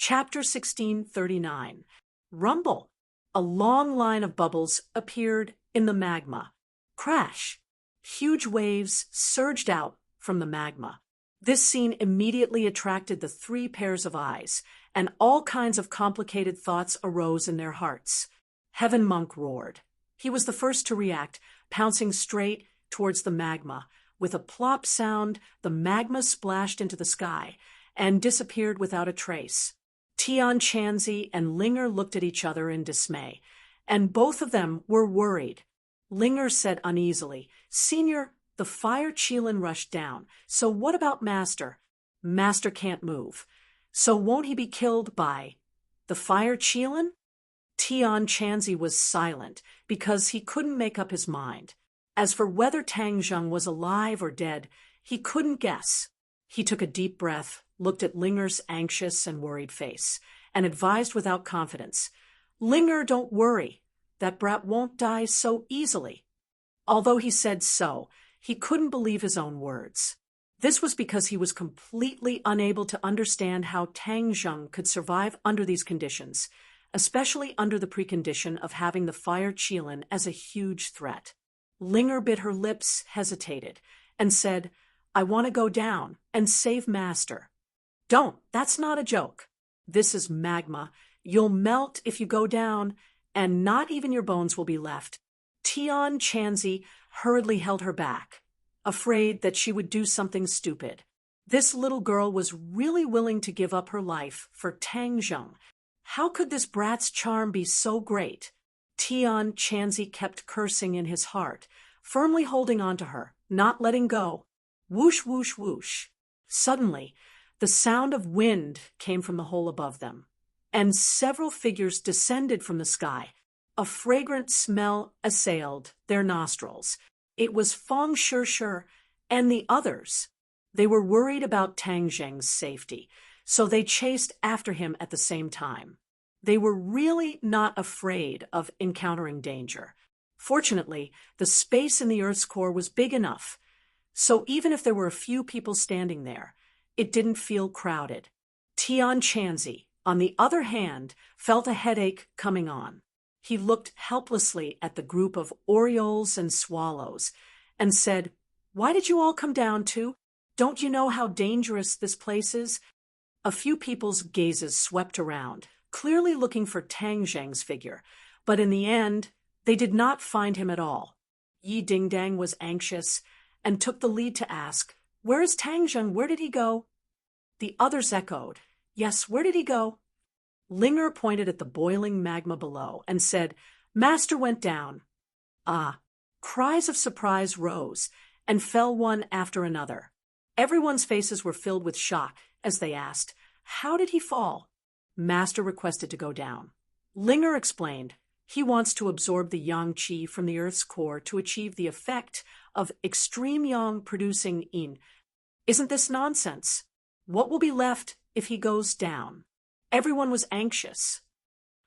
Chapter 1639. Rumble. A long line of bubbles appeared in the magma. Crash. Huge waves surged out from the magma. This scene immediately attracted the three pairs of eyes, and all kinds of complicated thoughts arose in their hearts. Heaven Monk roared. He was the first to react, pouncing straight towards the magma. With a plop sound, the magma splashed into the sky and disappeared without a trace. Tian Chanzi and Linger looked at each other in dismay, and both of them were worried. Linger said uneasily, "Senior, the fire Qilin rushed down. So what about Master? Master can't move. So won't he be killed by the fire Qilin?" Tian Chanzi was silent because he couldn't make up his mind. As for whether Tang Zheng was alive or dead, he couldn't guess. He took a deep breath, looked at Linger's anxious and worried face, and advised without confidence, "Linger, don't worry. That brat won't die so easily." Although he said so, he couldn't believe his own words. This was because he was completely unable to understand how Tang Zheng could survive under these conditions, especially under the precondition of having the fire Qilin as a huge threat. Linger bit her lips, hesitated, and said, "I want to go down and save Master." "Don't, that's not a joke. This is magma. You'll melt if you go down, and not even your bones will be left." Tian Chanzi hurriedly held her back, afraid that she would do something stupid. This little girl was really willing to give up her life for Tang Zheng. How could this brat's charm be so great? Tian Chanzi kept cursing in his heart, firmly holding on to her, not letting go. Whoosh, whoosh, whoosh. Suddenly, the sound of wind came from the hole above them, and several figures descended from the sky. A fragrant smell assailed their nostrils. It was Feng Shishir and the others. They were worried about Tang Zheng's safety, so they chased after him at the same time. They were really not afraid of encountering danger. Fortunately, the space in the Earth's core was big enough, so even if there were a few people standing there, it didn't feel crowded. Tian Chanzi, on the other hand, felt a headache coming on. He looked helplessly at the group of orioles and swallows and said, "Why did you all come down too? Don't you know how dangerous this place is?" A few people's gazes swept around, clearly looking for Tang Zheng's figure, but in the end, they did not find him at all. Yi Dingdang was anxious and took the lead to ask, "Where is Tang Zheng? Where did he go?" The others echoed, "Yes, where did he go?" Linger pointed at the boiling magma below and said, "Master went down." Ah! Cries of surprise rose and fell one after another. Everyone's faces were filled with shock as they asked, "How did he fall?" Master requested to go down. Linger explained, he wants to absorb the yang qi from the Earth's core to achieve the effect of extreme yang producing yin. Isn't this nonsense? What will be left if he goes down? Everyone was anxious.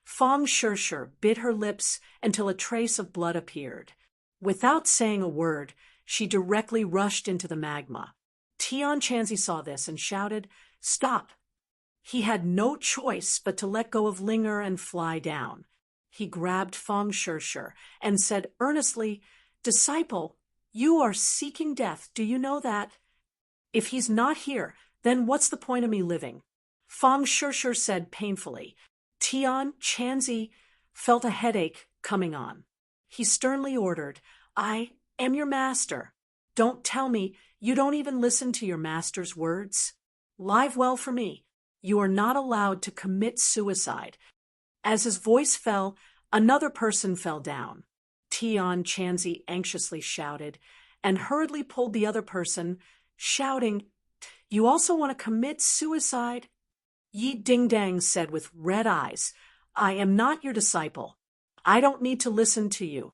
Feng Shishir bit her lips until a trace of blood appeared. Without saying a word, she directly rushed into the magma. Tian Chanzi saw this and shouted, "Stop!" He had no choice but to let go of Linger and fly down. He grabbed Feng Shishir and said earnestly, "Disciple, you are seeking death, do you know that? If he's not here, then what's the point of me living?" Feng Shishir said painfully. Tian Chanzi felt a headache coming on. He sternly ordered, "I am your master. Don't tell me you don't even listen to your master's words. Live well for me. You are not allowed to commit suicide." As his voice fell, another person fell down. Tian Chanzi anxiously shouted and hurriedly pulled the other person, shouting, "You also want to commit suicide?" Yi Dingdang said with red eyes, "I am not your disciple. I don't need to listen to you."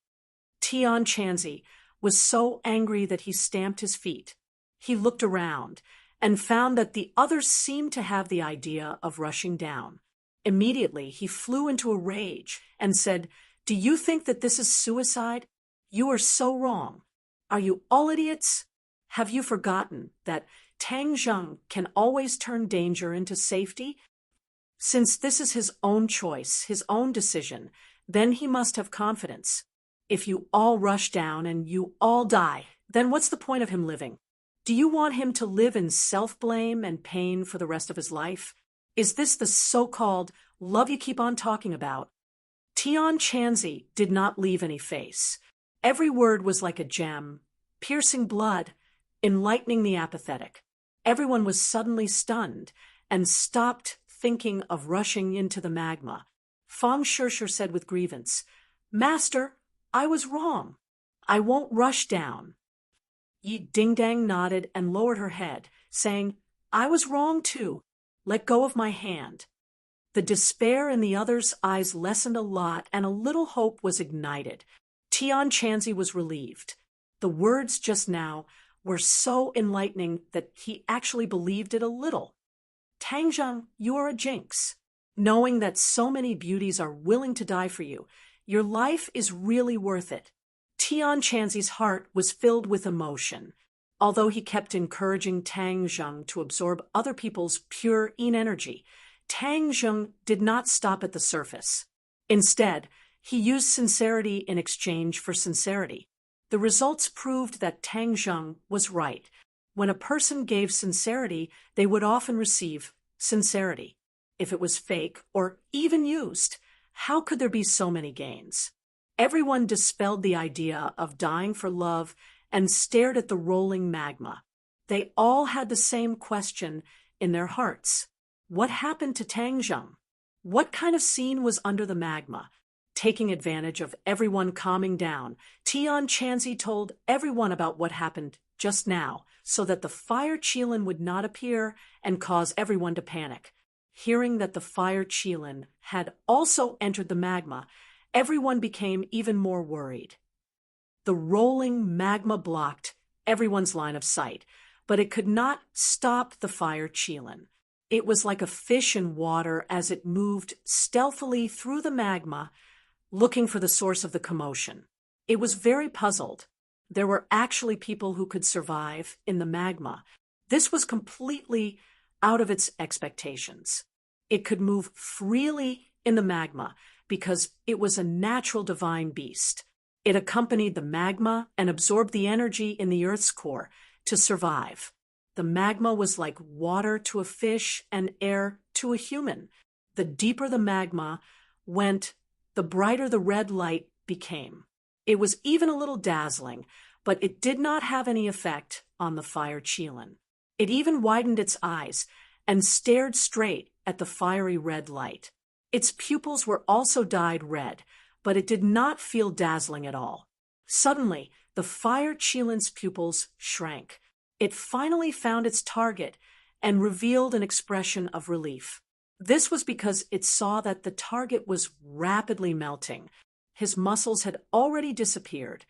Tian Chanzi was so angry that he stamped his feet. He looked around and found that the others seemed to have the idea of rushing down. Immediately, he flew into a rage and said, "Do you think that this is suicide? You are so wrong. Are you all idiots? Have you forgotten that Tang Zheng can always turn danger into safety? Since this is his own choice, his own decision, then he must have confidence. If you all rush down and you all die, then what's the point of him living? Do you want him to live in self-blame and pain for the rest of his life? Is this the so-called love you keep on talking about? Tian Chanzi did not leave any face. Every word was like a gem, piercing blood, enlightening the apathetic. Everyone was suddenly stunned and stopped thinking of rushing into the magma. Fang Shishir said with grievance, "Master, I was wrong. I won't rush down." Yi Dingdang nodded and lowered her head, saying, "I was wrong too. Let go of my hand." The despair in the other's eyes lessened a lot, and a little hope was ignited. Tian Chanzi was relieved. The words just now were so enlightening that he actually believed it a little. "Tangzheng, you are a jinx. Knowing that so many beauties are willing to die for you, your life is really worth it." Tian Chanzi's heart was filled with emotion. Although he kept encouraging Tang Zheng to absorb other people's pure yin energy, Tang Zheng did not stop at the surface. Instead, he used sincerity in exchange for sincerity. The results proved that Tang Zheng was right. When a person gave sincerity, they would often receive sincerity. If it was fake or even used, how could there be so many gains? Everyone dispelled the idea of dying for love and stared at the rolling magma. They all had the same question in their hearts. What happened to Tang Zheng? What kind of scene was under the magma? Taking advantage of everyone calming down, Tian Chanzi told everyone about what happened just now, so that the fire Qilin would not appear and cause everyone to panic. Hearing that the fire Qilin had also entered the magma, everyone became even more worried. The rolling magma blocked everyone's line of sight, but it could not stop the fire Qilin. It was like a fish in water as it moved stealthily through the magma, looking for the source of the commotion. It was very puzzled. There were actually people who could survive in the magma. This was completely out of its expectations. It could move freely in the magma because it was a natural divine beast. It accompanied the magma and absorbed the energy in the Earth's core to survive. The magma was like water to a fish and air to a human. The deeper the magma went, the brighter the red light became. It was even a little dazzling, but it did not have any effect on the fire Qilin. It even widened its eyes and stared straight at the fiery red light. Its pupils were also dyed red, but it did not feel dazzling at all. Suddenly, the fire Qilin's pupils shrank. It finally found its target and revealed an expression of relief. This was because it saw that the target was rapidly melting. His muscles had already disappeared,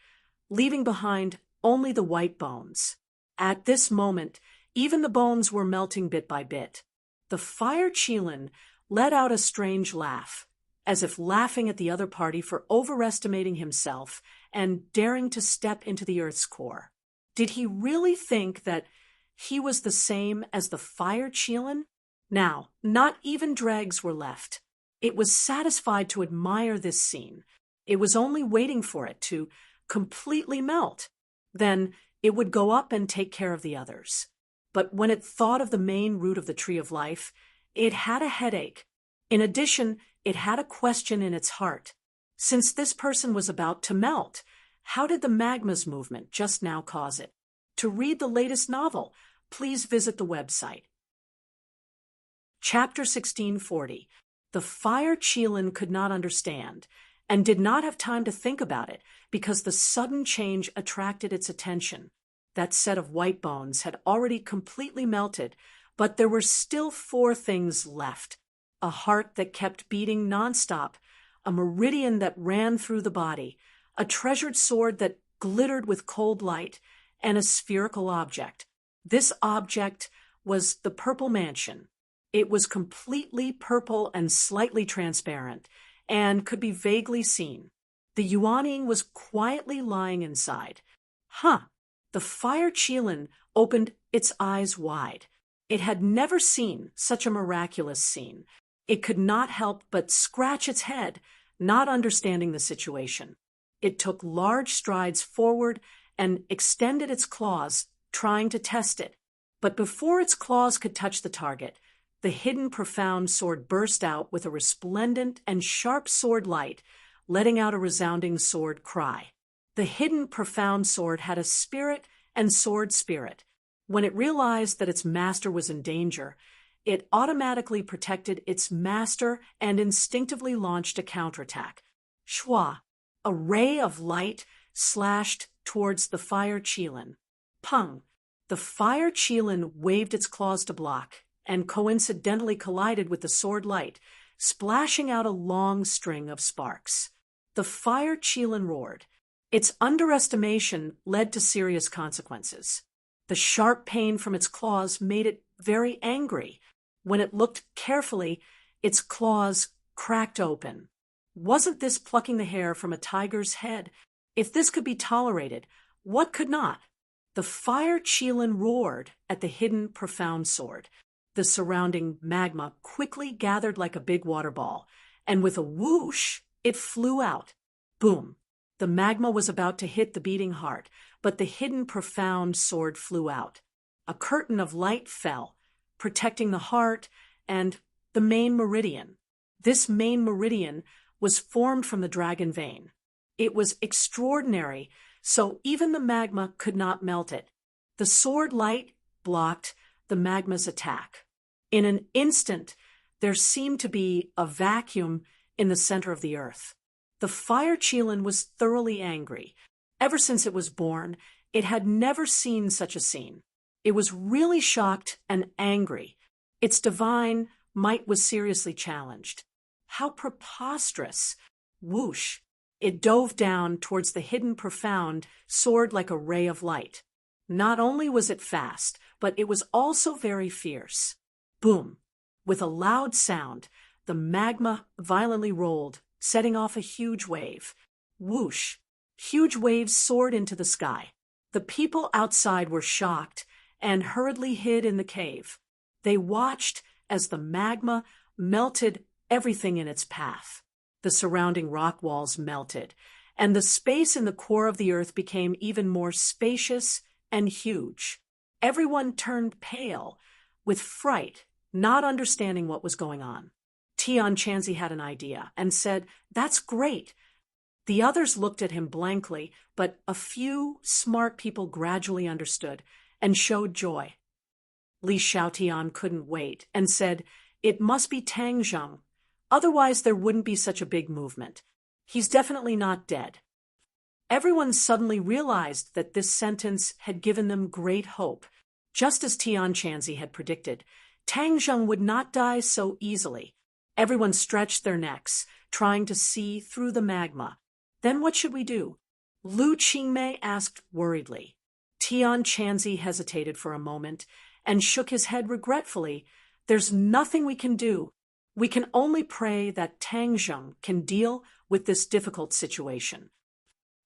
leaving behind only the white bones. At this moment, even the bones were melting bit by bit. The fire Qilin let out a strange laugh, as if laughing at the other party for overestimating himself and daring to step into the Earth's core. Did he really think that he was the same as the fire Qilin? Now, not even dregs were left. It was satisfied to admire this scene. It was only waiting for it to completely melt. Then it would go up and take care of the others. But when it thought of the main root of the tree of life, it had a headache. In addition, it had a question in its heart. Since this person was about to melt, how did the magma's movement just now cause it? To read the latest novel, please visit the website. Chapter 1640. The fire Qilin could not understand and did not have time to think about it because the sudden change attracted its attention. That set of white bones had already completely melted, but there were still 4 things left. A heart that kept beating nonstop, a meridian that ran through the body, a treasured sword that glittered with cold light, and a spherical object. This object was the purple mansion. It was completely purple and slightly transparent, and could be vaguely seen. The Yuanying was quietly lying inside. The fire Qilin opened its eyes wide. It had never seen such a miraculous scene. It could not help but scratch its head, not understanding the situation. It took large strides forward and extended its claws, trying to test it. But before its claws could touch the target, the hidden profound sword burst out with a resplendent and sharp sword light, letting out a resounding sword cry. The hidden profound sword had a spirit and sword spirit. When it realized that its master was in danger, it automatically protected its master and instinctively launched a counterattack. Shwa! A ray of light slashed towards the fire Qilin. Pung! The fire Qilin waved its claws to block and coincidentally collided with the sword light, splashing out a long string of sparks. The fire Qilin roared. Its underestimation led to serious consequences. The sharp pain from its claws made it very angry. When it looked carefully, its claws cracked open. Wasn't this plucking the hair from a tiger's head? If this could be tolerated, what could not? The fire Qilin roared at the hidden profound sword. The surrounding magma quickly gathered like a big water ball, and with a whoosh, it flew out. Boom! The magma was about to hit the beating heart, but the hidden profound sword flew out. A curtain of light fell, protecting the heart and the main meridian. This main meridian was formed from the dragon vein. It was extraordinary, so even the magma could not melt it. The sword light blocked the magma's attack. In an instant, there seemed to be a vacuum in the center of the earth. The fire Qilin was thoroughly angry. Ever since it was born, it had never seen such a scene. It was really shocked and angry. Its divine might was seriously challenged. How preposterous! Whoosh! It dove down towards the hidden profound sword like a ray of light. Not only was it fast, but it was also very fierce. Boom! With a loud sound, the magma violently rolled, setting off a huge wave. Whoosh! Huge waves soared into the sky. The people outside were shocked and hurriedly hid in the cave. They watched as the magma melted everything in its path. The surrounding rock walls melted, and the space in the core of the earth became even more spacious and huge. Everyone turned pale with fright, not understanding what was going on. Tian Chanzi had an idea and said, "That's great." The others looked at him blankly, but a few smart people gradually understood and showed joy. Li Xiaotian couldn't wait and said, "It must be Tang Zheng. Otherwise there wouldn't be such a big movement. He's definitely not dead." Everyone suddenly realized that this sentence had given them great hope. Just as Tian Chanzi had predicted, Tang Zheng would not die so easily. Everyone stretched their necks, trying to see through the magma. Then what should we do? Lu Qingmei asked worriedly. Tian Chanzi hesitated for a moment and shook his head regretfully. "There's nothing we can do. We can only pray that Tang Zheng can deal with this difficult situation."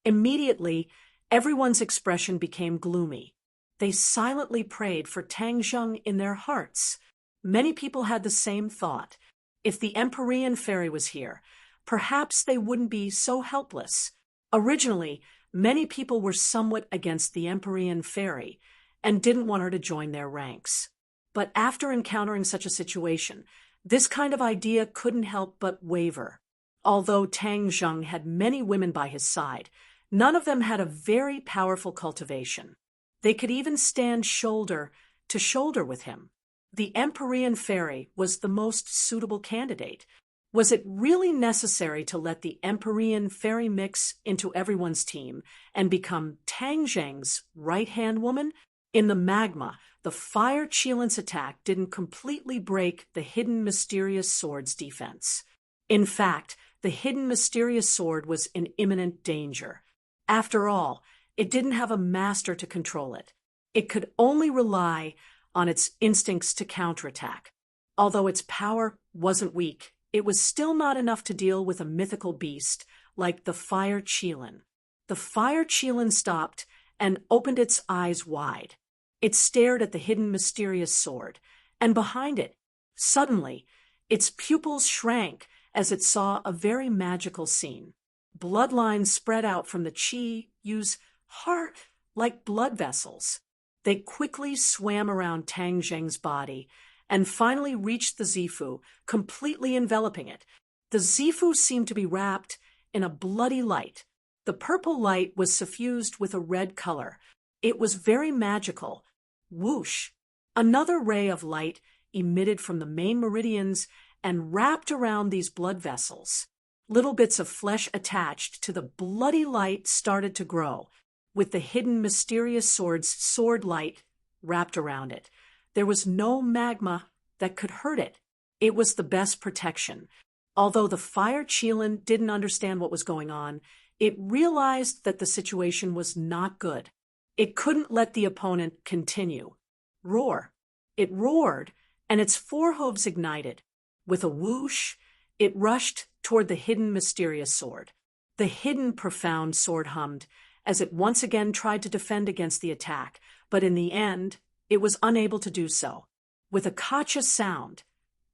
Immediately, everyone's expression became gloomy. They silently prayed for Tang Zheng in their hearts. Many people had the same thought. If the Empyrean fairy was here, perhaps they wouldn't be so helpless. Originally, many people were somewhat against the Empyrean fairy and didn't want her to join their ranks. But after encountering such a situation, this kind of idea couldn't help but waver. Although Tang Zheng had many women by his side, none of them had a very powerful cultivation. They could even stand shoulder to shoulder with him. The Empyrean fairy was the most suitable candidate. Was it really necessary to let the Empyrean fairy mix into everyone's team and become Tang Zheng's right-hand woman? In the magma, the fire Qilin's attack didn't completely break the hidden mysterious sword's defense. In fact, the hidden mysterious sword was in imminent danger. After all, it didn't have a master to control it. It could only rely on its instincts to counterattack. Although its power wasn't weak, it was still not enough to deal with a mythical beast like the fire Qilin. The fire Qilin stopped and opened its eyes wide. It stared at the hidden mysterious sword, and behind it, suddenly, Its pupils shrank as it saw a very magical scene. Bloodlines spread out from the chi use heart like blood vessels. They quickly swam around Tang Zheng's body and finally reached the Zifu, completely enveloping it. The Zifu seemed to be wrapped in a bloody light. The purple light was suffused with a red color. It was very magical. Whoosh! Another ray of light emitted from the main meridians and wrapped around these blood vessels. Little bits of flesh attached to the bloody light started to grow, with the hidden mysterious sword's sword light wrapped around it. There was no magma that could hurt it. It was the best protection. Although the fire Qilin didn't understand what was going on, it realized that the situation was not good. It couldn't let the opponent continue. Roar. It roared, and its four hooves ignited. With a whoosh, it rushed toward the hidden mysterious sword. The hidden profound sword hummed as it once again tried to defend against the attack, but in the end, it was unable to do so. With a kacha sound,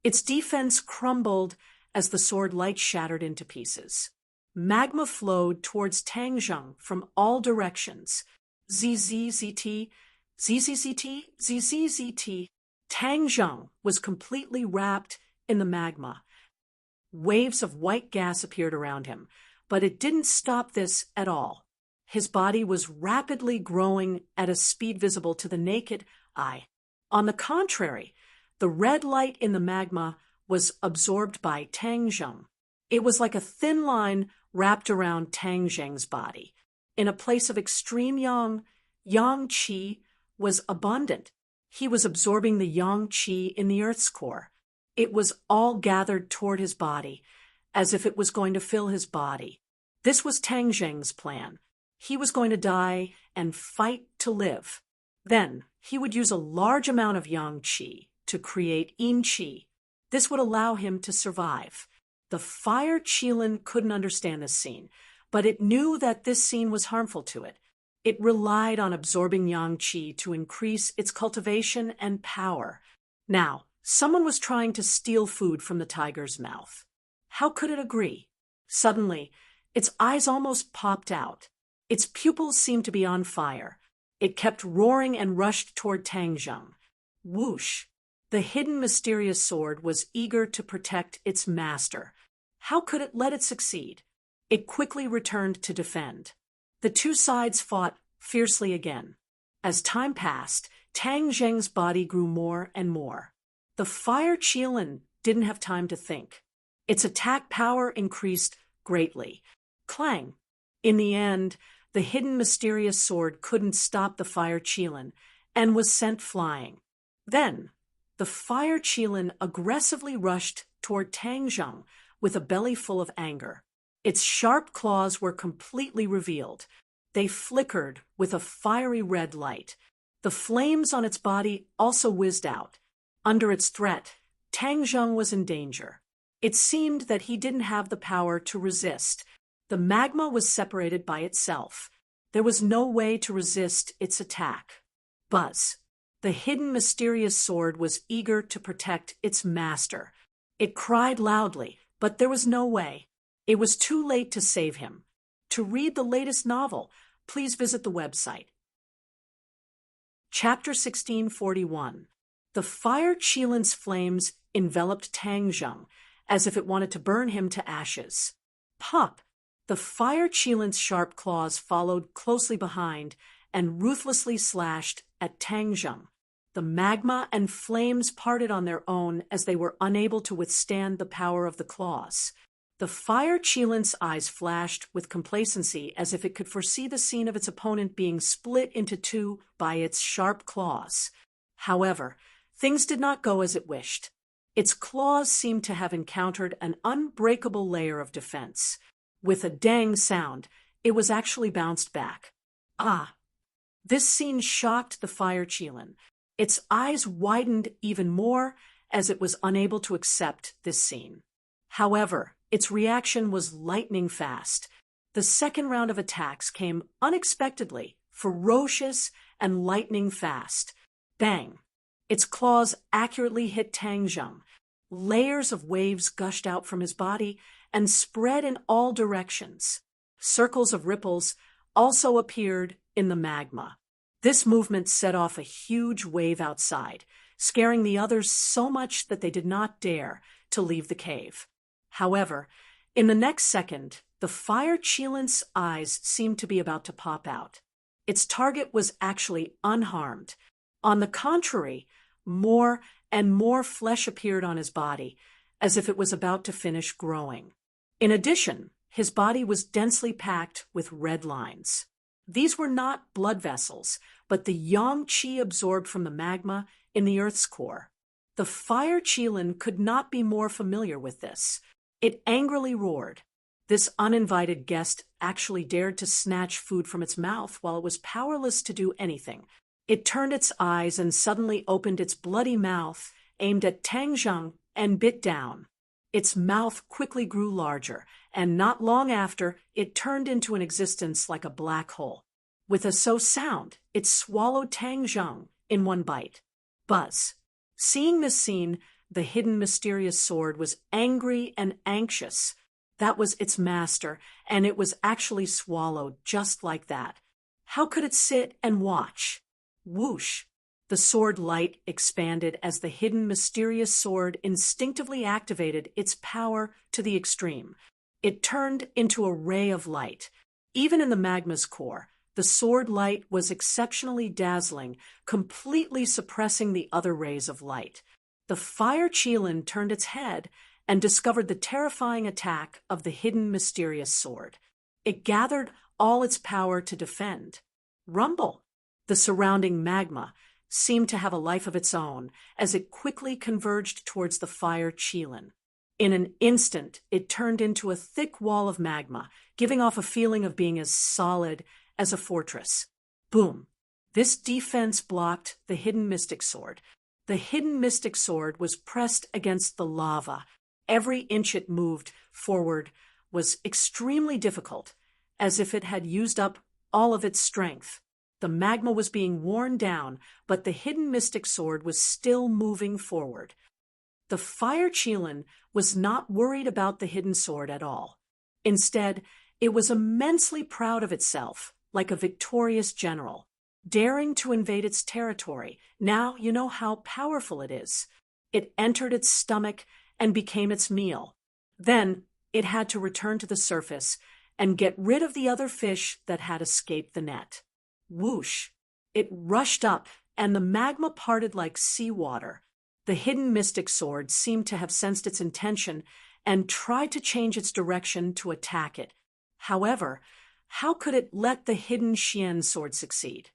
its defense crumbled as the sword light shattered into pieces. Magma flowed towards Tang Zheng from all directions. ZZZT, ZZZT, ZZZT. Tang Zheng was completely wrapped in the magma. Waves of white gas appeared around him, but it didn't stop this at all. His body was rapidly growing at a speed visible to the naked eye. On the contrary, the red light in the magma was absorbed by Tang Zheng. It was like a thin line wrapped around Tang Zheng's body. In a place of extreme yang qi was abundant. He was absorbing the yang qi in the earth's core. It was all gathered toward his body, as if it was going to fill his body. This was Tang Zheng's plan. He was going to die and fight to live. Then he would use a large amount of yang qi to create yin qi. This would allow him to survive. The fire Qilin couldn't understand this scene, but it knew that this scene was harmful to it. It relied on absorbing yang qi to increase its cultivation and power. Now, someone was trying to steal food from the tiger's mouth. How could it agree? Suddenly, its eyes almost popped out. Its pupils seemed to be on fire. It kept roaring and rushed toward Tang Zheng. Whoosh! The hidden mysterious sword was eager to protect its master. How could it let it succeed? It quickly returned to defend. The two sides fought fiercely again. As time passed, Tang Zheng's body grew more and more. The fire Qilin didn't have time to think. Its attack power increased greatly. Clang! In the end, the hidden mysterious sword couldn't stop the fire Qilin and was sent flying. Then, the fire Qilin aggressively rushed toward Tang Zheng with a belly full of anger. Its sharp claws were completely revealed. They flickered with a fiery red light. The flames on its body also whizzed out. Under its threat, Tang Zheng was in danger. It seemed that he didn't have the power to resist. The magma was separated by itself. There was no way to resist its attack. Buzz! The hidden mysterious sword was eager to protect its master. It cried loudly, but there was no way. It was too late to save him. To read the latest novel, please visit the website. Chapter 1641. The fire Qilin's flames enveloped Tang Zheng, as if it wanted to burn him to ashes. Pop! The fire Qilin's sharp claws followed closely behind and ruthlessly slashed at Tang Zheng. The magma and flames parted on their own as they were unable to withstand the power of the claws. The fire Qilin's eyes flashed with complacency as if it could foresee the scene of its opponent being split into two by its sharp claws. However, things did not go as it wished. Its claws seemed to have encountered an unbreakable layer of defense. With a dang sound, it was actually bounced back. Ah! This scene shocked the fire Qilin. Its eyes widened even more as it was unable to accept this scene. However, its reaction was lightning fast. The second round of attacks came unexpectedly, ferocious and lightning fast. Bang! Its claws accurately hit Tang Zheng. Layers of waves gushed out from his body and spread in all directions. Circles of ripples also appeared in the magma. This movement set off a huge wave outside, scaring the others so much that they did not dare to leave the cave. However, in the next second, the fire chelan's eyes seemed to be about to pop out. Its target was actually unharmed. On the contrary, more and more flesh appeared on his body, as if it was about to finish growing. In addition, his body was densely packed with red lines. These were not blood vessels, but the yang qi absorbed from the magma in the Earth's core. The fire chelan could not be more familiar with this. It angrily roared. This uninvited guest actually dared to snatch food from its mouth while it was powerless to do anything. It turned its eyes and suddenly opened its bloody mouth, aimed at Tang Zheng, and bit down. Its mouth quickly grew larger, and not long after, it turned into an existence like a black hole. With a so sound, it swallowed Tang Zheng in one bite. Buzz. Seeing this scene, the hidden mysterious sword was angry and anxious. That was its master, and it was actually swallowed just like that. How could it sit and watch? Whoosh! The sword light expanded as the hidden mysterious sword instinctively activated its power to the extreme. It turned into a ray of light. Even in the magma's core, the sword light was exceptionally dazzling, completely suppressing the other rays of light. The fire chelan turned its head and discovered the terrifying attack of the hidden mysterious sword. It gathered all its power to defend. Rumble! The surrounding magma seemed to have a life of its own as it quickly converged towards the fire chelan. In an instant, it turned into a thick wall of magma, giving off a feeling of being as solid as a fortress. Boom! This defense blocked the hidden mystic sword. The hidden mystic sword was pressed against the lava. Every inch it moved forward was extremely difficult, as if it had used up all of its strength. The magma was being worn down, but the hidden mystic sword was still moving forward. The fire chelan was not worried about the hidden sword at all. Instead, it was immensely proud of itself, like a victorious general, daring to invade its territory. Now you know how powerful it is. It entered its stomach and became its meal. Then it had to return to the surface and get rid of the other fish that had escaped the net. Whoosh! It rushed up, and the magma parted like seawater. The hidden mystic sword seemed to have sensed its intention and tried to change its direction to attack it. However, how could it let the hidden Xian sword succeed?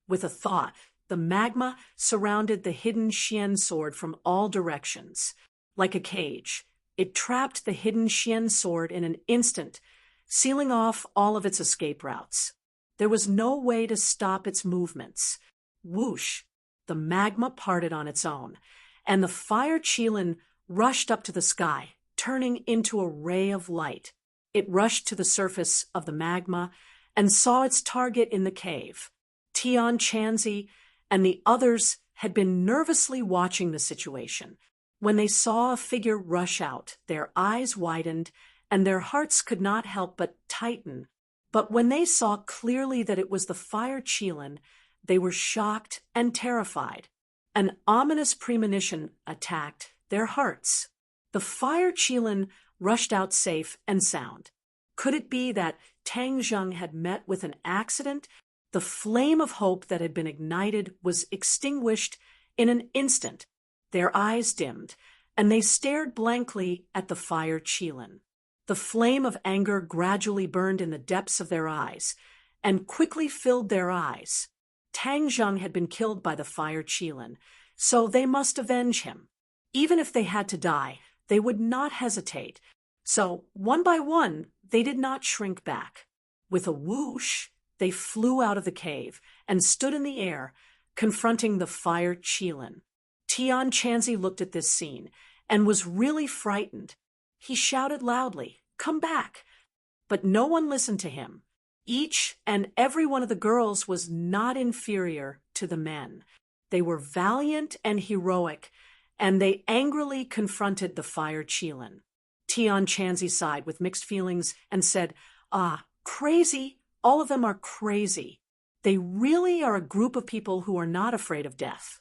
With a thought, the magma surrounded the hidden Xian sword from all directions. Like a cage, it trapped the hidden Xian sword in an instant, sealing off all of its escape routes. There was no way to stop its movements. Whoosh! The magma parted on its own, and the fire chelan rushed up to the sky, turning into a ray of light. It rushed to the surface of the magma and saw its target in the cave. Tian Chanzi and the others had been nervously watching the situation. When they saw a figure rush out, their eyes widened and their hearts could not help but tighten. But when they saw clearly that it was the fire chelan, they were shocked and terrified. An ominous premonition attacked their hearts. The fire chelan rushed out safe and sound. Could it be that Tang Zheng had met with an accident? The flame of hope that had been ignited was extinguished in an instant. Their eyes dimmed, and they stared blankly at the fire chelan. The flame of anger gradually burned in the depths of their eyes and quickly filled their eyes. Tang Zheng had been killed by the fire chelan, so they must avenge him. Even if they had to die, they would not hesitate. So, one by one, they did not shrink back. With a whoosh, they flew out of the cave and stood in the air, confronting the fire chelan. Tian Chanzi looked at this scene and was really frightened. He shouted loudly, "Come back!" But no one listened to him. Each and every one of the girls was not inferior to the men. They were valiant and heroic, and they angrily confronted the fire Qilin. Tian Chanzi sighed with mixed feelings and said, "Ah, crazy. All of them are crazy. They really are a group of people who are not afraid of death.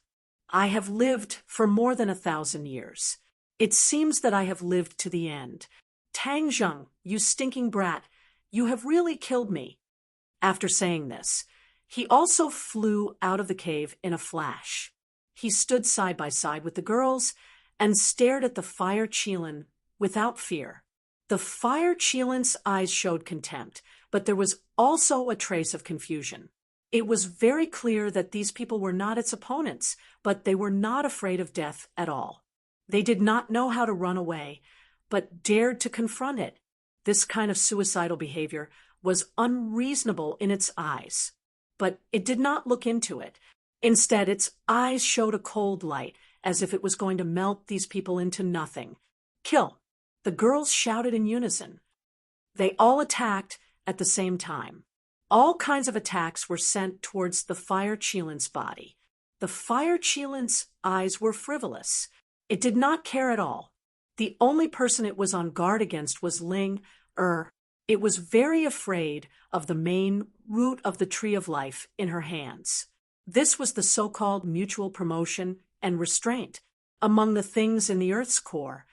I have lived for more than 1,000 years. It seems that I have lived to the end. Tang Zheng, you stinking brat, you have really killed me." After saying this, he also flew out of the cave in a flash. He stood side by side with the girls and stared at the fire Qilin without fear. The fire Qilin's eyes showed contempt, but there was also a trace of confusion. It was very clear that these people were not its opponents, but they were not afraid of death at all. They did not know how to run away, but dared to confront it. This kind of suicidal behavior was unreasonable in its eyes, but it did not look into it. Instead, its eyes showed a cold light, as if it was going to melt these people into nothing. "Kill!" The girls shouted in unison. They all attacked at the same time. All kinds of attacks were sent towards the fire Qilin's body. The fire Qilin's eyes were frivolous. It did not care at all. The only person it was on guard against was Ling Er. It was very afraid of the main root of the tree of life in her hands. This was the so-called mutual promotion and restraint. Among the things in the Earth's core,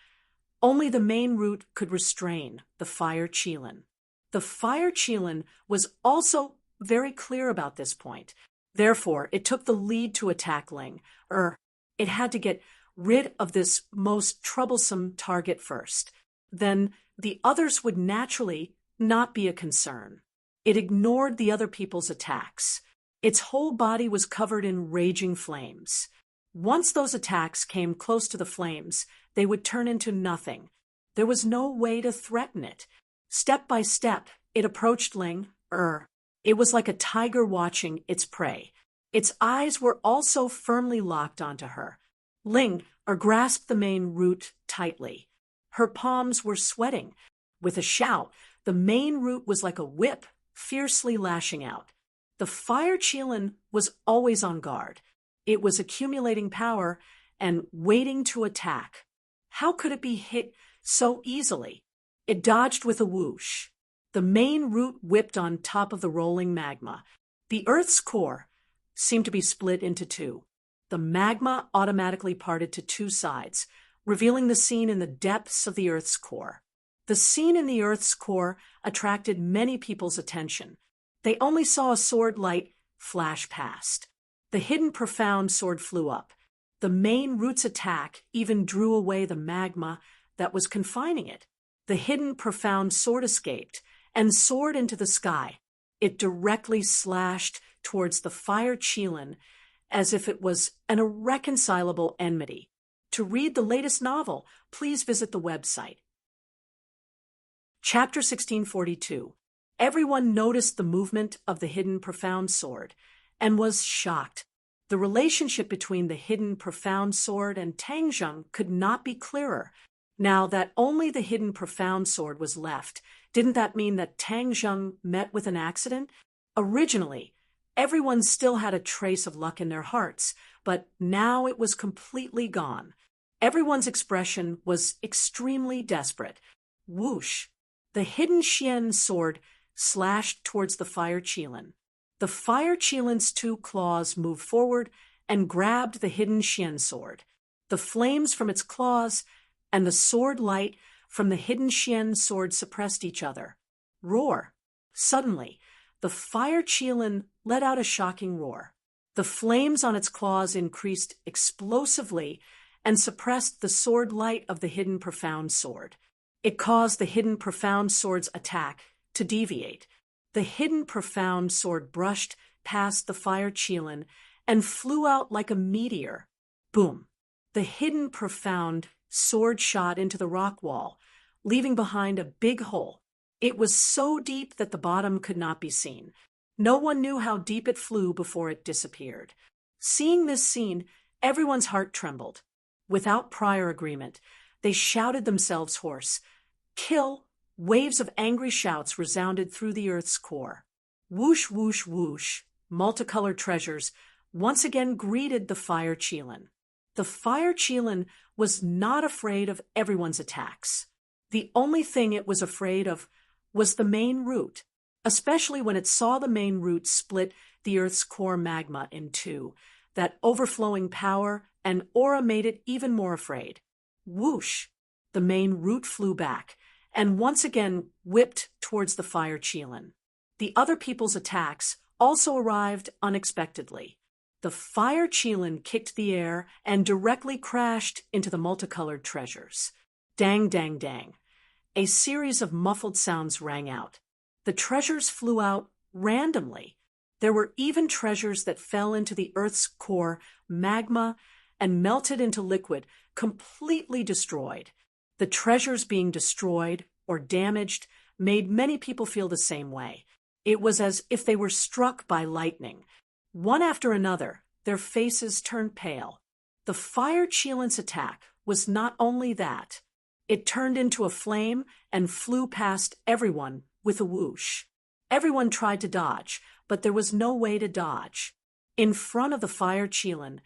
only the main root could restrain the fire Qilin. The fire Qilin was also very clear about this point. Therefore, it took the lead to attack Ling Er. It had to get rid of this most troublesome target first. Then the others would naturally not be a concern. It ignored the other people's attacks. Its whole body was covered in raging flames. Once those attacks came close to the flames, they would turn into nothing. There was no way to threaten it. Step by step, it approached Ling Er. It was like a tiger watching its prey. Its eyes were also firmly locked onto her. Ling Er grasped the main root tightly. Her palms were sweating. With a shout, the main root was like a whip, fiercely lashing out. The fire Qilin was always on guard. It was accumulating power and waiting to attack. How could it be hit so easily? It dodged with a whoosh. The main root whipped on top of the rolling magma. The Earth's core seemed to be split into two. The magma automatically parted to two sides, revealing the scene in the depths of the Earth's core. The scene in the Earth's core attracted many people's attention. They only saw a sword light flash past. The hidden profound sword flew up. The main root's attack even drew away the magma that was confining it. The hidden profound sword escaped and soared into the sky. It directly slashed towards the fire Qilin as if it was an irreconcilable enmity. To read the latest novel, please visit the website. Chapter 1642. Everyone noticed the movement of the hidden profound sword and was shocked. The relationship between the hidden profound sword and Tang Zheng could not be clearer. Now that only the hidden profound sword was left, didn't that mean that Tang Zheng met with an accident? Originally, everyone still had a trace of luck in their hearts, but now it was completely gone. Everyone's expression was extremely desperate. Whoosh! The hidden Xian sword slashed towards the fire Qilin. The fire Qilin's two claws moved forward and grabbed the hidden Xian sword. The flames from its claws and the sword light from the hidden Xian sword suppressed each other. Roar! Suddenly, the fire Qilin let out a shocking roar. The flames on its claws increased explosively and suppressed the sword light of the hidden profound sword. It caused the hidden profound sword's attack to deviate. The hidden profound sword brushed past the fire Qilin and flew out like a meteor. Boom! The hidden profound sword shot into the rock wall, leaving behind a big hole. It was so deep that the bottom could not be seen. No one knew how deep it flew before it disappeared. Seeing this scene, everyone's heart trembled. Without prior agreement, they shouted themselves hoarse. "Kill!" Waves of angry shouts resounded through the Earth's core. Whoosh, whoosh, whoosh, multicolored treasures once again greeted the fire Qilin. The fire Qilin was not afraid of everyone's attacks. The only thing it was afraid of was the main root, especially when it saw the main root split the Earth's core magma in two. That overflowing power and aura made it even more afraid. Whoosh! The main root flew back, and once again whipped towards the fire Qilin. The other people's attacks also arrived unexpectedly. The fire Qilin kicked the air and directly crashed into the multicolored treasures. Dang, dang, dang. A series of muffled sounds rang out. The treasures flew out randomly. There were even treasures that fell into the Earth's core magma and melted into liquid, completely destroyed. The treasures being destroyed or damaged made many people feel the same way. It was as if they were struck by lightning. One after another, their faces turned pale. The fire Qilin's attack was not only that. It turned into a flame and flew past everyone with a whoosh. Everyone tried to dodge, but there was no way to dodge. In front of the fire Qilin,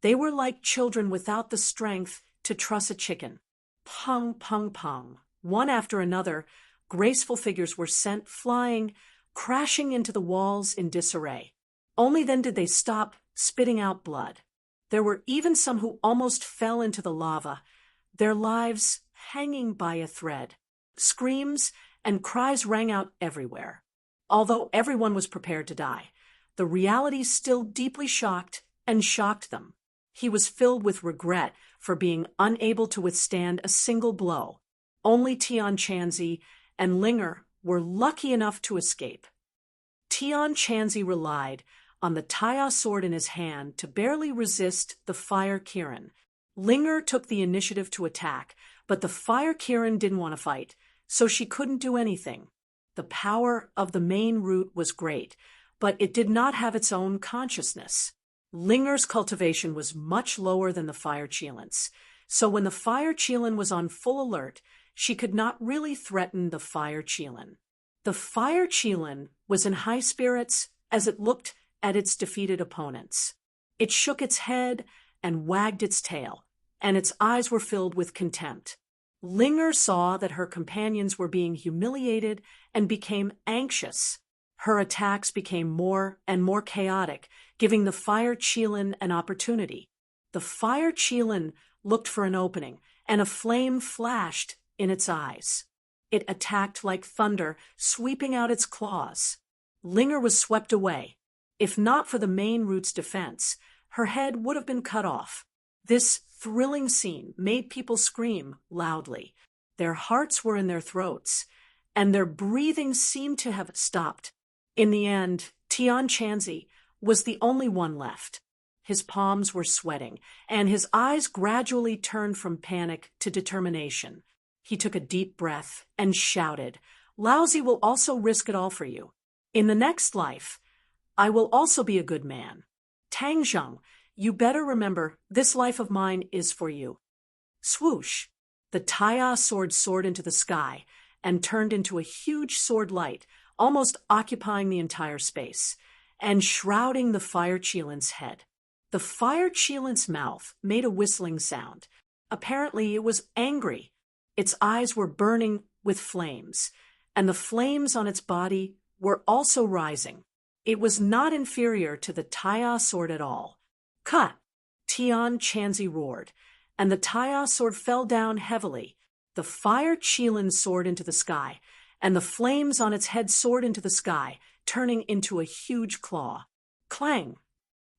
they were like children without the strength to truss a chicken. Pung, pung, pung. One after another, graceful figures were sent flying, crashing into the walls in disarray. Only then did they stop spitting out blood. There were even some who almost fell into the lava, their lives hanging by a thread. Screams and cries rang out everywhere. Although everyone was prepared to die, the reality still deeply shocked them. He was filled with regret for being unable to withstand a single blow. Only Tian Chanzi and Linger were lucky enough to escape. Tian Chanzi relied on the Taya sword in his hand to barely resist the fire Kirin. Linger took the initiative to attack, but the fire Kirin didn't want to fight, so she couldn't do anything. The power of the main root was great, but it did not have its own consciousness. Linger's cultivation was much lower than the fire Qilin's, so when the fire Qilin was on full alert, she could not really threaten the fire Qilin. The fire Qilin was in high spirits as it looked at its defeated opponents. It shook its head and wagged its tail, and its eyes were filled with contempt. Linger saw that her companions were being humiliated and became anxious. Her attacks became more and more chaotic, giving the fire Qilin an opportunity. The fire Qilin looked for an opening, and a flame flashed in its eyes. It attacked like thunder, sweeping out its claws. Linger was swept away. If not for the main root's defense, her head would have been cut off. This thrilling scene made people scream loudly. Their hearts were in their throats, and their breathing seemed to have stopped. In the end, Tian Chanzi was the only one left. His palms were sweating, and his eyes gradually turned from panic to determination. He took a deep breath and shouted, "Laozi will also risk it all for you. In the next life, I will also be a good man. Tang Zheng, you better remember this life of mine is for you." Swoosh! The Taya sword soared into the sky and turned into a huge sword light, almost occupying the entire space, and shrouding the fire Qilin's head. The fire Qilin's mouth made a whistling sound. Apparently it was angry. Its eyes were burning with flames, and the flames on its body were also rising. It was not inferior to the Taya sword at all. "Cut!" Tian Chanzi roared, and the Taya sword fell down heavily. The fire Qilin soared into the sky, and the flames on its head soared into the sky, turning into a huge claw. Clang!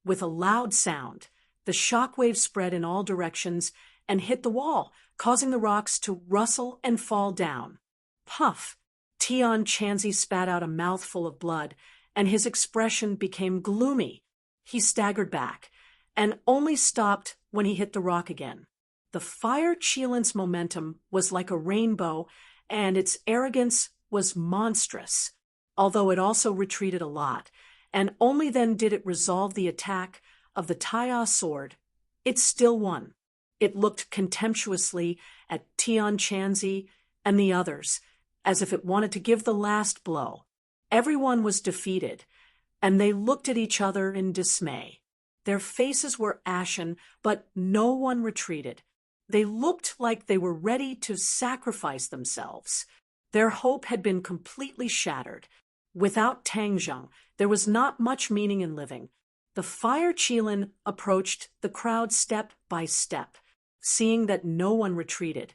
With a loud sound, the shockwave spread in all directions and hit the wall, causing the rocks to rustle and fall down. Puff! Tian Chanzi spat out a mouthful of blood, and his expression became gloomy. He staggered back, and only stopped when he hit the rock again. The fire Qilin's momentum was like a rainbow, and its arrogance was monstrous, although it also retreated a lot, and only then did it resolve the attack of the Taya sword. It still won. It looked contemptuously at Tian Chanzi and the others, as if it wanted to give the last blow. Everyone was defeated, and they looked at each other in dismay. Their faces were ashen, but no one retreated. They looked like they were ready to sacrifice themselves. Their hope had been completely shattered. Without Tang Zheng, there was not much meaning in living. The fire Qilin approached the crowd step by step, seeing that no one retreated.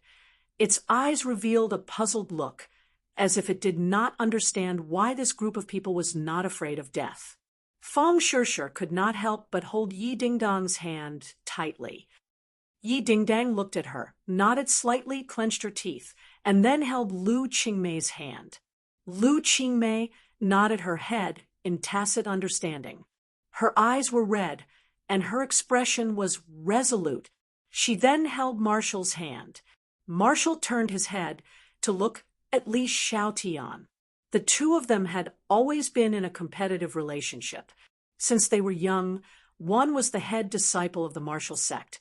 Its eyes revealed a puzzled look, as if it did not understand why this group of people was not afraid of death. Feng Shishir could not help but hold Yi Dingdang's hand tightly. Yi Dingdang looked at her, nodded slightly, clenched her teeth, and then held Lu Qingmei's hand. Lu Qingmei nodded her head in tacit understanding. Her eyes were red, and her expression was resolute. She then held Marshall's hand. Marshall turned his head to look at Li Xiaotian. The two of them had always been in a competitive relationship. Since they were young, one was the head disciple of the Marshall sect,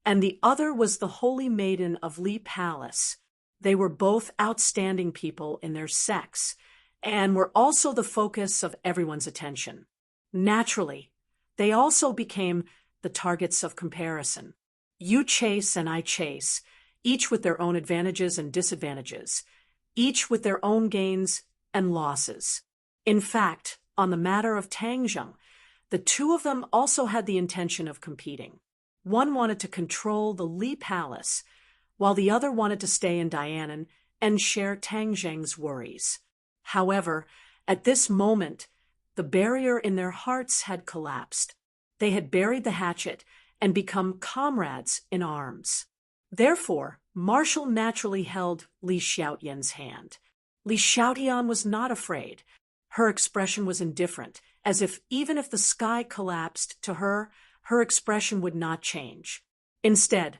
and the other was the holy maiden of Li Palace. They were both outstanding people in their sects, and were also the focus of everyone's attention. Naturally, they also became the targets of comparison. You chase and I chase, each with their own advantages and disadvantages, each with their own gains and losses. In fact, on the matter of Tang Zheng, the two of them also had the intention of competing. One wanted to control the Li Palace, while the other wanted to stay in Dianan and share Tang Zheng's worries. However, at this moment, the barrier in their hearts had collapsed. They had buried the hatchet and become comrades in arms. Therefore, Marshall naturally held Li Xiaotian's hand. Li Xiaotian was not afraid. Her expression was indifferent, as if even if the sky collapsed to her, her expression would not change. Instead,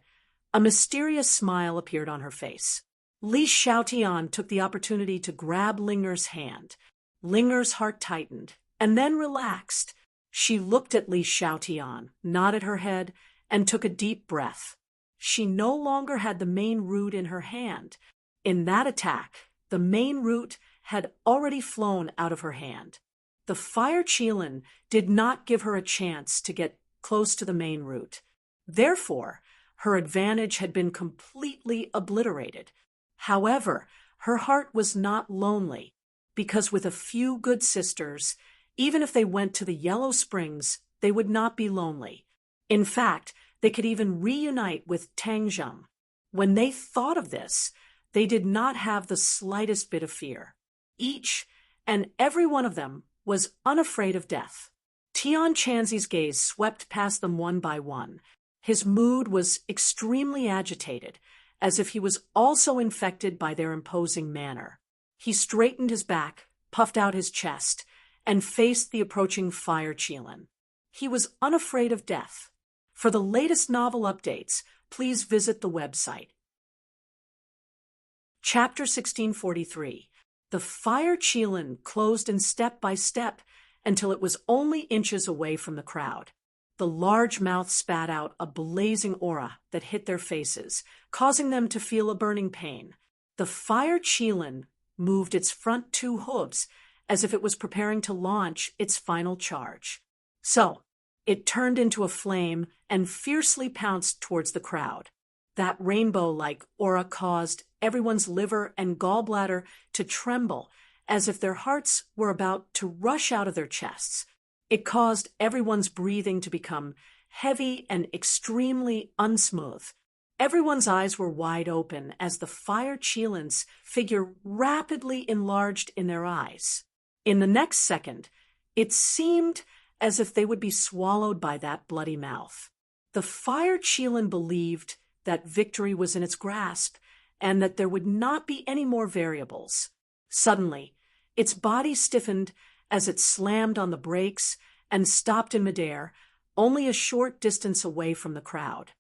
a mysterious smile appeared on her face. Li Xiaotian took the opportunity to grab Linger's hand. Linger's heart tightened, and then relaxed. She looked at Li Xiaotian, nodded her head, and took a deep breath. She no longer had the main root in her hand. In that attack, the main root had already flown out of her hand. The fire Qilin did not give her a chance to get close to the main root. Therefore, her advantage had been completely obliterated. However, her heart was not lonely, because with a few good sisters, even if they went to the Yellow Springs, they would not be lonely. In fact, they could even reunite with Tang Zheng. When they thought of this, they did not have the slightest bit of fear. Each and every one of them was unafraid of death. Tian Chanzi's gaze swept past them one by one. His mood was extremely agitated, as if he was also infected by their imposing manner. He straightened his back, puffed out his chest, and faced the approaching fire Qilin. He was unafraid of death. For the latest novel updates, please visit the website. Chapter 1643. The fire Qilin closed in step by step until it was only inches away from the crowd. The large mouth spat out a blazing aura that hit their faces, causing them to feel a burning pain. The fire Qilin moved its front two hooves as if it was preparing to launch its final charge. So, it turned into a flame and fiercely pounced towards the crowd. That rainbow-like aura caused everyone's liver and gallbladder to tremble as if their hearts were about to rush out of their chests. It caused everyone's breathing to become heavy and extremely unsmooth. Everyone's eyes were wide open as the fire Qilin's figure rapidly enlarged in their eyes. In the next second, it seemed as if they would be swallowed by that bloody mouth. The fire Qilin believed that victory was in its grasp and that there would not be any more variables. Suddenly, its body stiffened as it slammed on the brakes and stopped in midair, only a short distance away from the crowd.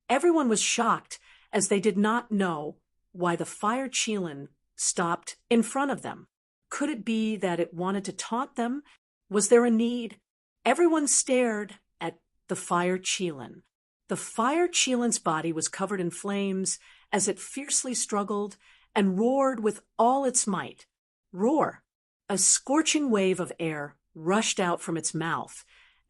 Everyone was shocked as they did not know why the fire Qilin stopped in front of them. Could it be that it wanted to taunt them? Was there a need? Everyone stared at the fire Qilin. The fire Qilin's body was covered in flames as it fiercely struggled and roared with all its might. Roar! A scorching wave of air rushed out from its mouth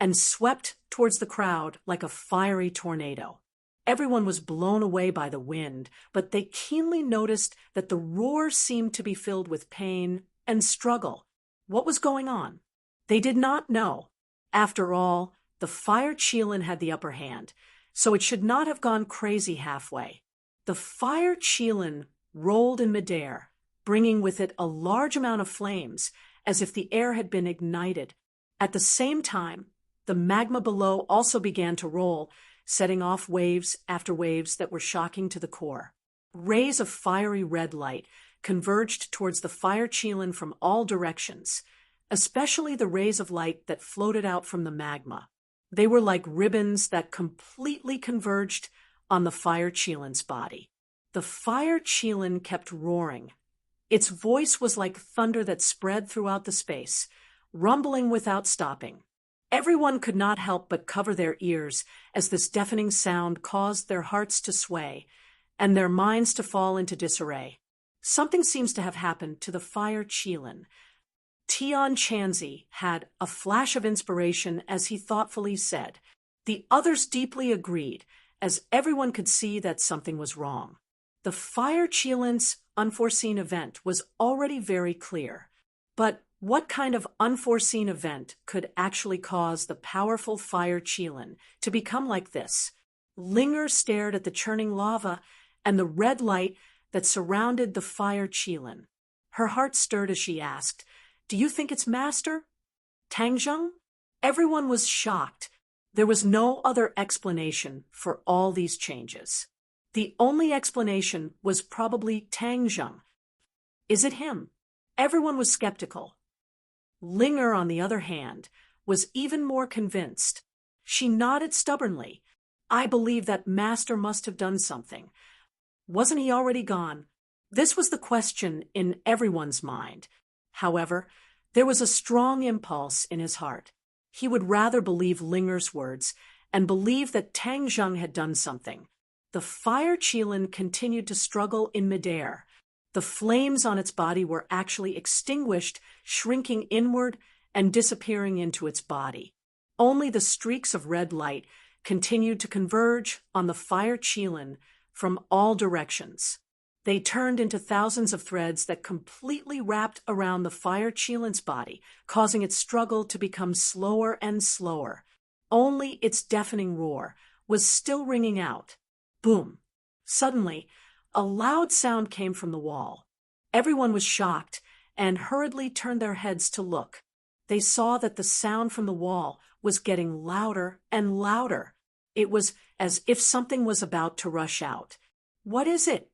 and swept towards the crowd like a fiery tornado. Everyone was blown away by the wind, but they keenly noticed that the roar seemed to be filled with pain and struggle. What was going on? They did not know. After all, the fire Qilin had the upper hand, so it should not have gone crazy halfway. The fire Qilin rolled in midair, bringing with it a large amount of flames, as if the air had been ignited. At the same time, the magma below also began to roll, setting off waves after waves that were shocking to the core. Rays of fiery red light converged towards the fire Qilin from all directions, especially the rays of light that floated out from the magma. They were like ribbons that completely converged on the fire Qilin's body. The fire Qilin kept roaring. Its voice was like thunder that spread throughout the space, rumbling without stopping. Everyone could not help but cover their ears as this deafening sound caused their hearts to sway and their minds to fall into disarray. Something seems to have happened to the fire Qilin. Tian Chanzi had a flash of inspiration as he thoughtfully said. The others deeply agreed, as everyone could see that something was wrong. The fire Qilin's unforeseen event was already very clear. But what kind of unforeseen event could actually cause the powerful fire Qilin to become like this? Linger stared at the churning lava and the red light that surrounded the fire Qilin. Her heart stirred as she asked, "Do you think it's Master? Tangjung?" Everyone was shocked. There was no other explanation for all these changes. The only explanation was probably Tangjung. Is it him? Everyone was skeptical. Linger, on the other hand, was even more convinced. She nodded stubbornly. I believe that Master must have done something. Wasn't he already gone? This was the question in everyone's mind. However, there was a strong impulse in his heart. He would rather believe Linger's words and believe that Tangjung had done something. The fire Qilin continued to struggle in midair. The flames on its body were actually extinguished, shrinking inward and disappearing into its body. Only the streaks of red light continued to converge on the fire Qilin from all directions. They turned into thousands of threads that completely wrapped around the fire Qilin's body, causing its struggle to become slower and slower. Only its deafening roar was still ringing out. Boom! Suddenly, a loud sound came from the wall. Everyone was shocked and hurriedly turned their heads to look. They saw that the sound from the wall was getting louder and louder. It was as if something was about to rush out. What is it?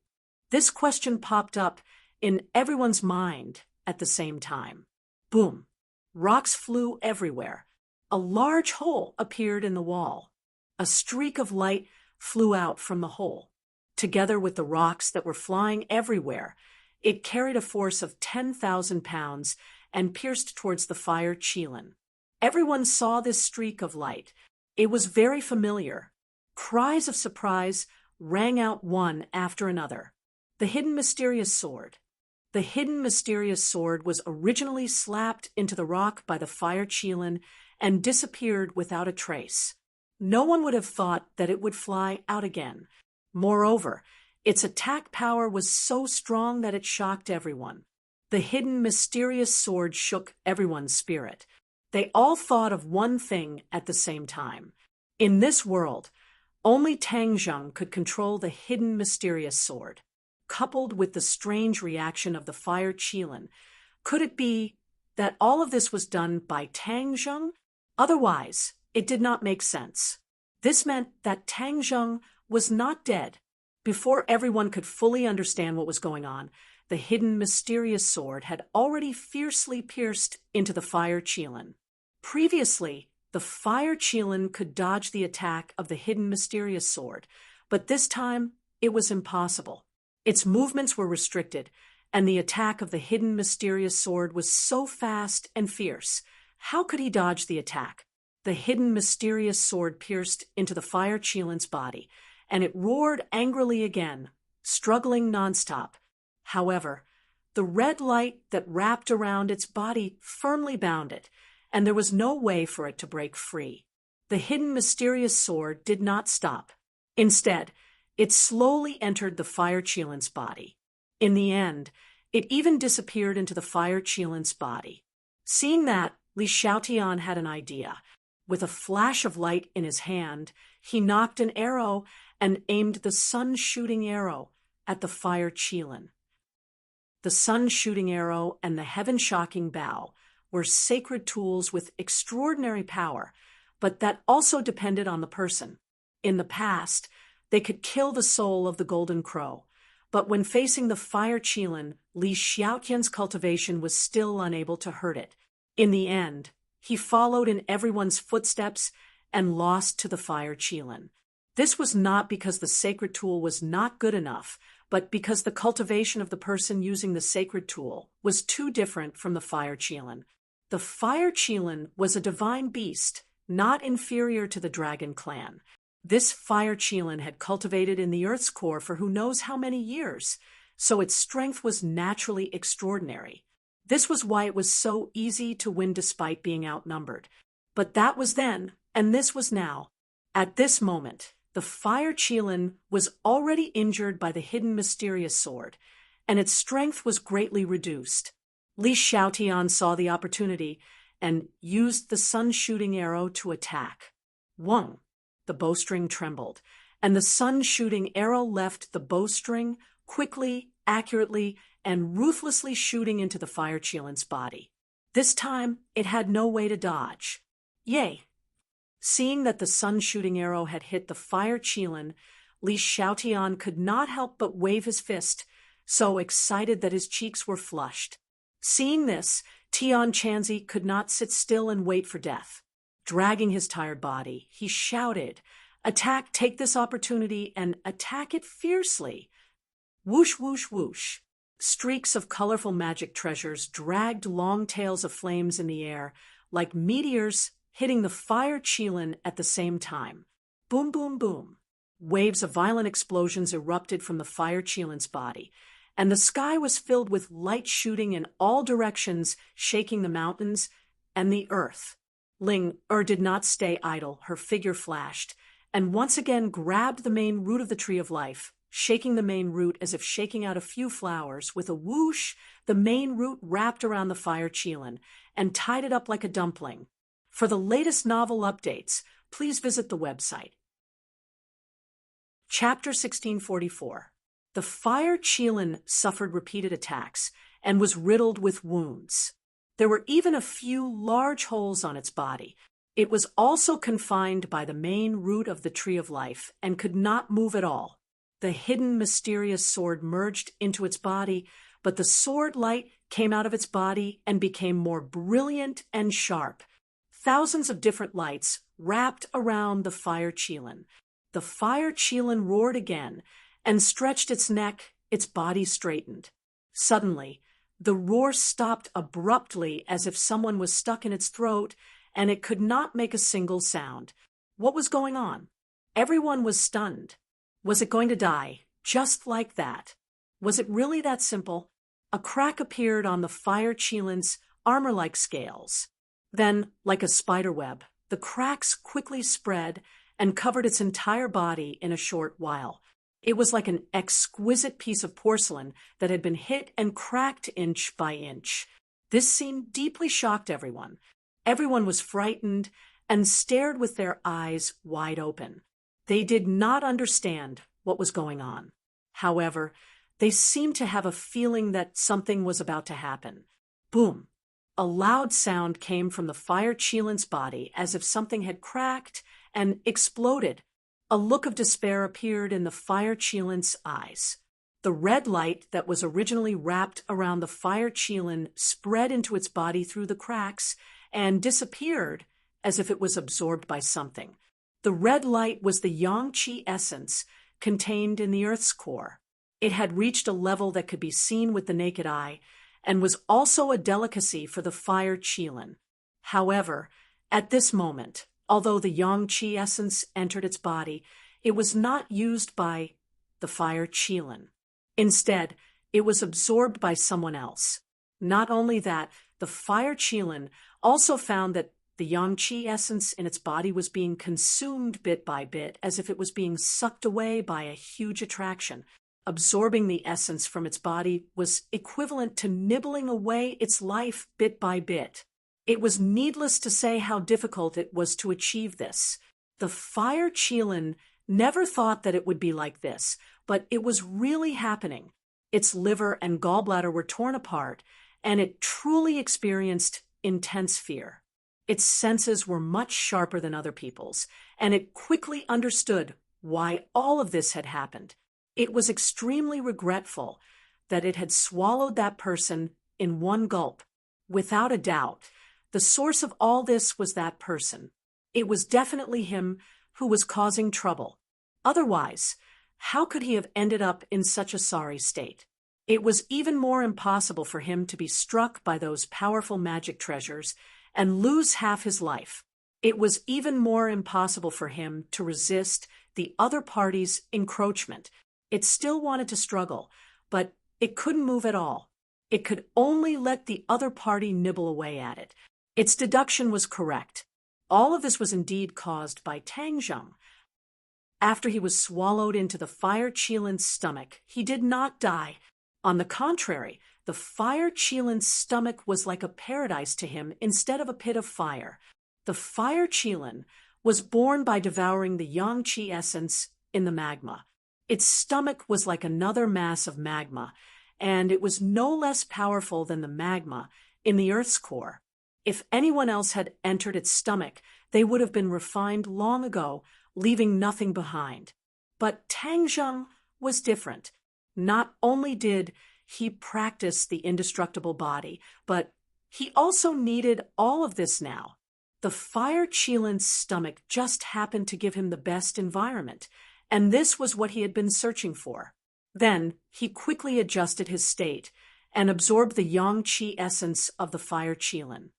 This question popped up in everyone's mind at the same time. Boom! Rocks flew everywhere. A large hole appeared in the wall. A streak of light flew out from the hole. Together with the rocks that were flying everywhere, it carried a force of 10,000 pounds and pierced towards the fire Qilin. Everyone saw this streak of light. It was very familiar. Cries of surprise rang out one after another. The hidden mysterious sword. The hidden mysterious sword was originally slapped into the rock by the fire Qilin and disappeared without a trace. No one would have thought that it would fly out again. Moreover, its attack power was so strong that it shocked everyone. The hidden mysterious sword shook everyone's spirit. They all thought of one thing at the same time. In this world, only Tangjung could control the hidden mysterious sword. Coupled with the strange reaction of the fire Qilin, could it be that all of this was done by Tangjung? Otherwise, it did not make sense. This meant that Tangjung was not dead. Before everyone could fully understand what was going on, the hidden mysterious sword had already fiercely pierced into the fire Qilin. Previously, the fire Qilin could dodge the attack of the hidden mysterious sword, but this time it was impossible. Its movements were restricted, and the attack of the hidden mysterious sword was so fast and fierce. How could he dodge the attack? The hidden mysterious sword pierced into the fire Qilin's body, and it roared angrily again, struggling nonstop. However, the red light that wrapped around its body firmly bound it, and there was no way for it to break free. The hidden mysterious sword did not stop. Instead, it slowly entered the fire Qilin's body. In the end, it even disappeared into the fire Qilin's body. Seeing that, Li Xiaotian had an idea. With a flash of light in his hand, he nocked an arrow and aimed the sun-shooting arrow at the fire Qilin. The sun-shooting arrow and the heaven-shocking bow were sacred tools with extraordinary power, but that also depended on the person. In the past, they could kill the soul of the golden crow, but when facing the fire Qilin, Li Xiaotian's cultivation was still unable to hurt it. In the end, he followed in everyone's footsteps and lost to the fire Qilin. This was not because the sacred tool was not good enough, but because the cultivation of the person using the sacred tool was too different from the fire Qilin. The fire Qilin was a divine beast, not inferior to the dragon clan. This fire Qilin had cultivated in the earth's core for who knows how many years, so its strength was naturally extraordinary. This was why it was so easy to win despite being outnumbered. But that was then, and this was now. At this moment, the fire Qilin was already injured by the hidden mysterious sword, and its strength was greatly reduced. Li Xiaotian saw the opportunity and used the sun-shooting arrow to attack. Wong! The bowstring trembled, and the sun-shooting arrow left the bowstring quickly, accurately, and ruthlessly shooting into the fire Qilin's body. This time, it had no way to dodge. Yay! Seeing that the sun-shooting arrow had hit the fire Qilin, Li Xiaotian could not help but wave his fist, so excited that his cheeks were flushed. Seeing this, Tian Chanzi could not sit still and wait for death. Dragging his tired body, he shouted, "Attack, take this opportunity, and attack it fiercely." Whoosh, whoosh, whoosh. Streaks of colorful magic treasures dragged long tails of flames in the air, like meteors hitting the fire Qilin at the same time. Boom, boom, boom. Waves of violent explosions erupted from the fire Qilin's body, and the sky was filled with light shooting in all directions, shaking the mountains and the earth. Ling did not stay idle. Her figure flashed, and once again grabbed the main root of the tree of life, shaking the main root as if shaking out a few flowers. With a whoosh, the main root wrapped around the fire Qilin and tied it up like a dumpling. For the latest novel updates, please visit the website. Chapter 1644. The fire Qilin suffered repeated attacks and was riddled with wounds. There were even a few large holes on its body. It was also confined by the main root of the tree of life and could not move at all. The hidden mysterious sword merged into its body, but the sword light came out of its body and became more brilliant and sharp. Thousands of different lights wrapped around the fire Qilin. The fire Qilin roared again and stretched its neck, its body straightened. Suddenly, the roar stopped abruptly as if someone was stuck in its throat, and it could not make a single sound. What was going on? Everyone was stunned. Was it going to die, just like that? Was it really that simple? A crack appeared on the fire Qilin's armor-like scales. Then, like a spiderweb, the cracks quickly spread and covered its entire body in a short while. It was like an exquisite piece of porcelain that had been hit and cracked inch by inch. This scene deeply shocked everyone. Everyone was frightened and stared with their eyes wide open. They did not understand what was going on. However, they seemed to have a feeling that something was about to happen. Boom! A loud sound came from the fire Qilin's body as if something had cracked and exploded. A look of despair appeared in the fire Qilin's eyes. The red light that was originally wrapped around the fire Qilin spread into its body through the cracks and disappeared as if it was absorbed by something. The red light was the yang qi essence contained in the earth's core. It had reached a level that could be seen with the naked eye and was also a delicacy for the fire Qilin. However, at this moment, although the yang qi essence entered its body, it was not used by the fire Qilin. Instead, it was absorbed by someone else. Not only that, the fire Qilin also found that the yang qi essence in its body was being consumed bit by bit, as if it was being sucked away by a huge attraction. Absorbing the essence from its body was equivalent to nibbling away its life bit by bit. It was needless to say how difficult it was to achieve this. The fire Qilin never thought that it would be like this, but it was really happening. Its liver and gallbladder were torn apart, and it truly experienced intense fear. Its senses were much sharper than other people's, and it quickly understood why all of this had happened. It was extremely regretful that it had swallowed that person in one gulp. Without a doubt, the source of all this was that person. It was definitely him who was causing trouble. Otherwise, how could he have ended up in such a sorry state? It was even more impossible for him to be struck by those powerful magic treasures and lose half his life. It was even more impossible for him to resist the other party's encroachment. It still wanted to struggle, but it couldn't move at all. It could only let the other party nibble away at it. Its deduction was correct. All of this was indeed caused by Tang Zheng. After he was swallowed into the fire Qilin's stomach, he did not die. On the contrary, the fire Qilin's stomach was like a paradise to him instead of a pit of fire. The fire Qilin was born by devouring the yang qi essence in the magma. Its stomach was like another mass of magma, and it was no less powerful than the magma in the Earth's core. If anyone else had entered its stomach, they would have been refined long ago, leaving nothing behind. But Tang Zheng was different. Not only did he practice the indestructible body, but he also needed all of this now. The fire Qilin's stomach just happened to give him the best environment, and this was what he had been searching for. Then he quickly adjusted his state and absorbed the yang qi essence of the fire Qilin.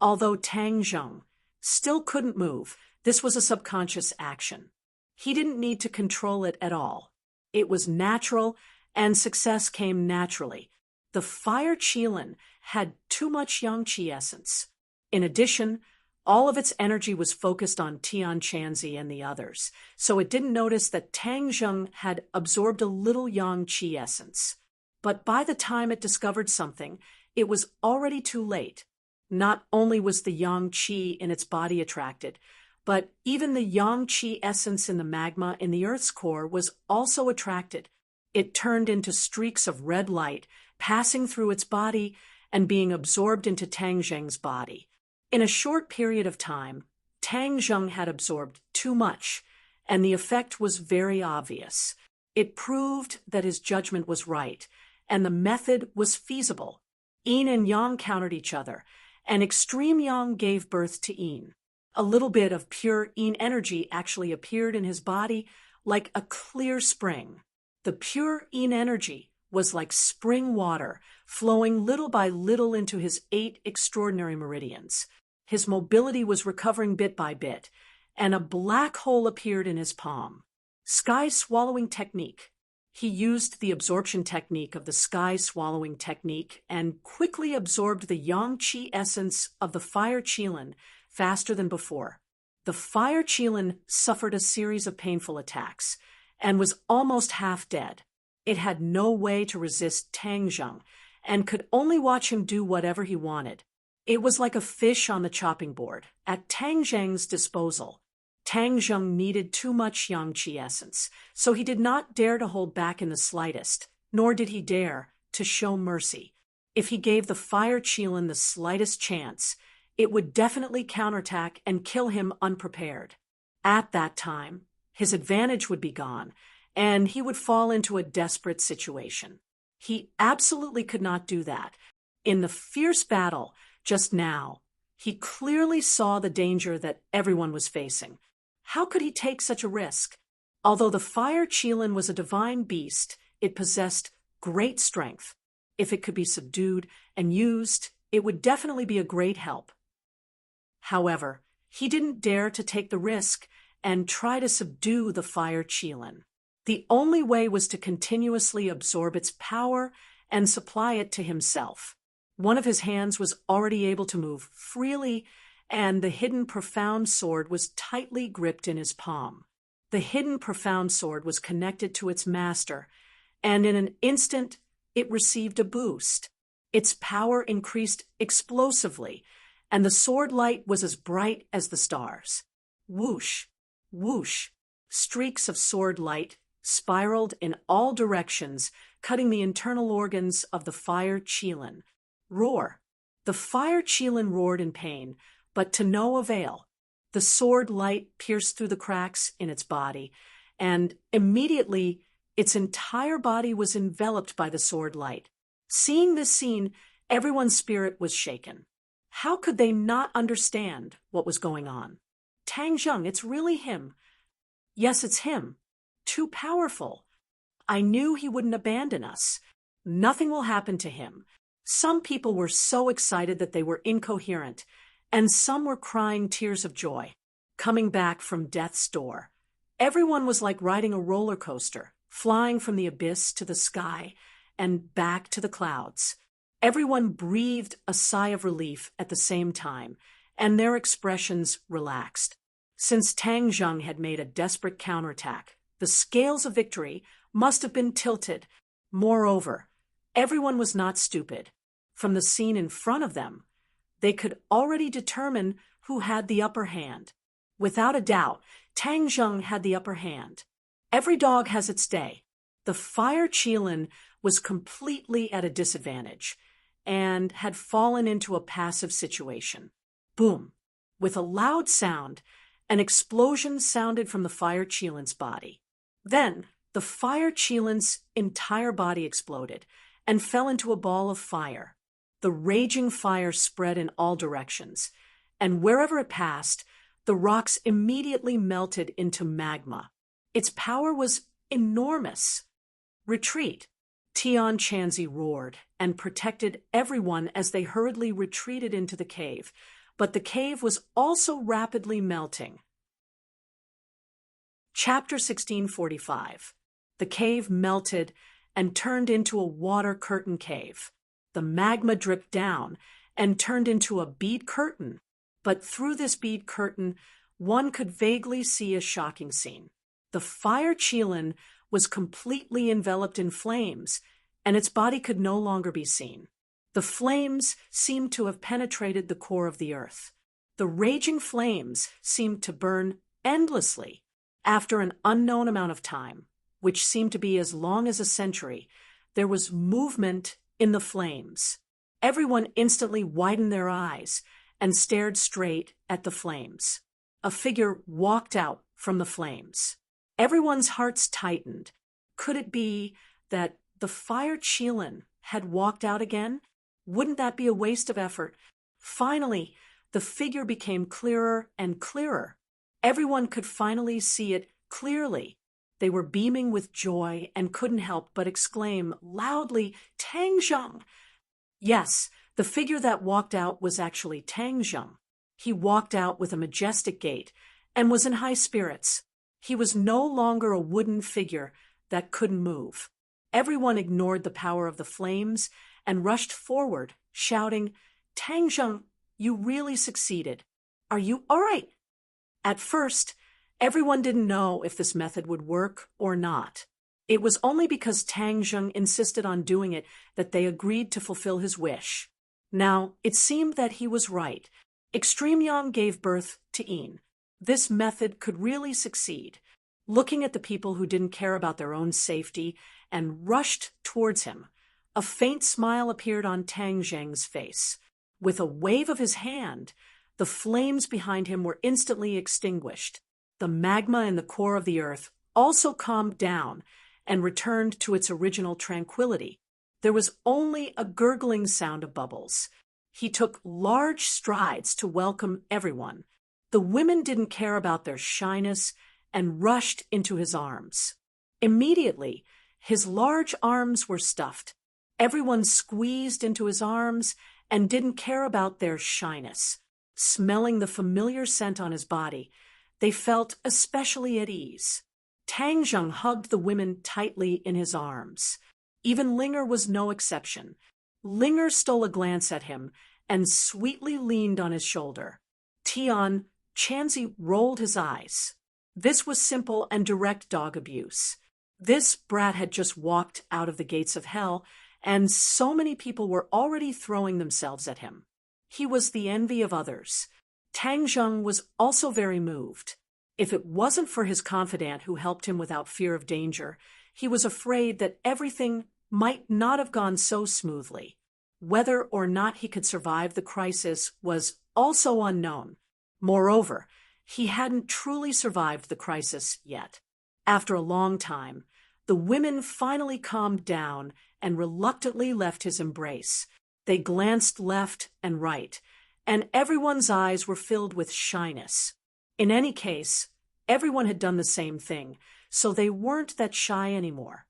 Although Tang Zheng still couldn't move, this was a subconscious action. He didn't need to control it at all. It was natural, and success came naturally. The fire Qilin had too much yang qi essence. In addition, all of its energy was focused on Tian Chanzi and the others, so it didn't notice that Tang Zheng had absorbed a little yang qi essence. But by the time it discovered something, it was already too late. Not only was the yang qi in its body attracted, but even the yang qi essence in the magma in the Earth's core was also attracted. It turned into streaks of red light, passing through its body and being absorbed into Tang Zheng's body. In a short period of time, Tang Zheng had absorbed too much, and the effect was very obvious. It proved that his judgment was right, and the method was feasible. Yin and yang countered each other, and extreme yang gave birth to yin. A little bit of pure yin energy actually appeared in his body like a clear spring. The pure yin energy was like spring water, flowing little by little into his 8 extraordinary meridians. His mobility was recovering bit by bit, and a black hole appeared in his palm. Sky swallowing technique. He used the absorption technique of the sky swallowing technique and quickly absorbed the yang qi essence of the fire Qilin faster than before. The fire Qilin suffered a series of painful attacks and was almost half dead. It had no way to resist Tang Zheng and could only watch him do whatever he wanted. It was like a fish on the chopping board, at Tang Zheng's disposal. Tang Zheng needed too much yang qi essence, so he did not dare to hold back in the slightest, nor did he dare to show mercy. If he gave the fire Qilin the slightest chance, it would definitely counterattack and kill him unprepared. At that time, his advantage would be gone, and he would fall into a desperate situation. He absolutely could not do that. In the fierce battle just now, he clearly saw the danger that everyone was facing. How could he take such a risk? Although the fire Qilin was a divine beast, it possessed great strength. If it could be subdued and used, it would definitely be a great help. However, he didn't dare to take the risk and try to subdue the fire Qilin. The only way was to continuously absorb its power and supply it to himself. One of his hands was already able to move freely, and the hidden profound sword was tightly gripped in his palm. The hidden profound sword was connected to its master, and in an instant it received a boost. Its power increased explosively, and the sword light was as bright as the stars. Whoosh, whoosh, streaks of sword light spiraled in all directions, cutting the internal organs of the fire Qilin. Roar! The fire Qilin roared in pain, but to no avail. The sword light pierced through the cracks in its body, and immediately its entire body was enveloped by the sword light. Seeing this scene, everyone's spirit was shaken. How could they not understand what was going on? Tang Zheng, it's really him. Yes, it's him. Too powerful. I knew he wouldn't abandon us. Nothing will happen to him. Some people were so excited that they were incoherent, and some were crying tears of joy, coming back from death's door. Everyone was like riding a roller coaster, flying from the abyss to the sky and back to the clouds. Everyone breathed a sigh of relief at the same time, and their expressions relaxed. Since Tang Zheng had made a desperate counterattack, the scales of victory must have been tilted. Moreover, everyone was not stupid. From the scene in front of them, they could already determine who had the upper hand. Without a doubt, Tang Zheng had the upper hand. Every dog has its day. The fire Qilin was completely at a disadvantage and had fallen into a passive situation. Boom! With a loud sound, an explosion sounded from the fire Qilin's body. Then, the fire Qilin's entire body exploded and fell into a ball of fire. The raging fire spread in all directions, and wherever it passed, the rocks immediately melted into magma. Its power was enormous. Retreat! Tian Chanzi roared and protected everyone as they hurriedly retreated into the cave, but the cave was also rapidly melting. Chapter 1645. The cave melted and turned into a water curtain cave. The magma dripped down and turned into a bead curtain, but through this bead curtain, one could vaguely see a shocking scene. The fire Qilin was completely enveloped in flames, and its body could no longer be seen. The flames seemed to have penetrated the core of the earth. The raging flames seemed to burn endlessly. After an unknown amount of time, which seemed to be as long as a century, there was movement in the flames. Everyone instantly widened their eyes and stared straight at the flames. A figure walked out from the flames. Everyone's hearts tightened. Could it be that the fire Qilin had walked out again? Wouldn't that be a waste of effort? Finally, the figure became clearer and clearer. Everyone could finally see it clearly. They were beaming with joy and couldn't help but exclaim loudly, "Tang Zheng!" Yes, the figure that walked out was actually Tang Zheng. He walked out with a majestic gait and was in high spirits. He was no longer a wooden figure that couldn't move. Everyone ignored the power of the flames and rushed forward, shouting, "Tang Zheng, you really succeeded. Are you all right?" At first, everyone didn't know if this method would work or not. It was only because Tang Zheng insisted on doing it that they agreed to fulfill his wish. Now, it seemed that he was right. Extreme Yang gave birth to Yin. This method could really succeed. Looking at the people who didn't care about their own safety and rushed towards him, a faint smile appeared on Tang Zheng's face. With a wave of his hand, the flames behind him were instantly extinguished. The magma in the core of the earth also calmed down and returned to its original tranquility. There was only a gurgling sound of bubbles. He took large strides to welcome everyone. The women didn't care about their shyness and rushed into his arms. Immediately, his large arms were stuffed. Everyone squeezed into his arms and didn't care about their shyness. Smelling the familiar scent on his body, they felt especially at ease. Tang Zheng hugged the women tightly in his arms. Even Linger was no exception. Linger stole a glance at him and sweetly leaned on his shoulder. Tian Chanzi rolled his eyes. This was simple and direct dog abuse. This brat had just walked out of the gates of hell, and so many people were already throwing themselves at him. He was the envy of others. Tang Zheng was also very moved. If it wasn't for his confidant who helped him without fear of danger, he was afraid that everything might not have gone so smoothly. Whether or not he could survive the crisis was also unknown. Moreover, he hadn't truly survived the crisis yet. After a long time, the women finally calmed down and reluctantly left his embrace. They glanced left and right, and everyone's eyes were filled with shyness. In any case, everyone had done the same thing, so they weren't that shy anymore.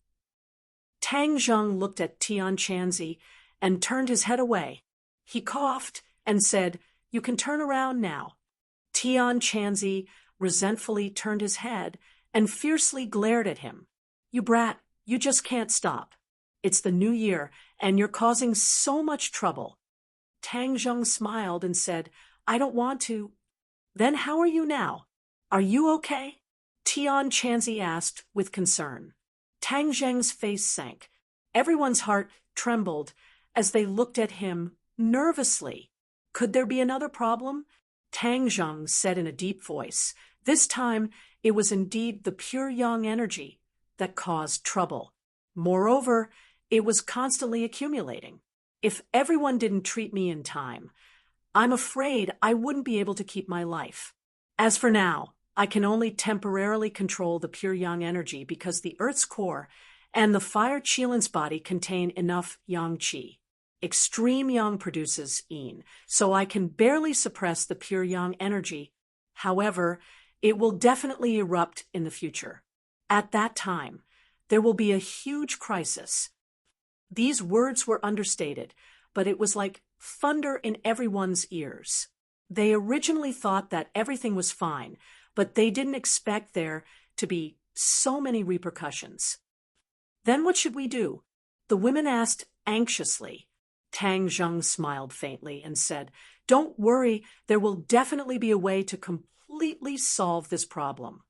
Tang Zheng looked at Tian Chanzi and turned his head away. He coughed and said, "You can turn around now." Tian Chanzi resentfully turned his head and fiercely glared at him. "You brat, you just can't stop. It's the new year, and you're causing so much trouble." Tang Zheng smiled and said, "I don't want to." "Then how are you now? Are you okay?" Tian Chanzi asked with concern. Tang Zheng's face sank. Everyone's heart trembled as they looked at him nervously. Could there be another problem? Tang Zheng said in a deep voice. This time, it was indeed the pure yang energy that caused trouble. Moreover, it was constantly accumulating. If everyone didn't treat me in time, I'm afraid I wouldn't be able to keep my life. As for now, I can only temporarily control the pure yang energy because the Earth's core and the fire Qilin's body contain enough yang qi. Extreme yang produces yin, so I can barely suppress the pure yang energy. However, it will definitely erupt in the future. At that time, there will be a huge crisis. These words were understated, but it was like thunder in everyone's ears. They originally thought that everything was fine, but they didn't expect there to be so many repercussions. Then what should we do? The women asked anxiously. Tang Zheng smiled faintly and said, "Don't worry, there will definitely be a way to completely solve this problem."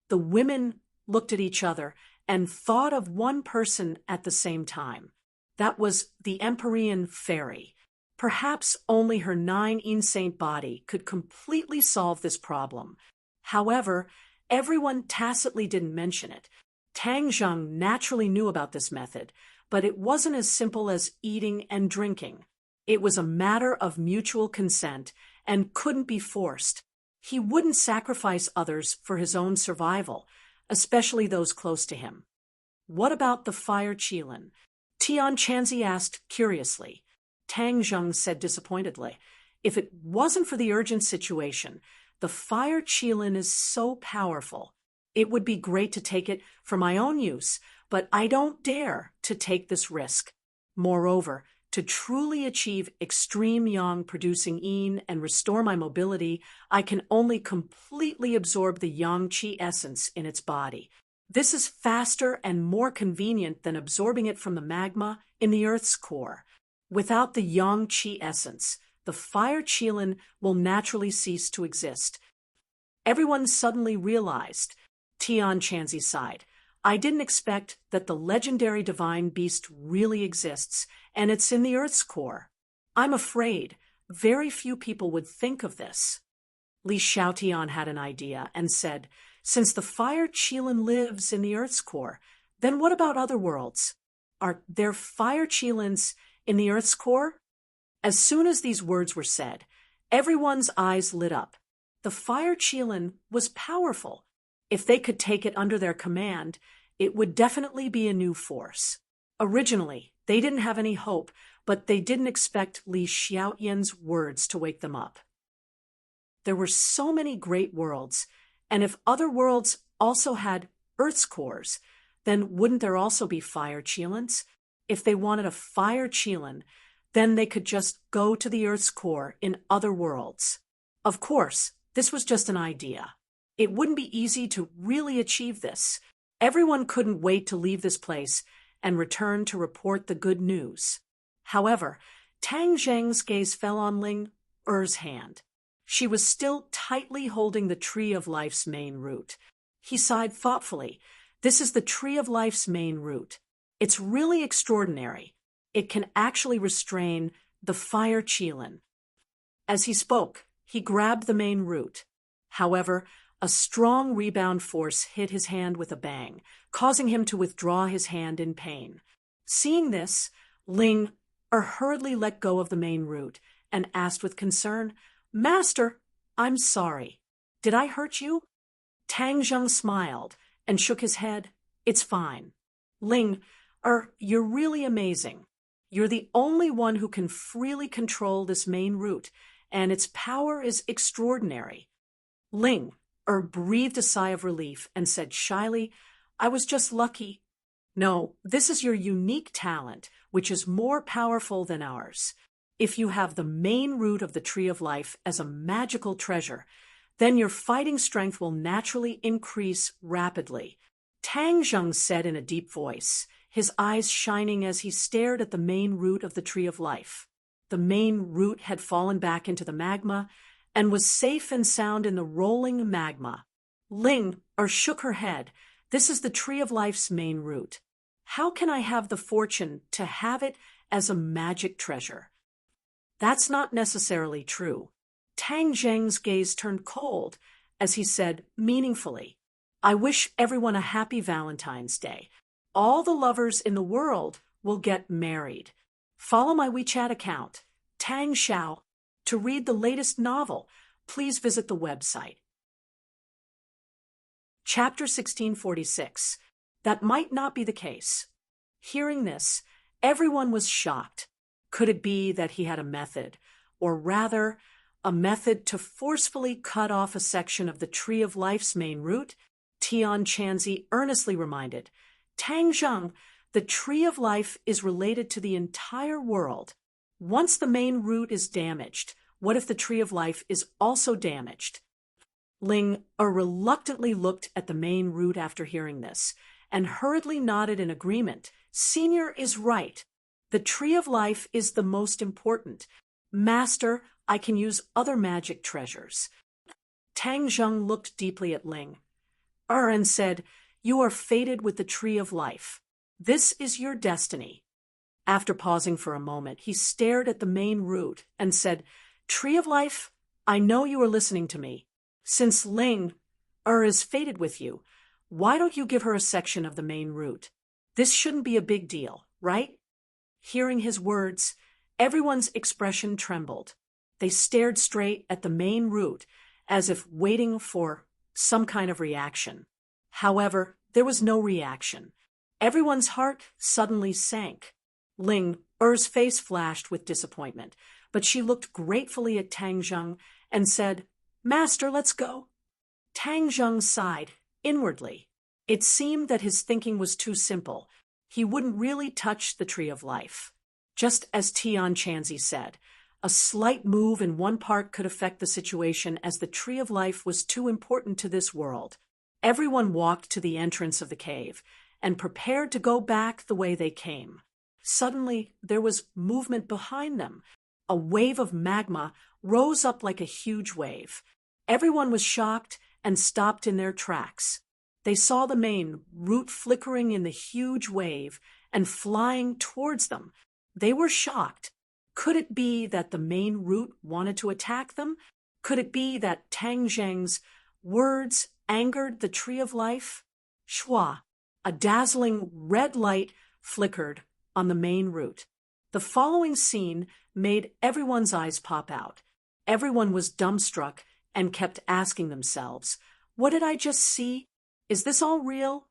The women looked at each other and thought of one person at the same time. That was the Empyrean fairy. Perhaps only her 9 insane body could completely solve this problem. However, everyone tacitly didn't mention it. Tang Zheng naturally knew about this method, but it wasn't as simple as eating and drinking. It was a matter of mutual consent and couldn't be forced. He wouldn't sacrifice others for his own survival, especially those close to him. What about the fire Qilin? Tian Chanzi asked curiously. Tang Zheng said disappointedly, "If it wasn't for the urgent situation, the fire Qilin is so powerful. It would be great to take it for my own use, but I don't dare to take this risk. Moreover, to truly achieve extreme yang producing yin and restore my mobility, I can only completely absorb the yang qi essence in its body. This is faster and more convenient than absorbing it from the magma in the Earth's core. Without the yang qi essence, the fire Qilin will naturally cease to exist." Everyone suddenly realized. Tian Chanzi sighed. "I didn't expect that the legendary divine beast really exists, and it's in the Earth's core. I'm afraid very few people would think of this." Li Xiaotian had an idea and said, "Since the fire Qilin lives in the Earth's core, then what about other worlds? Are there fire Qilins in the Earth's core?" As soon as these words were said, everyone's eyes lit up. The fire Qilin was powerful. If they could take it under their command, it would definitely be a new force. Originally, they didn't have any hope, but they didn't expect Li Xiaotian's words to wake them up. There were so many great worlds, and if other worlds also had Earth's cores, then wouldn't there also be fire Qilins? If they wanted a fire Qilin, then they could just go to the Earth's core in other worlds. Of course, this was just an idea. It wouldn't be easy to really achieve this. Everyone couldn't wait to leave this place and return to report the good news. However, Tang Zheng's gaze fell on Ling Er's hand. She was still tightly holding the Tree of Life's main root. He sighed thoughtfully. This is the Tree of Life's main root. It's really extraordinary. It can actually restrain the fire Qilin. As he spoke, he grabbed the main root. However, a strong rebound force hit his hand with a bang, causing him to withdraw his hand in pain. Seeing this, Ling hurriedly let go of the main root and asked with concern, "Master, I'm sorry. Did I hurt you?" Tang Zheng smiled and shook his head. "It's fine. Ling, you're really amazing. You're the only one who can freely control this main root, and its power is extraordinary." Ling breathed a sigh of relief and said shyly, "I was just lucky." "No, this is your unique talent, which is more powerful than ours. If you have the main root of the Tree of Life as a magical treasure, then your fighting strength will naturally increase rapidly," Tang Zheng said in a deep voice, his eyes shining as he stared at the main root of the Tree of Life. The main root had fallen back into the magma and was safe and sound in the rolling magma. Ling shook her head. "This is the Tree of Life's main root. How can I have the fortune to have it as a magic treasure?" "That's not necessarily true." Tang Zheng's gaze turned cold as he said meaningfully, "I wish everyone a happy Valentine's Day. All the lovers in the world will get married. Follow my WeChat account, Tang Xiao. To read the latest novel, please visit the website." Chapter 1646. That might not be the case. Hearing this, everyone was shocked. Could it be that he had a method, or rather, a method to forcefully cut off a section of the Tree of Life's main root? Tian Chanzi earnestly reminded, "Tang Zheng, the Tree of Life is related to the entire world. Once the main root is damaged, what if the Tree of Life is also damaged?" Ling reluctantly looked at the main root after hearing this, and hurriedly nodded in agreement. "Senior is right. The Tree of Life is the most important. Master, I can use other magic treasures." Tang Zheng looked deeply at Ling and said, "You are fated with the Tree of Life. This is your destiny." After pausing for a moment, he stared at the main root and said, "Tree of Life, I know you are listening to me. Since Ling is fated with you, why don't you give her a section of the main root? This shouldn't be a big deal, right?" Hearing his words, everyone's expression trembled. They stared straight at the main root, as if waiting for some kind of reaction. However, there was no reaction. Everyone's heart suddenly sank. Ling Er's face flashed with disappointment, but she looked gratefully at Tang Zheng and said, "Master, let's go." Tang Zheng sighed inwardly. It seemed that his thinking was too simple. He wouldn't really touch the Tree of Life. Just as Tian Chanzi said, a slight move in one part could affect the situation, as the Tree of Life was too important to this world. Everyone walked to the entrance of the cave and prepared to go back the way they came. Suddenly, there was movement behind them. A wave of magma rose up like a huge wave. Everyone was shocked and stopped in their tracks. They saw the main root flickering in the huge wave and flying towards them. They were shocked. Could it be that the main root wanted to attack them? Could it be that Tang Zheng's words angered the Tree of Life? Shua, a dazzling red light flickered on the main root. The following scene made everyone's eyes pop out. Everyone was dumbstruck and kept asking themselves, "What did I just see? Is this all real?"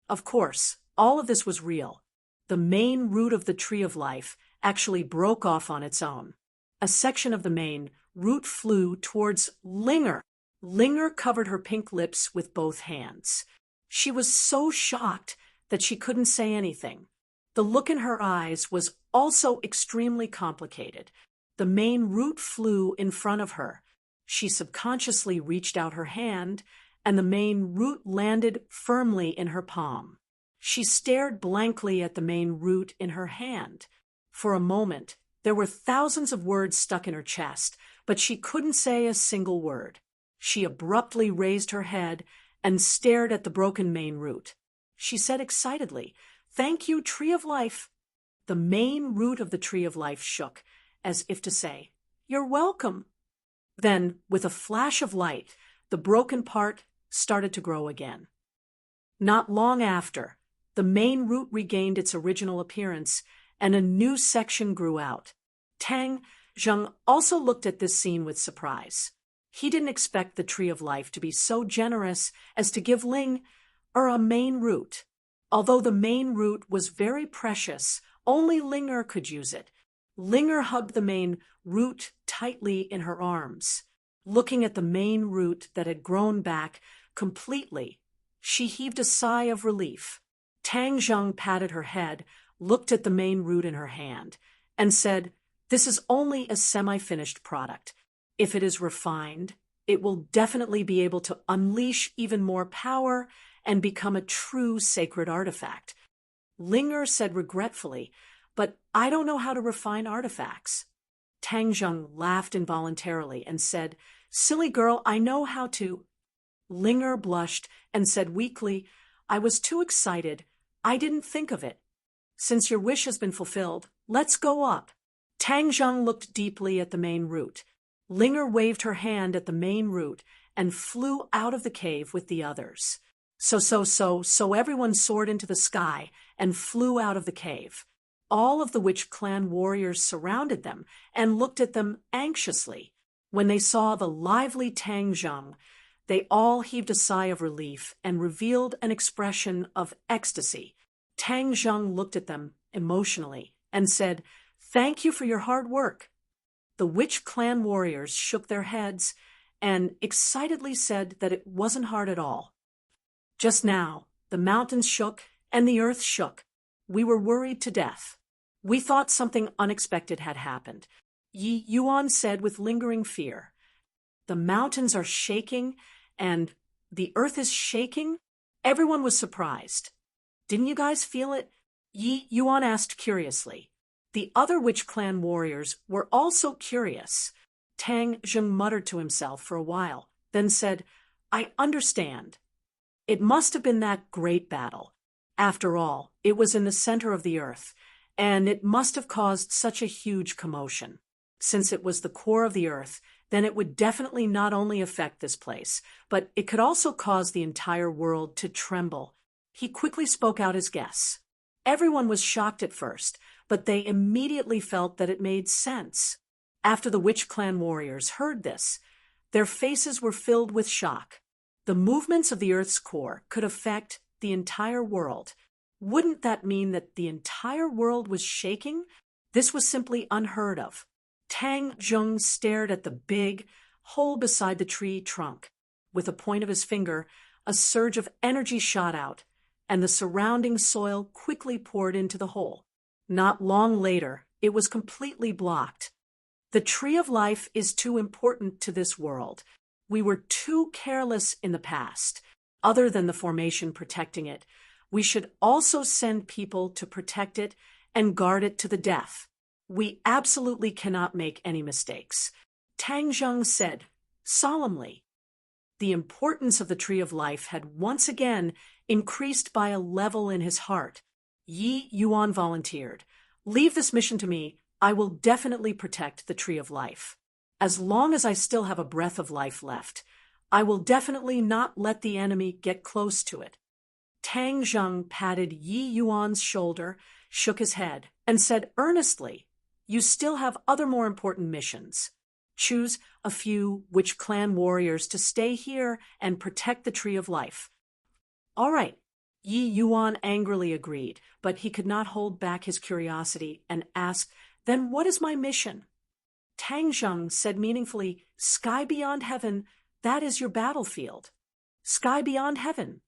Of course, all of this was real. The main root of the Tree of Life actually broke off on its own. A section of the main root flew towards Linger. Linger covered her pink lips with both hands. She was so shocked that she couldn't say anything. The look in her eyes was also extremely complicated. The main root flew in front of her. She subconsciously reached out her hand, and the main root landed firmly in her palm. She stared blankly at the main root in her hand. For a moment, there were thousands of words stuck in her chest, but she couldn't say a single word. She abruptly raised her head and stared at the broken main root. She said excitedly, "Thank you, Tree of Life." The main root of the Tree of Life shook, as if to say, "You're welcome." Then, with a flash of light, the broken part started to grow again. Not long after, the main root regained its original appearance, and a new section grew out. Tang Zheng also looked at this scene with surprise. He didn't expect the Tree of Life to be so generous as to give Ling a main root. Although the main root was very precious, only Linger could use it. Linger hugged the main root tightly in her arms. Looking at the main root that had grown back completely, she heaved a sigh of relief. Tang Zheng patted her head, looked at the main root in her hand, and said, "This is only a semi-finished product. If it is refined, it will definitely be able to unleash even more power and become a true sacred artifact." Linger said regretfully, "But I don't know how to refine artifacts." Tang Zheng laughed involuntarily and said, "Silly girl, I know how to." Linger blushed and said weakly, "I was too excited. I didn't think of it. Since your wish has been fulfilled, let's go up." Tang Zheng looked deeply at the main root. Linger waved her hand at the main root and flew out of the cave with the others. So everyone soared into the sky and flew out of the cave. All of the Witch Clan warriors surrounded them and looked at them anxiously. When they saw the lively Tang Zheng, they all heaved a sigh of relief and revealed an expression of ecstasy. Tang Zheng looked at them emotionally and said, "Thank you for your hard work." The Witch Clan warriors shook their heads and excitedly said that it wasn't hard at all. Just now, the mountains shook and the earth shook. We were worried to death. We thought something unexpected had happened. Yi Yuan said with lingering fear. "The mountains are shaking and the earth is shaking?" Everyone was surprised. "Didn't you guys feel it?" Yi Yuan asked curiously. The other Witch Clan warriors were also curious. Tang Zheng muttered to himself for a while, then said, "I understand. It must have been that great battle. After all, it was in the center of the earth, and it must have caused such a huge commotion. Since it was the core of the earth, then it would definitely not only affect this place, but it could also cause the entire world to tremble." He quickly spoke out his guess. Everyone was shocked at first, but they immediately felt that it made sense. After the Witch Clan warriors heard this, their faces were filled with shock. The movements of the Earth's core could affect the entire world. Wouldn't that mean that the entire world was shaking? This was simply unheard of. Tang Zheng stared at the big hole beside the tree trunk. With a point of his finger, a surge of energy shot out, and the surrounding soil quickly poured into the hole. Not long later, it was completely blocked. The Tree of Life is too important to this world. We were too careless in the past. Other than the formation protecting it, we should also send people to protect it and guard it to the death. We absolutely cannot make any mistakes. Tang Zheng said solemnly. The importance of the Tree of Life had once again increased by a level in his heart. Yi Yuan volunteered. "Leave this mission to me. I will definitely protect the Tree of Life. As long as I still have a breath of life left, I will definitely not let the enemy get close to it." Tang Zheng patted Yi Yuan's shoulder, shook his head, and said earnestly, "You still have other more important missions. Choose a few Witch Clan warriors to stay here and protect the Tree of Life." "All right." Yi Yuan angrily agreed, but he could not hold back his curiosity and asked, "Then what is my mission?" Tang Zheng said meaningfully, "Sky beyond heaven, that is your battlefield." Sky beyond heaven.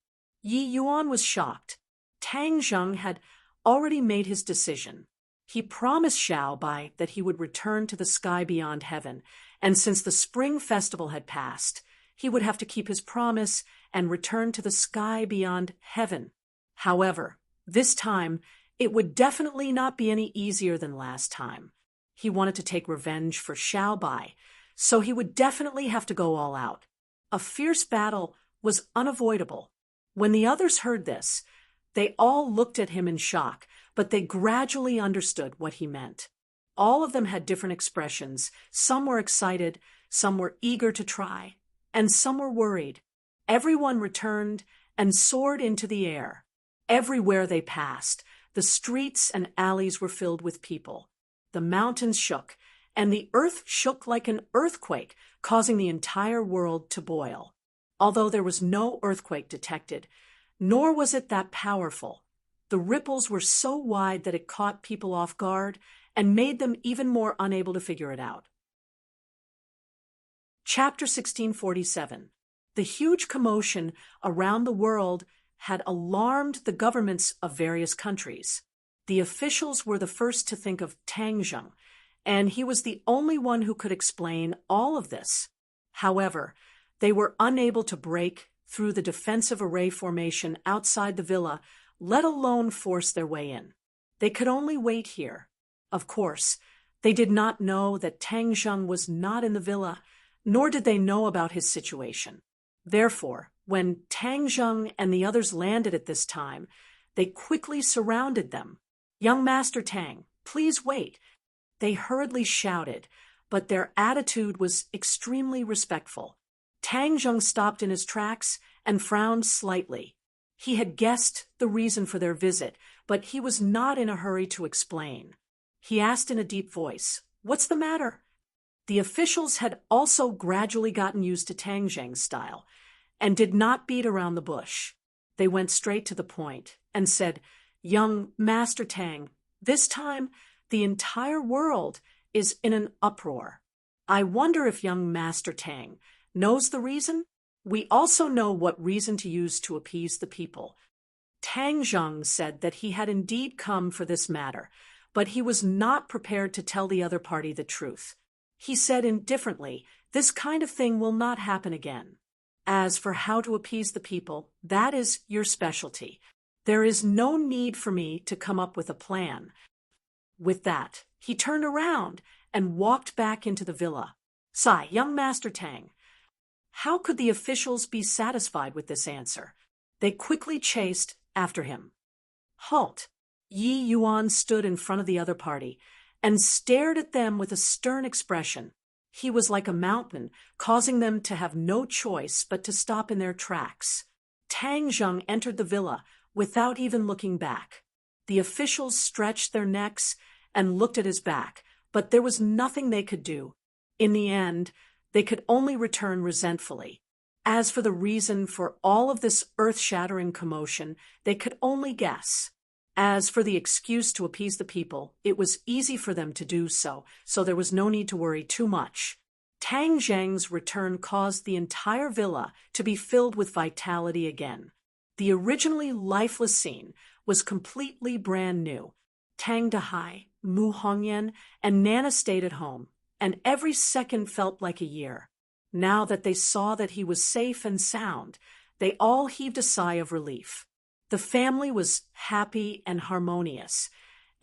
Yi Yuan was shocked. Tang Zheng had already made his decision. He promised Xiao Bai that he would return to the sky beyond heaven, and since the spring festival had passed, he would have to keep his promise and return to the sky beyond heaven. However, this time It would definitely not be any easier than last time. He wanted to take revenge for Xiaobai, so he would definitely have to go all out. A fierce battle was unavoidable. When the others heard this, they all looked at him in shock, but they gradually understood what he meant. All of them had different expressions. Some were excited, some were eager to try, and some were worried. Everyone returned and soared into the air. Everywhere they passed, the streets and alleys were filled with people. The mountains shook, and the earth shook like an earthquake, causing the entire world to boil. Although there was no earthquake detected, nor was it that powerful, the ripples were so wide that it caught people off guard and made them even more unable to figure it out. Chapter 1647. The huge commotion around the world had alarmed the governments of various countries. The officials were the first to think of Tang Zheng, and he was the only one who could explain all of this. However, they were unable to break through the defensive array formation outside the villa, let alone force their way in. They could only wait here. Of course, they did not know that Tang Zheng was not in the villa, nor did they know about his situation. Therefore, when Tang Zheng and the others landed at this time, they quickly surrounded them. "Young Master Tang, please wait," they hurriedly shouted, but their attitude was extremely respectful. Tang Zheng stopped in his tracks and frowned slightly. He had guessed the reason for their visit, but he was not in a hurry to explain. He asked in a deep voice, "What's the matter?" The officials had also gradually gotten used to Tang Zheng's style and did not beat around the bush. They went straight to the point and said, "Young Master Tang, this time the entire world is in an uproar. I wonder if young Master Tang knows the reason? We also know what reason to use to appease the people." Tang Zheng said that he had indeed come for this matter, but he was not prepared to tell the other party the truth. He said indifferently, "This kind of thing will not happen again. As for how to appease the people, that is your specialty. There is no need for me to come up with a plan." With that, he turned around and walked back into the villa. "Sigh, young Master Tang." How could the officials be satisfied with this answer? They quickly chased after him. "Halt!" Yi Yuan stood in front of the other party and stared at them with a stern expression. He was like a mountain, causing them to have no choice but to stop in their tracks. Tang Zheng entered the villa without even looking back. The officials stretched their necks and looked at his back, but there was nothing they could do. In the end, they could only return resentfully. As for the reason for all of this earth-shattering commotion, they could only guess. As for the excuse to appease the people, it was easy for them to do so, so there was no need to worry too much. Tang Zheng's return caused the entire villa to be filled with vitality again. The originally lifeless scene was completely brand new. Tang Dahai, Mu Hongyan, and Nana stayed at home, and every second felt like a year. Now that they saw that he was safe and sound, they all heaved a sigh of relief. The family was happy and harmonious,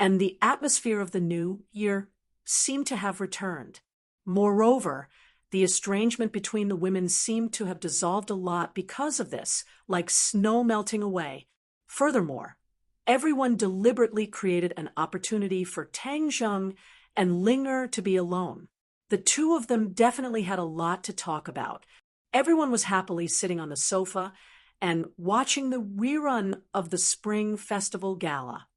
and the atmosphere of the new year seemed to have returned. Moreover, the estrangement between the women seemed to have dissolved a lot because of this, like snow melting away. Furthermore, everyone deliberately created an opportunity for Tang Zheng and Linger to be alone. The two of them definitely had a lot to talk about. Everyone was happily sitting on the sofa and watching the rerun of the Spring Festival Gala.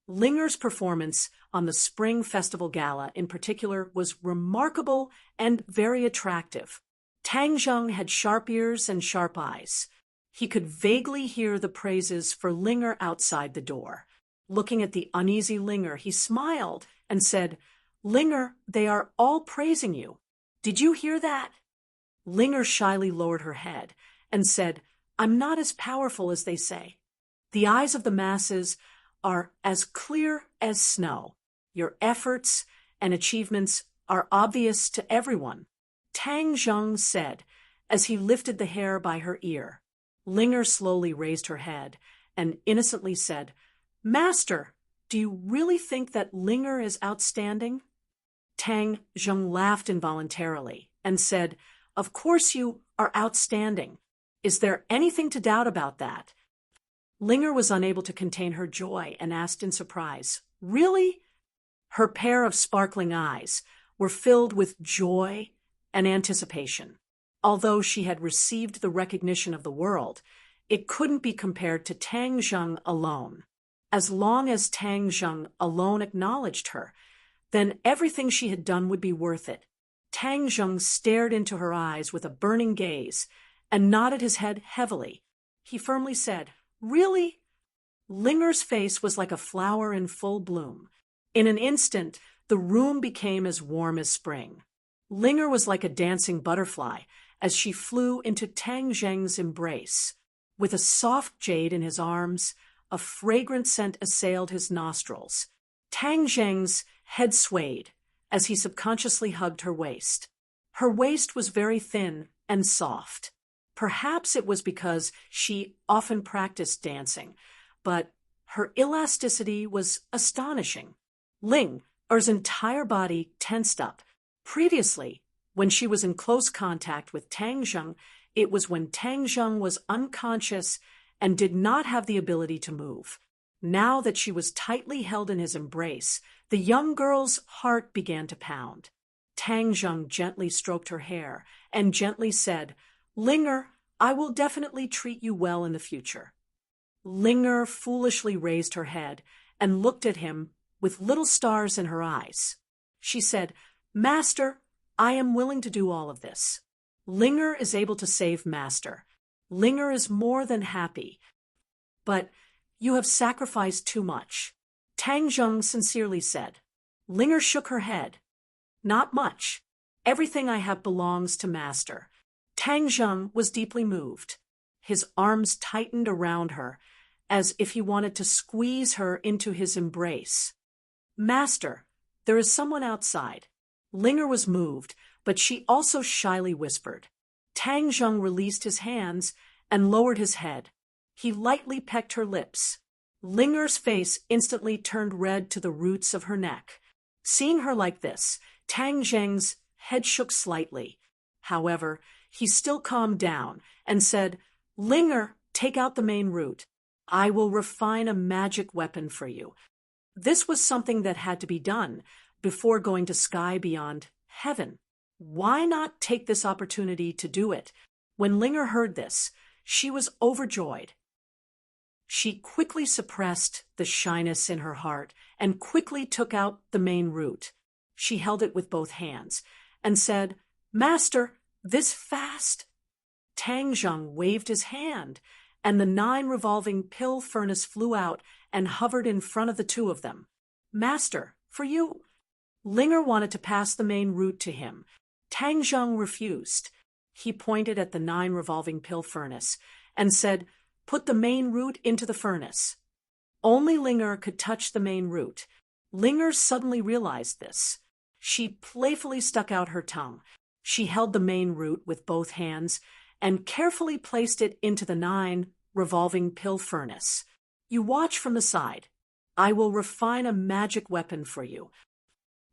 Linger's performance on the Spring Festival Gala in particular was remarkable and very attractive. Tang Zheng had sharp ears and sharp eyes. He could vaguely hear the praises for Linger outside the door. Looking at the uneasy Linger, he smiled and said, "Linger, they are all praising you. Did you hear that?" Linger shyly lowered her head and said, "I'm not as powerful as they say. The eyes of the masses are as clear as snow. Your efforts and achievements are obvious to everyone," Tang Zheng said as he lifted the hair by her ear. Linger slowly raised her head and innocently said, Master, do you really think that Linger is outstanding? Tang Zheng laughed involuntarily and said, Of course you are outstanding. Is there anything to doubt about that? Linger was unable to contain her joy and asked in surprise, Really? Her pair of sparkling eyes were filled with joy and anticipation. Although she had received the recognition of the world, it couldn't be compared to Tang Zheng alone. As long as Tang Zheng alone acknowledged her, then everything she had done would be worth it. Tang Zheng stared into her eyes with a burning gaze and nodded his head heavily. He firmly said, Really? Linger's face was like a flower in full bloom. In an instant, the room became as warm as spring. Linger was like a dancing butterfly as she flew into Tang Zheng's embrace. With a soft jade in his arms, a fragrant scent assailed his nostrils. Tang Zheng's head swayed as he subconsciously hugged her waist. Her waist was very thin and soft. Perhaps it was because she often practiced dancing, but her elasticity was astonishing. Linger's entire body tensed up. Previously, when she was in close contact with Tang Zheng, it was when Tang Zheng was unconscious and did not have the ability to move. Now that she was tightly held in his embrace, the young girl's heart began to pound. Tang Zheng gently stroked her hair and gently said, Linger, I will definitely treat you well in the future. Linger foolishly raised her head and looked at him with little stars in her eyes. She said, Master, I am willing to do all of this. Linger is able to save Master. Linger is more than happy. But you have sacrificed too much. Tang Zheng sincerely said. Linger shook her head. Not much. Everything I have belongs to Master. Tang Zheng was deeply moved. His arms tightened around her, as if he wanted to squeeze her into his embrace. Master, there is someone outside. Linger was moved, but she also shyly whispered. Tang Zheng released his hands and lowered his head. He lightly pecked her lips. Linger's face instantly turned red to the roots of her neck. Seeing her like this, Tang Zheng's head shook slightly. However, he still calmed down and said, Linger, take out the main root. I will refine a magic weapon for you. This was something that had to be done before going to sky beyond heaven. Why not take this opportunity to do it? When Linger heard this, she was overjoyed. She quickly suppressed the shyness in her heart and quickly took out the main root. She held it with both hands and said, Master, this fast? Tang Zheng waved his hand, and the 9 revolving pill furnace flew out and hovered in front of the two of them. Master, for you. Linger wanted to pass the main root to him. Tang Zheng refused. He pointed at the 9 revolving pill furnace and said, Put the main root into the furnace. Only Linger could touch the main root. Linger suddenly realized this. She playfully stuck out her tongue. She held the main root with both hands and carefully placed it into the 9 revolving pill furnace. You watch from the side. I will refine a magic weapon for you.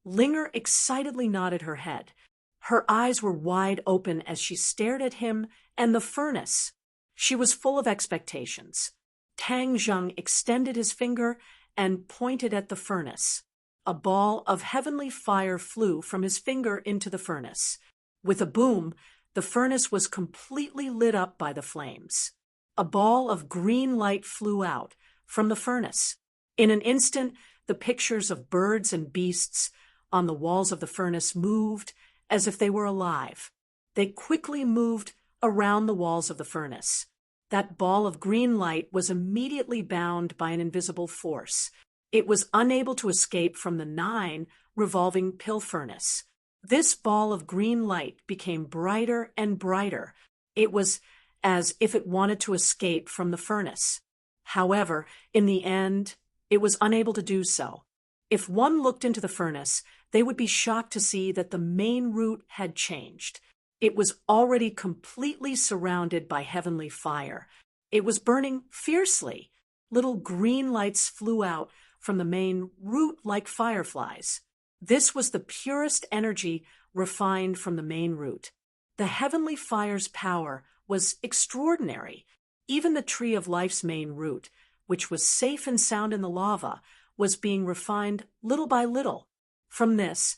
Linger excitedly nodded her head. Her eyes were wide open as she stared at him and the furnace. She was full of expectations. Tang Zheng extended his finger and pointed at the furnace. A ball of heavenly fire flew from his finger into the furnace. With a boom, the furnace was completely lit up by the flames. A ball of green light flew out from the furnace. In an instant, the pictures of birds and beasts on the walls of the furnace moved as if they were alive. They quickly moved around the walls of the furnace. That ball of green light was immediately bound by an invisible force. It was unable to escape from the 9 revolving pill furnace. This ball of green light became brighter and brighter. It was as if it wanted to escape from the furnace. However, in the end, it was unable to do so. If one looked into the furnace, they would be shocked to see that the main root had changed. It was already completely surrounded by heavenly fire. It was burning fiercely. little green lights flew out from the main root like fireflies. This was the purest energy refined from the main root. The heavenly fire's power was extraordinary. Even the tree of life's main root, which was safe and sound in the lava, was being refined little by little. From this,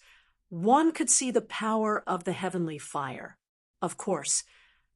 one could see the power of the heavenly fire. Of course,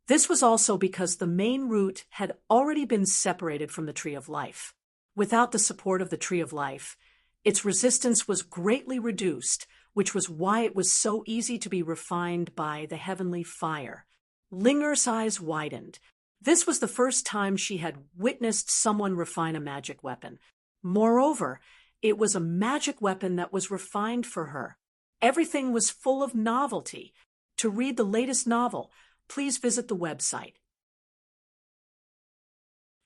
this was also because the main root had already been separated from the tree of life. Without the support of the tree of life, its resistance was greatly reduced, which was why it was so easy to be refined by the heavenly fire. Linger's eyes widened. This was the first time she had witnessed someone refine a magic weapon. Moreover, it was a magic weapon that was refined for her. Everything was full of novelty. To read the latest novel, please visit the website.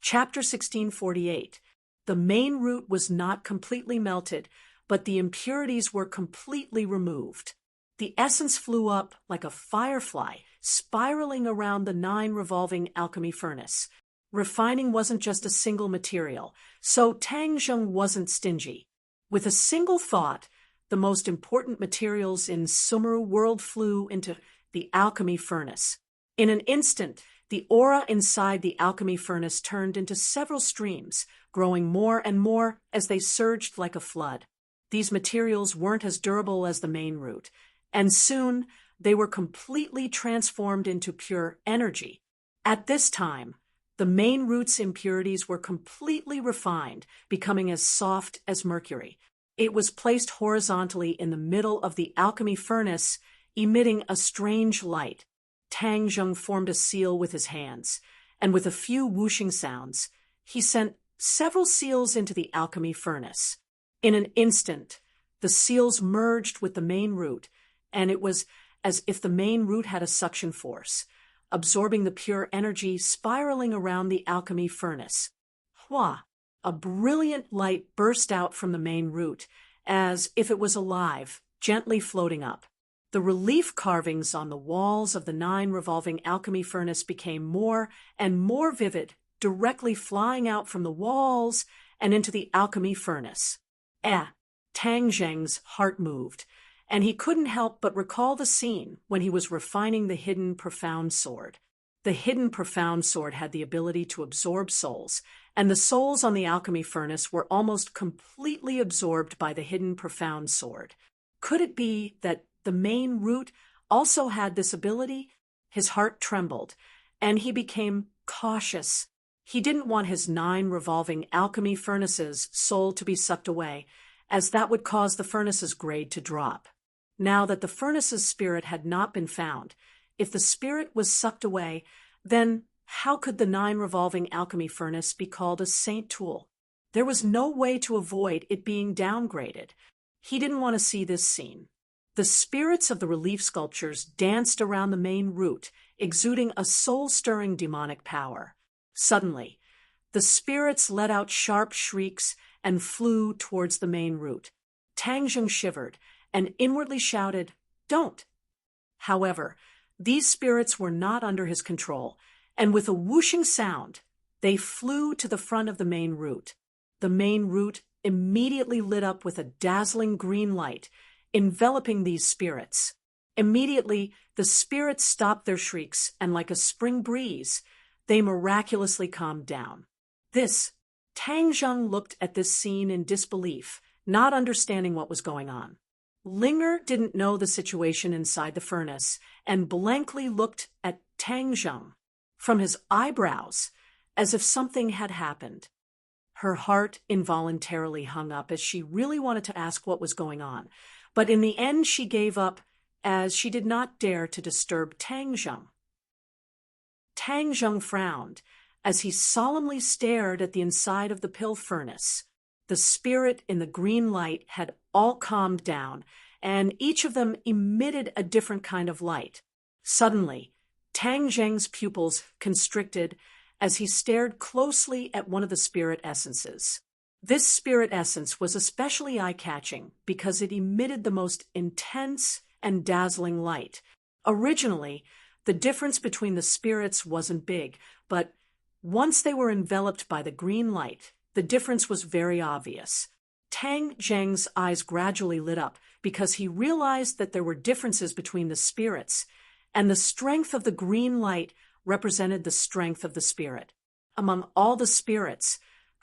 Chapter 1648. The main root was not completely melted, but the impurities were completely removed. The essence flew up like a firefly, spiraling around the 9 revolving alchemy furnace. Refining wasn't just a single material, so Tang Zheng wasn't stingy. With a single thought, the most important materials in Sumeru world flew into the alchemy furnace. In an instant, the aura inside the alchemy furnace turned into several streams, growing more and more as they surged like a flood. These materials weren't as durable as the main root, and soon they were completely transformed into pure energy. At this time, the main root's impurities were completely refined, becoming as soft as mercury. It was placed horizontally in the middle of the alchemy furnace, emitting a strange light. Tang Zheng formed a seal with his hands, and with a few whooshing sounds, he sent several seals into the alchemy furnace. In an instant, the seals merged with the main root, and it was as if the main root had a suction force, absorbing the pure energy spiraling around the alchemy furnace. Hua! A brilliant light burst out from the main root, as if it was alive, gently floating up. The relief carvings on the walls of the 9 revolving alchemy furnace became more and more vivid, directly flying out from the walls and into the alchemy furnace. Tang Zheng's heart moved, and he couldn't help but recall the scene when he was refining the hidden profound sword. The hidden profound sword had the ability to absorb souls, and the souls on the alchemy furnace were almost completely absorbed by the hidden profound sword. Could it be that the main root also had this ability? His heart trembled, and he became cautious. He didn't want his 9 revolving alchemy furnaces' soul to be sucked away, as that would cause the furnace's grade to drop. Now that the furnace's spirit had not been found, if the spirit was sucked away, then how could the 9 revolving alchemy furnace be called a saint tool? There was no way to avoid it being downgraded. He didn't want to see this scene. The spirits of the relief sculptures danced around the main root, exuding a soul-stirring demonic power. Suddenly, the spirits let out sharp shrieks and flew towards the main root. Tang Zheng shivered and inwardly shouted, "Don't!" However, these spirits were not under his control, and with a whooshing sound, they flew to the front of the main root. The main root immediately lit up with a dazzling green light, enveloping these spirits. Immediately, the spirits stopped their shrieks, and like a spring breeze, they miraculously calmed down. Tang Zheng looked at this scene in disbelief, not understanding what was going on. Linger didn't know the situation inside the furnace, and blankly looked at Tang Zheng from his eyebrows, as if something had happened. Her heart involuntarily hung up as she really wanted to ask what was going on, but in the end she gave up, as she did not dare to disturb Tang Zheng. Tang Zheng frowned as he solemnly stared at the inside of the pill furnace. The spirit in the green light had all calmed down, and each of them emitted a different kind of light. Suddenly, Tang Zheng's pupils constricted as he stared closely at one of the spirit essences. This spirit essence was especially eye-catching because it emitted the most intense and dazzling light. Originally, the difference between the spirits wasn't big, but once they were enveloped by the green light, The difference was very obvious. Tang Zheng's eyes gradually lit up because he realized that there were differences between the spirits, and the strength of the green light represented the strength of the spirit. Among all the spirits,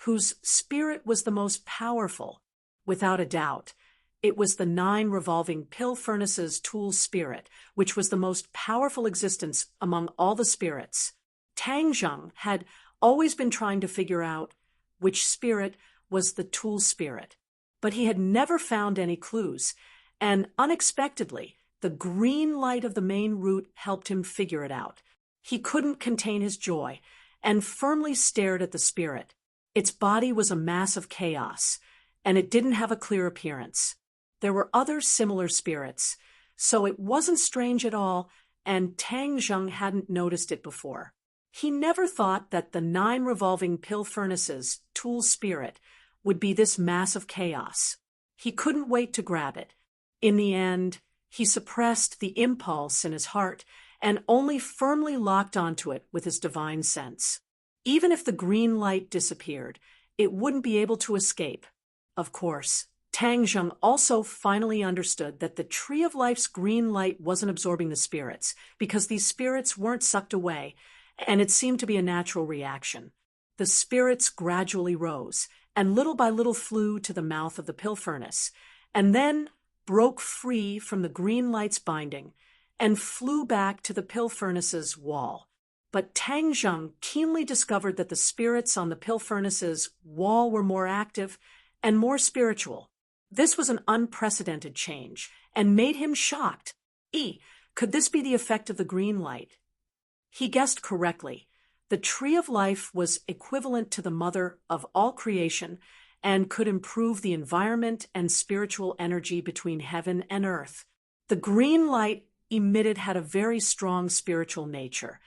whose spirit was the most powerful, without a doubt, it was the 9 revolving pill furnaces tool spirit, which was the most powerful existence among all the spirits. Tang Zheng had always been trying to figure out which spirit was the tool spirit, but he had never found any clues, and unexpectedly, the green light of the main root helped him figure it out. He couldn't contain his joy and firmly stared at the spirit. Its body was a mass of chaos, and it didn't have a clear appearance. There were other similar spirits, so it wasn't strange at all, and Tang Zheng hadn't noticed it before. He never thought that the 9 revolving pill furnaces tool spirit would be this mass of chaos. He couldn't wait to grab it. In the end, he suppressed the impulse in his heart and only firmly locked onto it with his divine sense. Even if the green light disappeared, it wouldn't be able to escape. Of course, Tang Zheng also finally understood that the Tree of Life's green light wasn't absorbing the spirits, because these spirits weren't sucked away, and it seemed to be a natural reaction. The spirits gradually rose, and little by little flew to the mouth of the pill furnace, and then broke free from the green light's binding, and flew back to the pill furnace's wall. But Tang Zheng keenly discovered that the spirits on the pill furnace's wall were more active and more spiritual. This was an unprecedented change, and made him shocked. Could this be the effect of the green light? He guessed correctly. The Tree of Life was equivalent to the mother of all creation and could improve the environment and spiritual energy between heaven and earth. The green light emitted had a very strong spiritual nature,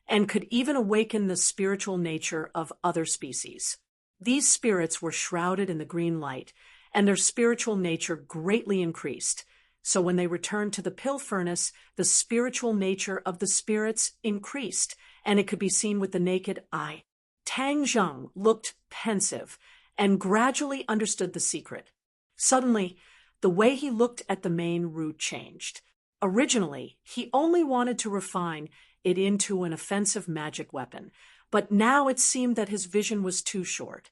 and could even awaken the spiritual nature of other species. These spirits were shrouded in the green light, and their spiritual nature greatly increased. So when they returned to the pill furnace, the spiritual nature of the spirits increased, and it could be seen with the naked eye. Tang Zheng looked pensive and gradually understood the secret. Suddenly, the way he looked at the main root changed. Originally, he only wanted to refine it into an offensive magic weapon, but now it seemed that his vision was too short.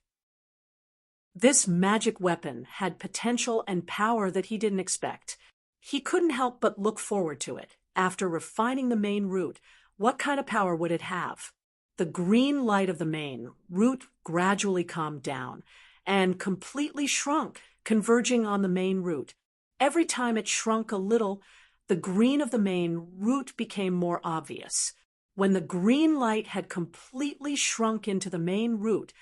This magic weapon had potential and power that he didn't expect. He couldn't help but look forward to it. After refining the main root, what kind of power would it have? The green light of the main root gradually calmed down and completely shrunk, converging on the main root. Every time it shrunk a little, the green of the main root became more obvious. When the green light had completely shrunk into the main root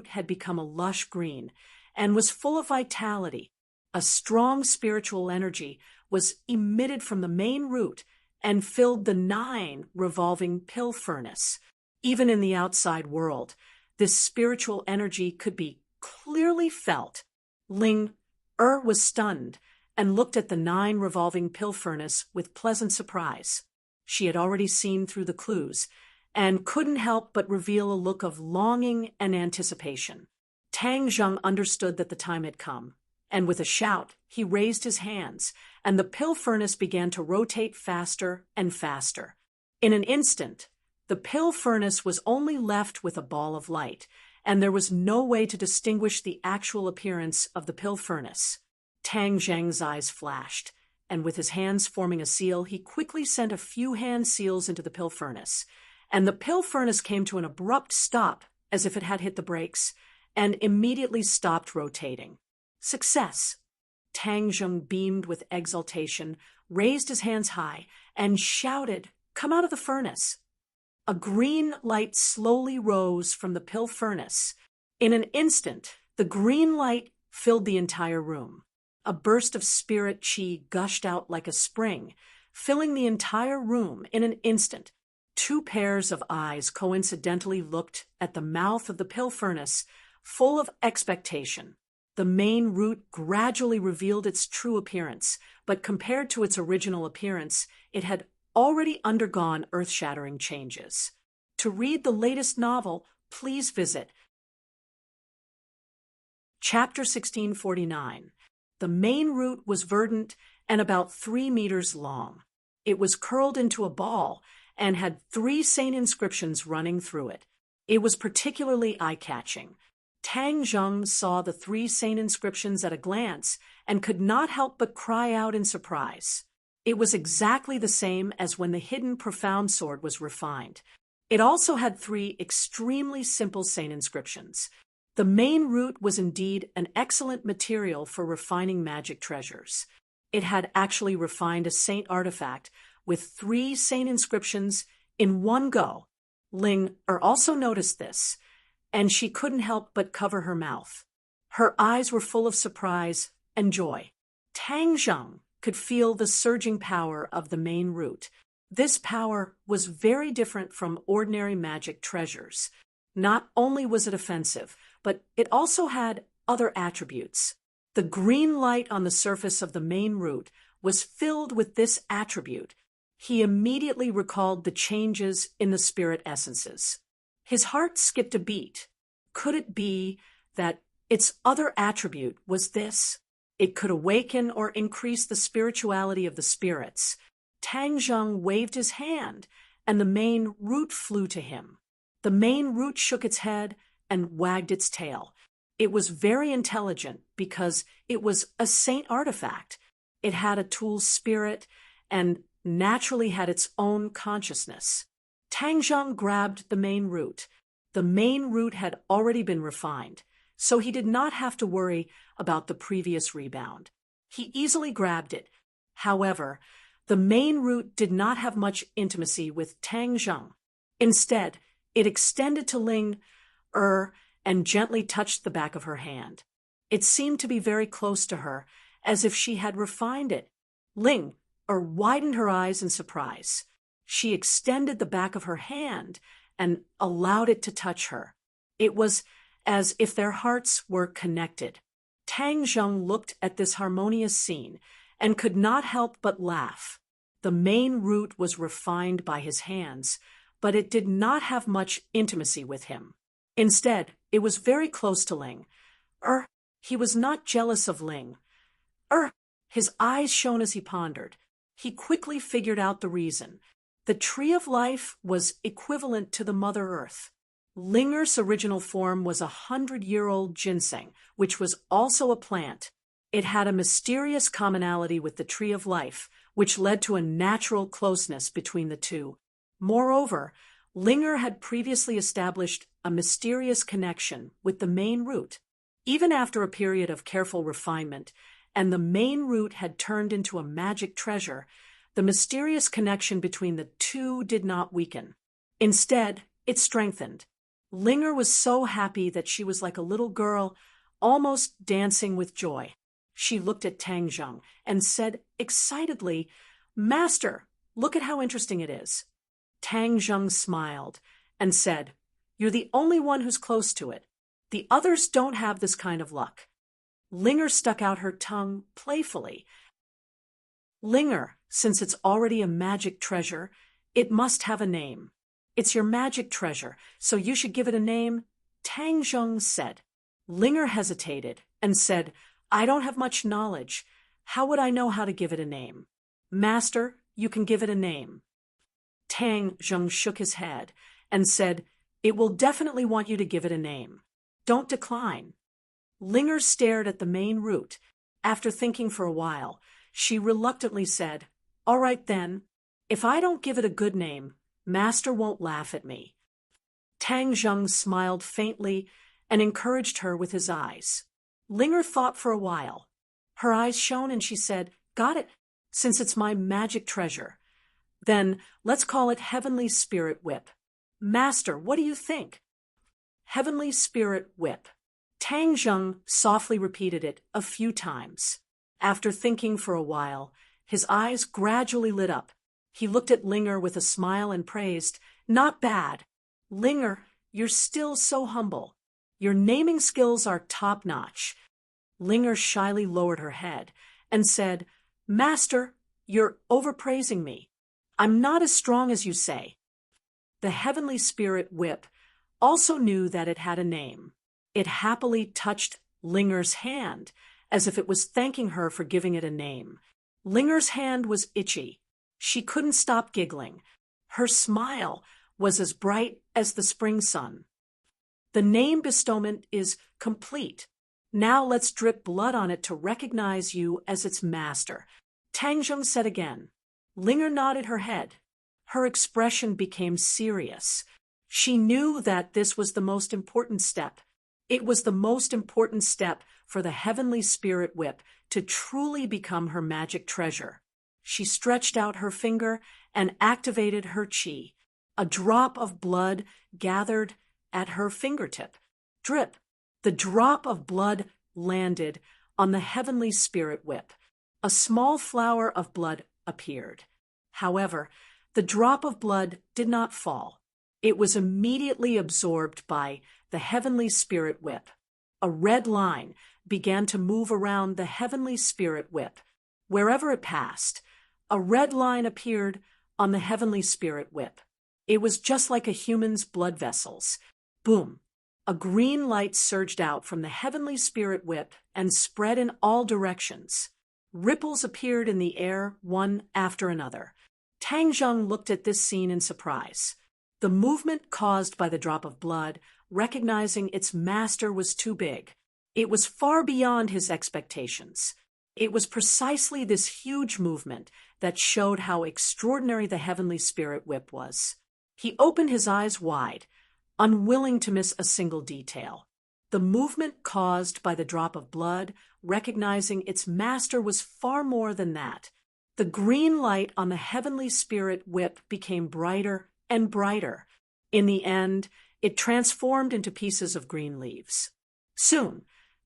had become a lush green and was full of vitality. A strong spiritual energy was emitted from the main root and filled the 9 revolving pill furnace. Even in the outside world, this spiritual energy could be clearly felt. Ling was stunned and looked at the 9 revolving pill furnace with pleasant surprise. She had already seen through the clues and couldn't help but reveal a look of longing and anticipation. Tang Zheng understood that the time had come, and with a shout, he raised his hands, and the pill furnace began to rotate faster and faster. In an instant, the pill furnace was only left with a ball of light, and there was no way to distinguish the actual appearance of the pill furnace. Tang Zheng's eyes flashed, and with his hands forming a seal, he quickly sent a few hand seals into the pill furnace, and the pill furnace came to an abrupt stop, as if it had hit the brakes, and immediately stopped rotating. Success! Tang Zheng beamed with exultation, raised his hands high, and shouted, "Come out of the furnace!" A green light slowly rose from the pill furnace. In an instant, the green light filled the entire room. A burst of spirit chi gushed out like a spring, filling the entire room in an instant. 2 pairs of eyes coincidentally looked at the mouth of the pill furnace, full of expectation. The main root gradually revealed its true appearance, but compared to its original appearance, it had already undergone earth-shattering changes. To read the latest novel, please visit Chapter 1649. The main root was verdant and about 3 meters long. It was curled into a ball and had 3 saint inscriptions running through it. It was particularly eye-catching. Tang Zheng saw the 3 saint inscriptions at a glance and could not help but cry out in surprise. It was exactly the same as when the hidden profound sword was refined. It also had 3 extremely simple saint inscriptions. The main root was indeed an excellent material for refining magic treasures. It had actually refined a saint artifact with 3 saint inscriptions in one go. Ling also noticed this, and she couldn't help but cover her mouth. Her eyes were full of surprise and joy. Tang Zheng could feel the surging power of the main root. This power was very different from ordinary magic treasures. Not only was it offensive, but it also had other attributes. The green light on the surface of the main root was filled with this attribute. He immediately recalled the changes in the spirit essences. His heart skipped a beat. Could it be that its other attribute was this? It could awaken or increase the spirituality of the spirits. Tang Zheng waved his hand, and the main root flew to him. The main root shook its head and wagged its tail. It was very intelligent because it was a saint artifact. It had a tool's spirit and naturally had its own consciousness. Tang Zheng grabbed the main root. The main root had already been refined, so he did not have to worry about the previous rebound. He easily grabbed it. However, the main root did not have much intimacy with Tang Zheng. Instead, it extended to Ling and gently touched the back of her hand. It seemed to be very close to her, as if she had refined it. Ling widened her eyes in surprise. She extended the back of her hand and allowed it to touch her. It was as if their hearts were connected. Tang Zheng looked at this harmonious scene and could not help but laugh. The main root was refined by his hands, but it did not have much intimacy with him. Instead, it was very close to Ling. He was not jealous of Ling. His eyes shone as he pondered. He quickly figured out the reason. The tree of life was equivalent to the Mother Earth. Linger's original form was a 100-year-old ginseng, which was also a plant. It had a mysterious commonality with the tree of life, which led to a natural closeness between the two. Moreover, Linger had previously established a mysterious connection with the main root. Even after a period of careful refinement, and the main root had turned into a magic treasure, the mysterious connection between the two did not weaken. Instead, it strengthened. Linger was so happy that she was like a little girl, almost dancing with joy. She looked at Tang Zheng and said excitedly, "Master, look at how interesting it is." Tang Zheng smiled and said, "You're the only one who's close to it. The others don't have this kind of luck." Linger stuck out her tongue playfully. "Linger, since it's already a magic treasure, it must have a name. It's your magic treasure, so you should give it a name," Tang Zheng said. Linger hesitated and said, "I don't have much knowledge. How would I know how to give it a name?" "Master, you can give it a name." Tang Zheng shook his head and said, "It will definitely want you to give it a name. Don't decline." Linger stared at the main root. After thinking for a while, she reluctantly said, "All right then. If I don't give it a good name, Master won't laugh at me." Tang Zheng smiled faintly and encouraged her with his eyes. Linger thought for a while. Her eyes shone and she said, "Got it, since it's my magic treasure. Then let's call it Heavenly Spirit Whip. Master, what do you think?" Heavenly Spirit Whip. Tang Zheng softly repeated it a few times. After thinking for a while, his eyes gradually lit up. He looked at Linger with a smile and praised, "Not bad. Linger, you're still so humble. Your naming skills are top-notch." Linger shyly lowered her head and said, "Master, you're overpraising me. I'm not as strong as you say." The Heavenly Spirit Whip also knew that it had a name. It happily touched Linger's hand, as if it was thanking her for giving it a name. Linger's hand was itchy. She couldn't stop giggling. Her smile was as bright as the spring sun. The name bestowment is complete. Now let's drip blood on it to recognize you as its master, Tang Zheng said again. Linger nodded her head. Her expression became serious. She knew that this was the most important step. It was the most important step for the heavenly spirit whip to truly become her magic treasure. She stretched out her finger and activated her qi. A drop of blood gathered at her fingertip. Drip. The drop of blood landed on the heavenly spirit whip. A small flower of blood appeared. However, the drop of blood did not fall. It was immediately absorbed by the heavenly spirit whip. A red line began to move around the heavenly spirit whip. Wherever it passed, a red line appeared on the heavenly spirit whip. It was just like a human's blood vessels. Boom! A green light surged out from the heavenly spirit whip and spread in all directions. Ripples appeared in the air, one after another. Tang Zheng looked at this scene in surprise. The movement caused by the drop of blood, recognizing its master, was too big. It was far beyond his expectations. It was precisely this huge movement that showed how extraordinary the heavenly spirit whip was. He opened his eyes wide, unwilling to miss a single detail. The movement caused by the drop of blood, recognizing its master, was far more than that. The green light on the heavenly spirit whip became brighter and brighter. In the end, it transformed into pieces of green leaves. Soon,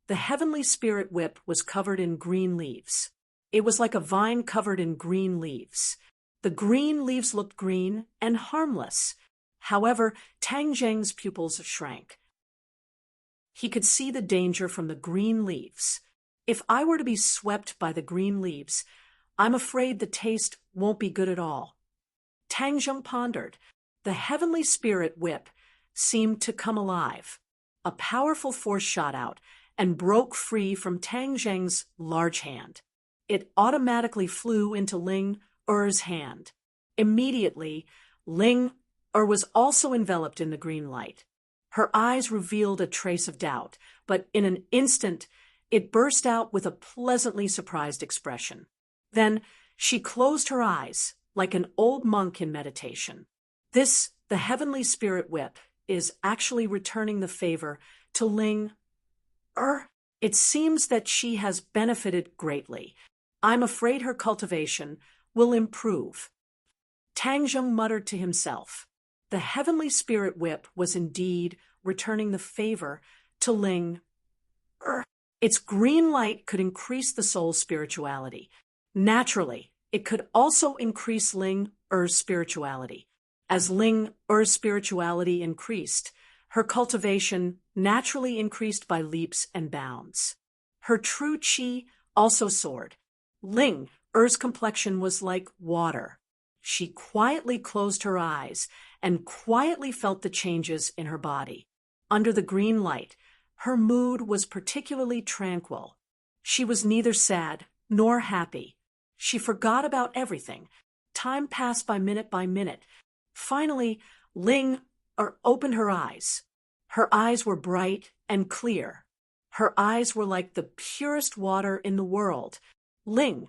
the heavenly spirit whip was covered in green leaves. It was like a vine covered in green leaves. The green leaves looked green and harmless. However, Tang Zheng's pupils shrank. He could see the danger from the green leaves. If I were to be swept by the green leaves, I'm afraid the taste won't be good at all. Tang Zheng pondered. The heavenly spirit whip seemed to come alive. A powerful force shot out and broke free from Tang Zheng's large hand. It automatically flew into Ling Er's hand. Immediately, Ling Er was also enveloped in the green light. Her eyes revealed a trace of doubt, but in an instant, it burst out with a pleasantly surprised expression. Then she closed her eyes like an old monk in meditation. This, the heavenly spirit whip, is actually returning the favor to Ling Er. It seems that she has benefited greatly. I'm afraid her cultivation will improve. Tang Zheng muttered to himself. The heavenly spirit whip was indeed returning the favor to Ling Er. Its green light could increase the soul's spirituality. Naturally, it could also increase Ling Er's spirituality. As Ling Er's spirituality increased, her cultivation naturally increased by leaps and bounds. Her true qi also soared. Ling Er's complexion was like water. She quietly closed her eyes and quietly felt the changes in her body. Under the green light, her mood was particularly tranquil. She was neither sad nor happy. She forgot about everything. Time passed by minute by minute. Finally, Ling Er opened her eyes. Her eyes were bright and clear. Her eyes were like the purest water in the world. Ling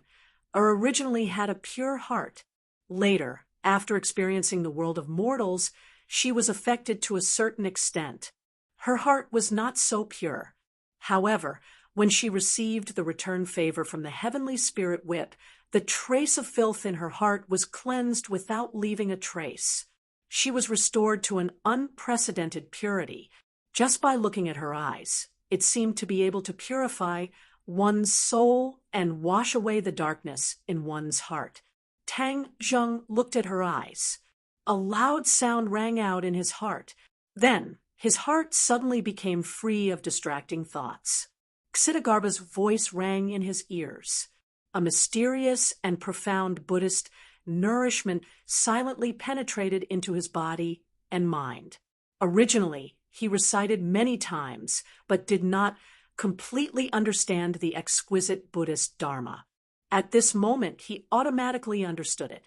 Er originally had a pure heart. Later, after experiencing the world of mortals, she was affected to a certain extent. Her heart was not so pure. However, when she received the return favor from the heavenly spirit whip, the trace of filth in her heart was cleansed without leaving a trace. She was restored to an unprecedented purity. Just by looking at her eyes, it seemed to be able to purify one's soul and wash away the darkness in one's heart. Tang Zheng looked at her eyes. A loud sound rang out in his heart. Then, his heart suddenly became free of distracting thoughts. Ksitigarbha's voice rang in his ears. A mysterious and profound Buddhist nourishment silently penetrated into his body and mind. Originally, he recited many times, but did not completely understand the exquisite Buddhist Dharma. At this moment, he automatically understood it.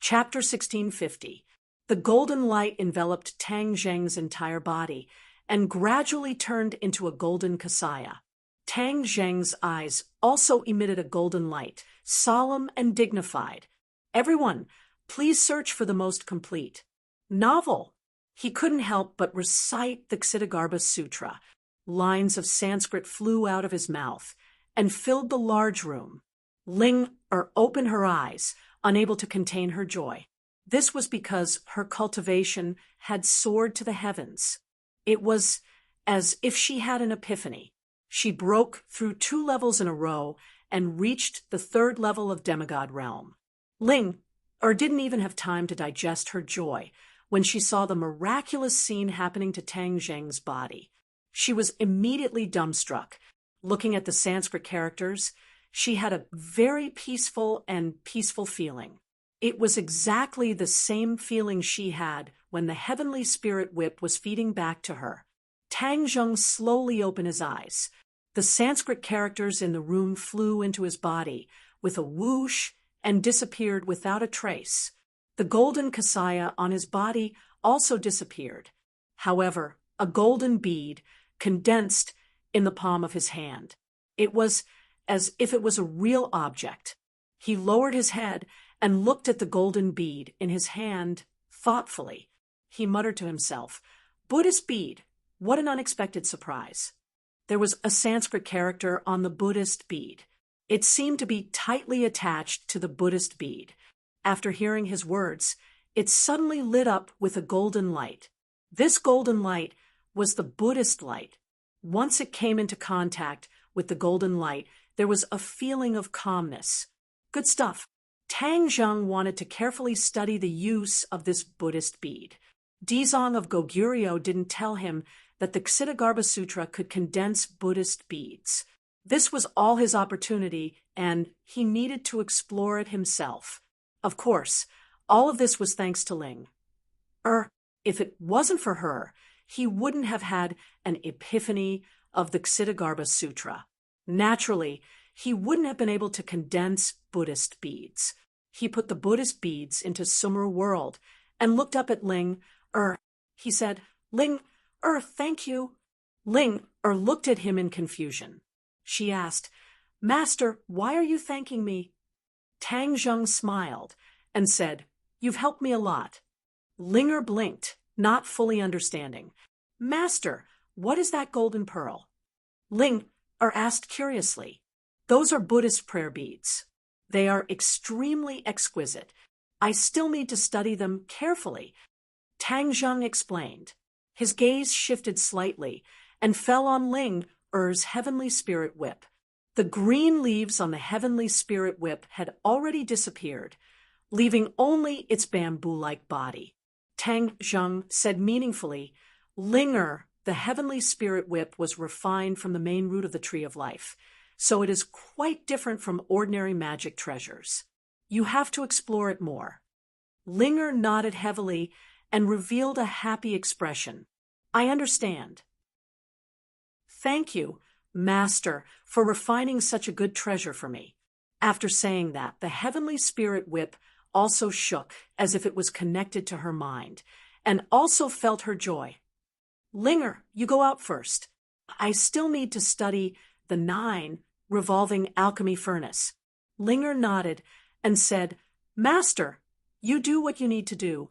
Chapter 1650. The golden light enveloped Tang Zheng's entire body and gradually turned into a golden kasaya. Tang Zheng's eyes also emitted a golden light, solemn and dignified. Everyone, please search for the most complete novel. He couldn't help but recite the Ksitagarbha Sutra. Lines of Sanskrit flew out of his mouth and filled the large room. Ling opened her eyes, unable to contain her joy. This was because her cultivation had soared to the heavens. It was as if she had an epiphany. She broke through 2 levels in a row and reached the 3rd level of demigod realm. Ling didn't even have time to digest her joy when she saw the miraculous scene happening to Tang Zheng's body. She was immediately dumbstruck. Looking at the Sanskrit characters, she had a very peaceful feeling. It was exactly the same feeling she had when the heavenly spirit whip was feeding back to her. Tang Zheng slowly opened his eyes. The Sanskrit characters in the room flew into his body with a whoosh and disappeared without a trace. The golden kasaya on his body also disappeared. However, a golden bead condensed in the palm of his hand. It was as if it was a real object. He lowered his head and looked at the golden bead in his hand thoughtfully. He muttered to himself, "Buddhist bead, what an unexpected surprise." There was a Sanskrit character on the Buddhist bead. It seemed to be tightly attached to the Buddhist bead. After hearing his words, it suddenly lit up with a golden light. This golden light was the Buddhist light. Once it came into contact with the golden light, there was a feeling of calmness. Good stuff. Tang Zheng wanted to carefully study the use of this Buddhist bead. Dizong of Goguryeo didn't tell him that the Ksitagarbha Sutra could condense Buddhist beads. This was all his opportunity, and he needed to explore it himself. Of course, all of this was thanks to Ling. If it wasn't for her, he wouldn't have had an epiphany of the Ksitagarbha Sutra. Naturally, he wouldn't have been able to condense Buddhist beads. He put the Buddhist beads into Sumer world and looked up at Ling. He said, "Ling, thank you." Ling looked at him in confusion. She asked, "Master, why are you thanking me?" Tang Zheng smiled and said, "You've helped me a lot." Linger blinked, not fully understanding. "Master, what is that golden pearl?" Ling asked curiously. "Those are Buddhist prayer beads. They are extremely exquisite. I still need to study them carefully." Tang Zheng explained. His gaze shifted slightly and fell on Ling-er's heavenly spirit whip. The green leaves on the heavenly spirit whip had already disappeared, leaving only its bamboo-like body. Tang Zheng said meaningfully, "Linger, the heavenly spirit whip was refined from the main root of the tree of life, so it is quite different from ordinary magic treasures. You have to explore it more." Linger nodded heavily and revealed a happy expression. "I understand." "Thank you, Master, for refining such a good treasure for me." After saying that, the heavenly spirit whip also shook as if it was connected to her mind, and also felt her joy. "Linger, you go out first. I still need to study the 9 revolving alchemy furnace." Linger nodded and said, "Master, you do what you need to do.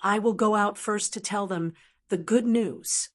I will go out first to tell them the good news."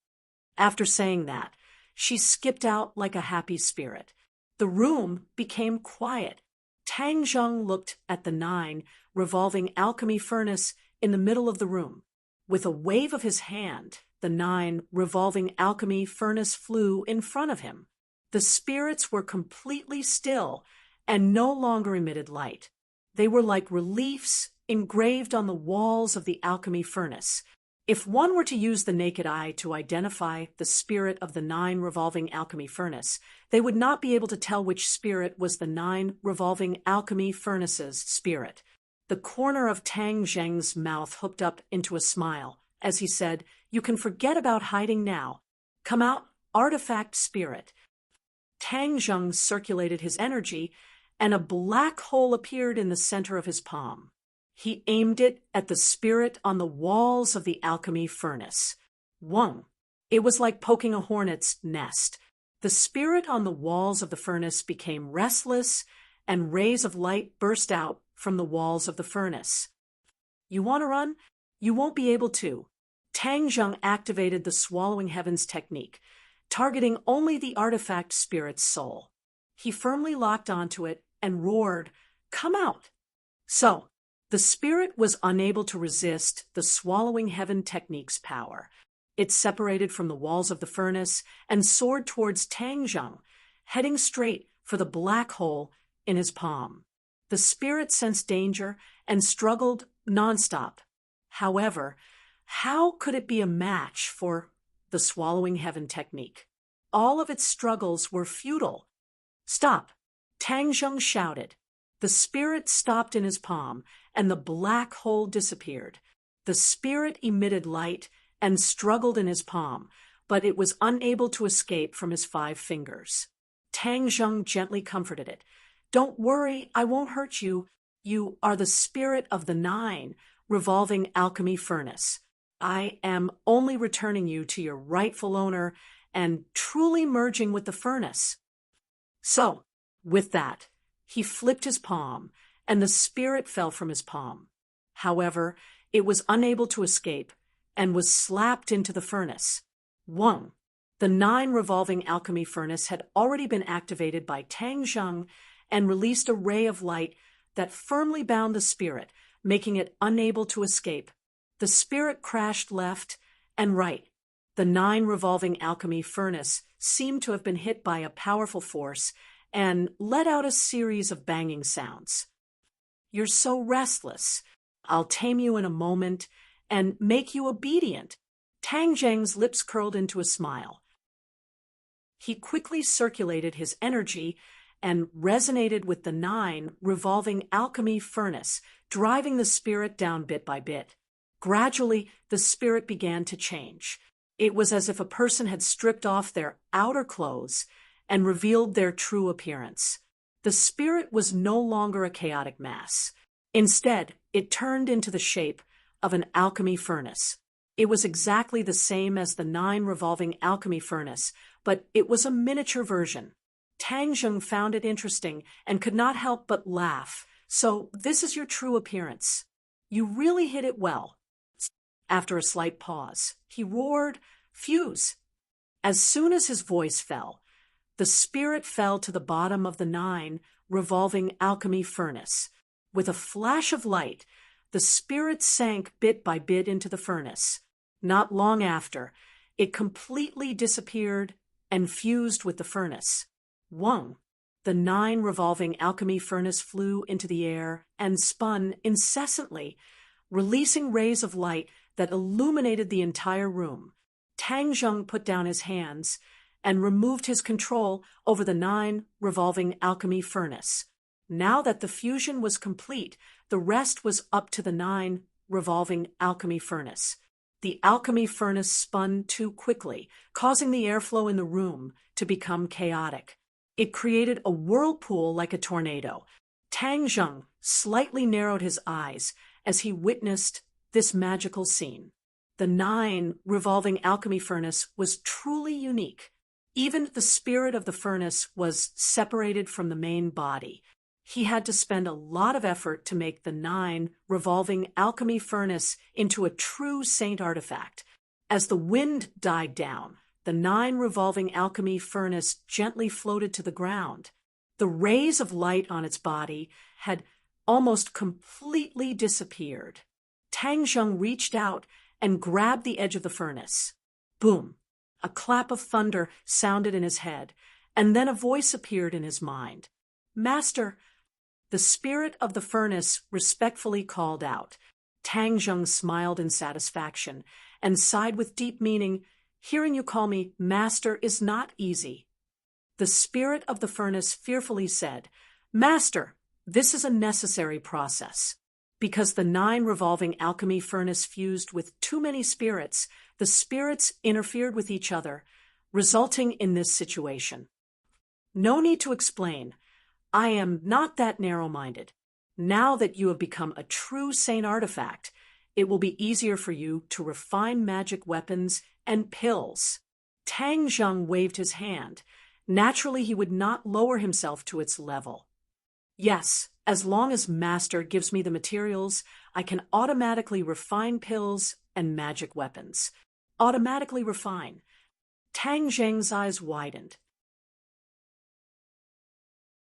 After saying that, she skipped out like a happy spirit. The room became quiet. Tang Zheng looked at the 9 revolving alchemy furnace in the middle of the room. With a wave of his hand, the 9 revolving alchemy furnace flew in front of him. The spirits were completely still and no longer emitted light. They were like reliefs engraved on the walls of the alchemy furnace. If one were to use the naked eye to identify the spirit of the 9 revolving alchemy furnace, they would not be able to tell which spirit was the 9 revolving alchemy furnace's spirit. The corner of Tang Zheng's mouth hooked up into a smile as he said, "You can forget about hiding now. "Come out, artifact spirit." Tang Zheng circulated his energy, and a black hole appeared in the center of his palm. He aimed it at the spirit on the walls of the alchemy furnace. Wong. It was like poking a hornet's nest. The spirit on the walls of the furnace became restless, and rays of light burst out from the walls of the furnace. "You want to run? You won't be able to." Tang Zheng activated the Swallowing Heavens technique, targeting only the artifact spirit's soul. He firmly locked onto it and roared, "Come out!" So, the spirit was unable to resist the Swallowing Heaven technique's power. It separated from the walls of the furnace and soared towards Tang Zheng, heading straight for the black hole in his palm. The spirit sensed danger and struggled nonstop. However, how could it be a match for the Swallowing Heaven technique? All of its struggles were futile. "Stop!" Tang Zheng shouted. The spirit stopped in his palm, and the black hole disappeared. The spirit emitted light and struggled in his palm, but it was unable to escape from his 5 fingers. Tang Zheng gently comforted it. "Don't worry, I won't hurt you. You are the spirit of the 9 revolving alchemy furnace. I am only returning you to your rightful owner and truly merging with the furnace." So, with that, he flipped his palm, and the spirit fell from his palm. However, it was unable to escape and was slapped into the furnace. 1. The 9 revolving alchemy furnace had already been activated by Tang Zheng and released a ray of light that firmly bound the spirit, making it unable to escape. The spirit crashed left and right. The 9 revolving alchemy furnace seemed to have been hit by a powerful force and let out a series of banging sounds. "You're so restless. I'll tame you in a moment and make you obedient." Tang Zheng's lips curled into a smile. He quickly circulated his energy and resonated with the 9 revolving alchemy furnace, driving the spirit down bit by bit. Gradually, the spirit began to change. It was as if a person had stripped off their outer clothes and revealed their true appearance. The spirit was no longer a chaotic mass. Instead, it turned into the shape of an alchemy furnace. It was exactly the same as the 9 revolving alchemy furnace, but it was a miniature version. Tang Zheng found it interesting and could not help but laugh. "So, this is your true appearance. You really hit it well." After a slight pause, he roared, "Fuse!" As soon as his voice fell, the spirit fell to the bottom of the 9 revolving alchemy furnace. With a flash of light, the spirit sank bit by bit into the furnace. Not long after, it completely disappeared and fused with the furnace. 1. The 9 revolving alchemy furnace flew into the air and spun incessantly, releasing rays of light that illuminated the entire room. Tang Zheng put down his hands and removed his control over the 9 revolving alchemy furnace. Now that the fusion was complete, the rest was up to the 9 revolving alchemy furnace. The alchemy furnace spun too quickly, causing the airflow in the room to become chaotic. It created a whirlpool like a tornado. Tang Zheng slightly narrowed his eyes as he witnessed this magical scene. The 9 revolving alchemy furnace was truly unique. Even the spirit of the furnace was separated from the main body. He had to spend a lot of effort to make the 9 revolving alchemy furnace into a true saint artifact. As the wind died down, the 9 revolving alchemy furnace gently floated to the ground. The rays of light on its body had almost completely disappeared. Tang Zheng reached out and grabbed the edge of the furnace. Boom! A clap of thunder sounded in his head, and then a voice appeared in his mind. "Master!" The spirit of the furnace respectfully called out. Tang Zheng smiled in satisfaction and sighed with deep meaning. "Hearing you call me master is not easy." The spirit of the furnace fearfully said, "Master, this is a necessary process." Because the 9 revolving alchemy furnace fused with too many spirits, the spirits interfered with each other, resulting in this situation. No need to explain. I am not that narrow-minded. Now that you have become a true Saint artifact, it will be easier for you to refine magic weapons and pills. Tang Zheng waved his hand. Naturally, he would not lower himself to its level. Yes, as long as Master gives me the materials, I can automatically refine pills and magic weapons. Automatically refine. Tang Zheng's eyes widened.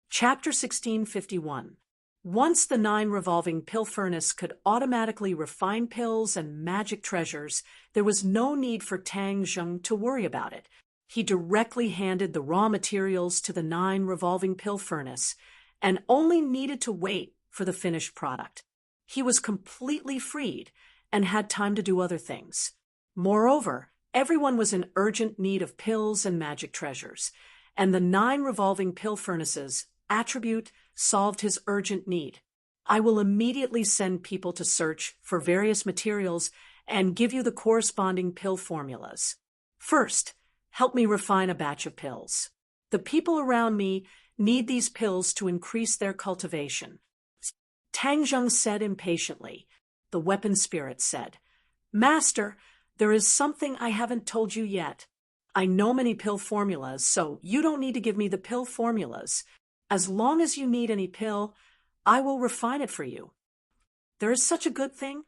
Chapter 1651. Once the 9 revolving pill furnace could automatically refine pills and magic treasures, there was no need for Tang Zheng to worry about it. He directly handed the raw materials to the 9 revolving pill furnace and only needed to wait for the finished product. He was completely freed and had time to do other things. Moreover, everyone was in urgent need of pills and magic treasures, and the 9 revolving pill furnaces attribute solved his urgent need. I will immediately send people to search for various materials and give you the corresponding pill formulas. First, help me refine a batch of pills. The people around me need these pills to increase their cultivation. Tang Zheng said impatiently. The weapon spirit said, Master, there is something I haven't told you yet. I know many pill formulas, so you don't need to give me the pill formulas. As long as you need any pill, I will refine it for you. There is such a good thing?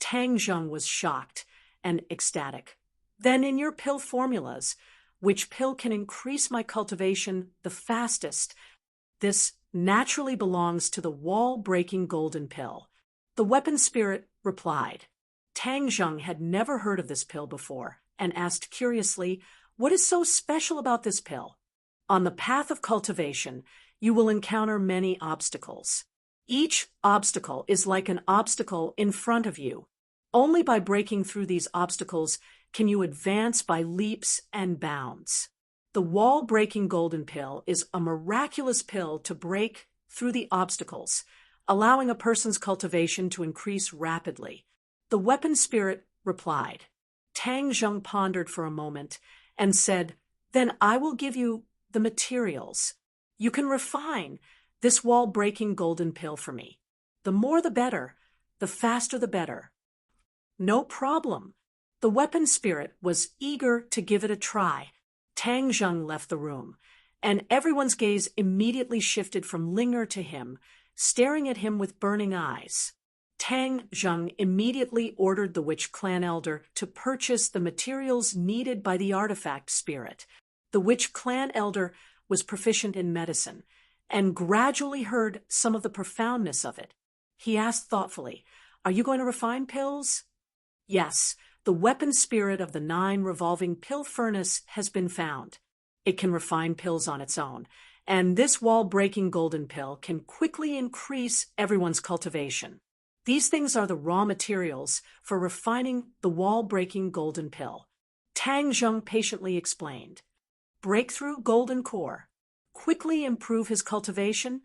Tang Zheng was shocked and ecstatic. Then in your pill formulas, which pill can increase my cultivation the fastest? This naturally belongs to the wall-breaking golden pill. The weapon spirit replied. Tang Zheng had never heard of this pill before and asked curiously, what is so special about this pill? On the path of cultivation, you will encounter many obstacles. Each obstacle is like an obstacle in front of you. Only by breaking through these obstacles can you advance by leaps and bounds. The wall-breaking golden pill is a miraculous pill to break through the obstacles, allowing a person's cultivation to increase rapidly. The weapon spirit replied. Tang Zheng pondered for a moment and said, Then I will give you the materials. You can refine this wall-breaking golden pill for me. The more the better, the faster the better. No problem. The weapon spirit was eager to give it a try. Tang Zheng left the room, and everyone's gaze immediately shifted from Linger to him, staring at him with burning eyes. Tang Zheng immediately ordered the witch clan elder to purchase the materials needed by the artifact spirit. The witch clan elder was proficient in medicine and gradually heard some of the profoundness of it. He asked thoughtfully, Are you going to refine pills? Yes, the weapon spirit of the 9 revolving pill furnace has been found. It can refine pills on its own, and this wall-breaking golden pill can quickly increase everyone's cultivation. These things are the raw materials for refining the wall-breaking golden pill. Tang Zheng patiently explained. Breakthrough golden core. Quickly improve his cultivation?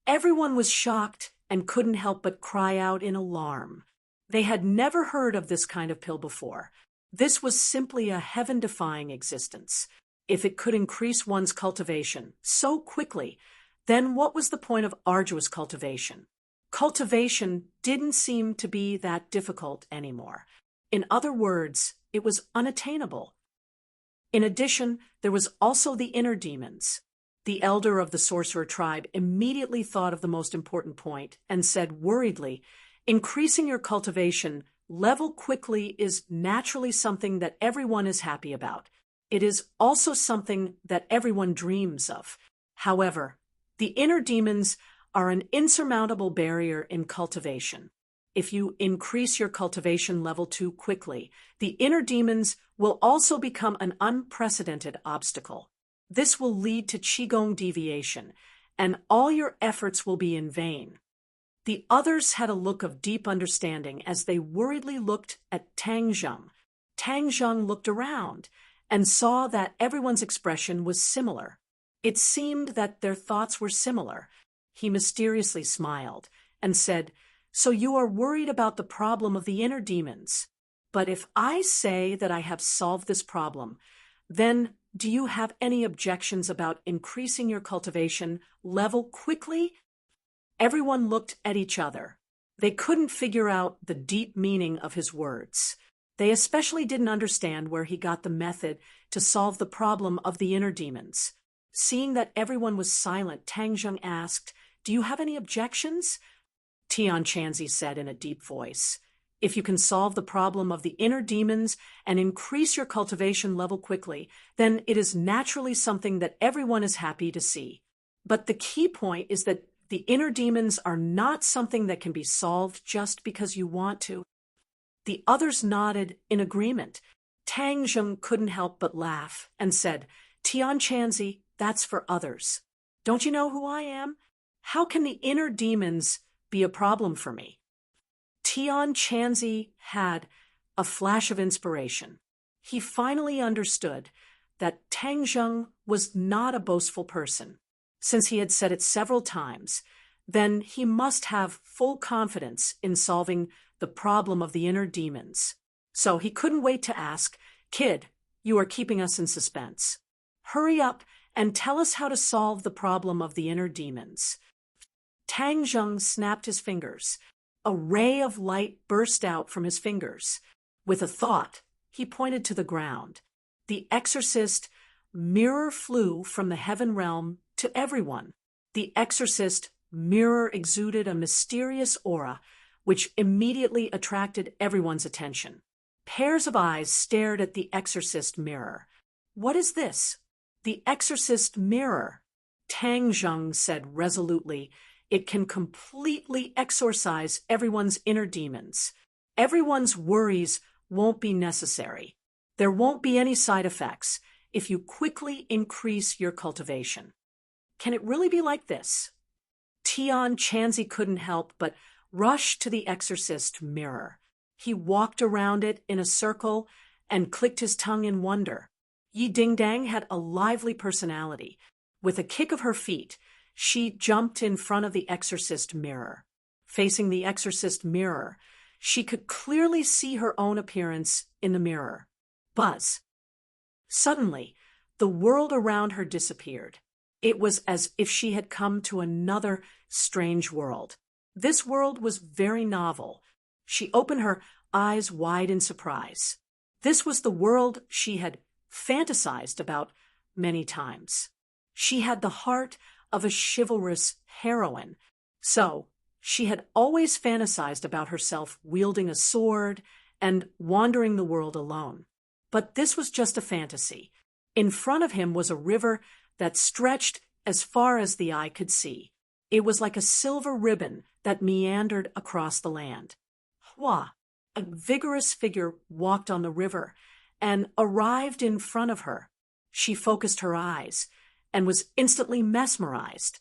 Everyone was shocked and couldn't help but cry out in alarm. They had never heard of this kind of pill before. This was simply a heaven-defying existence. If it could increase one's cultivation so quickly, then what was the point of arduous cultivation? Cultivation didn't seem to be that difficult anymore. In other words, it was unattainable. In addition, there was also the inner demons. The elder of the sorcerer tribe immediately thought of the most important point and said worriedly, Increasing your cultivation level quickly is naturally something that everyone is happy about. It is also something that everyone dreams of. However, the inner demons are an insurmountable barrier in cultivation. If you increase your cultivation level too quickly, the inner demons will also become an unprecedented obstacle. This will lead to Qigong deviation, and all your efforts will be in vain. The others had a look of deep understanding as they worriedly looked at Tang Zheng. Tang Zheng looked around and saw that everyone's expression was similar. It seemed that their thoughts were similar. He mysteriously smiled and said, So you are worried about the problem of the inner demons. But if I say that I have solved this problem, then do you have any objections about increasing your cultivation level quickly? Everyone looked at each other. They couldn't figure out the deep meaning of his words. They especially didn't understand where he got the method to solve the problem of the inner demons. Seeing that everyone was silent, Tang Zheng asked, "Do you have any objections?" Tian Chanzi said in a deep voice, "If you can solve the problem of the inner demons and increase your cultivation level quickly, then it is naturally something that everyone is happy to see. But the key point is that the inner demons are not something that can be solved just because you want to." The others nodded in agreement. Tang Zheng couldn't help but laugh and said, "Tian Chanzi, that's for others. Don't you know who I am? How can the inner demons be a problem for me?" Tian Chanzi had a flash of inspiration. He finally understood that Tang Zheng was not a boastful person. Since he had said it several times, then he must have full confidence in solving the problem of the inner demons. So he couldn't wait to ask, "Kid, you are keeping us in suspense. Hurry up and tell us how to solve the problem of the inner demons." Tang Zheng snapped his fingers. A ray of light burst out from his fingers. With a thought, he pointed to the ground. The exorcist mirror flew from the heaven realm to everyone. The exorcist mirror exuded a mysterious aura, which immediately attracted everyone's attention. Pairs of eyes stared at the exorcist mirror. "What is this?" "The exorcist mirror," Tang Zheng said resolutely. "It can completely exorcise everyone's inner demons. Everyone's worries won't be necessary. There won't be any side effects if you quickly increase your cultivation." "Can it really be like this?" Tian Chanzi couldn't help but rush to the exorcist mirror. He walked around it in a circle and clicked his tongue in wonder. Yi Dingdang had a lively personality. With a kick of her feet, she jumped in front of the exorcist mirror. Facing the exorcist mirror, she could clearly see her own appearance in the mirror. Buzz. Suddenly, the world around her disappeared. It was as if she had come to another strange world. This world was very novel. She opened her eyes wide in surprise. This was the world she had fantasized about many times. She had the heart of a chivalrous heroine. So, she had always fantasized about herself wielding a sword and wandering the world alone. But this was just a fantasy. In front of him was a river that stretched as far as the eye could see. It was like a silver ribbon that meandered across the land. Hua, a vigorous figure, walked on the river and arrived in front of her. She focused her eyes and was instantly mesmerized.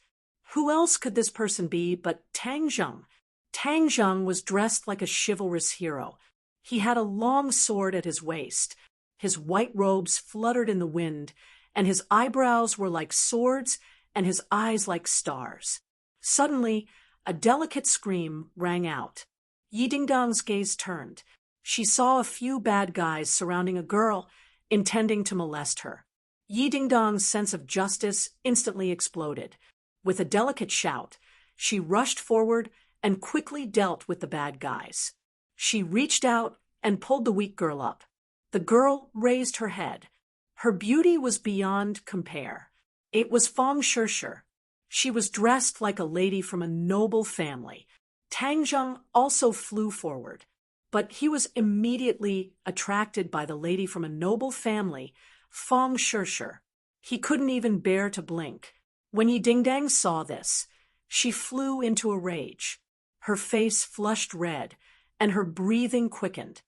Who else could this person be but Tang Zheng? Tang Zheng was dressed like a chivalrous hero. He had a long sword at his waist. His white robes fluttered in the wind, and his eyebrows were like swords and his eyes like stars. Suddenly, a delicate scream rang out. Yi Dingdang's gaze turned. She saw a few bad guys surrounding a girl, intending to molest her. Yi Dingdang's sense of justice instantly exploded. With a delicate shout, she rushed forward and quickly dealt with the bad guys. She reached out and pulled the weak girl up. The girl raised her head. Her beauty was beyond compare. It was Feng Shishir. She was dressed like a lady from a noble family. Tang Zheng also flew forward, but he was immediately attracted by the lady from a noble family, Feng Shishir. He couldn't even bear to blink. When Yi Dingdang saw this, she flew into a rage. Her face flushed red, and her breathing quickened.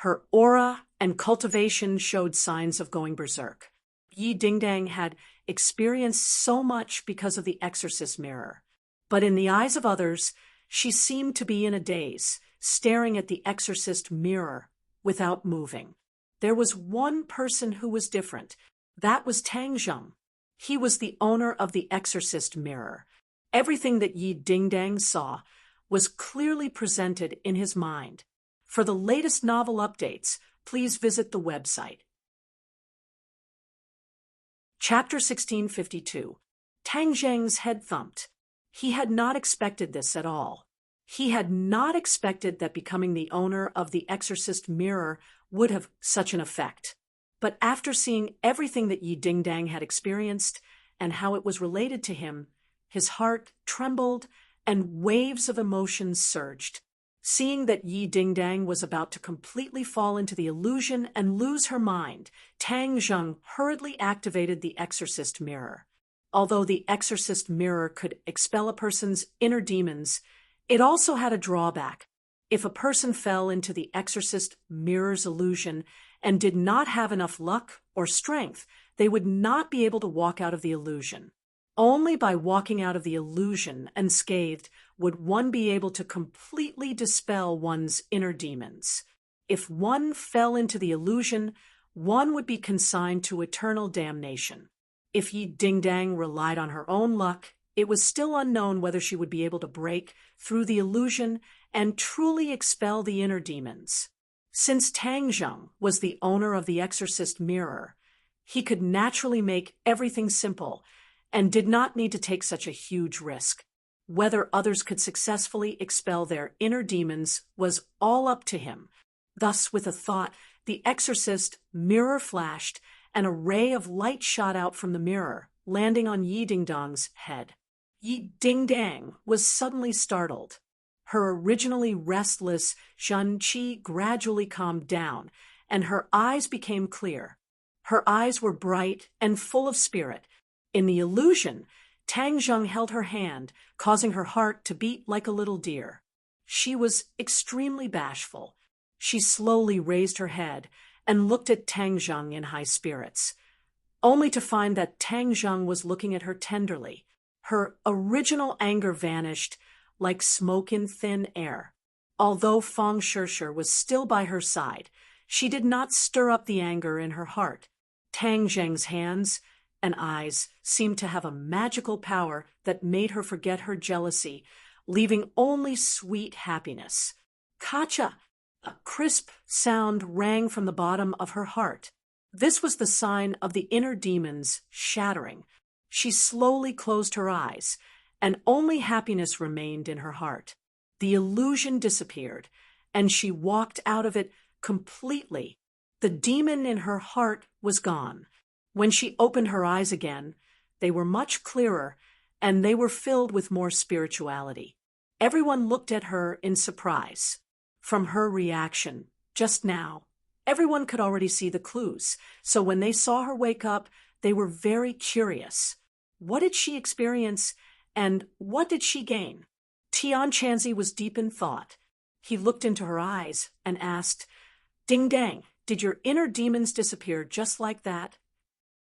Her aura and cultivation showed signs of going berserk. Yi Dingdang had experienced so much because of the exorcist mirror. But in the eyes of others, she seemed to be in a daze, staring at the exorcist mirror without moving. There was one person who was different. That was Tang Zheng. He was the owner of the exorcist mirror. Everything that Yi Dingdang saw was clearly presented in his mind. For the latest novel updates, please visit the website Chapter 1652. Tang Zheng's head thumped. He had not expected this at all. He had not expected that becoming the owner of the exorcist mirror would have such an effect. But after seeing everything that Yi Dingdang had experienced and how it was related to him, his heart trembled and waves of emotions surged. Seeing that Yi Dingdang was about to completely fall into the illusion and lose her mind, Tang Zheng hurriedly activated the exorcist mirror. Although the exorcist mirror could expel a person's inner demons, it also had a drawback. If a person fell into the exorcist mirror's illusion and did not have enough luck or strength, they would not be able to walk out of the illusion. Only by walking out of the illusion unscathed would one be able to completely dispel one's inner demons. If one fell into the illusion, one would be consigned to eternal damnation. If Yi Dingdang relied on her own luck, it was still unknown whether she would be able to break through the illusion and truly expel the inner demons. Since Tang Zheng was the owner of the exorcist mirror, he could naturally make everything simple and did not need to take such a huge risk. Whether others could successfully expel their inner demons was all up to him. Thus, with a thought, the exorcist mirror flashed and a ray of light shot out from the mirror, landing on Yi Dingdang's head. Yi Dingdang was suddenly startled. Her originally restless Zhen Qi gradually calmed down, and her eyes became clear. Her eyes were bright and full of spirit. In the illusion, Tang Zheng held her hand, causing her heart to beat like a little deer. She was extremely bashful. She slowly raised her head and looked at Tang Zheng in high spirits, only to find that Tang Zheng was looking at her tenderly. Her original anger vanished like smoke in thin air. Although Fang Shishir was still by her side, she did not stir up the anger in her heart. Tang Zheng's hands and eyes seemed to have a magical power that made her forget her jealousy, leaving only sweet happiness. Kacha! A crisp sound rang from the bottom of her heart. This was the sign of the inner demons shattering. She slowly closed her eyes, and only happiness remained in her heart. The illusion disappeared, and she walked out of it completely. The demon in her heart was gone. When she opened her eyes again, they were much clearer, and they were filled with more spirituality. Everyone looked at her in surprise. From her reaction, just now, everyone could already see the clues, so when they saw her wake up, they were very curious. What did she experience, and what did she gain? Tian Chanzi was deep in thought. He looked into her eyes and asked, "Ding Dang, did your inner demons disappear just like that?"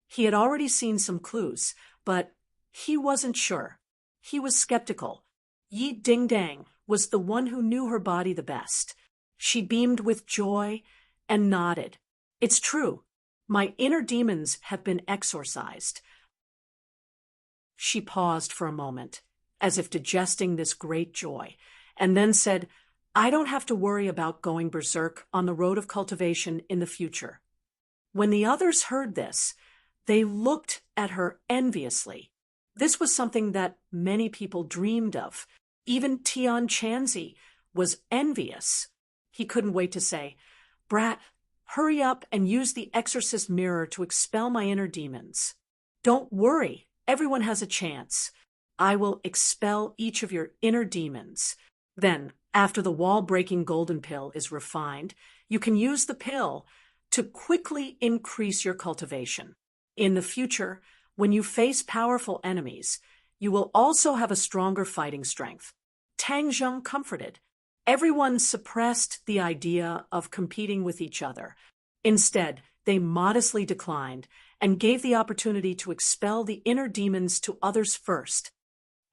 He had already seen some clues, but he wasn't sure. He was skeptical. Yi Dingdang was the one who knew her body the best. She beamed with joy and nodded. "It's true. My inner demons have been exorcised." She paused for a moment, as if digesting this great joy, and then said, "I don't have to worry about going berserk on the road of cultivation in the future." When the others heard this, they looked at her enviously. This was something that many people dreamed of. Even Tian Chanzi was envious. He couldn't wait to say, "Brat, hurry up and use the exorcist mirror to expel my inner demons. Don't worry, everyone has a chance. I will expel each of your inner demons. Then, after the wall-breaking golden pill is refined, you can use the pill to quickly increase your cultivation. In the future, when you face powerful enemies, you will also have a stronger fighting strength." Tang Zheng comforted. Everyone suppressed the idea of competing with each other. Instead, they modestly declined and gave the opportunity to expel the inner demons to others first.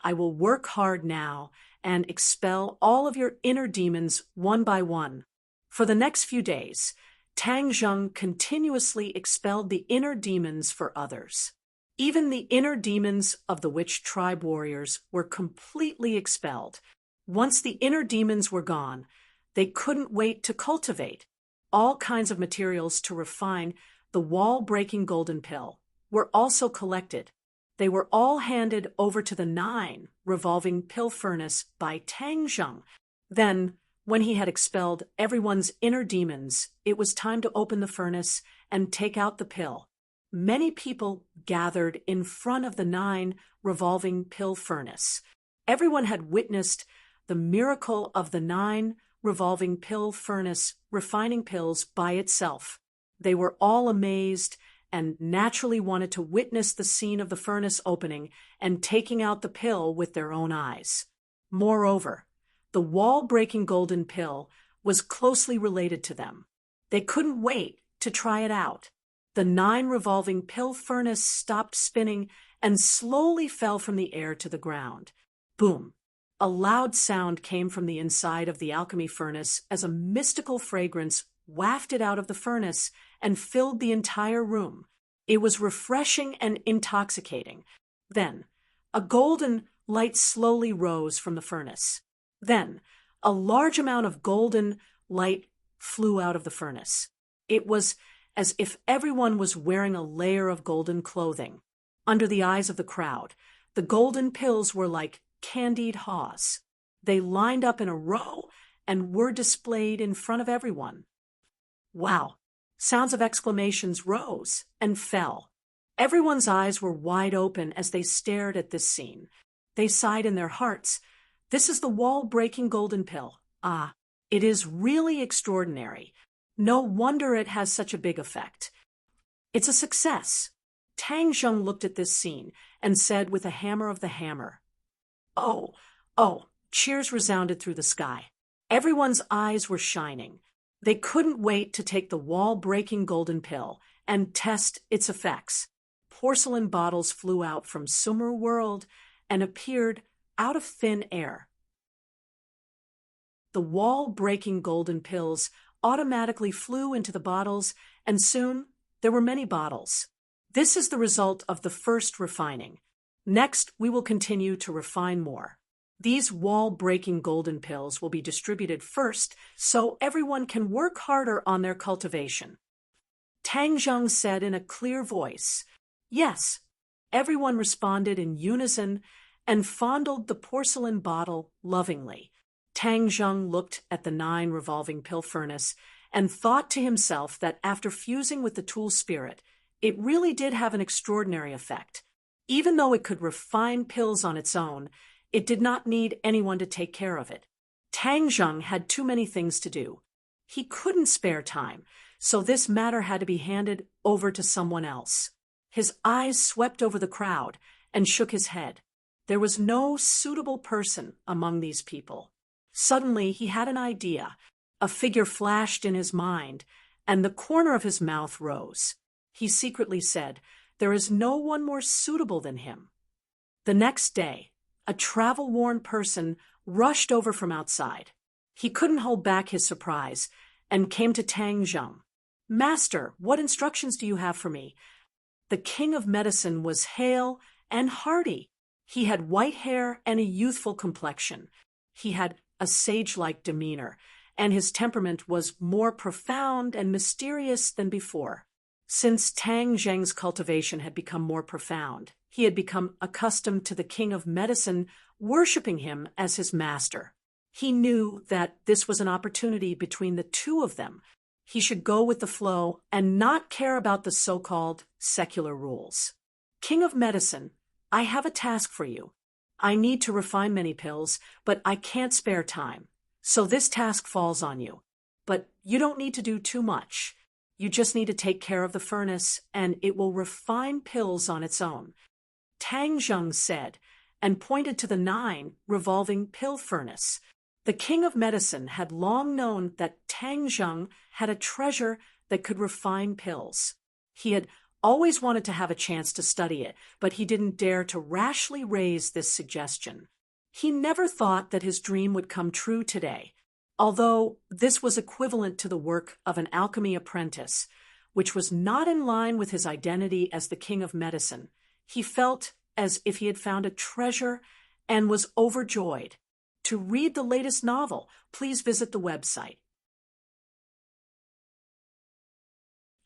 "I will work hard now and expel all of your inner demons one by one." For the next few days, Tang Zheng continuously expelled the inner demons for others. Even the inner demons of the witch tribe warriors were completely expelled. Once the inner demons were gone, they couldn't wait to cultivate all kinds of materials to refine the wall-breaking golden pill. were also collected. They were all handed over to the 9 revolving pill furnace by Tang Zheng. Then, when he had expelled everyone's inner demons, it was time to open the furnace and take out the pill. Many people gathered in front of the 9 revolving pill furnace. Everyone had witnessed the miracle of the 9 revolving pill furnace refining pills by itself. They were all amazed and naturally wanted to witness the scene of the furnace opening and taking out the pill with their own eyes. Moreover, the wall-breaking golden pill was closely related to them. They couldn't wait to try it out. The 9 revolving pill furnace stopped spinning and slowly fell from the air to the ground. Boom! A loud sound came from the inside of the alchemy furnace as a mystical fragrance wafted out of the furnace and filled the entire room. It was refreshing and intoxicating. Then, a golden light slowly rose from the furnace. Then, a large amount of golden light flew out of the furnace. It was as if everyone was wearing a layer of golden clothing. Under the eyes of the crowd, the golden pills were like candied haws. They lined up in a row and were displayed in front of everyone. Wow! Sounds of exclamations rose and fell. Everyone's eyes were wide open as they stared at this scene. They sighed in their hearts. This is the wall-breaking golden pill. Ah, it is really extraordinary. No wonder it has such a big effect. It's a success. Tang Zheng looked at this scene and said with a hammer of the hammer, "Oh, oh!" Cheers resounded through the sky. Everyone's eyes were shining. They couldn't wait to take the wall-breaking golden pill and test its effects. Porcelain bottles flew out from Sumer World and appeared out of thin air. The wall-breaking golden pills automatically flew into the bottles, and soon there were many bottles. This is the result of the first refining. Next, we will continue to refine more. These wall-breaking golden pills will be distributed first so everyone can work harder on their cultivation. Tang Zheng said in a clear voice. Yes. Everyone responded in unison and fondled the porcelain bottle lovingly. Tang Zheng looked at the 9 revolving pill furnace and thought to himself that after fusing with the tool spirit, it really did have an extraordinary effect. Even though it could refine pills on its own, it did not need anyone to take care of it. Tang Zheng had too many things to do. He couldn't spare time, so this matter had to be handed over to someone else. His eyes swept over the crowd and shook his head. There was no suitable person among these people. Suddenly, he had an idea. A figure flashed in his mind, and the corner of his mouth rose. He secretly said, "There is no one more suitable than him." The next day, a travel-worn person rushed over from outside. He couldn't hold back his surprise and came to Tang Zheng. "Master, what instructions do you have for me?" The king of medicine was hale and hearty. He had white hair and a youthful complexion. He had a sage-like demeanor, and his temperament was more profound and mysterious than before. Since Tang Zheng's cultivation had become more profound, he had become accustomed to the king of medicine worshipping him as his master. He knew that this was an opportunity between the two of them. He should go with the flow and not care about the so-called secular rules. "King of medicine, I have a task for you. I need to refine many pills, but I can't spare time. So this task falls on you. But you don't need to do too much. You just need to take care of the furnace, and it will refine pills on its own." Tang Zheng said, and pointed to the 9 revolving pill furnace. The king of medicine had long known that Tang Zheng had a treasure that could refine pills. He had always wanted to have a chance to study it, but he didn't dare to rashly raise this suggestion. He never thought that his dream would come true today, although this was equivalent to the work of an alchemy apprentice, which was not in line with his identity as the king of medicine. He felt as if he had found a treasure and was overjoyed. To read the latest novel, please visit the website.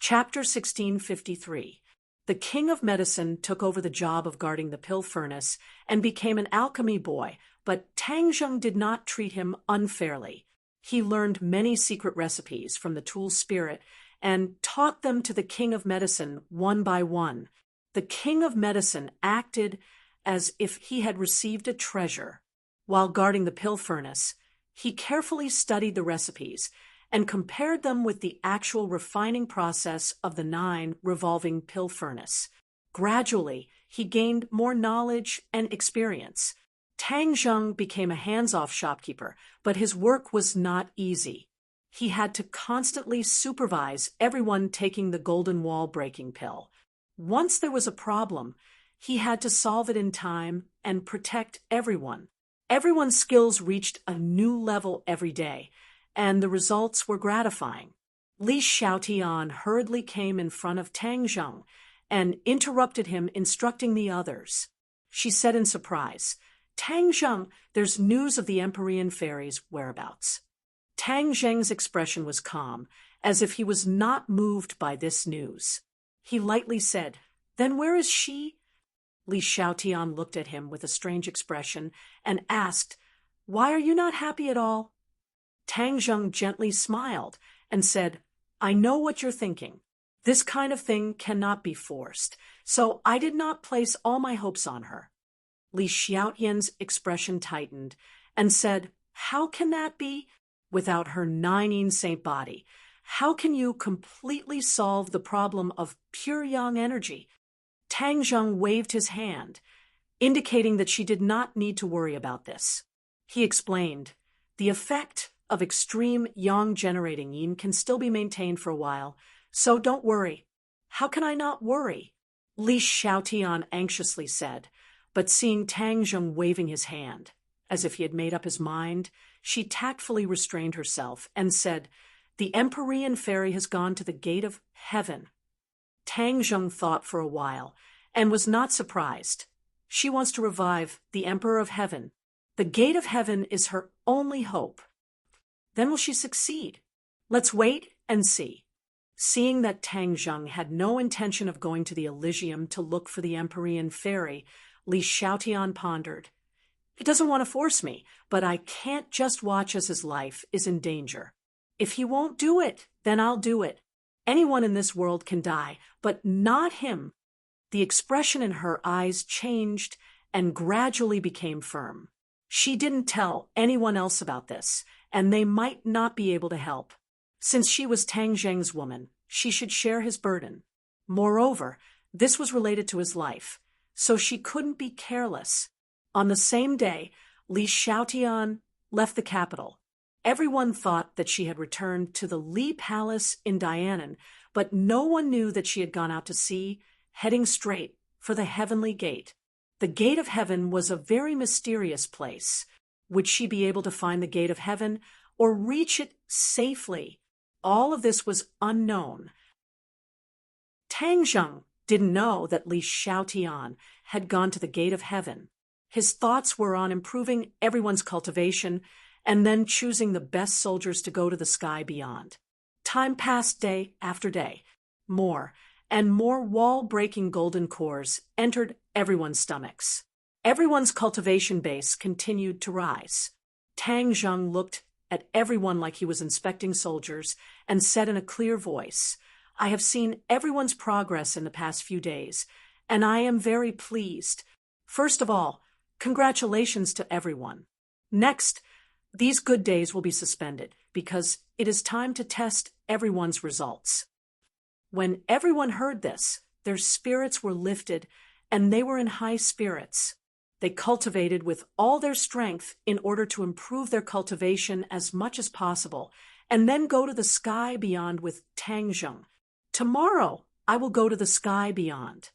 Chapter 1653. The king of medicine took over the job of guarding the pill furnace and became an alchemy boy, but Tang Zheng did not treat him unfairly. He learned many secret recipes from the tool spirit and taught them to the king of medicine one by one. The king of medicine acted as if he had received a treasure. While guarding the pill furnace, he carefully studied the recipes and compared them with the actual refining process of the 9 revolving pill furnace. Gradually, he gained more knowledge and experience. Tang Zheng became a hands-off shopkeeper, but his work was not easy. He had to constantly supervise everyone taking the golden wall breaking pill. Once there was a problem, he had to solve it in time and protect everyone. Everyone's skills reached a new level every day, and the results were gratifying. Li Xiaotian hurriedly came in front of Tang Zheng and interrupted him, instructing the others. She said in surprise, "Tang Zheng, there's news of the Empyrean fairy's whereabouts." Tang Zheng's expression was calm, as if he was not moved by this news. He lightly said, "Then where is she?" Li Xiaotian looked at him with a strange expression and asked, "Why are you not happy at all?" Tang Zheng gently smiled and said, "I know what you're thinking. This kind of thing cannot be forced, so I did not place all my hopes on her." Li Xiaotian's expression tightened and said, "How can that be? Without her 9 saint body, how can you completely solve the problem of pure yang energy?" Tang Zheng waved his hand, indicating that she did not need to worry about this. He explained, "The effect of extreme yang-generating yin can still be maintained for a while, so don't worry." "How can I not worry?" Li Xiaotian anxiously said, but seeing Tang Zheng waving his hand, as if he had made up his mind, she tactfully restrained herself and said, "The Empyrean fairy has gone to the gate of heaven." Tang Zheng thought for a while and was not surprised. She wants to revive the Emperor of Heaven. The gate of heaven is her only hope. Then will she succeed? Let's wait and see. Seeing that Tang Zheng had no intention of going to the Elysium to look for the Empyrean fairy, Li Xiaotian pondered. He doesn't want to force me, but I can't just watch as his life is in danger. If he won't do it, then I'll do it. Anyone in this world can die, but not him. The expression in her eyes changed and gradually became firm. She didn't tell anyone else about this, and they might not be able to help. Since she was Tang Zheng's woman, she should share his burden. Moreover, this was related to his life, so she couldn't be careless. On the same day, Li Xiaotian left the capital. Everyone thought that she had returned to the Li Palace in Dianan, but no one knew that she had gone out to sea, heading straight for the heavenly gate. The gate of heaven was a very mysterious place. Would she be able to find the gate of heaven or reach it safely? All of this was unknown. Tang Zheng didn't know that Li Xiaotian had gone to the gate of heaven. His thoughts were on improving everyone's cultivation and then choosing the best soldiers to go to the sky beyond. Time passed day after day. More and more wall-breaking golden cores entered everyone's stomachs. Everyone's cultivation base continued to rise. Tang Zheng looked at everyone like he was inspecting soldiers and said in a clear voice, "I have seen everyone's progress in the past few days, and I am very pleased. First of all, congratulations to everyone. Next, these good days will be suspended because it is time to test everyone's results." When everyone heard this, their spirits were lifted and they were in high spirits. They cultivated with all their strength in order to improve their cultivation as much as possible and then go to the sky beyond with Tang Zheng. "Tomorrow, I will go to the sky beyond.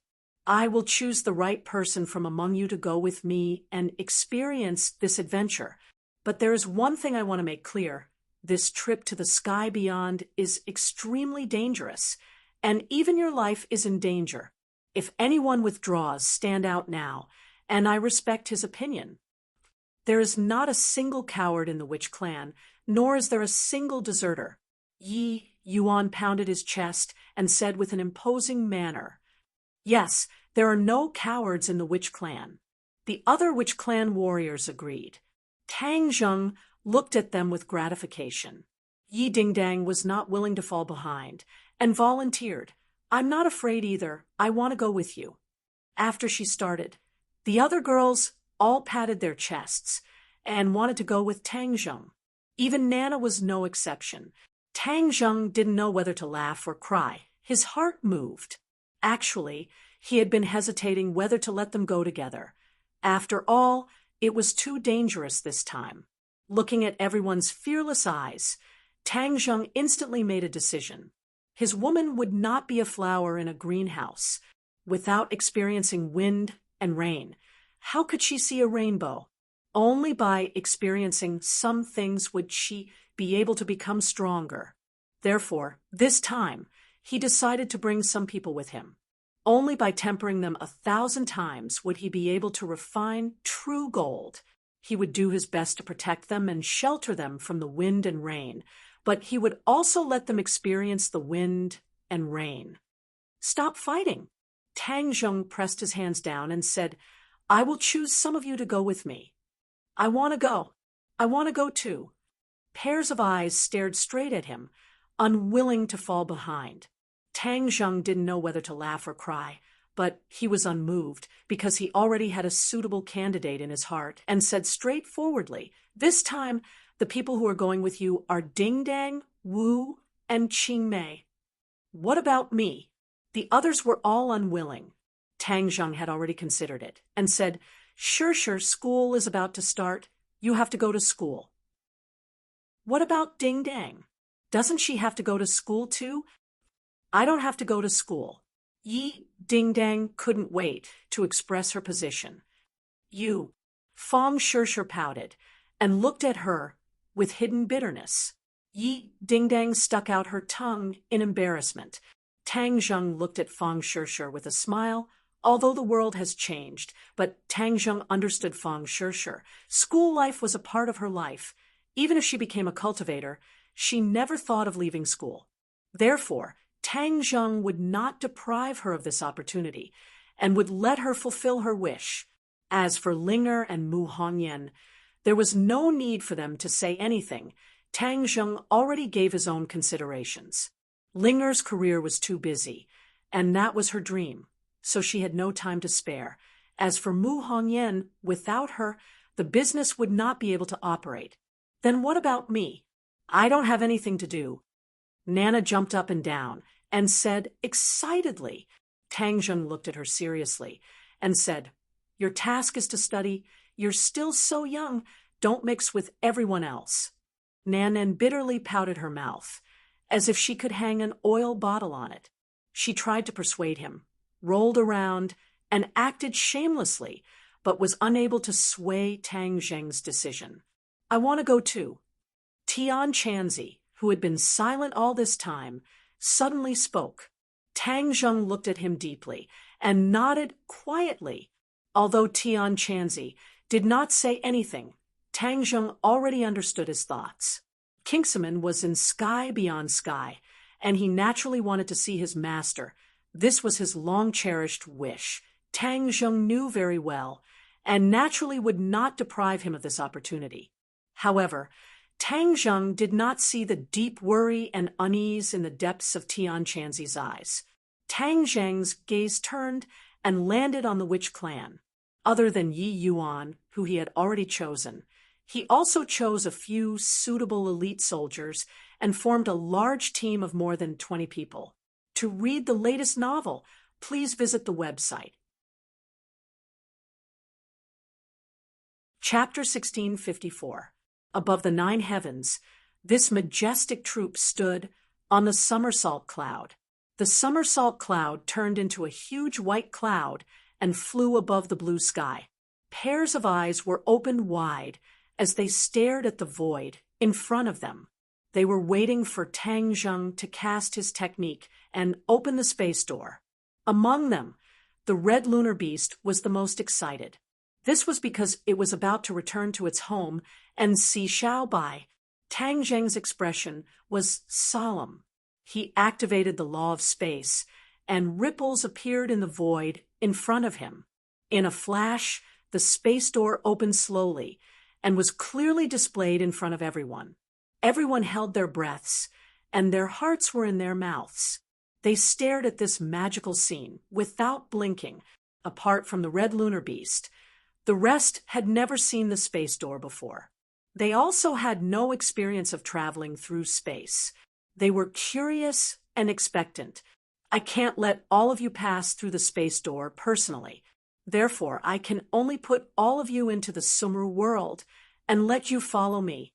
I will choose the right person from among you to go with me and experience this adventure. But there is one thing I want to make clear. This trip to the sky beyond is extremely dangerous, and even your life is in danger. If anyone withdraws, stand out now, and I respect his opinion. There is not a single coward in the witch clan, nor is there a single deserter." Yi Yuan pounded his chest and said with an imposing manner, Yes, there are no cowards in the witch clan. The other witch clan warriors agreed. Tang Zheng looked at them with gratification. Yi Dingdang was not willing to fall behind, and volunteered. I'm not afraid either. I want to go with you. After she started, the other girls all patted their chests and wanted to go with Tang Zheng. Even Nana was no exception. Tang Zheng didn't know whether to laugh or cry. His heart moved. Actually, he had been hesitating whether to let them go together. After all, it was too dangerous this time. Looking at everyone's fearless eyes, Tang Zheng instantly made a decision. His woman would not be a flower in a greenhouse. Without experiencing wind and rain, how could she see a rainbow? Only by experiencing some things would she be able to become stronger. Therefore, this time, he decided to bring some people with him. Only by tempering them 1,000 times would he be able to refine true gold. He would do his best to protect them and shelter them from the wind and rain, but he would also let them experience the wind and rain. Stop fighting. Tang Zheng pressed his hands down and said, I will choose some of you to go with me. I want to go. I want to go too. Pairs of eyes stared straight at him, unwilling to fall behind. Tang Zheng didn't know whether to laugh or cry, but he was unmoved because he already had a suitable candidate in his heart and said straightforwardly, this time the people who are going with you are Ding Dang, Wu, and Qing Mei. What about me? The others were all unwilling. Tang Zheng had already considered it and said, Sure, school is about to start. You have to go to school. What about Ding Dang? Doesn't she have to go to school too? I don't have to go to school. Yi Dingdang couldn't wait to express her position. You, Fong Shirshir pouted and looked at her with hidden bitterness. Yi Dingdang stuck out her tongue in embarrassment. Tang Zheng looked at Fong Shirshir with a smile. Although the world has changed, but Tang Zheng understood Fong Shirshir. School life was a part of her life. Even if she became a cultivator, she never thought of leaving school. Therefore, Tang Zheng would not deprive her of this opportunity and would let her fulfill her wish. As for Linger and Mu Hongyan, there was no need for them to say anything. Tang Zheng already gave his own considerations. Linger's career was too busy, and that was her dream, so she had no time to spare. As for Mu Hongyan, without her, the business would not be able to operate. Then what about me? I don't have anything to do. Nana jumped up and down and said excitedly. Tang Zheng looked at her seriously and said, Your task is to study. You're still so young. Don't mix with everyone else. Nanan bitterly pouted her mouth, as if she could hang an oil bottle on it. She tried to persuade him, rolled around, and acted shamelessly, but was unable to sway Tang Zheng's decision. I want to go too. Tian Chanzi, who had been silent all this time, suddenly spoke. Tang Zheng looked at him deeply and nodded quietly. Although Tian Chanzi did not say anything, Tang Zheng already understood his thoughts. Kingsaman was in sky beyond sky, and he naturally wanted to see his master. This was his long-cherished wish. Tang Zheng knew very well, and naturally would not deprive him of this opportunity. However, Tang Zheng did not see the deep worry and unease in the depths of Tian Chanzi's eyes. Tang Zheng's gaze turned and landed on the witch clan. Other than Yi Yuan, who he had already chosen, he also chose a few suitable elite soldiers and formed a large team of more than 20 people. To read the latest novel, please visit the website. Chapter 1654. Above the 9 heavens, this majestic troop stood on the somersault cloud. The somersault cloud turned into a huge white cloud and flew above the blue sky. Pairs of eyes were opened wide as they stared at the void in front of them. They were waiting for Tang Zheng to cast his technique and open the space door. Among them, the red lunar beast was the most excited. This was because it was about to return to its home and see Xiaobai. Tang Zheng's expression was solemn. He activated the law of space and ripples appeared in the void in front of him. In a flash, the space door opened slowly and was clearly displayed in front of everyone. Everyone held their breaths, and their hearts were in their mouths. They stared at this magical scene without blinking, apart from the red lunar beast. The rest had never seen the space door before. They also had no experience of traveling through space. They were curious and expectant. I can't let all of you pass through the space door personally. Therefore, I can only put all of you into the Sumru world and let you follow me.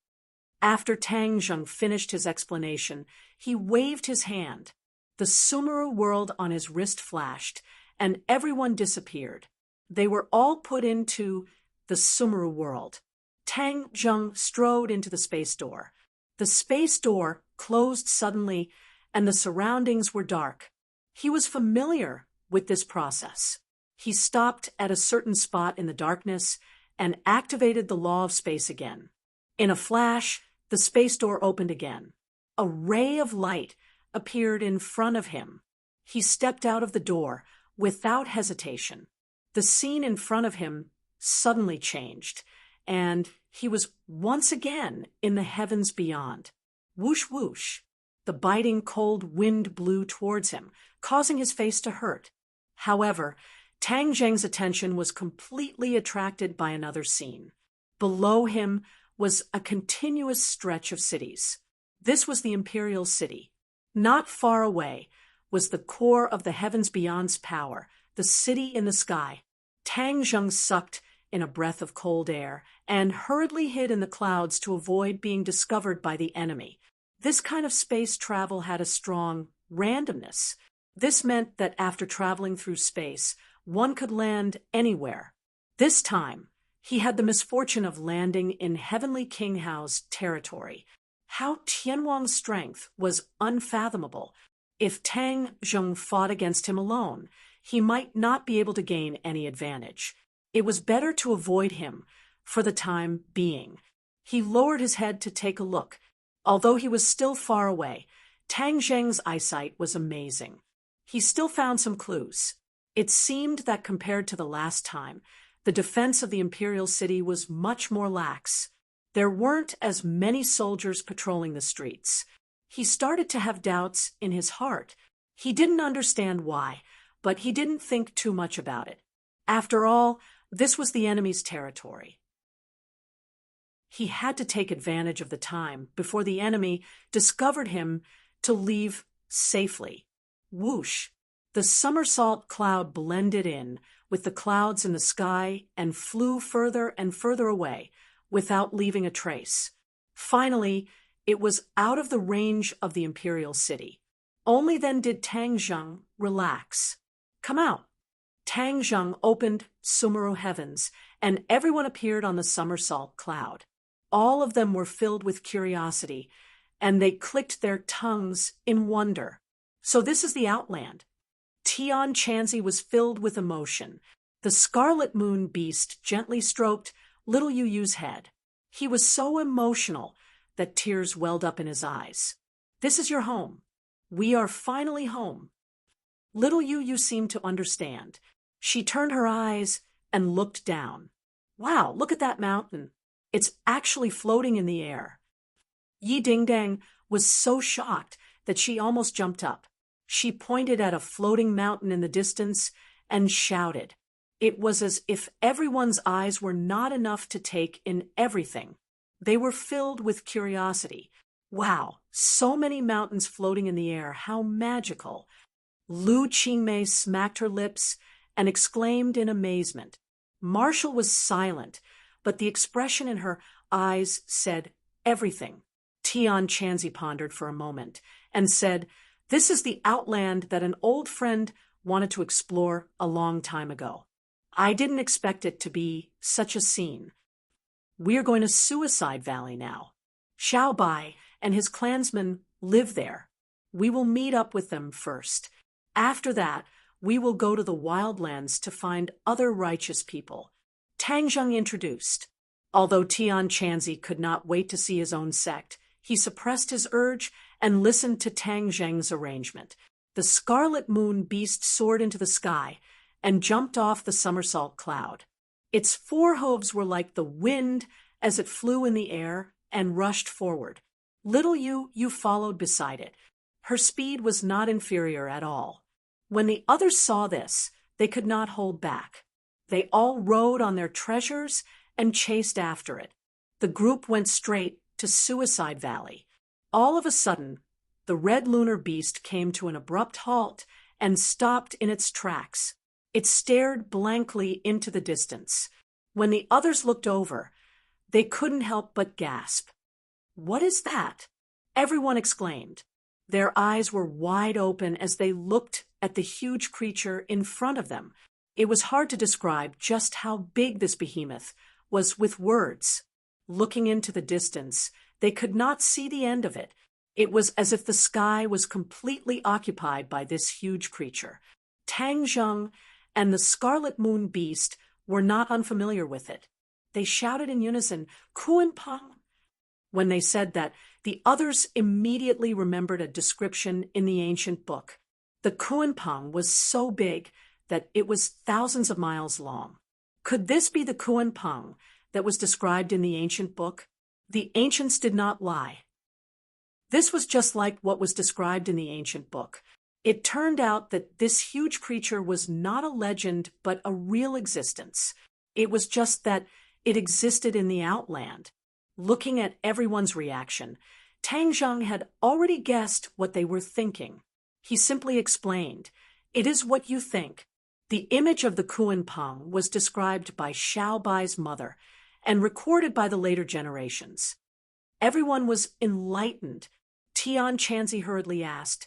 After Tang Zheng finished his explanation, he waved his hand. The Sumru world on his wrist flashed, and everyone disappeared. They were all put into the Sumru world. Tang Zheng strode into the space door. The space door closed suddenly, and the surroundings were dark. He was familiar with this process. He stopped at a certain spot in the darkness and activated the law of space again. In a flash, the space door opened again. A ray of light appeared in front of him. He stepped out of the door without hesitation. The scene in front of him suddenly changed, and he was once again in the heavens beyond. Whoosh, whoosh. The biting cold wind blew towards him, causing his face to hurt. However, Tang Zheng's attention was completely attracted by another scene. Below him was a continuous stretch of cities. This was the Imperial City. Not far away was the core of the heavens beyond's power, the city in the sky. Tang Zheng sucked in a breath of cold air and hurriedly hid in the clouds to avoid being discovered by the enemy. This kind of space travel had a strong randomness. This meant that after traveling through space, one could land anywhere. This time, he had the misfortune of landing in Heavenly King Hao's territory. How Tianwang's strength was unfathomable. If Tang Zheng fought against him alone, he might not be able to gain any advantage. It was better to avoid him for the time being. He lowered his head to take a look. Although he was still far away, Tang Zheng's eyesight was amazing. He still found some clues. It seemed that compared to the last time, the defense of the Imperial City was much more lax. There weren't as many soldiers patrolling the streets. He started to have doubts in his heart. He didn't understand why, but he didn't think too much about it. After all, this was the enemy's territory. He had to take advantage of the time before the enemy discovered him to leave safely. Whoosh! The somersault cloud blended in with the clouds in the sky and flew further and further away without leaving a trace. Finally, it was out of the range of the Imperial City. Only then did Tang Zheng relax. Come out. Tang Zheng opened Sumru heavens, and everyone appeared on the somersault cloud. All of them were filled with curiosity, and they clicked their tongues in wonder. So this is the Outland. Tian Chanzi was filled with emotion. The scarlet moon beast gently stroked little Yu Yu's head. He was so emotional that tears welled up in his eyes. This is your home. We are finally home. Little Yu Yu seemed to understand. She turned her eyes and looked down. Wow, look at that mountain. It's actually floating in the air. Yi Dingdang was so shocked that she almost jumped up. She pointed at a floating mountain in the distance and shouted. It was as if everyone's eyes were not enough to take in everything. They were filled with curiosity. Wow, so many mountains floating in the air, how magical. Lu Qingmei smacked her lips and exclaimed in amazement. Marshall was silent, but the expression in her eyes said everything. Tian Chanzi pondered for a moment and said, "This is the Outland that an old friend wanted to explore a long time ago. I didn't expect it to be such a scene. We are going to Suicide Valley now. Xiao Bai and his clansmen live there. We will meet up with them first. After that, we will go to the wildlands to find other righteous people." Tang Zheng introduced. Although Tian Chanzi could not wait to see his own sect, he suppressed his urge and listened to Tang Zheng's arrangement. The Scarlet Moon beast soared into the sky and jumped off the somersault cloud. Its forehooves were like the wind as it flew in the air and rushed forward. Little you followed beside it. Her speed was not inferior at all. When the others saw this, they could not hold back. They all rode on their treasures and chased after it. The group went straight to Suicide Valley. All of a sudden, the red lunar beast came to an abrupt halt and stopped in its tracks. It stared blankly into the distance. When the others looked over, they couldn't help but gasp. "What is that?" everyone exclaimed. Their eyes were wide open as they looked at the huge creature in front of them. It was hard to describe just how big this behemoth was with words. Looking into the distance, they could not see the end of it. It was as if the sky was completely occupied by this huge creature. Tang Zheng and the Scarlet Moon beast were not unfamiliar with it. They shouted in unison, "Kuan Pang!" When they said that, the others immediately remembered a description in the ancient book. The Kuan Pang was so big that it was thousands of miles long. Could this be the Kuan Pang that was described in the ancient book? The ancients did not lie. This was just like what was described in the ancient book. It turned out that this huge creature was not a legend, but a real existence. It was just that it existed in the outland. Looking at everyone's reaction, Tang Zheng had already guessed what they were thinking. He simply explained, "It is what you think." The image of the Kuan Pang was described by Xiao Bai's mother and recorded by the later generations. Everyone was enlightened. Tian Chanzi hurriedly asked,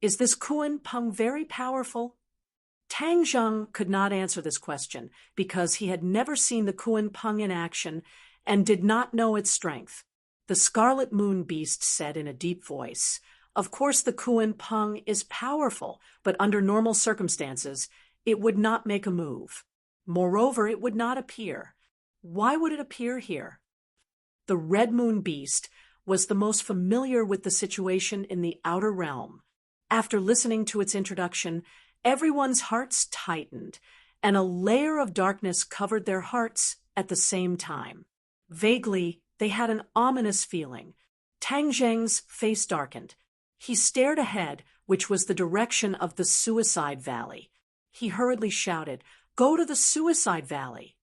"Is this Kuan Pang very powerful?" Tang Zheng could not answer this question because he had never seen the Kuan Pang in action and did not know its strength. The Scarlet Moon beast said in a deep voice, "Of course the Kuan Pang is powerful, but under normal circumstances, it would not make a move. Moreover, it would not appear. Why would it appear here?" The Red Moon beast was the most familiar with the situation in the outer realm. After listening to its introduction, everyone's hearts tightened, and a layer of darkness covered their hearts at the same time. Vaguely, they had an ominous feeling. Tang Zheng's face darkened. He stared ahead, which was the direction of the Suicide Valley. He hurriedly shouted, "Go to the Suicide Valley!"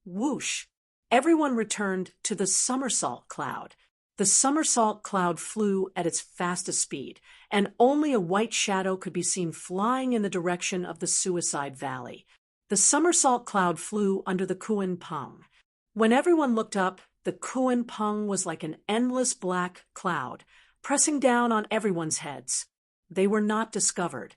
Whoosh! Everyone returned to the somersault cloud. The somersault cloud flew at its fastest speed, and only a white shadow could be seen flying in the direction of the Suicide Valley. The somersault cloud flew under the Kuan Pang. When everyone looked up, the Kuan Pang was like an endless black cloud, pressing down on everyone's heads. They were not discovered,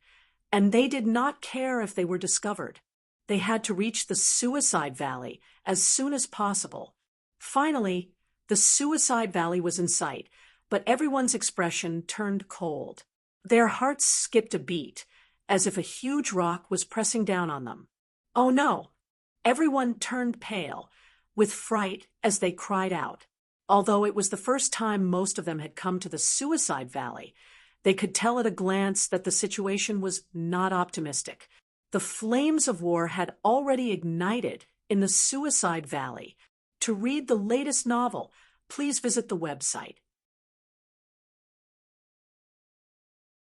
and they did not care if they were discovered. They had to reach the Suicide Valley as soon as possible. Finally, the Suicide Valley was in sight, but everyone's expression turned cold. Their hearts skipped a beat, as if a huge rock was pressing down on them. "Oh no!" Everyone turned pale, with fright as they cried out. Although it was the first time most of them had come to the Suicide Valley, they could tell at a glance that the situation was not optimistic. The flames of war had already ignited in the Suicide Valley. To read the latest novel, please visit the website.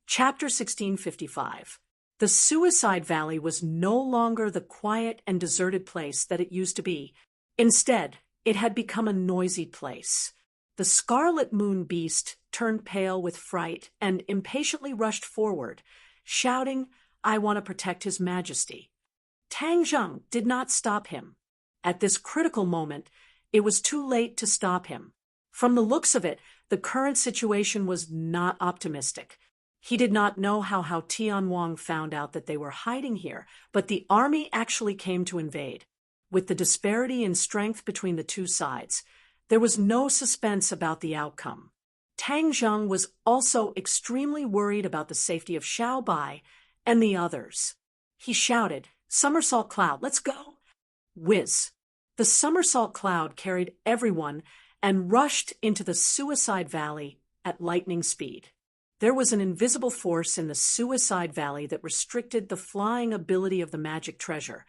Chapter 1655. The Suicide Valley was no longer the quiet and deserted place that it used to be. Instead, it had become a noisy place. The Scarlet Moon beast turned pale with fright and impatiently rushed forward, shouting, "I want to protect His Majesty." Tang Zheng did not stop him. At this critical moment, it was too late to stop him. From the looks of it, the current situation was not optimistic. He did not know how Tian Wang found out that they were hiding here, but the army actually came to invade. With the disparity in strength between the two sides, there was no suspense about the outcome. Tang Zheng was also extremely worried about the safety of Xiao Bai and the others. He shouted, "Somersault Cloud, let's go!" Whiz! The somersault cloud carried everyone and rushed into the Suicide Valley at lightning speed. There was an invisible force in the Suicide Valley that restricted the flying ability of the magic treasure,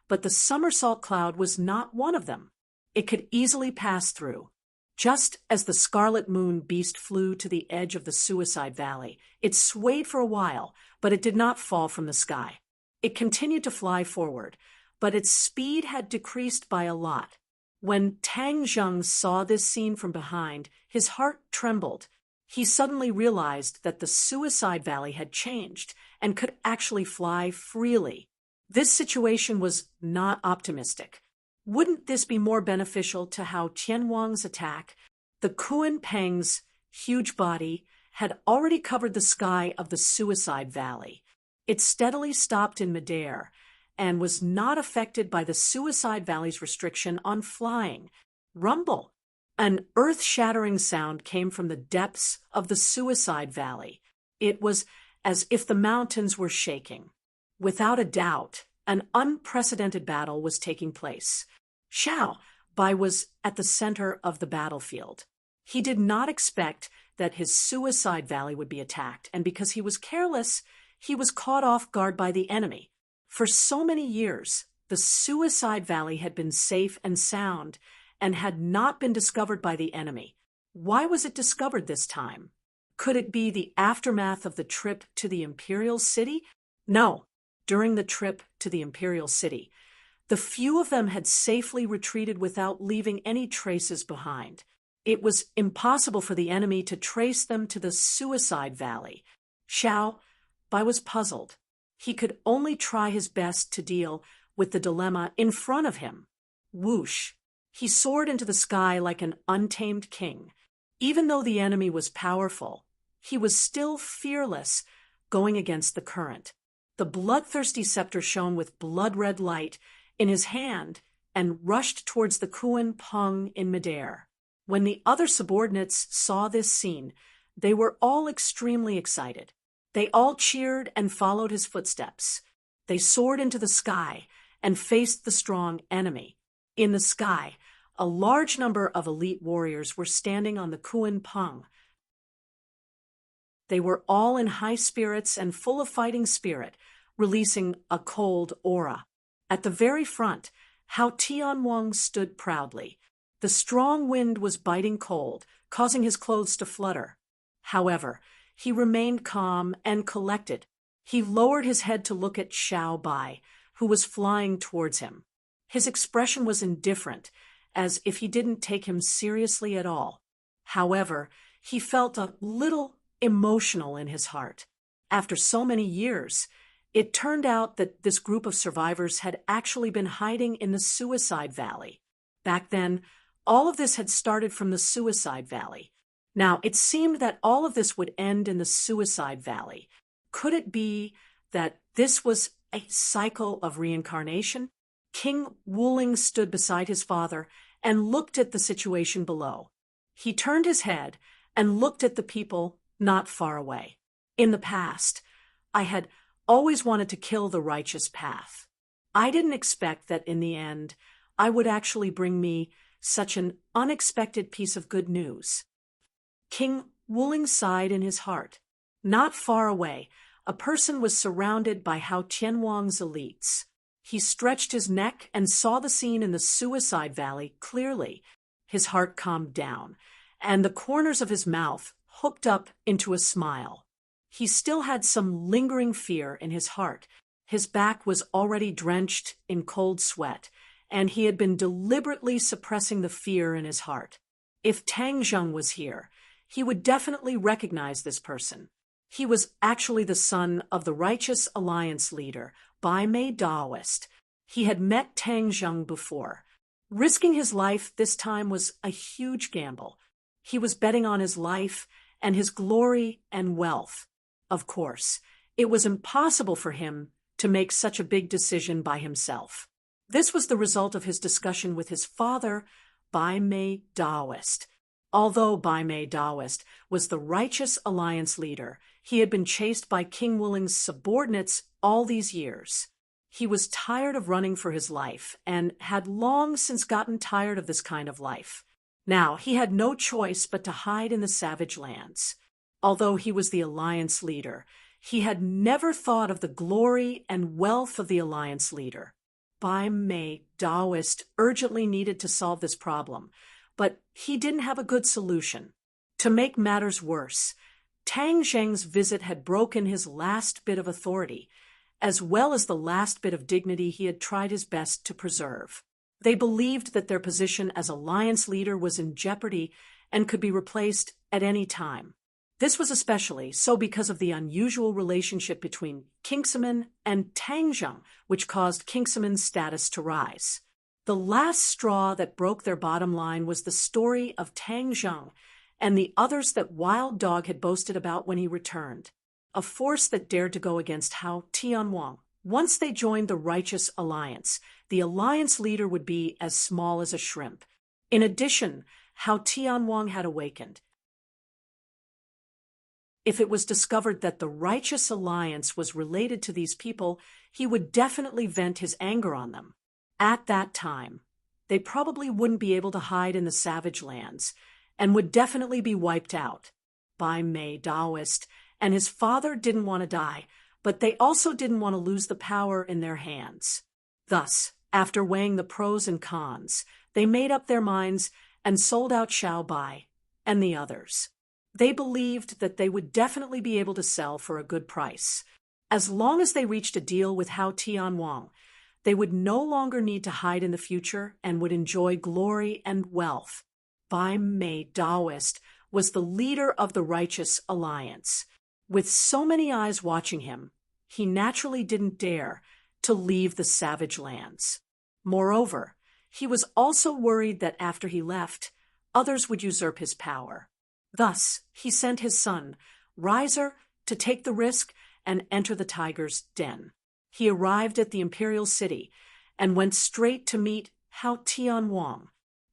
but the somersault cloud was not one of them. It could easily pass through. Just as the Scarlet Moon beast flew to the edge of the Suicide Valley, it swayed for a while, but it did not fall from the sky. It continued to fly forward, but its speed had decreased by a lot. When Tang Zheng saw this scene from behind, his heart trembled. He suddenly realized that the Suicide Valley had changed and could actually fly freely. This situation was not optimistic. Wouldn't this be more beneficial to Hao Tianwang's attack? The Kuan Peng's huge body had already covered the sky of the Suicide Valley. It steadily stopped in midair and was not affected by the Suicide Valley's restriction on flying. Rumble! An earth-shattering sound came from the depths of the Suicide Valley. It was as if the mountains were shaking. Without a doubt, an unprecedented battle was taking place. Xiao Bai was at the center of the battlefield. He did not expect that his Suicide Valley would be attacked, and because he was careless, he was caught off guard by the enemy. For so many years, the Suicide Valley had been safe and sound and had not been discovered by the enemy. Why was it discovered this time? Could it be the aftermath of the trip to the Imperial City? No. During the trip to the Imperial City, the few of them had safely retreated without leaving any traces behind. It was impossible for the enemy to trace them to the Suicide Valley. Xiao Bai was puzzled. He could only try his best to deal with the dilemma in front of him. Whoosh! He soared into the sky like an untamed king. Even though the enemy was powerful, he was still fearless, going against the current. The bloodthirsty scepter shone with blood-red light in his hand and rushed towards the Kuan Peng in midair. When the other subordinates saw this scene, they were all extremely excited. They all cheered and followed his footsteps. They soared into the sky and faced the strong enemy. In the sky, a large number of elite warriors were standing on the Kuan Peng. They were all in high spirits and full of fighting spirit, releasing a cold aura. At the very front, Hao Tianwang stood proudly. The strong wind was biting cold, causing his clothes to flutter. However, he remained calm and collected. He lowered his head to look at Xiao Bai, who was flying towards him. His expression was indifferent, as if he didn't take him seriously at all. However, he felt a little emotional in his heart. After so many years, it turned out that this group of survivors had actually been hiding in the Suicide Valley. Back then, all of this had started from the Suicide Valley. Now, it seemed that all of this would end in the Suicide Valley. Could it be that this was a cycle of reincarnation? King Wuling stood beside his father and looked at the situation below. He turned his head and looked at the people not far away. In the past, I had always wanted to kill the righteous path. I didn't expect that in the end, I would actually bring me such an unexpected piece of good news. King Wuling sighed in his heart. Not far away, a person was surrounded by Hao Tianwang's elites. He stretched his neck and saw the scene in the Suicide Valley clearly. His heart calmed down, and the corners of his mouth hooked up into a smile. He still had some lingering fear in his heart. His back was already drenched in cold sweat, and he had been deliberately suppressing the fear in his heart. If Tang Zheng was here, he would definitely recognize this person. He was actually the son of the Righteous Alliance leader, Bai Mei Daoist. He had met Tang Zheng before. Risking his life this time was a huge gamble. He was betting on his life and his glory and wealth. Of course, it was impossible for him to make such a big decision by himself. This was the result of his discussion with his father, Bai Mei Daoist. Although Bai Mei Daoist was the Righteous Alliance leader, he had been chased by King Wuling's subordinates all these years. He was tired of running for his life and had long since gotten tired of this kind of life. Now, he had no choice but to hide in the savage lands. Although he was the alliance leader, he had never thought of the glory and wealth of the alliance leader. Bai Mei Daoist urgently needed to solve this problem, but he didn't have a good solution. To make matters worse, Tang Zheng's visit had broken his last bit of authority, as well as the last bit of dignity he had tried his best to preserve. They believed that their position as alliance leader was in jeopardy and could be replaced at any time. This was especially so because of the unusual relationship between Kingsemin and Tang Zheng, which caused Kingsemin's status to rise. The last straw that broke their bottom line was the story of Tang Zheng and the others that Wild Dog had boasted about when he returned, a force that dared to go against Hao Tianwang. Once they joined the Righteous Alliance, the alliance leader would be as small as a shrimp. In addition, Hao Tianwang had awakened. If it was discovered that the Righteous Alliance was related to these people, he would definitely vent his anger on them. At that time, they probably wouldn't be able to hide in the savage lands, and would definitely be wiped out. Bai Mei Daoist and his father didn't want to die, but they also didn't want to lose the power in their hands. Thus, after weighing the pros and cons, they made up their minds and sold out Xiao Bai and the others. They believed that they would definitely be able to sell for a good price. As long as they reached a deal with Hao Tianwang, they would no longer need to hide in the future and would enjoy glory and wealth. Bai Mei Daoist was the leader of the Righteous Alliance. With so many eyes watching him, he naturally didn't dare to leave the savage lands. Moreover, he was also worried that after he left, others would usurp his power. Thus, he sent his son, Riser, to take the risk and enter the tiger's den. He arrived at the imperial city and went straight to meet Hao Tianwang.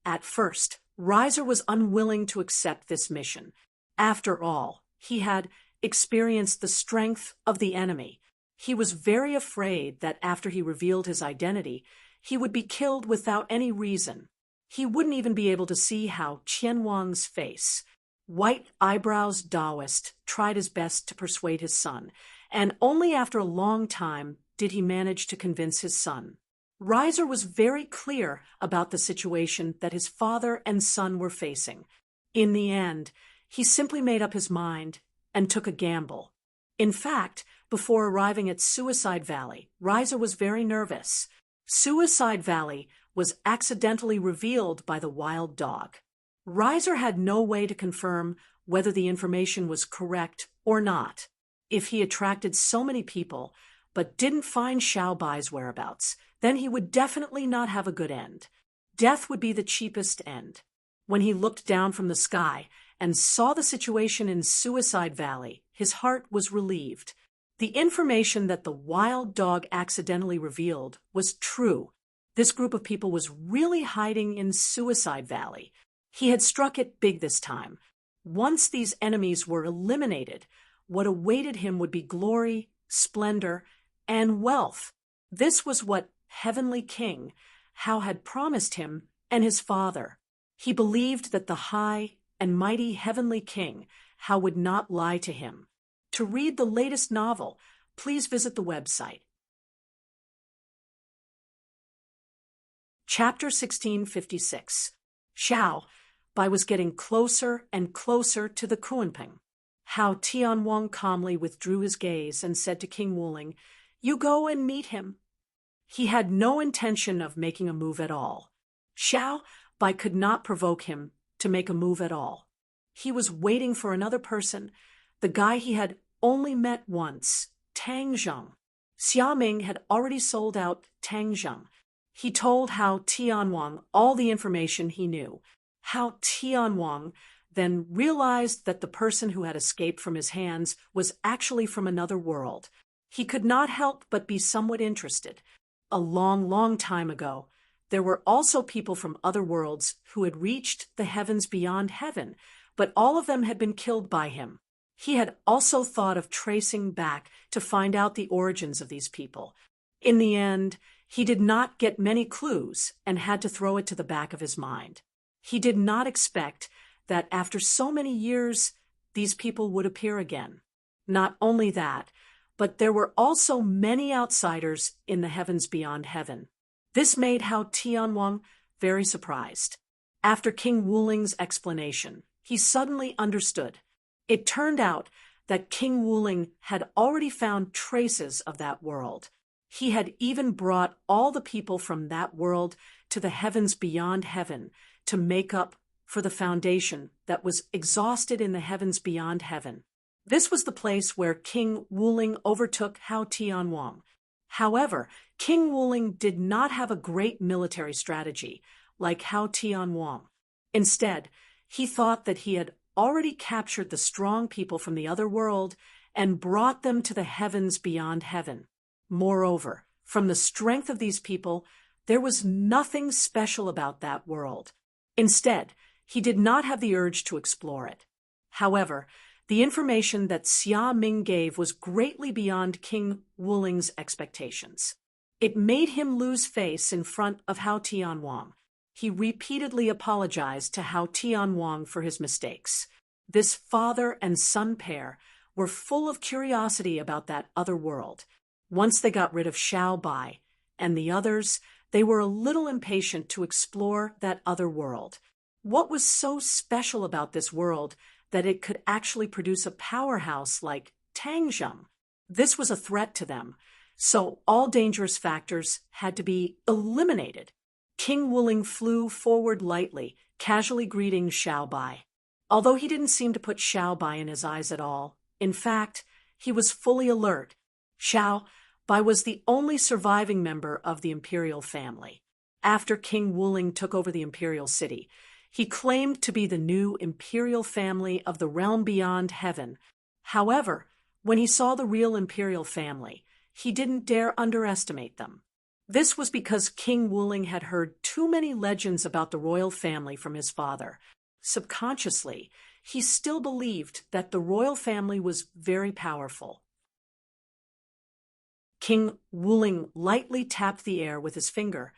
At first, Riser was unwilling to accept this mission. After all, he had experienced the strength of the enemy. He was very afraid that after he revealed his identity, he would be killed without any reason. He wouldn't even be able to see Hao Tianwang's face. White Eyebrows Daoist tried his best to persuade his son, and only after a long time did he manage to convince his son. Riser was very clear about the situation that his father and son were facing. In the end, he simply made up his mind and took a gamble. In fact, before arriving at Suicide Valley, Riser was very nervous. Suicide Valley was accidentally revealed by the Wild Dog. Riser had no way to confirm whether the information was correct or not. If he attracted so many people, but didn't find Xiao Bai's whereabouts, then he would definitely not have a good end. Death would be the cheapest end. When he looked down from the sky and saw the situation in Suicide Valley, his heart was relieved. The information that the Wild Dog accidentally revealed was true. This group of people was really hiding in Suicide Valley. He had struck it big this time. Once these enemies were eliminated, what awaited him would be glory, splendor, and wealth. This was what Heavenly King Hao had promised him and his father. He believed that the high and mighty Heavenly King Hao would not lie to him. To read the latest novel, please visit the website. Chapter 1656. Xiao Bai was getting closer and closer to the Kuanping. Hao Tianwang calmly withdrew his gaze and said to King Wuling, "You go and meet him." He had no intention of making a move at all. Xiao Bai could not provoke him to make a move at all. He was waiting for another person, the guy he had only met once, Tang Zheng. Xiaming had already sold out Tang Zheng. He told Hao Tianwang all the information he knew. Hao Tianwang then realized that the person who had escaped from his hands was actually from another world. He could not help but be somewhat interested. A long, long time ago, there were also people from other worlds who had reached the heavens beyond heaven, but all of them had been killed by him. He had also thought of tracing back to find out the origins of these people. In the end, he did not get many clues and had to throw it to the back of his mind. He did not expect that after so many years, these people would appear again. Not only that, but there were also many outsiders in the heavens beyond heaven. This made Hao Tianwang very surprised. After King Wuling's explanation, he suddenly understood. It turned out that King Wuling had already found traces of that world. He had even brought all the people from that world to the heavens beyond heaven to make up for the foundation that was exhausted in the heavens beyond heaven. This was the place where King Wuling overtook Hao Tianwang. However, King Wuling did not have a great military strategy like Hao Tianwang. Instead, he thought that he had already captured the strong people from the other world and brought them to the heavens beyond heaven. Moreover, from the strength of these people, there was nothing special about that world. Instead, he did not have the urge to explore it. However, the information that Xia Ming gave was greatly beyond King Wuling's expectations. It made him lose face in front of Hao Tianwang. He repeatedly apologized to Hao Tianwang for his mistakes. This father and son pair were full of curiosity about that other world. Once they got rid of Xiao Bai and the others, they were a little impatient to explore that other world. What was so special about this world that it could actually produce a powerhouse like Tangzheng? This was a threat to them, so all dangerous factors had to be eliminated. King Wuling flew forward lightly, casually greeting Xiao Bai. Although he didn't seem to put Xiao Bai in his eyes at all, in fact, he was fully alert. Xiao Bai was the only surviving member of the imperial family. After King Wuling took over the imperial city, he claimed to be the new imperial family of the realm beyond heaven. However, when he saw the real imperial family, he didn't dare underestimate them. This was because King Wuling had heard too many legends about the royal family from his father. Subconsciously, he still believed that the royal family was very powerful. King Wuling lightly tapped the air with his finger,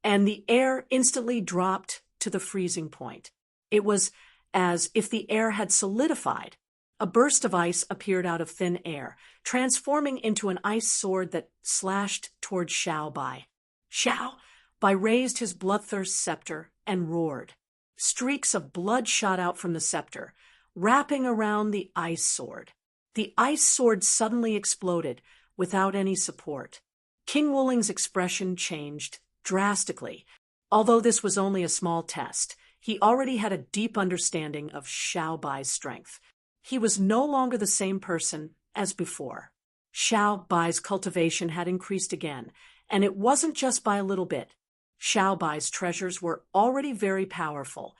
and the air instantly dropped to the freezing point. It was as if the air had solidified. A burst of ice appeared out of thin air, transforming into an ice sword that slashed toward Xiao Bai. Xiao Bai raised his bloodthirst scepter and roared. Streaks of blood shot out from the scepter, wrapping around the ice sword. The ice sword suddenly exploded without any support. King Wuling's expression changed drastically. Although this was only a small test, he already had a deep understanding of Xiao Bai's strength. He was no longer the same person as before. Xiao Bai's cultivation had increased again, and it wasn't just by a little bit. Xiao Bai's treasures were already very powerful,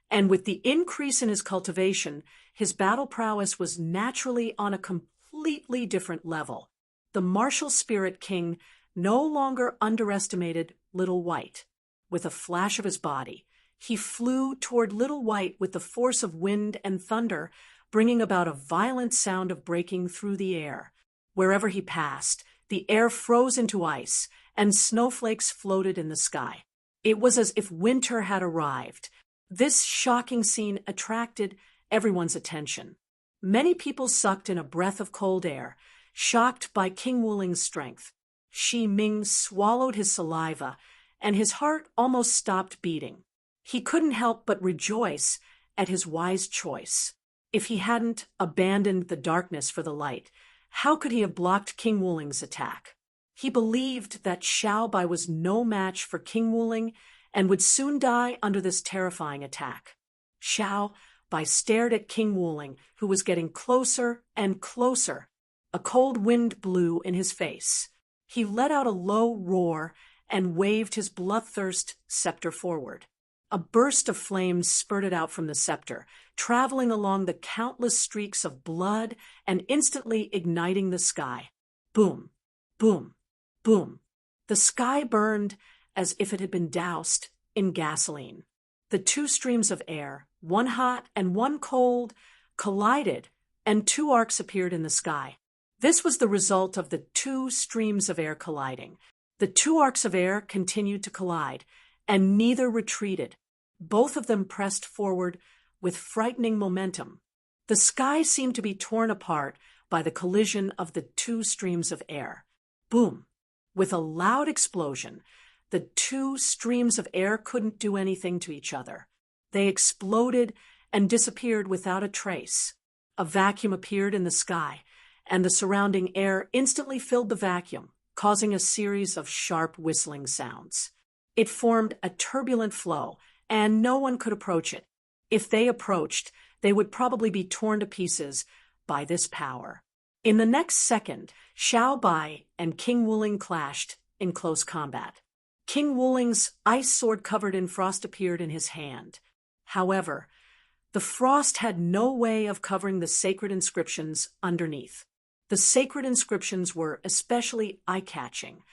and with the increase in his cultivation, his battle prowess was naturally on a completely different level. The martial spirit king no longer underestimated Little White. With a flash of his body, he flew toward Little White with the force of wind and thunder, bringing about a violent sound of breaking through the air. Wherever he passed, the air froze into ice, and snowflakes floated in the sky. It was as if winter had arrived. This shocking scene attracted everyone's attention. Many people sucked in a breath of cold air, shocked by King Wuling's strength. Shi Ming swallowed his saliva, and his heart almost stopped beating. He couldn't help but rejoice at his wise choice. If he hadn't abandoned the darkness for the light, how could he have blocked King Wuling's attack? He believed that Xiao Bai was no match for King Wuling and would soon die under this terrifying attack. Xiao Bai stared at King Wuling, who was getting closer and closer. A cold wind blew in his face. He let out a low roar and waved his bloodthirst scepter forward. A burst of flames spurted out from the scepter, traveling along the countless streaks of blood and instantly igniting the sky. Boom, boom, boom. The sky burned as if it had been doused in gasoline. The two streams of air, one hot and one cold, collided, and two arcs appeared in the sky. This was the result of the two streams of air colliding. The two arcs of air continued to collide, and neither retreated. Both of them pressed forward with frightening momentum. The The sky seemed to be torn apart by the collision of the two streams of air. Boom! With a loud explosion, the two streams of air couldn't do anything to each other. They exploded and disappeared without a trace. A vacuum appeared in the sky, and the surrounding air instantly filled the vacuum, causing a series of sharp whistling sounds. It formed a turbulent flow, and no one could approach it. If they approached, they would probably be torn to pieces by this power. In the next second, Xiao Bai and King Wuling clashed in close combat. King Wuling's ice sword covered in frost appeared in his hand. However, the frost had no way of covering the sacred inscriptions underneath. The sacred inscriptions were especially eye-catching.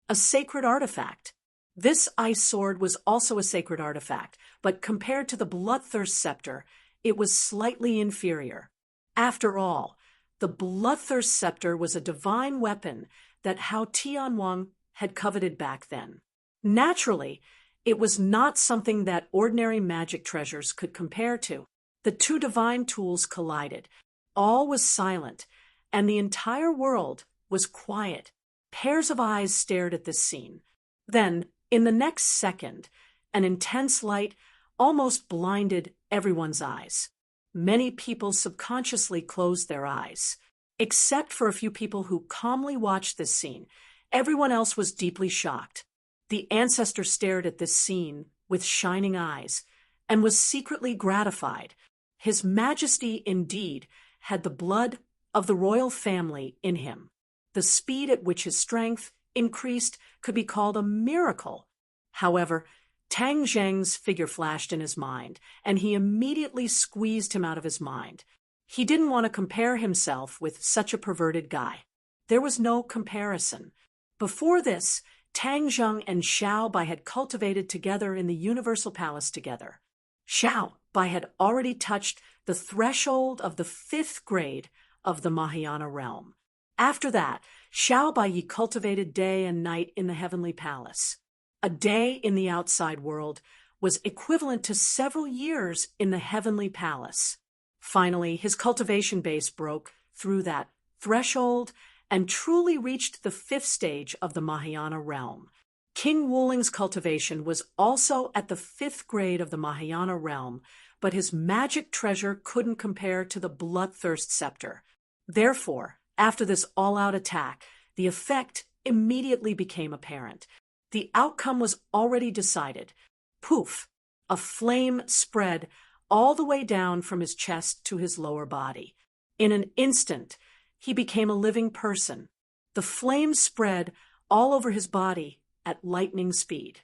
A sacred artifact. This ice sword was also a sacred artifact, but compared to the Bloodthirst scepter, it was slightly inferior. After all, the Bloodthirst scepter was a divine weapon that Hao Tianwang had coveted back then. Naturally, it was not something that ordinary magic treasures could compare to. The two divine tools collided. All was silent, and the entire world was quiet. Pairs of eyes stared at this scene. Then, in the next second, an intense light almost blinded everyone's eyes. Many people subconsciously closed their eyes. Except for a few people who calmly watched this scene, everyone else was deeply shocked. The ancestor stared at this scene with shining eyes and was secretly gratified. His Majesty indeed had the blood of the royal family in him. The speed at which his strength increased could be called a miracle. However, Tang Zheng's figure flashed in his mind, and he immediately squeezed him out of his mind. He didn't want to compare himself with such a perverted guy. There was no comparison. Before this, Tang Zheng and Xiao Bai had cultivated together in the Universal Palace together. Xiao Bai had already touched the threshold of the 5th grade of the Mahayana realm. After that, Xiao Bai cultivated day and night in the Heavenly Palace. A day in the outside world was equivalent to several years in the Heavenly Palace. Finally, his cultivation base broke through that threshold and truly reached the 5th stage of the Mahayana realm. King Wuling's cultivation was also at the 5th grade of the Mahayana realm, but his magic treasure couldn't compare to the Bloodthirst scepter. Therefore, after this all-out attack, the effect immediately became apparent. The outcome was already decided. Poof! A flame spread all the way down from his chest to his lower body. In an instant, he became a living person. The flame spread all over his body at lightning speed.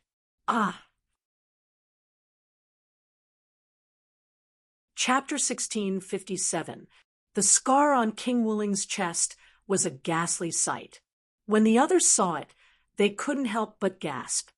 Ah! Chapter 1657. The scar on King Wuling's chest was a ghastly sight. When the others saw it, they couldn't help but gasp.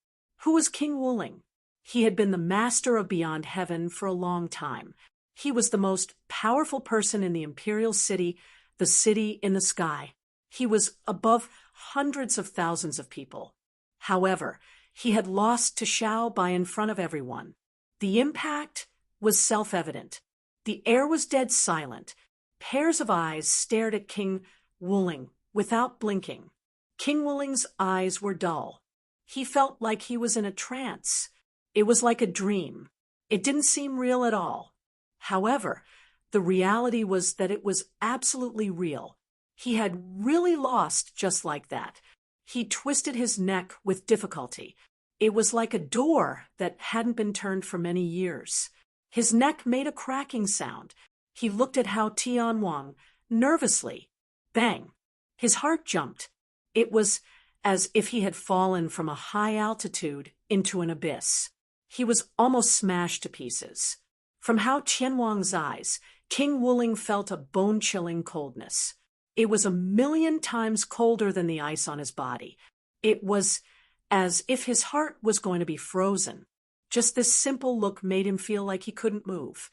Who was King Wuling? He had been the master of Beyond Heaven for a long time. He was the most powerful person in the imperial city, the city in the sky. He was above hundreds of thousands of people. However, he had lost to Xiao Bai in front of everyone. The impact was self-evident. The air was dead silent. Pairs of eyes stared at King Wuling without blinking. King Wuling's eyes were dull. He felt like he was in a trance. It was like a dream. It didn't seem real at all. However, the reality was that it was absolutely real. He had really lost just like that. He twisted his neck with difficulty. It was like a door that hadn't been turned for many years. His neck made a cracking sound. He looked at Hao Tianwang nervously. Bang! His heart jumped. It was as if he had fallen from a high altitude into an abyss. He was almost smashed to pieces. From Hao Tianwang's eyes, King Wuling felt a bone-chilling coldness. It was 1,000,000 times colder than the ice on his body. It was as if his heart was going to be frozen. Just this simple look made him feel like he couldn't move.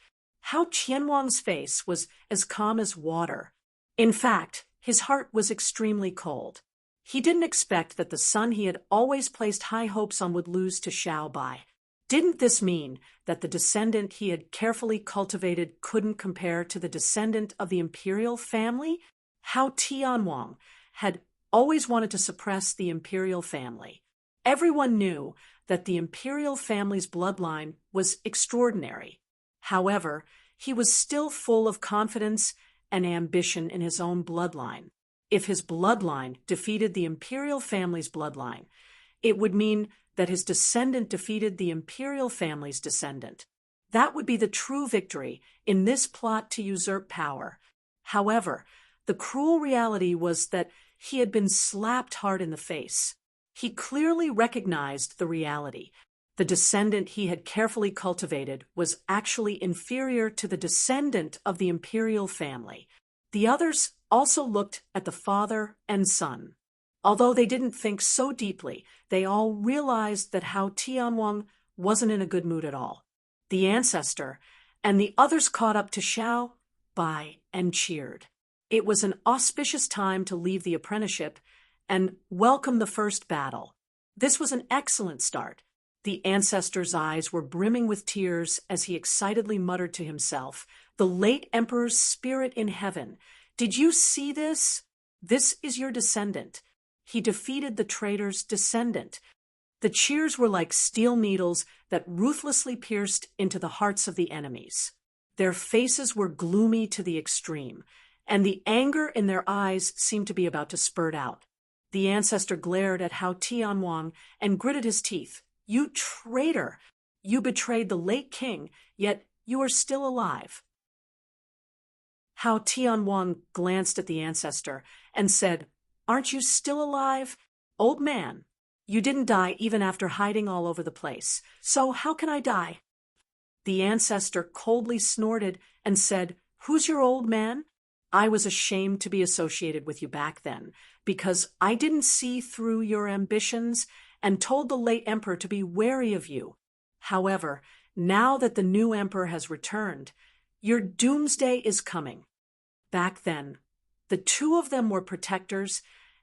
Hao Tianwang's face was as calm as water. In fact, his heart was extremely cold. He didn't expect that the son he had always placed high hopes on would lose to Xiao Bai. Didn't this mean that the descendant he had carefully cultivated couldn't compare to the descendant of the imperial family? Hao Tianwang had always wanted to suppress the imperial family. Everyone knew that the imperial family's bloodline was extraordinary. However, he was still full of confidence and ambition in his own bloodline. If his bloodline defeated the imperial family's bloodline, it would mean that his descendant defeated the imperial family's descendant. That would be the true victory in this plot to usurp power. However, the cruel reality was that he had been slapped hard in the face. He clearly recognized the reality. The descendant he had carefully cultivated was actually inferior to the descendant of the imperial family. The others also looked at the father and son. Although they didn't think so deeply, they all realized that Hao Tianwang wasn't in a good mood at all. The ancestor and the others caught up to Xiao Bai and cheered. It was an auspicious time to leave the apprenticeship and welcome the first battle. This was an excellent start. The ancestor's eyes were brimming with tears as he excitedly muttered to himself, "The late emperor's spirit in heaven. Did you see this? This is your descendant. He defeated the traitor's descendant." The cheers were like steel needles that ruthlessly pierced into the hearts of the enemies. Their faces were gloomy to the extreme, and the anger in their eyes seemed to be about to spurt out. The ancestor glared at Hao Tianwang and gritted his teeth. "You traitor! You betrayed the late king, yet you are still alive." Hao Tianwang glanced at the ancestor and said, "Aren't you still alive? Old man, you didn't die even after hiding all over the place, so how can I die?" The ancestor coldly snorted and said, "Who's your old man? I was ashamed to be associated with you back then, because I didn't see through your ambitions and told the late emperor to be wary of you. However, now that the new emperor has returned, your doomsday is coming." Back then, the two of them were protectors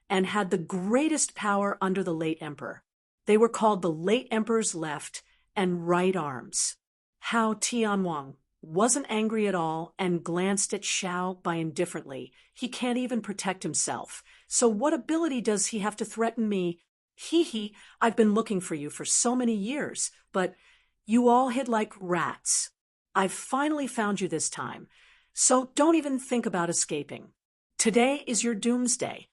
and had the greatest power under the late emperor. They were called the late emperor's left and right arms. Hao Tianwang wasn't angry at all and glanced at Xiao Bai indifferently. He can't even protect himself. So what ability does he have to threaten me? Hee, I've been looking for you for so many years, but you all hid like rats. I've finally found you this time, so don't even think about escaping. Today is your doomsday.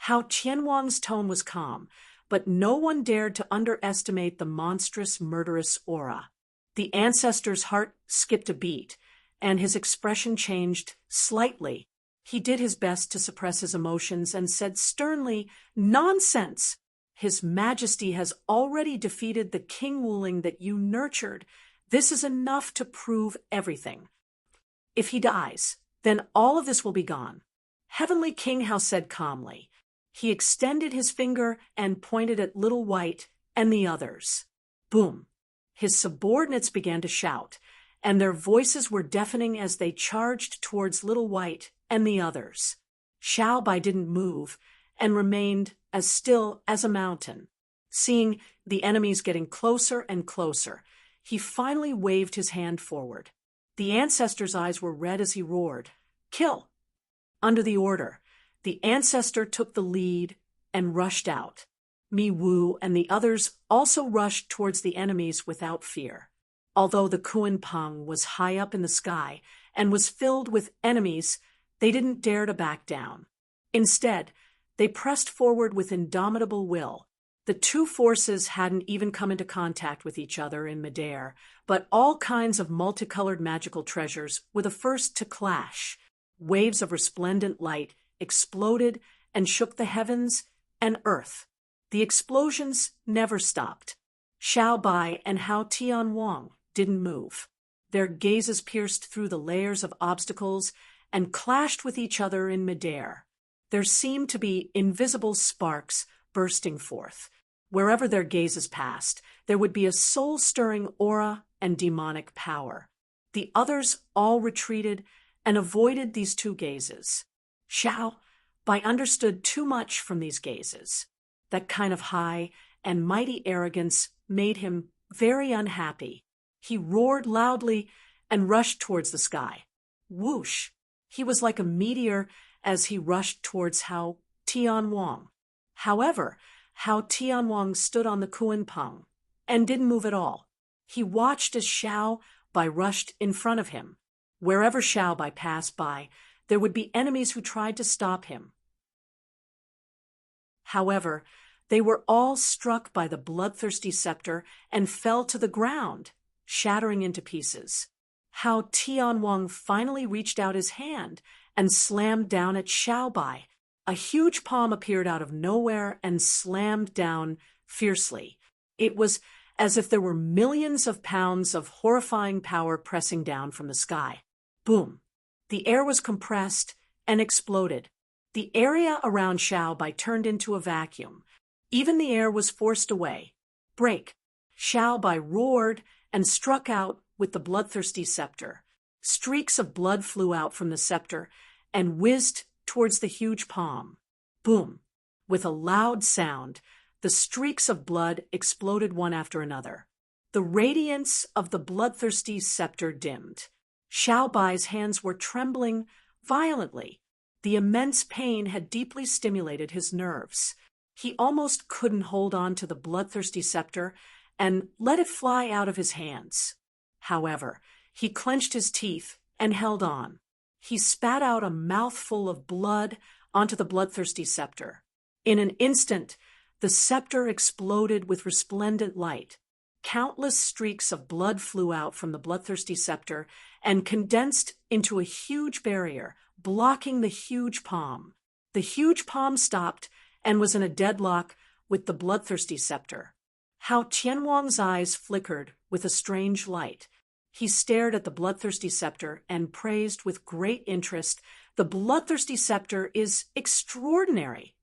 Hao Tianwang's tone was calm, but no one dared to underestimate the monstrous, murderous aura. The ancestor's heart skipped a beat, and his expression changed slightly. He did his best to suppress his emotions and said sternly, "Nonsense! His Majesty has already defeated the King Wuling that you nurtured. This is enough to prove everything. If he dies, then all of this will be gone." Heavenly King Hao said calmly. He extended his finger and pointed at Little White and the others. Boom! His subordinates began to shout, and their voices were deafening as they charged towards Little White and the others. Xiao Bai didn't move and remained as still as a mountain. Seeing the enemies getting closer and closer, he finally waved his hand forward. The ancestor's eyes were red as he roared, "Kill!" Under the order, the ancestor took the lead and rushed out. Mi Wu and the others also rushed towards the enemies without fear. Although the Kuan Pang was high up in the sky and was filled with enemies, they didn't dare to back down. Instead, they pressed forward with indomitable will. The two forces hadn't even come into contact with each other in midair, but all kinds of multicolored magical treasures were the first to clash. Waves of resplendent light exploded and shook the heavens and earth. The explosions never stopped. Xiao Bai and Hao Tianwang didn't move. Their gazes pierced through the layers of obstacles and clashed with each other in midair. There seemed to be invisible sparks bursting forth. Wherever their gazes passed, there would be a soul-stirring aura and demonic power. The others all retreated and avoided these two gazes. Xiao Bai understood too much from these gazes. That kind of high and mighty arrogance made him very unhappy. He roared loudly and rushed towards the sky. Whoosh! He was like a meteor as he rushed towards Hao Tianwang. However, Hao Tianwang stood on the Kuanpeng and didn't move at all. He watched as Xiao Bai rushed in front of him. Wherever Xiao Bai passed by, there would be enemies who tried to stop him. However, they were all struck by the bloodthirsty scepter and fell to the ground, shattering into pieces. Hao Tianwang finally reached out his hand and slammed down at Xiao Bai. A huge palm appeared out of nowhere and slammed down fiercely. It was as if there were millions of pounds of horrifying power pressing down from the sky. Boom! The air was compressed and exploded. The area around Xiao Bai turned into a vacuum. Even the air was forced away. Break! Xiao Bai roared and struck out with the bloodthirsty scepter. Streaks of blood flew out from the scepter and whizzed towards the huge palm. Boom! With a loud sound, the streaks of blood exploded one after another. The radiance of the bloodthirsty scepter dimmed. Xiao Bai's hands were trembling violently. The immense pain had deeply stimulated his nerves. He almost couldn't hold on to the bloodthirsty scepter and let it fly out of his hands. However, he clenched his teeth and held on. He spat out a mouthful of blood onto the bloodthirsty scepter. In an instant, the scepter exploded with resplendent light. Countless streaks of blood flew out from the bloodthirsty scepter and condensed into a huge barrier, blocking the huge palm. The huge palm stopped and was in a deadlock with the bloodthirsty scepter. Hao Tianwang's eyes flickered with a strange light. He stared at the bloodthirsty scepter and praised with great interest, "The bloodthirsty scepter is extraordinary."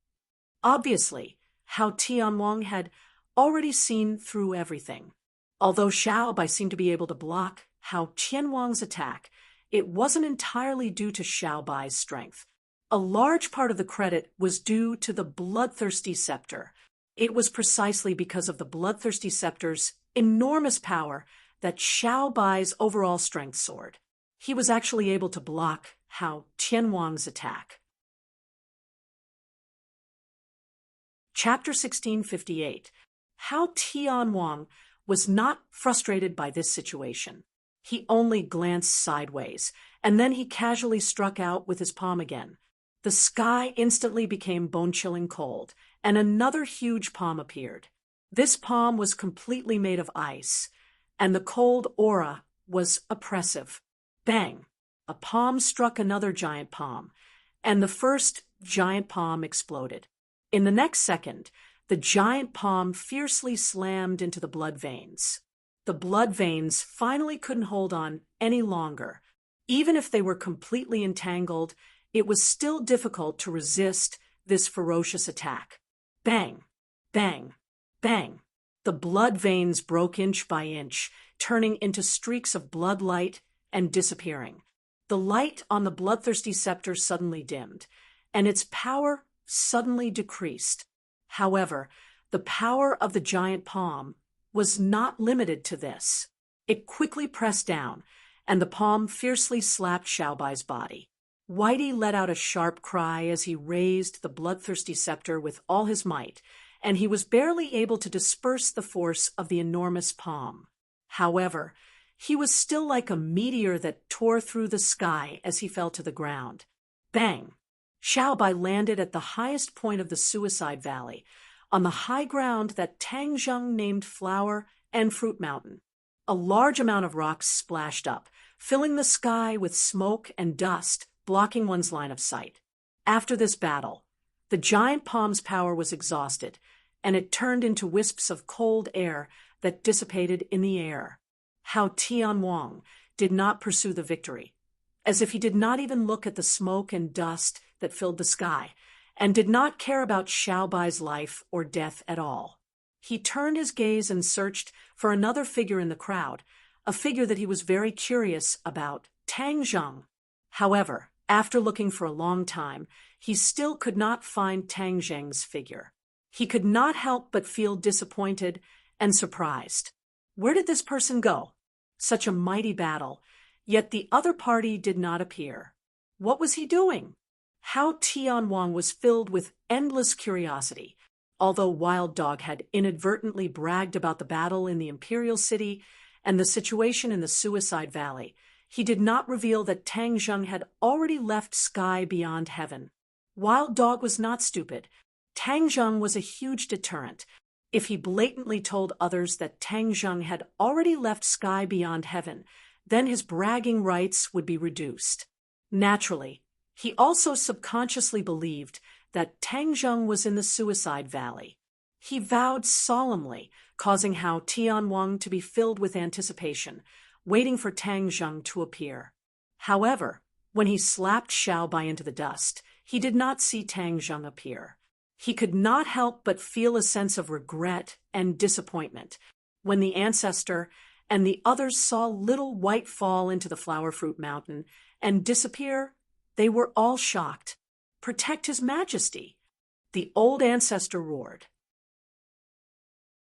Obviously, Hao Tianwang had already seen through everything. Although Xiao Bai seemed to be able to block Hao Tianwang's attack, it wasn't entirely due to Xiao Bai's strength. A large part of the credit was due to the bloodthirsty scepter. It was precisely because of the bloodthirsty scepter's enormous power that Xiao Bai's overall strength soared. He was actually able to block Hao Tianwang's attack. Chapter 1658. Hao Tianwang was not frustrated by this situation. He only glanced sideways, and then he casually struck out with his palm again. The sky instantly became bone-chilling cold, and another huge palm appeared. This palm was completely made of ice, and the cold aura was oppressive. Bang! A palm struck another giant palm, and the first giant palm exploded. In the next second, the giant palm fiercely slammed into the blood veins. The blood veins finally couldn't hold on any longer. Even if they were completely entangled, it was still difficult to resist this ferocious attack. Bang! Bang! Bang! The blood veins broke inch by inch, turning into streaks of blood light and disappearing. The light on the bloodthirsty scepter suddenly dimmed, and its power suddenly decreased. However, the power of the giant palm was not limited to this. It quickly pressed down, and the palm fiercely slapped Xiao Bai's body. Whitey let out a sharp cry as he raised the bloodthirsty scepter with all his might, and he was barely able to disperse the force of the enormous palm. However, he was still like a meteor that tore through the sky as he fell to the ground. Bang! Xiao Bai landed at the highest point of the Suicide Valley, on the high ground that Tang Zheng named Flower and Fruit Mountain. A large amount of rocks splashed up, filling the sky with smoke and dust, blocking one's line of sight. After this battle, the giant palm's power was exhausted, and it turned into wisps of cold air that dissipated in the air. Hao Tianwang did not pursue the victory, as if he did not even look at the smoke and dust that filled the sky, and did not care about Xiao Bai's life or death at all. He turned his gaze and searched for another figure in the crowd, a figure that he was very curious about, Tang Zheng. However, after looking for a long time, he still could not find Tang Zheng's figure. He could not help but feel disappointed and surprised. Where did this person go? Such a mighty battle, yet the other party did not appear. What was he doing? How Tianwang was filled with endless curiosity. Although Wild Dog had inadvertently bragged about the battle in the Imperial City and the situation in the Suicide Valley, he did not reveal that Tang Zheng had already left Sky Beyond Heaven. Wild Dog was not stupid. Tang Zheng was a huge deterrent. If he blatantly told others that Tang Zheng had already left Sky Beyond Heaven, then his bragging rights would be reduced. Naturally, he also subconsciously believed that Tang Zheng was in the Suicide Valley. He vowed solemnly, causing Hao Tianwang to be filled with anticipation, waiting for Tang Zheng to appear. However, when he slapped Xiaobai into the dust, he did not see Tang Zheng appear. He could not help but feel a sense of regret and disappointment. When the ancestor and the others saw Little White fall into the Flower Fruit Mountain and disappear, they were all shocked. "Protect His Majesty!" the old ancestor roared.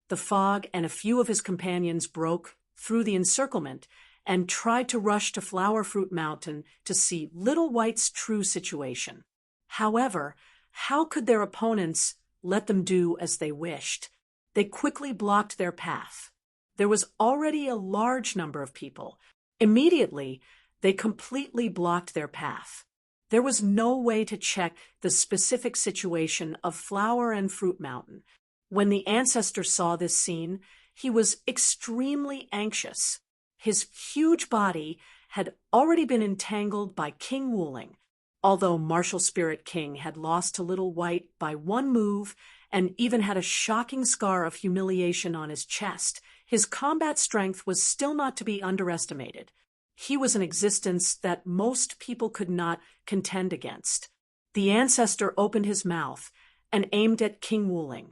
The fog and a few of his companions broke through the encirclement and tried to rush to Flower Fruit Mountain to see Little White's true situation. However, how could their opponents let them do as they wished? They quickly blocked their path. There was already a large number of people. Immediately, they completely blocked their path. There was no way to check the specific situation of Flower and Fruit Mountain. When the ancestor saw this scene, he was extremely anxious. His huge body had already been entangled by King Wuling. Although Martial Spirit King had lost to Little White by one move and even had a shocking scar of humiliation on his chest, his combat strength was still not to be underestimated. He was an existence that most people could not contend against. The ancestor opened his mouth and aimed at King Wuling.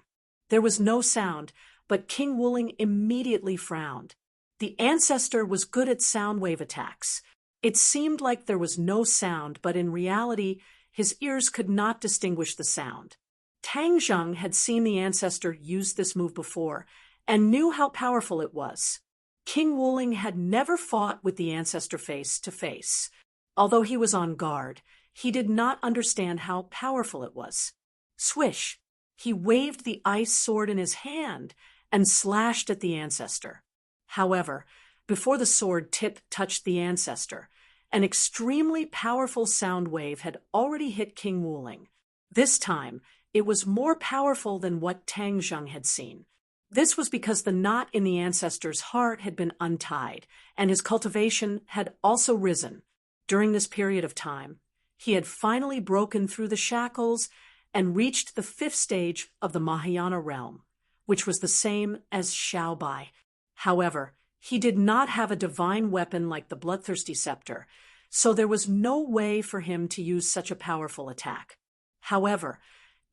There was no sound, but King Wuling immediately frowned. The ancestor was good at sound wave attacks. It seemed like there was no sound, but in reality, his ears could not distinguish the sound. Tang Zheng had seen the ancestor use this move before and knew how powerful it was. King Wuling had never fought with the ancestor face to face. Although he was on guard, he did not understand how powerful it was. Swish! He waved the ice sword in his hand and slashed at the ancestor. However, before the sword tip touched the ancestor, an extremely powerful sound wave had already hit King Wuling. This time, it was more powerful than what Tang Zheng had seen. This was because the knot in the ancestor's heart had been untied, and his cultivation had also risen. During this period of time, he had finally broken through the shackles and reached the 5th stage of the Mahayana realm, which was the same as Xiaobai. However, he did not have a divine weapon like the Bloodthirsty Scepter, so there was no way for him to use such a powerful attack. However,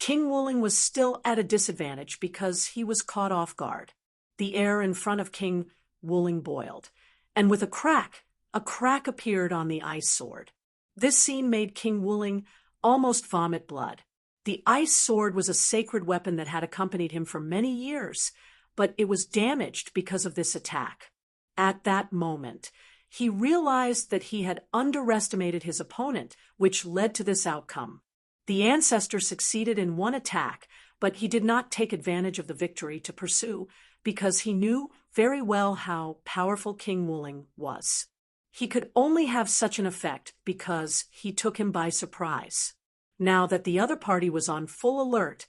King Wuling was still at a disadvantage because he was caught off guard. The air in front of King Wuling boiled, and with a crack appeared on the ice sword. This scene made King Wuling almost vomit blood. The ice sword was a sacred weapon that had accompanied him for many years, but it was damaged because of this attack. At that moment, he realized that he had underestimated his opponent, which led to this outcome. The ancestor succeeded in one attack, but he did not take advantage of the victory to pursue because he knew very well how powerful King Wuling was. He could only have such an effect because he took him by surprise. Now that the other party was on full alert,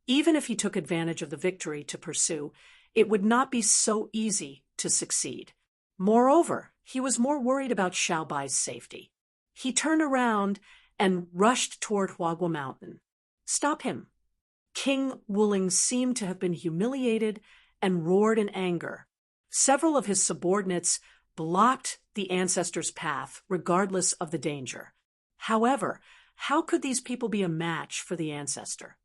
even if he took advantage of the victory to pursue, it would not be so easy to succeed. Moreover, he was more worried about Xiaobai's safety. He turned around and rushed toward Huagua Mountain. "Stop him!" King Wuling seemed to have been humiliated and roared in anger. Several of his subordinates blocked the ancestor's path, regardless of the danger. However, how could these people be a match for the ancestor?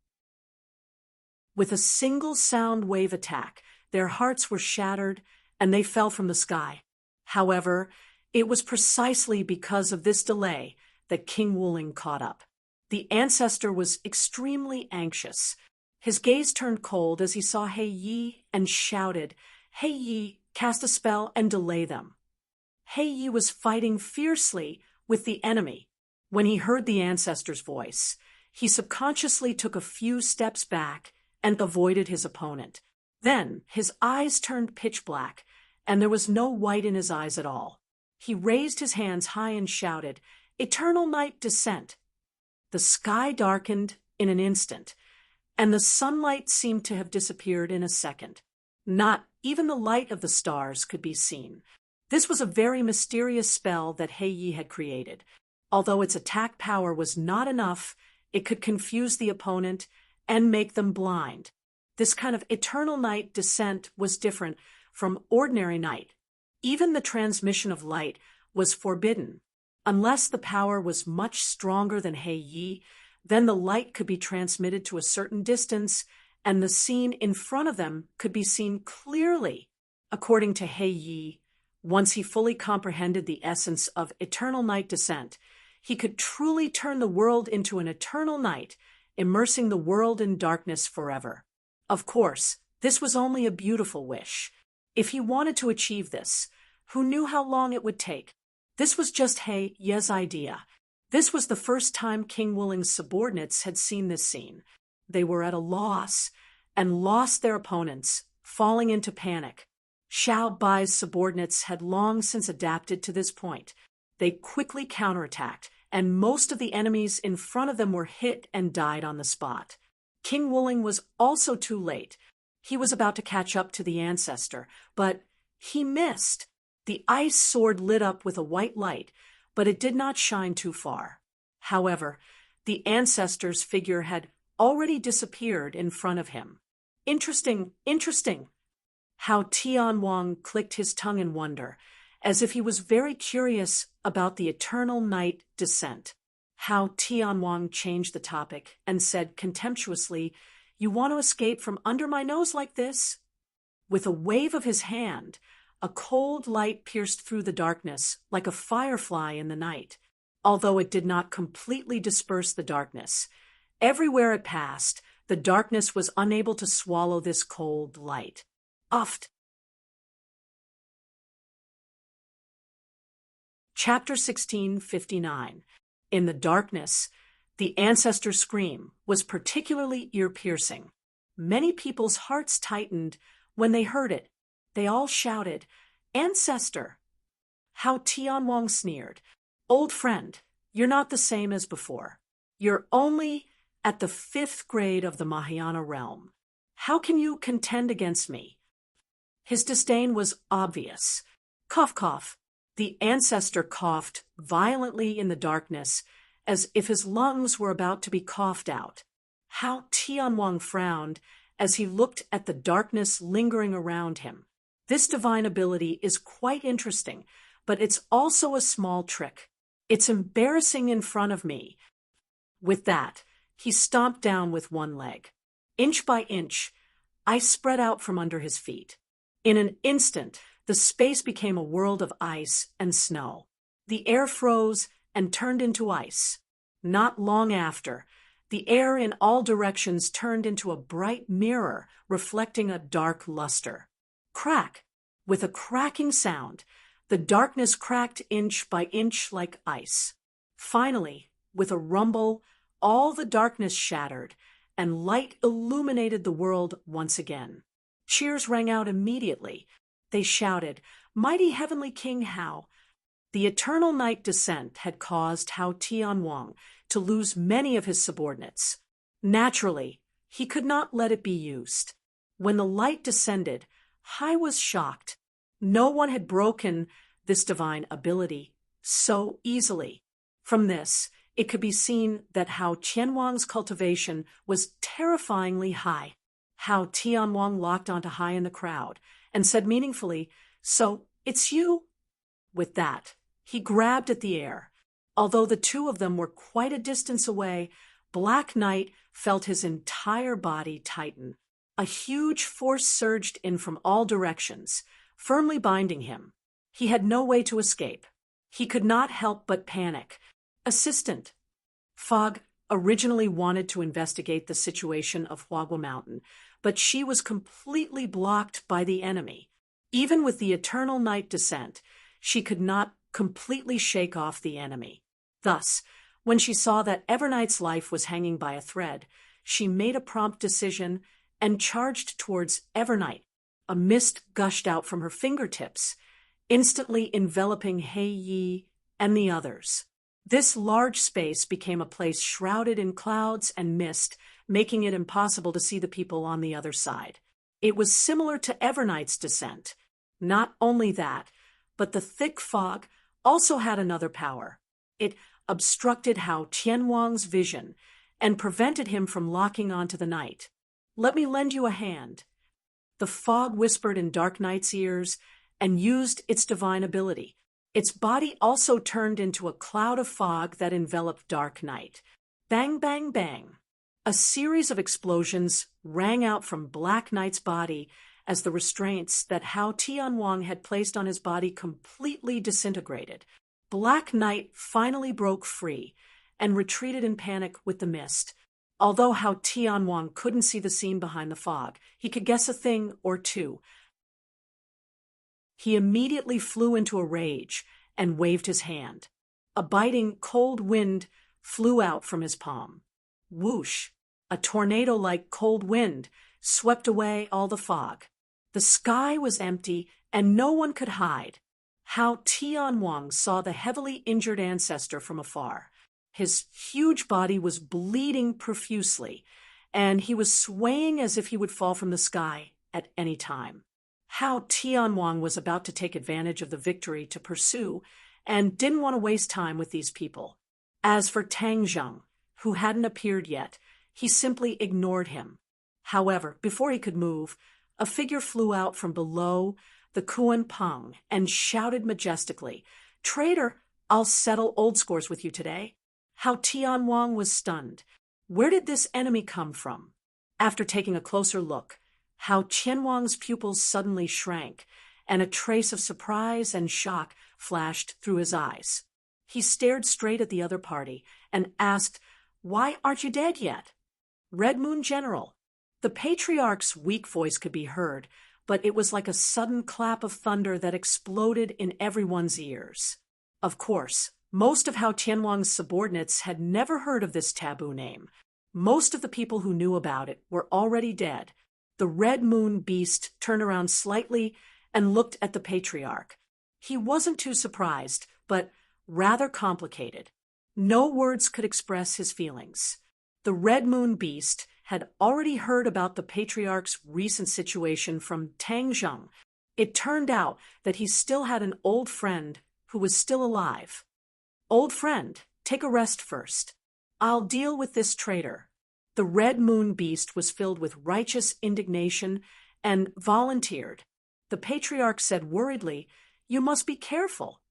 With a single sound wave attack, their hearts were shattered and they fell from the sky. However, it was precisely because of this delay that King Wuling caught up. The ancestor was extremely anxious. His gaze turned cold as he saw He Yi and shouted, "He Yi, cast a spell, and delay them. He Yi was fighting fiercely with the enemy. When he heard the ancestor's voice, he subconsciously took a few steps back and avoided his opponent. Then his eyes turned pitch black, and there was no white in his eyes at all. He raised his hands high and shouted, "Eternal night descent!" The sky darkened in an instant, and the sunlight seemed to have disappeared in a second. Not even the light of the stars could be seen. This was a very mysterious spell that He Yi had created. Although its attack power was not enough, it could confuse the opponent and make them blind. This kind of eternal night descent was different from ordinary night. Even the transmission of light was forbidden. Unless the power was much stronger than He Yi, then the light could be transmitted to a certain distance, and the scene in front of them could be seen clearly. According to He Yi, once he fully comprehended the essence of eternal night descent, he could truly turn the world into an eternal night, immersing the world in darkness forever. Of course, this was only a beautiful wish. If he wanted to achieve this, who knew how long it would take? This was just He Yi's idea. This was the first time King Wuling's subordinates had seen this scene. They were at a loss and lost their opponents, falling into panic. Xiao Bai's subordinates had long since adapted to this point. They quickly counterattacked, and most of the enemies in front of them were hit and died on the spot. King Wuling was also too late. He was about to catch up to the ancestor, but he missed. The ice sword lit up with a white light, but it did not shine too far. However, the ancestor's figure had already disappeared in front of him. Interesting. How Tianwang clicked his tongue in wonder, as if he was very curious about the eternal night descent. How Tianwang changed the topic and said contemptuously, "You want to escape from under my nose like this?" With a wave of his hand, a cold light pierced through the darkness like a firefly in the night. Although it did not completely disperse the darkness, everywhere it passed, the darkness was unable to swallow this cold light. Uft. Chapter 1659. In the darkness, the ancestor's scream was particularly ear-piercing. Many people's hearts tightened when they heard it. They all shouted, "Ancestor!" How Tianwang sneered, "Old friend, you're not the same as before. You're only at the 5th grade of the Mahayana realm. How can you contend against me?" His disdain was obvious. Cough, cough. The ancestor coughed violently in the darkness, as if his lungs were about to be coughed out. How Tianwang frowned as he looked at the darkness lingering around him. This divine ability is quite interesting, but it's also a small trick. It's embarrassing in front of me. With that, he stomped down with one leg. Inch by inch, ice spread out from under his feet. In an instant, the space became a world of ice and snow. The air froze and turned into ice. Not long after, the air in all directions turned into a bright mirror reflecting a dark luster. Crack! With a cracking sound, the darkness cracked inch by inch like ice. Finally, with a rumble, all the darkness shattered, and light illuminated the world once again. Cheers rang out immediately. They shouted, "Mighty Heavenly King Hao!" The eternal night descent had caused Hao Tianwang to lose many of his subordinates. Naturally, he could not let it be used. When the light descended, Hai was shocked. No one had broken this divine ability so easily. From this, it could be seen that Hao Tianwang's cultivation was terrifyingly high. Hao Tianwang locked onto Hai in the crowd and said meaningfully, "So, it's you?" With that, he grabbed at the air. Although the two of them were quite a distance away, Black Knight felt his entire body tighten. A huge force surged in from all directions, firmly binding him. He had no way to escape. He could not help but panic. Assistant. Fog originally wanted to investigate the situation of Huagua Mountain, but she was completely blocked by the enemy. Even with the eternal night descent, she could not completely shake off the enemy. Thus, when she saw that Evernight's life was hanging by a thread, she made a prompt decision and charged towards Evernight. A mist gushed out from her fingertips, instantly enveloping Hei Yi and the others. This large space became a place shrouded in clouds and mist, making it impossible to see the people on the other side. It was similar to Evernight's descent. Not only that, but the thick fog also had another power. It obstructed Hao Tianwang's vision and prevented him from locking onto the night. "Let me lend you a hand." The fog whispered in Dark Knight's ears and used its divine ability. Its body also turned into a cloud of fog that enveloped Dark Knight. Bang, bang, bang. A series of explosions rang out from Black Knight's body as the restraints that Hao Tianwang had placed on his body completely disintegrated. Black Knight finally broke free and retreated in panic with the mist. Although Hao Tianwang couldn't see the scene behind the fog, he could guess a thing or two. He immediately flew into a rage and waved his hand. A biting, cold wind flew out from his palm. Whoosh! A tornado-like cold wind swept away all the fog. The sky was empty and no one could hide. Hao Tianwang saw the heavily injured ancestor from afar. His huge body was bleeding profusely, and he was swaying as if he would fall from the sky at any time. Hao Tianwang was about to take advantage of the victory to pursue, and didn't want to waste time with these people. As for Tang Zheng, who hadn't appeared yet, he simply ignored him. However, before he could move, a figure flew out from below the Kuan Peng and shouted majestically, "Traitor, I'll settle old scores with you today." Hao Tianwang was stunned. Where did this enemy come from? After taking a closer look, Hao Tianwang's pupils suddenly shrank, and a trace of surprise and shock flashed through his eyes. He stared straight at the other party and asked, "Why aren't you dead yet?" "Red Moon General." The patriarch's weak voice could be heard, but it was like a sudden clap of thunder that exploded in everyone's ears. Of course, most of Hao Tianwang's subordinates had never heard of this taboo name. Most of the people who knew about it were already dead. The Red Moon Beast turned around slightly and looked at the patriarch. He wasn't too surprised, but rather complicated. No words could express his feelings. The Red Moon Beast had already heard about the patriarch's recent situation from Tang Zheng. It turned out that he still had an old friend who was still alive. "Old friend, take a rest first. I'll deal with this traitor." The Red Moon Beast was filled with righteous indignation and volunteered. The patriarch said worriedly, "You must be careful."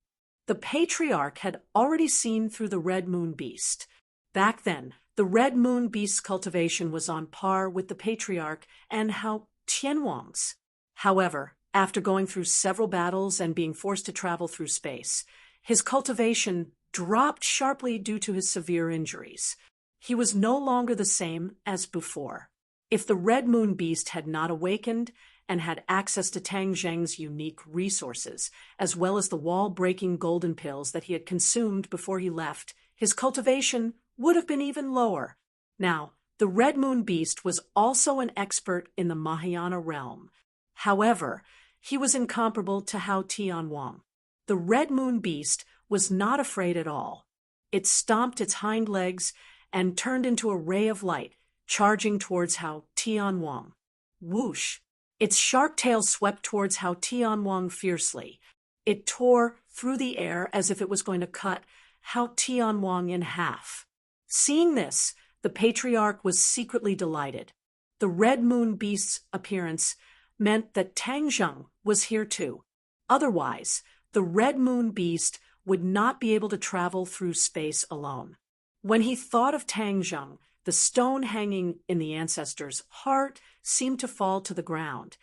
The patriarch had already seen through the Red Moon Beast. Back then, the Red Moon Beast's cultivation was on par with the patriarch and Hao Tianwang's. However, after going through several battles and being forced to travel through space, his cultivation dropped sharply due to his severe injuries. He was no longer the same as before. If the Red Moon Beast had not awakened and had access to Tang Zheng's unique resources, as well as the wall-breaking golden pills that he had consumed before he left, his cultivation would have been even lower. Now, the Red Moon Beast was also an expert in the Mahayana realm. However, he was incomparable to Hao Tianwang. The Red Moon Beast was not afraid at all. It stomped its hind legs and turned into a ray of light, charging towards Hao Tianwang. Whoosh! Its shark tail swept towards Hao Tianwang fiercely. It tore through the air as if it was going to cut Hao Tianwang in half. Seeing this, the patriarch was secretly delighted. The Red Moon Beast's appearance meant that Tang Zheng was here too. Otherwise, the Red Moon Beast would not be able to travel through space alone. When he thought of Tang Zheng, the stone hanging in the ancestor's heart seemed to fall to the ground.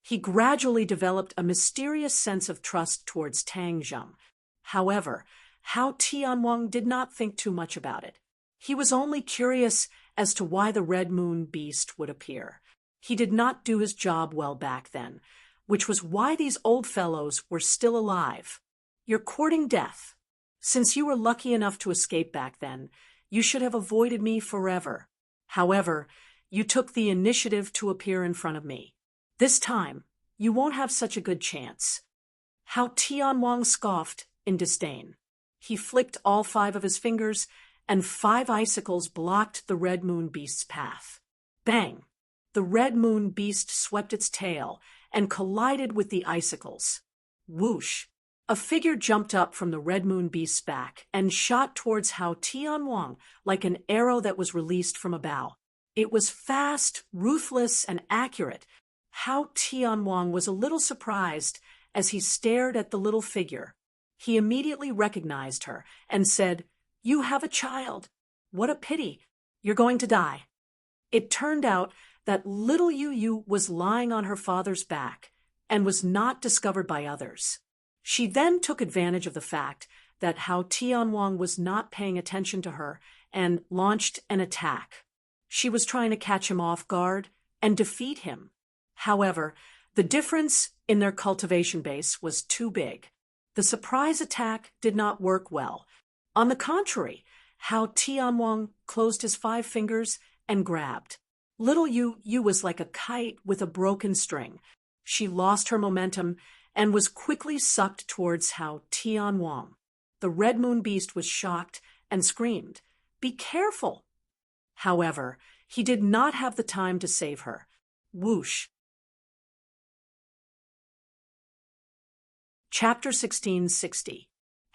He gradually developed a mysterious sense of trust towards Tang Zheng. However, Hao Tianwang did not think too much about it. He was only curious as to why the Red Moon Beast would appear. He did not do his job well back then, which was why these old fellows were still alive. You're courting death. Since you were lucky enough to escape back then, you should have avoided me forever. However, you took the initiative to appear in front of me. This time, you won't have such a good chance. How Tianwang scoffed in disdain. He flicked all 5 of his fingers, and 5 icicles blocked the Red Moon Beast's path. Bang! The Red Moon Beast swept its tail and collided with the icicles. Whoosh! A figure jumped up from the Red Moon Beast's back and shot towards Hao Tianwang like an arrow that was released from a bow. It was fast, ruthless, and accurate. Hao Tianwang was a little surprised as he stared at the little figure. He immediately recognized her and said, "You have a child. What a pity. You're going to die." It turned out that little Yu was lying on her father's back and was not discovered by others. She then took advantage of the fact that Hao Tianwang was not paying attention to her and launched an attack. She was trying to catch him off guard and defeat him. However, the difference in their cultivation base was too big. The surprise attack did not work well. On the contrary, Hao Tianwang closed his 5 fingers and grabbed. Little Yu was like a kite with a broken string. She lost her momentum and was quickly sucked towards Hao Tianwang. The Red Moon Beast was shocked and screamed, "Be careful!" However, he did not have the time to save her. Whoosh! Chapter 1660.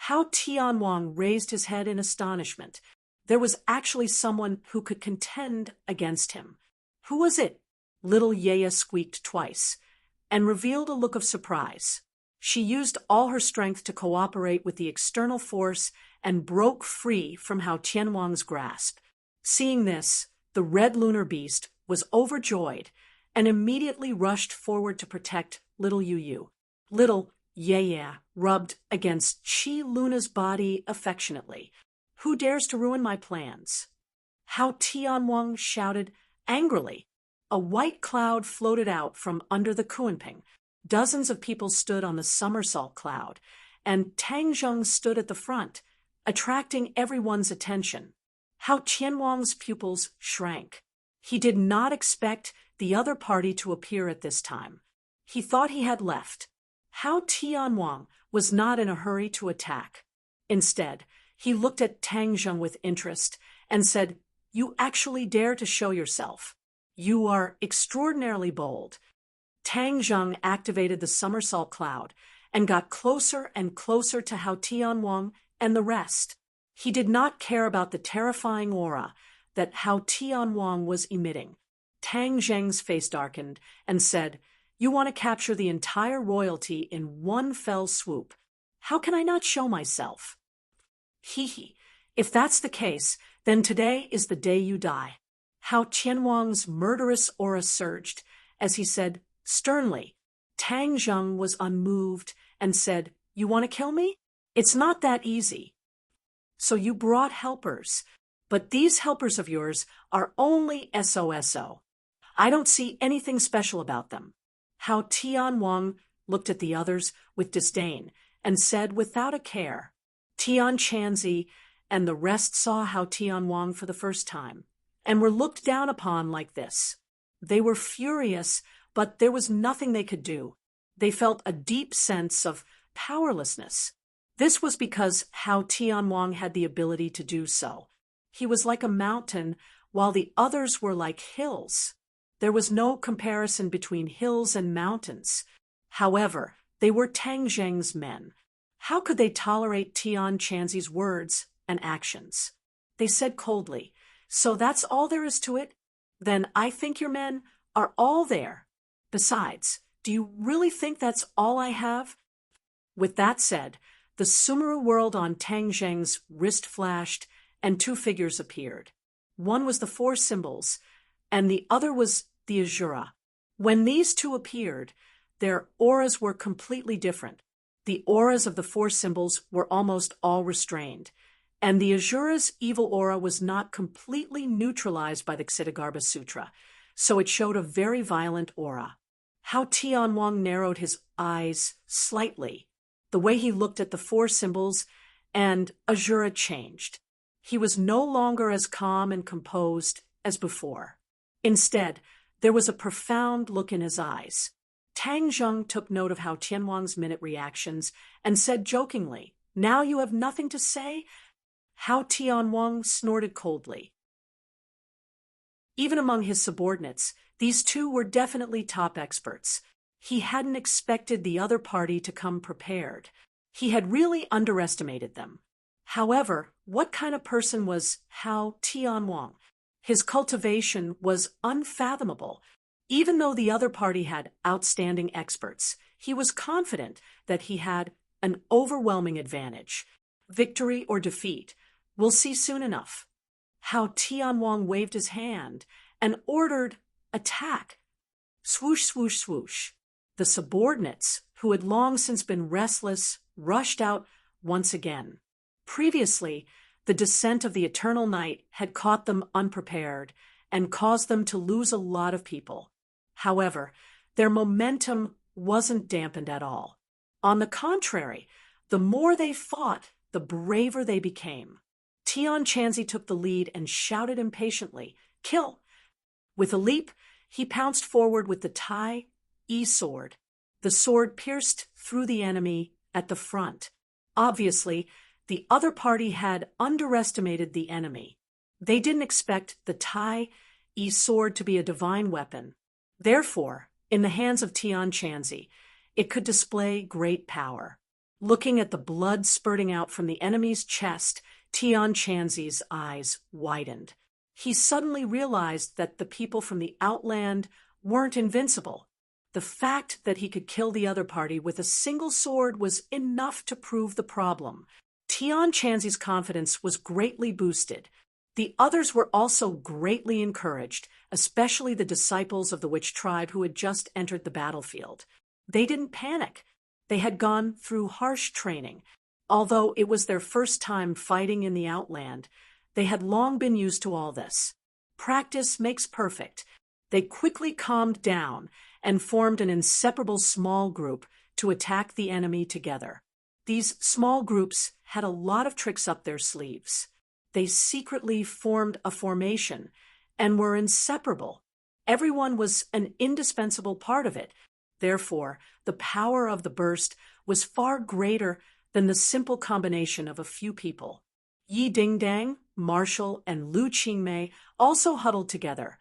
How Tianwang raised his head in astonishment. There was actually someone who could contend against him. Who was it? Little Yaya squeaked twice and revealed a look of surprise. She used all her strength to cooperate with the external force and broke free from Hao Tianwang's grasp. Seeing this, the Red Lunar Beast was overjoyed and immediately rushed forward to protect little Yu. Little Yaya rubbed against Chi Luna's body affectionately. "Who dares to ruin my plans?" Hao Tianwang shouted angrily. A white cloud floated out from under the Kuanping. Dozens of people stood on the somersault cloud, and Tang Zheng stood at the front, attracting everyone's attention. Hao Tianwang's pupils shrank. He did not expect the other party to appear at this time. He thought he had left. Hao Tianwang was not in a hurry to attack. Instead, he looked at Tang Zheng with interest and said, "You actually dare to show yourself. You are extraordinarily bold." Tang Zheng activated the somersault cloud and got closer and closer to Hao Tianwang and the rest. He did not care about the terrifying aura that Hao Tianwang was emitting. Tang Zheng's face darkened and said, "You want to capture the entire royalty in one fell swoop. How can I not show myself?" "Hee. If that's the case, then today is the day you die." Hao Tianwang's murderous aura surged as he said sternly. Tang Zheng was unmoved and said, "You want to kill me? It's not that easy." "So you brought helpers, but these helpers of yours are only SOSO. I don't see anything special about them." Hao Tianwang looked at the others with disdain and said without a care. Tian Chanzi and the rest saw Hao Tianwang for the first time and were looked down upon like this. They were furious, but there was nothing they could do. They felt a deep sense of powerlessness. This was because Hao Tianwang had the ability to do so. He was like a mountain, while the others were like hills. There was no comparison between hills and mountains. However, they were Tang Zheng's men. How could they tolerate Tian Chanzi's words and actions? They said coldly, "So that's all there is to it? Then I think your men are all there. Besides, do you really think that's all I have?" With that said, the Sumeru world on Tang Zheng's wrist flashed, and 2 figures appeared. One was the 4 symbols, and the other was the Azura. When these 2 appeared, their auras were completely different. The auras of the 4 symbols were almost all restrained, and the Azura's evil aura was not completely neutralized by the Ksitigarbha Sutra. so it showed a very violent aura. How Tianwang narrowed his eyes slightly, the way he looked at the four symbols, and Azura changed. He was no longer as calm and composed as before. Instead, there was a profound look in his eyes. Tang Zheng took note of how Tianwang's minute reactions and said jokingly, "Now you have nothing to say?" How Tianwang snorted coldly. Even among his subordinates, these two were definitely top experts. He hadn't expected the other party to come prepared. He had really underestimated them. However, what kind of person was Hao Tianwang? His cultivation was unfathomable. Even though the other party had outstanding experts, he was confident that he had an overwhelming advantage. Victory or defeat, we'll see soon enough. How Tianwang waved his hand and ordered attack. Swoosh, swoosh, swoosh. The subordinates, who had long since been restless, rushed out once again. Previously, the descent of the eternal night had caught them unprepared and caused them to lose a lot of people. However, their momentum wasn't dampened at all. On the contrary, the more they fought, the braver they became. Tian Chanzi took the lead and shouted impatiently, "Kill!" With a leap, he pounced forward with the Tai Yi sword. The sword pierced through the enemy at the front. Obviously, the other party had underestimated the enemy. They didn't expect the Tai Yi sword to be a divine weapon. Therefore, in the hands of Tian Chanzi, it could display great power. Looking at the blood spurting out from the enemy's chest, Tian Chanzi's eyes widened. He suddenly realized that the people from the Outland weren't invincible. The fact that he could kill the other party with a single sword was enough to prove the problem. Tian Chanzi's confidence was greatly boosted. The others were also greatly encouraged, especially the disciples of the witch tribe who had just entered the battlefield. They didn't panic. They had gone through harsh training. Although it was their first time fighting in the Outland, they had long been used to all this. Practice makes perfect. They quickly calmed down and formed an inseparable small group to attack the enemy together. These small groups had a lot of tricks up their sleeves. They secretly formed a formation and were inseparable. Everyone was an indispensable part of it. Therefore, the power of the burst was far greater than the simple combination of a few people. Yi Dingdang, Marshall, and Lu Qingmei also huddled together,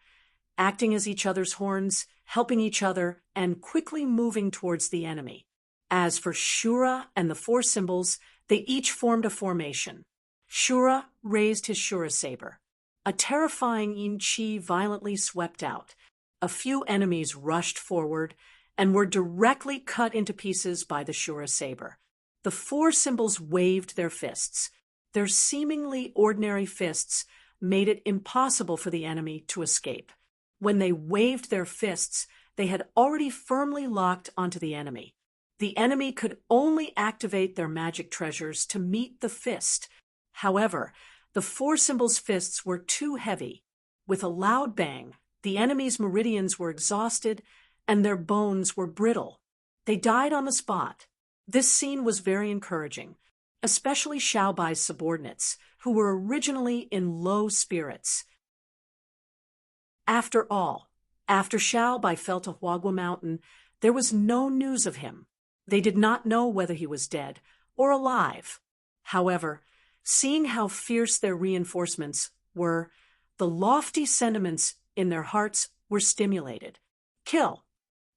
acting as each other's horns, helping each other, and quickly moving towards the enemy. As for Shura and the four symbols, they each formed a formation. Shura raised his Shura saber. A terrifying Yin Qi violently swept out. A few enemies rushed forward and were directly cut into pieces by the Shura saber. The four symbols waved their fists. Their seemingly ordinary fists made it impossible for the enemy to escape. When they waved their fists, they had already firmly locked onto the enemy. The enemy could only activate their magic treasures to meet the fist. However, the four symbols' fists were too heavy. With a loud bang, the enemy's meridians were exhausted and their bones were brittle. They died on the spot. This scene was very encouraging, especially Xiaobai's subordinates, who were originally in low spirits. After all, after Xiaobai fell to Huagua Mountain, there was no news of him. They did not know whether he was dead or alive. However, seeing how fierce their reinforcements were, the lofty sentiments in their hearts were stimulated. Kill!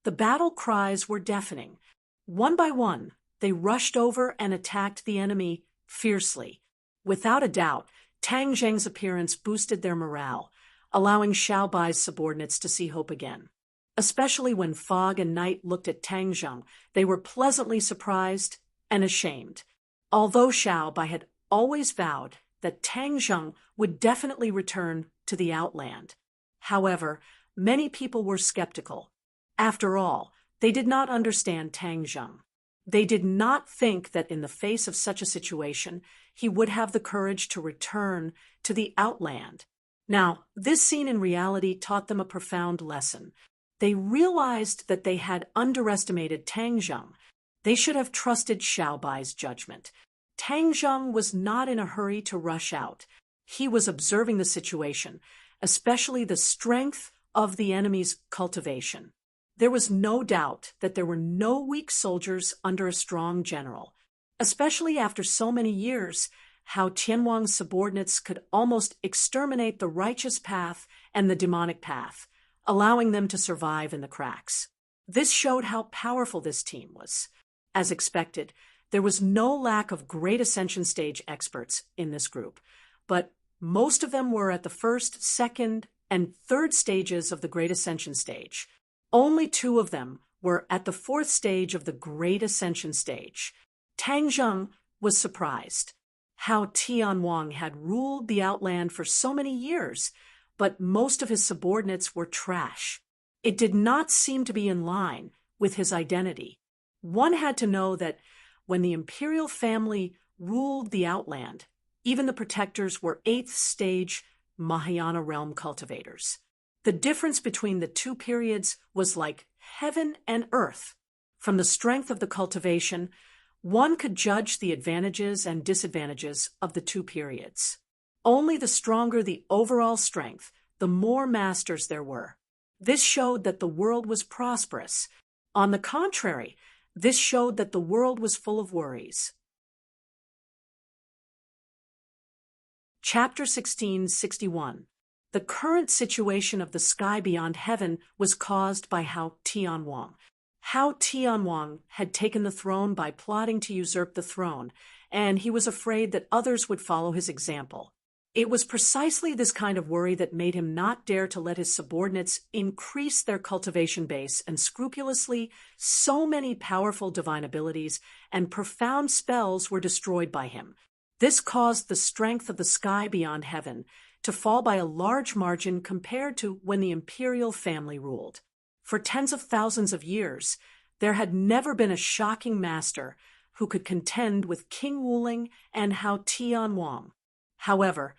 The battle cries were deafening. One by one, they rushed over and attacked the enemy fiercely. Without a doubt, Tang Zheng's appearance boosted their morale, allowing Xiaobai's subordinates to see hope again. Especially when Fog and Night looked at Tang Zheng, they were pleasantly surprised and ashamed. Although Xiaobai had always vowed that Tang Zheng would definitely return to the Outland. However, many people were skeptical. After all, they did not understand Tang Zheng. They did not think that in the face of such a situation, he would have the courage to return to the Outland. Now, this scene in reality taught them a profound lesson. They realized that they had underestimated Tang Zheng. They should have trusted Xiaobai's judgment. Tang Zheng was not in a hurry to rush out. He was observing the situation, especially the strength of the enemy's cultivation. There was no doubt that there were no weak soldiers under a strong general. Especially after so many years, how Tianwang's subordinates could almost exterminate the righteous path and the demonic path, allowing them to survive in the cracks. This showed how powerful this team was. As expected, there was no lack of great ascension stage experts in this group, but most of them were at the first, second, and third stages of the Great Ascension stage. Only 2 of them were at the 4th stage of the Great Ascension stage. Tang Zheng was surprised. How Tianwang had ruled the Outland for so many years, but most of his subordinates were trash. It did not seem to be in line with his identity. One had to know that when the imperial family ruled the Outland, even the protectors were 8th stage Mahayana realm cultivators. The difference between the 2 periods was like heaven and earth. From the strength of the cultivation, one could judge the advantages and disadvantages of the 2 periods. Only the stronger the overall strength, the more masters there were. This showed that the world was prosperous. On the contrary, this showed that the world was full of worries. Chapter 1661. The current situation of the sky beyond heaven was caused by How Tianwang. How Tianwang had taken the throne by plotting to usurp the throne, and he was afraid that others would follow his example. It was precisely this kind of worry that made him not dare to let his subordinates increase their cultivation base, and scrupulously, so many powerful divine abilities and profound spells were destroyed by him. This caused the strength of the sky beyond heaven to fall by a large margin compared to when the imperial family ruled. For tens of thousands of years, there had never been a shocking master who could contend with King Wuling and How Tianwang. However,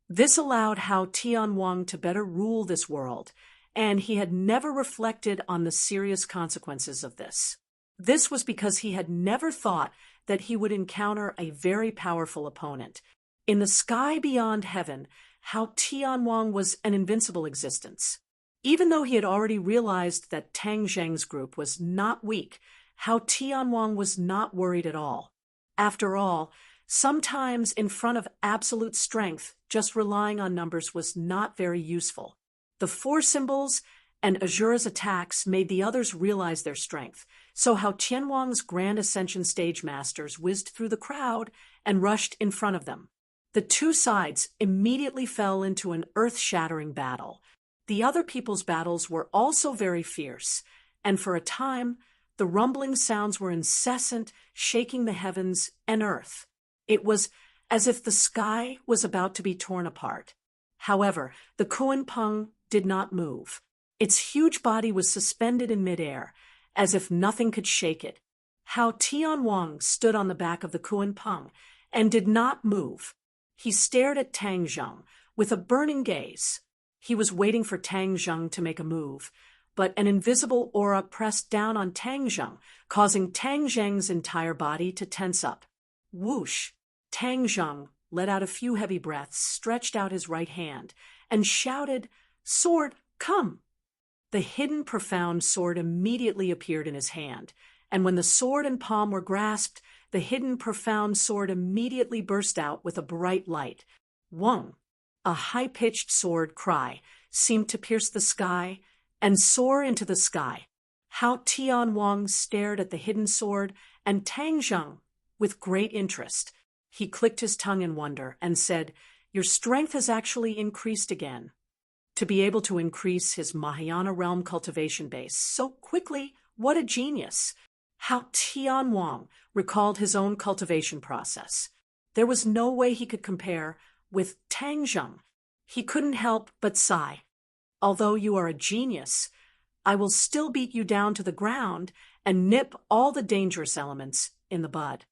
this allowed How Tianwang to better rule this world, and he had never reflected on the serious consequences of this. This was because he had never thought that he would encounter a very powerful opponent. In the sky beyond heaven, How Tianwang was an invincible existence. Even though he had already realized that Tang Zheng's group was not weak, How Tianwang was not worried at all. After all, sometimes in front of absolute strength, just relying on numbers was not very useful. The 4 symbols and Azura's attacks made the others realize their strength, so How Tianwang's Grand Ascension stage masters whizzed through the crowd and rushed in front of them. The 2 sides immediately fell into an earth-shattering battle. The other people's battles were also very fierce, and for a time, the rumbling sounds were incessant, shaking the heavens and earth. It was as if the sky was about to be torn apart. However, the Kuan-Peng did not move. Its huge body was suspended in midair, as if nothing could shake it. How Tianwang stood on the back of the Kuan-Peng and did not move. He stared at Tang Zheng with a burning gaze. He was waiting for Tang Zheng to make a move, but an invisible aura pressed down on Tang Zheng, causing Tang Zheng's entire body to tense up. Whoosh! Tang Zheng let out a few heavy breaths, stretched out his right hand, and shouted, "Sword, come!" The hidden profound sword immediately appeared in his hand, and when the sword and palm were grasped, the hidden profound sword immediately burst out with a bright light. Wong! A high-pitched sword cry seemed to pierce the sky and soar into the sky. How Tianwang stared at the hidden sword and Tang Zheng with great interest. He clicked his tongue in wonder and said, "Your strength has actually increased again." To be able to increase his Mahayana realm cultivation base so quickly, what a genius! How Tianwang recalled his own cultivation process. There was no way he could compare with Tang Zheng. He couldn't help but sigh. "Although you are a genius, I will still beat you down to the ground and nip all the dangerous elements in the bud."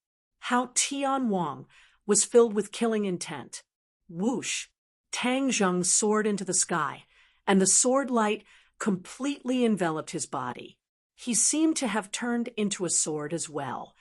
How Tianwang was filled with killing intent. Whoosh! Tang Zheng soared into the sky, and the sword light completely enveloped his body. He seemed to have turned into a sword as well.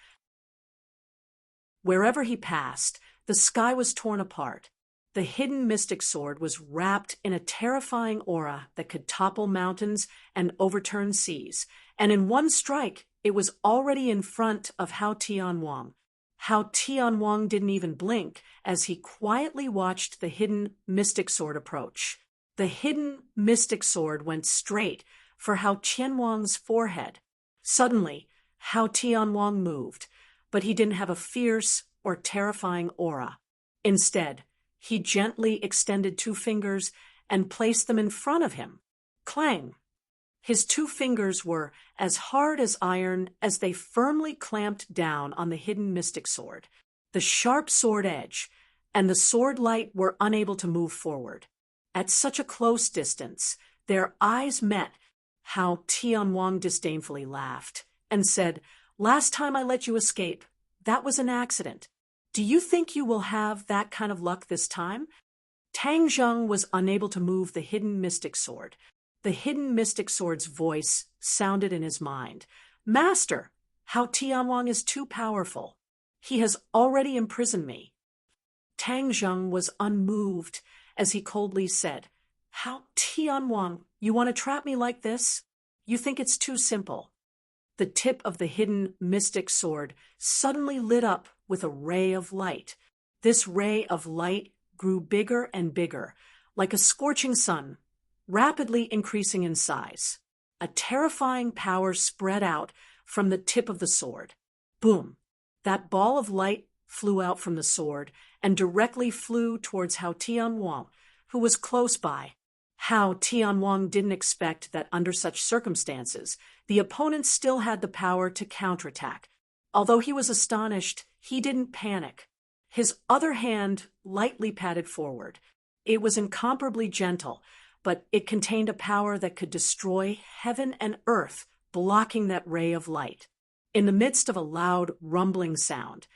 Wherever he passed, the sky was torn apart. The hidden mystic sword was wrapped in a terrifying aura that could topple mountains and overturn seas, and in one strike, it was already in front of Hao Tianwang. Hao Tianwang didn't even blink as he quietly watched the hidden mystic sword approach. The hidden mystic sword went straight for Hao Tianwang's forehead. Suddenly, Hao Tianwang moved, but he didn't have a fierce or terrifying aura. Instead, he gently extended 2 fingers and placed them in front of him. Clang! His 2 fingers were as hard as iron as they firmly clamped down on the hidden mystic sword. The sharp sword edge and the sword light were unable to move forward. At such a close distance, their eyes met. Hao Tianwang disdainfully laughed and said, "Last time I let you escape, that was an accident. Do you think you will have that kind of luck this time?" Tang Zheng was unable to move the hidden mystic sword. The hidden mystic sword's voice sounded in his mind. "Master, Hao Tianwang is too powerful. He has already imprisoned me." Tang Zheng was unmoved as he coldly said, "Hao Tianwang, you want to trap me like this? You think it's too simple." The tip of the hidden mystic sword suddenly lit up with a ray of light. This ray of light grew bigger and bigger, like a scorching sun, rapidly increasing in size. A terrifying power spread out from the tip of the sword. Boom! That ball of light flew out from the sword and directly flew towards Hao Tianwang, who was close by. Hao Tianwang didn't expect that under such circumstances, the opponent still had the power to counterattack. Although he was astonished, he didn't panic. His other hand lightly patted forward. It was incomparably gentle, but it contained a power that could destroy heaven and earth, blocking that ray of light. In the midst of a loud, rumbling sound,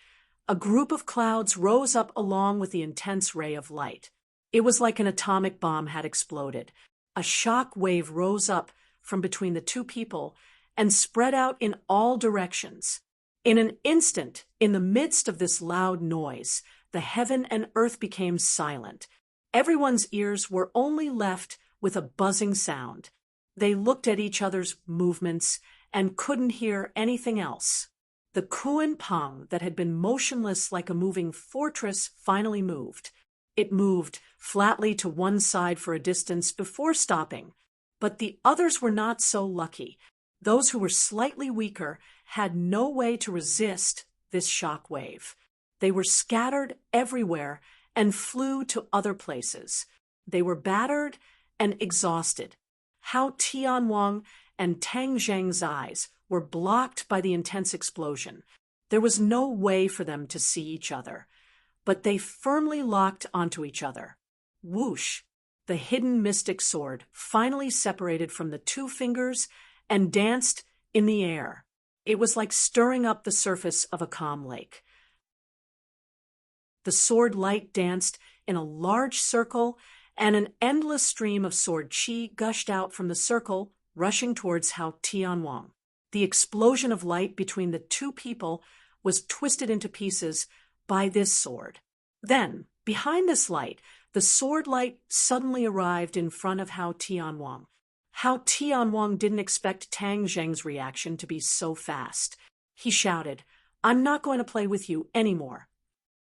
a group of clouds rose up along with the intense ray of light. It was like an atomic bomb had exploded. A shock wave rose up from between the 2 people and spread out in all directions. In an instant, in the midst of this loud noise, the heaven and earth became silent. Everyone's ears were only left with a buzzing sound. They looked at each other's movements and couldn't hear anything else. The Kuan Pang that had been motionless like a moving fortress finally moved. It moved flatly to one side for a distance before stopping. But the others were not so lucky. Those who were slightly weaker had no way to resist this shock wave. They were scattered everywhere and flew to other places. They were battered and exhausted. Hao Tianwang and Tang Zheng's eyes were blocked by the intense explosion. There was no way for them to see each other, but they firmly locked onto each other. Whoosh! The hidden mystic sword finally separated from the 2 fingers and danced in the air. It was like stirring up the surface of a calm lake. The sword light danced in a large circle, and an endless stream of sword chi gushed out from the circle, rushing towards Hao Tianwang. The explosion of light between the 2 people was twisted into pieces by this sword. Then, behind this light, the sword light suddenly arrived in front of Hao Tianwang. Hao Tianwang didn't expect Tang Zheng's reaction to be so fast. He shouted, "I'm not going to play with you anymore."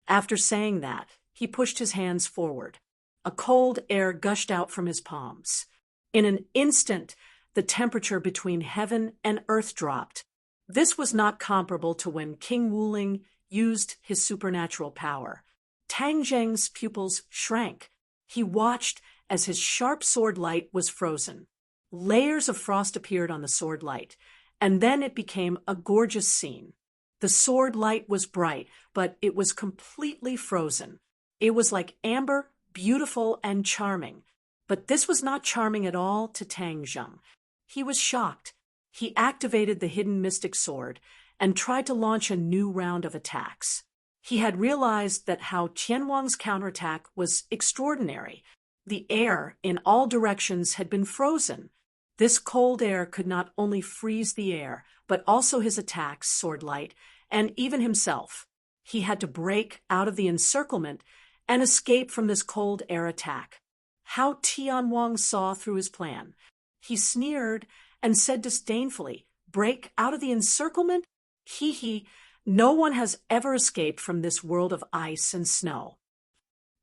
After saying that, he pushed his hands forward. A cold air gushed out from his palms. In an instant, the temperature between heaven and earth dropped. This was not comparable to when King Wuling used his supernatural power. Tang Zheng's pupils shrank. He watched as his sharp sword light was frozen. Layers of frost appeared on the sword light, and then it became a gorgeous scene. The sword light was bright, but it was completely frozen. It was like amber, beautiful, and charming. But this was not charming at all to Tang Zheng. He was shocked. He activated the hidden mystic sword and tried to launch a new round of attacks. He had realized that how Tianwang's counterattack was extraordinary. The air in all directions had been frozen. This cold air could not only freeze the air, but also his attacks, sword light, and even himself. He had to break out of the encirclement and escape from this cold air attack. How Tianwang saw through his plan. He sneered and said disdainfully, "Break out of the encirclement? Hee, no one has ever escaped from this world of ice and snow."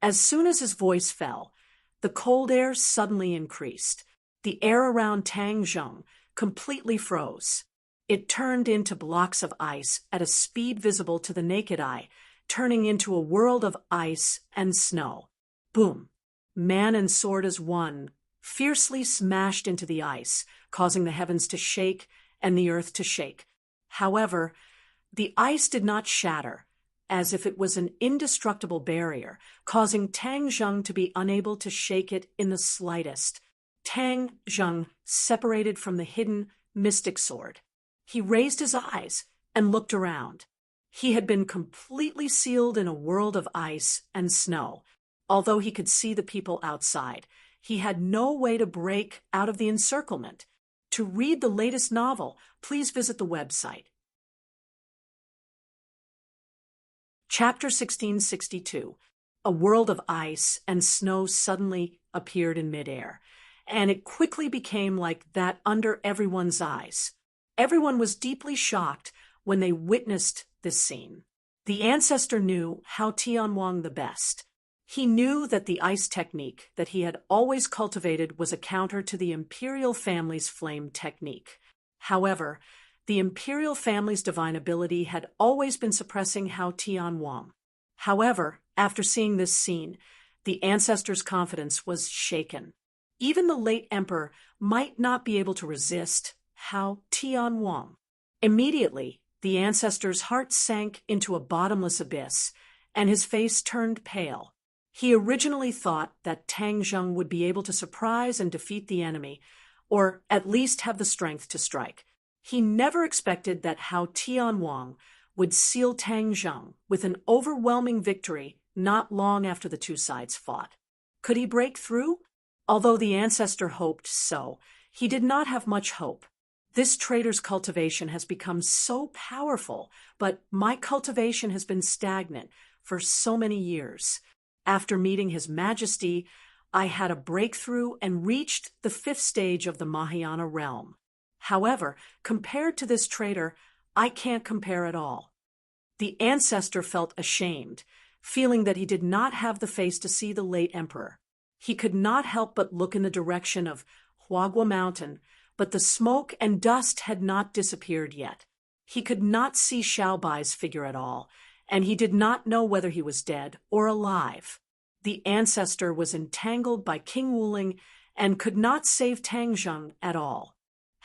As soon as his voice fell, the cold air suddenly increased. The air around Tang Zheng completely froze. It turned into blocks of ice at a speed visible to the naked eye, turning into a world of ice and snow. Boom! Man and sword as one, fiercely smashed into the ice, causing the heavens to shake and the earth to shake. However, the ice did not shatter, as if it was an indestructible barrier, causing Tang Zheng to be unable to shake it in the slightest. Tang Zheng separated from the hidden mystic sword. He raised his eyes and looked around. He had been completely sealed in a world of ice and snow. Although he could see the people outside, he had no way to break out of the encirclement. To read the latest novel, please visit the website. Chapter 1662. A world of ice and snow suddenly appeared in midair, and it quickly became like that under everyone's eyes. Everyone was deeply shocked when they witnessed this scene. The ancestor knew how Tianwang the best. He knew that the ice technique that he had always cultivated was a counter to the imperial family's flame technique. However, the imperial family's divine ability had always been suppressing Hao Tianwang. However, after seeing this scene, the ancestor's confidence was shaken. Even the late emperor might not be able to resist Hao Tianwang. Immediately, the ancestor's heart sank into a bottomless abyss, and his face turned pale. He originally thought that Tang Zheng would be able to surprise and defeat the enemy, or at least have the strength to strike. He never expected that Hao Tianwang would seal Tang Zheng with an overwhelming victory not long after the two sides fought. Could he break through? Although the ancestor hoped so, he did not have much hope. This traitor's cultivation has become so powerful, but my cultivation has been stagnant for so many years. After meeting His Majesty, I had a breakthrough and reached the 5th stage of the Mahayana realm. However, compared to this traitor, I can't compare at all. The ancestor felt ashamed, feeling that he did not have the face to see the late emperor. He could not help but look in the direction of Huagua Mountain, but the smoke and dust had not disappeared yet. He could not see Xiaobai's figure at all, and he did not know whether he was dead or alive. The ancestor was entangled by King Wuling and could not save Tang Zheng at all.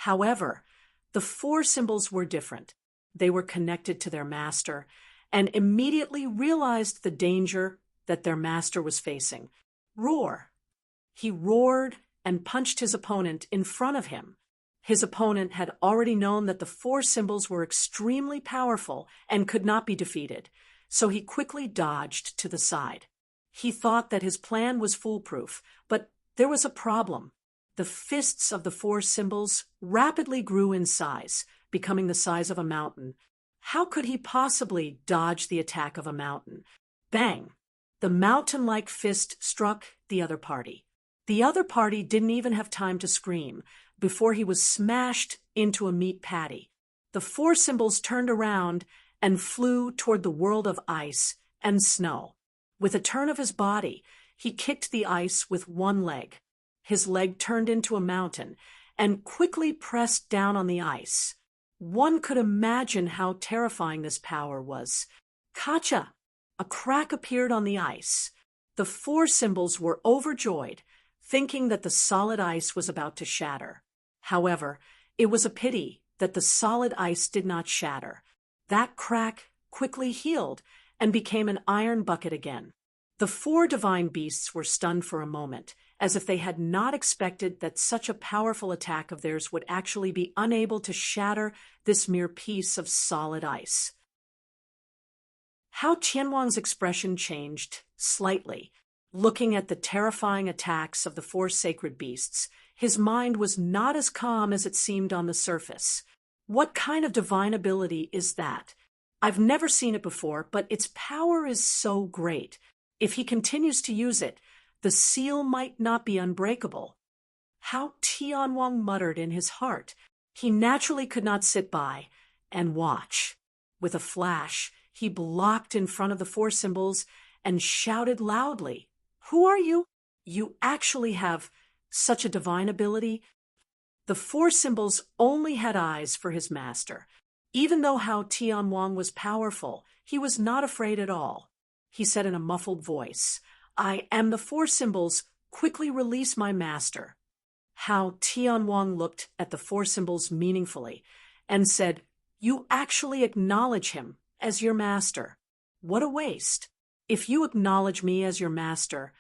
However, the 4 symbols were different. They were connected to their master and immediately realized the danger that their master was facing. Roar! He roared and punched his opponent in front of him. His opponent had already known that the 4 symbols were extremely powerful and could not be defeated, so he quickly dodged to the side. He thought that his plan was foolproof, but there was a problem. The fists of the 4 symbols rapidly grew in size, becoming the size of a mountain. How could he possibly dodge the attack of a mountain? Bang! The mountain-like fist struck the other party. The other party didn't even have time to scream before he was smashed into a meat patty. The 4 symbols turned around and flew toward the world of ice and snow. With a turn of his body, he kicked the ice with one leg. His leg turned into a mountain and quickly pressed down on the ice. One could imagine how terrifying this power was. Kacha! A crack appeared on the ice. The 4 symbols were overjoyed, thinking that the solid ice was about to shatter. However, it was a pity that the solid ice did not shatter. That crack quickly healed and became an iron bucket again. The 4 divine beasts were stunned for a moment, as if they had not expected that such a powerful attack of theirs would actually be unable to shatter this mere piece of solid ice. How Tianwang's expression changed slightly. Looking at the terrifying attacks of the four sacred beasts, his mind was not as calm as it seemed on the surface. What kind of divine ability is that? I've never seen it before, but its power is so great. If he continues to use it, the seal might not be unbreakable. How Tianwang muttered in his heart. He naturally could not sit by and watch. With a flash, he blocked in front of the four symbols and shouted loudly, "Who are you? You actually have such a divine ability?" The four symbols only had eyes for his master. Even though Hao Tianwang was powerful, he was not afraid at all. He said in a muffled voice, "I am the four symbols. Quickly release my master." Hao Tianwang looked at the four symbols meaningfully and said, "You actually acknowledge him as your master. What a waste. If you acknowledge me as your master,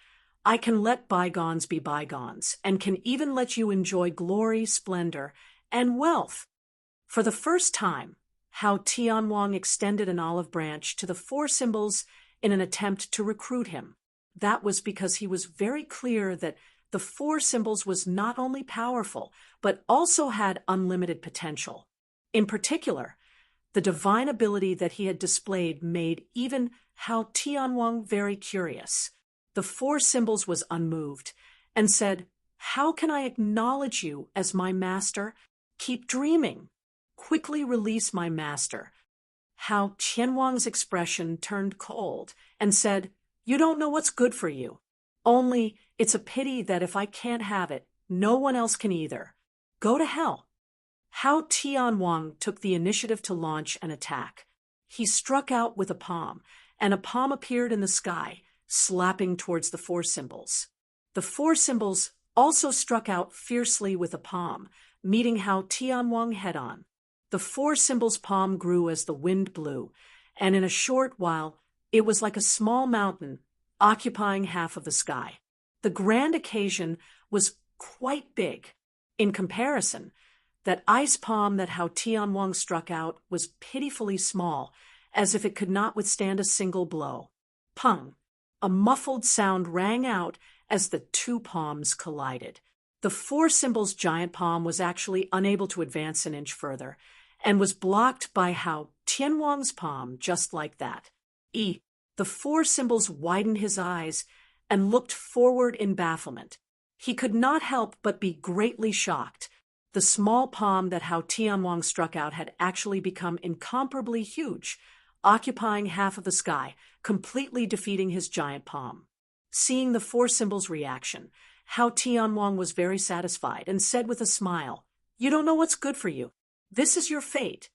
I can let bygones be bygones and can even let you enjoy glory, splendor, and wealth." For the first time, Hao Tianwang extended an olive branch to the four symbols in an attempt to recruit him. That was because he was very clear that the four symbols was not only powerful, but also had unlimited potential. In particular, the divine ability that he had displayed made even Hao Tianwang very curious. The four symbols was unmoved and said, "How can I acknowledge you as my master? Keep dreaming. Quickly release my master." Hao Tianwang's expression turned cold and said, "You don't know what's good for you. Only it's a pity that if I can't have it, no one else can either. Go to hell." Hao Tianwang took the initiative to launch an attack. He struck out with a palm, and a palm appeared in the sky, slapping towards the four symbols. The four symbols also struck out fiercely with a palm, meeting Hao Tianwang head-on. The four symbols' palm grew as the wind blew, and in a short while it was like a small mountain, occupying half of the sky. The grand occasion was quite big. In comparison, that ice palm that Hao Tianwang struck out was pitifully small, as if it could not withstand a single blow. Pung! A muffled sound rang out as the two palms collided. The four symbols' giant palm was actually unable to advance an inch further, and was blocked by Hao Tianwang's palm just like that. The four symbols widened his eyes and looked forward in bafflement. He could not help but be greatly shocked. The small palm that Hao Tianwang struck out had actually become incomparably huge, occupying half of the sky, completely defeating his giant palm. Seeing the four symbols' reaction, Hao Tianwang was very satisfied and said with a smile, "You don't know what's good for you. This is your fate."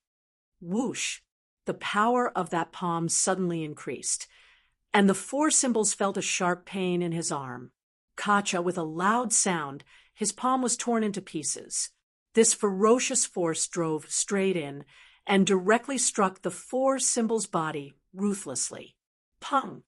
Whoosh! The power of that palm suddenly increased, and the four symbols felt a sharp pain in his arm. Kacha, with a loud sound, his palm was torn into pieces. This ferocious force drove straight in and directly struck the four symbols' body ruthlessly. Pung!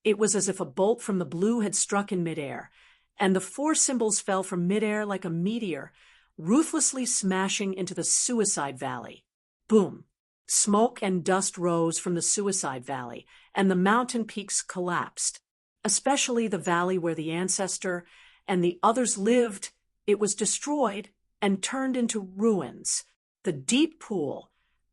It was as if a bolt from the blue had struck in midair, and the four symbols fell from midair like a meteor, ruthlessly smashing into the suicide valley. Boom! Smoke and dust rose from the suicide valley, and the mountain peaks collapsed. Especially the valley where the ancestor and the others lived, it was destroyed and turned into ruins. The deep pool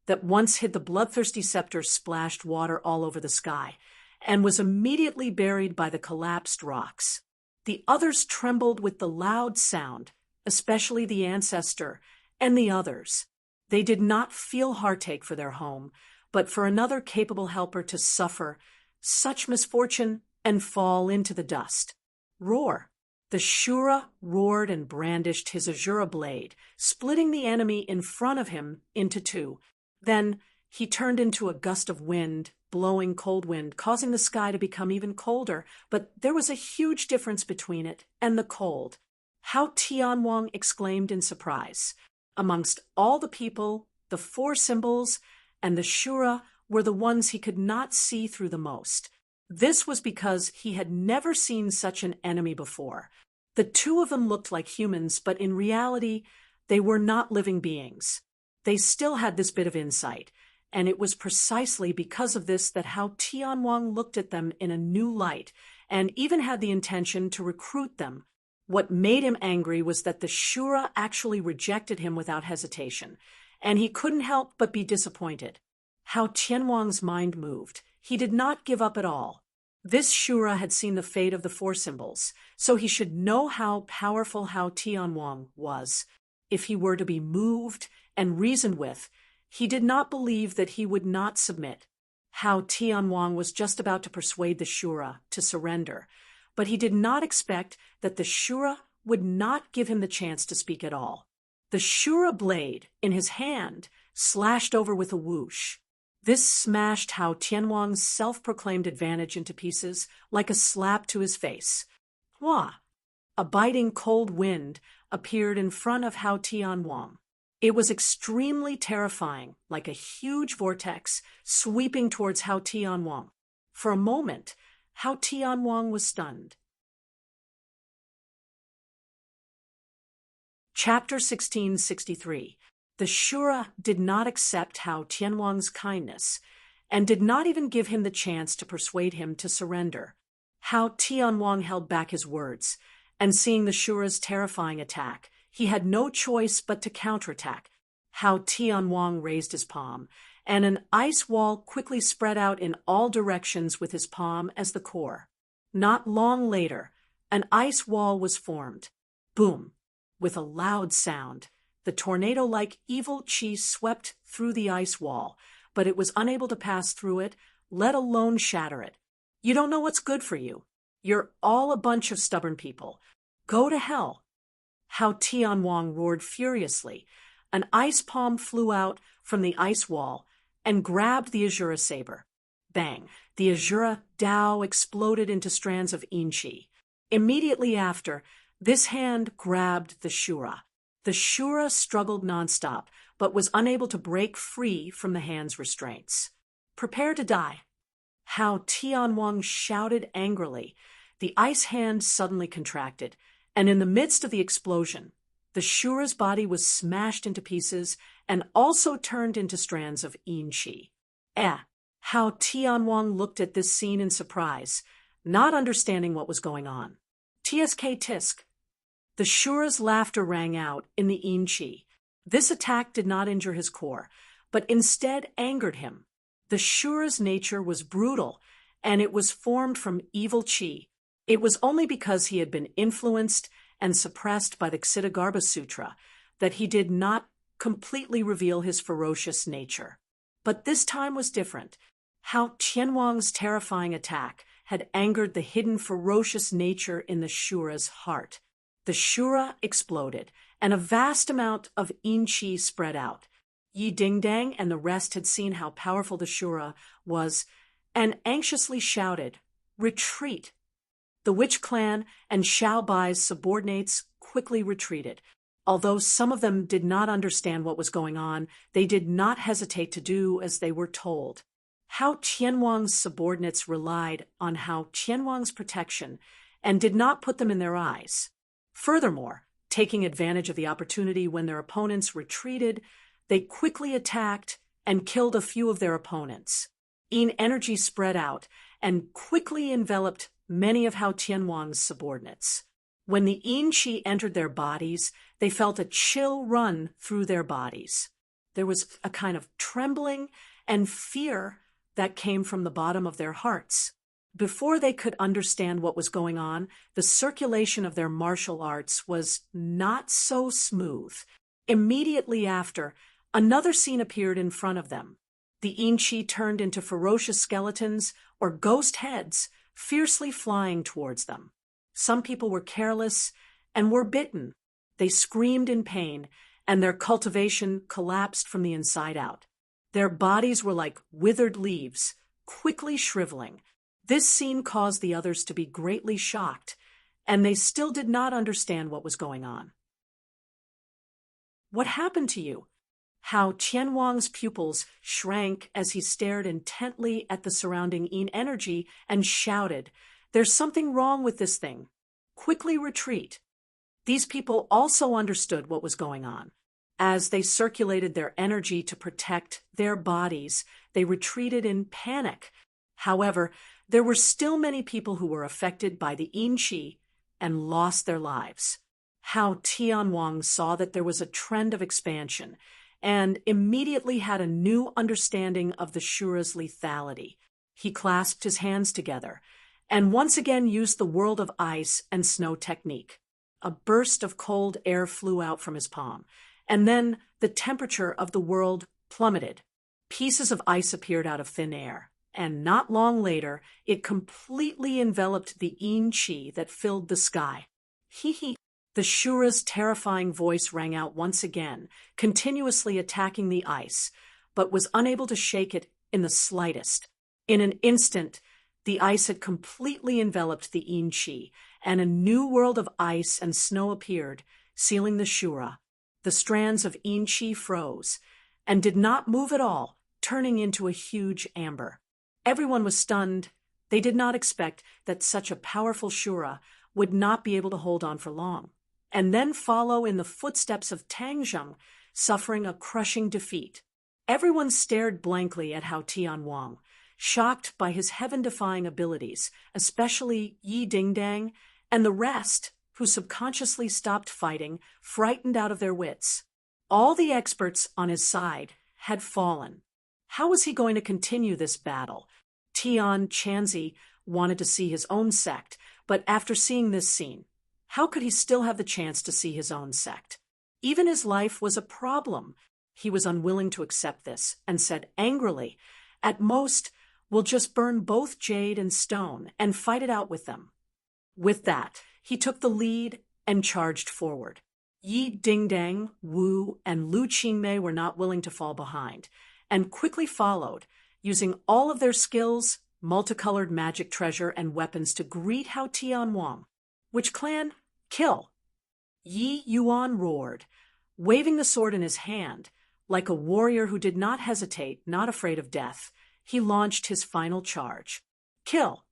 that once hid the bloodthirsty scepter splashed water all over the sky and was immediately buried by the collapsed rocks. The others trembled with the loud sound, especially the ancestor and the others. They did not feel heartache for their home, but for another capable helper to suffer such misfortune and fall into the dust. Roar! The Shura roared and brandished his Azura blade, splitting the enemy in front of him into two. Then he turned into a gust of wind, blowing cold wind, causing the sky to become even colder, but there was a huge difference between it and the cold. Hao Tianwang exclaimed in surprise. Amongst all the people, the four symbols and the Shura were the ones he could not see through the most. This was because he had never seen such an enemy before. The two of them looked like humans, but in reality, they were not living beings. They still had this bit of insight, and it was precisely because of this that Hao Tianwang looked at them in a new light, and even had the intention to recruit them. What made him angry was that the Shura actually rejected him without hesitation, and he couldn't help but be disappointed. Hao Tianwang's mind moved. He did not give up at all. This Shura had seen the fate of the four symbols, so he should know how powerful Hao Tianwang was. If he were to be moved and reasoned with, he did not believe that he would not submit. Hao Tianwang was just about to persuade the Shura to surrender, but he did not expect that the Shura would not give him the chance to speak at all. The Shura blade in his hand slashed over with a whoosh. This smashed Hao Tianwang's self-proclaimed advantage into pieces like a slap to his face. Wah! A biting cold wind appeared in front of Hao Tianwang. It was extremely terrifying, like a huge vortex sweeping towards Hao Tianwang. For a moment, Hao Tianwang was stunned. Chapter 1663. The Shura did not accept Hao Tianwang's kindness, and did not even give him the chance to persuade him to surrender. Hao Tianwang held back his words, and seeing the Shura's terrifying attack, he had no choice but to counterattack. Hao Tianwang raised his palm, and an ice wall quickly spread out in all directions with his palm as the core. Not long later, an ice wall was formed. Boom! With a loud sound, the tornado-like evil chi swept through the ice wall, but it was unable to pass through it, let alone shatter it. You don't know what's good for you. You're all a bunch of stubborn people. Go to hell. Hao Tianwang roared furiously. An ice palm flew out from the ice wall and grabbed the Azura saber. Bang! The Azura Dao exploded into strands of yin chi. Immediately after, this hand grabbed the Shura. The Shura struggled nonstop, but was unable to break free from the hand's restraints. Prepare to die. Hao Tianwang shouted angrily. The ice hand suddenly contracted, and in the midst of the explosion, the Shura's body was smashed into pieces and also turned into strands of yin chi. Hao Tianwang looked at this scene in surprise, not understanding what was going on. Tsk tisk. The Shura's laughter rang out in the yin chi. This attack did not injure his core, but instead angered him. The Shura's nature was brutal, and it was formed from evil chi. It was only because he had been influenced and suppressed by the Ksitigarbha Sutra that he did not completely reveal his ferocious nature. But this time was different. Hao Tianwang's terrifying attack had angered the hidden ferocious nature in the Shura's heart. The Shura exploded, and a vast amount of yin chi spread out. Yi Dingdang and the rest had seen how powerful the Shura was, and anxiously shouted, "Retreat!" The Witch Clan and Xiao Bai's subordinates quickly retreated. Although some of them did not understand what was going on, they did not hesitate to do as they were told. Hao Tianwang's subordinates relied on Hao Tianwang's protection and did not put them in their eyes. Furthermore, taking advantage of the opportunity when their opponents retreated, they quickly attacked and killed a few of their opponents. Yin energy spread out and quickly enveloped many of Hao Tianwang's subordinates. When the yin chi entered their bodies, they felt a chill run through their bodies. There was a kind of trembling and fear that came from the bottom of their hearts. Before they could understand what was going on, the circulation of their martial arts was not so smooth. Immediately after, another scene appeared in front of them. The yin chi turned into ferocious skeletons or ghost heads, fiercely flying towards them. Some people were careless and were bitten. They screamed in pain, and their cultivation collapsed from the inside out. Their bodies were like withered leaves, quickly shriveling. This scene caused the others to be greatly shocked, and they still did not understand what was going on. "What happened to you?" Hao Tianwang's pupils shrank as he stared intently at the surrounding yin energy and shouted, "There's something wrong with this thing. Quickly retreat." These people also understood what was going on. As they circulated their energy to protect their bodies, they retreated in panic. However, there were still many people who were affected by the yin qi and lost their lives. Hao Tianwang saw that there was a trend of expansion and immediately had a new understanding of the Shura's lethality. He clasped his hands together and once again used the world of ice and snow technique. A burst of cold air flew out from his palm, and then the temperature of the world plummeted. Pieces of ice appeared out of thin air, and not long later, it completely enveloped the yin qi that filled the sky. He. The Shura's terrifying voice rang out once again, continuously attacking the ice, but was unable to shake it in the slightest. In an instant, the ice had completely enveloped the yin qi, and a new world of ice and snow appeared, sealing the Shura. The strands of yin qi froze, and did not move at all, turning into a huge amber. Everyone was stunned. They did not expect that such a powerful Shura would not be able to hold on for long, and then follow in the footsteps of Tangzheng, suffering a crushing defeat. Everyone stared blankly at Hao Tianwang, shocked by his heaven-defying abilities, especially Yi Dingdang and the rest, who subconsciously stopped fighting, frightened out of their wits. All the experts on his side had fallen. How was he going to continue this battle? Tian Chanzi wanted to see his own sect, but after seeing this scene, how could he still have the chance to see his own sect? Even his life was a problem. He was unwilling to accept this and said angrily, "At most, we'll just burn both jade and stone and fight it out with them." With that, he took the lead and charged forward. Yi Dingdang, Wu, and Lu Qingmei were not willing to fall behind, and quickly followed, using all of their skills, multicolored magic treasure, and weapons to greet Hao Tianwang. Which clan? Kill! Yi Yuan roared, waving the sword in his hand. Like a warrior who did not hesitate, not afraid of death, he launched his final charge. Kill!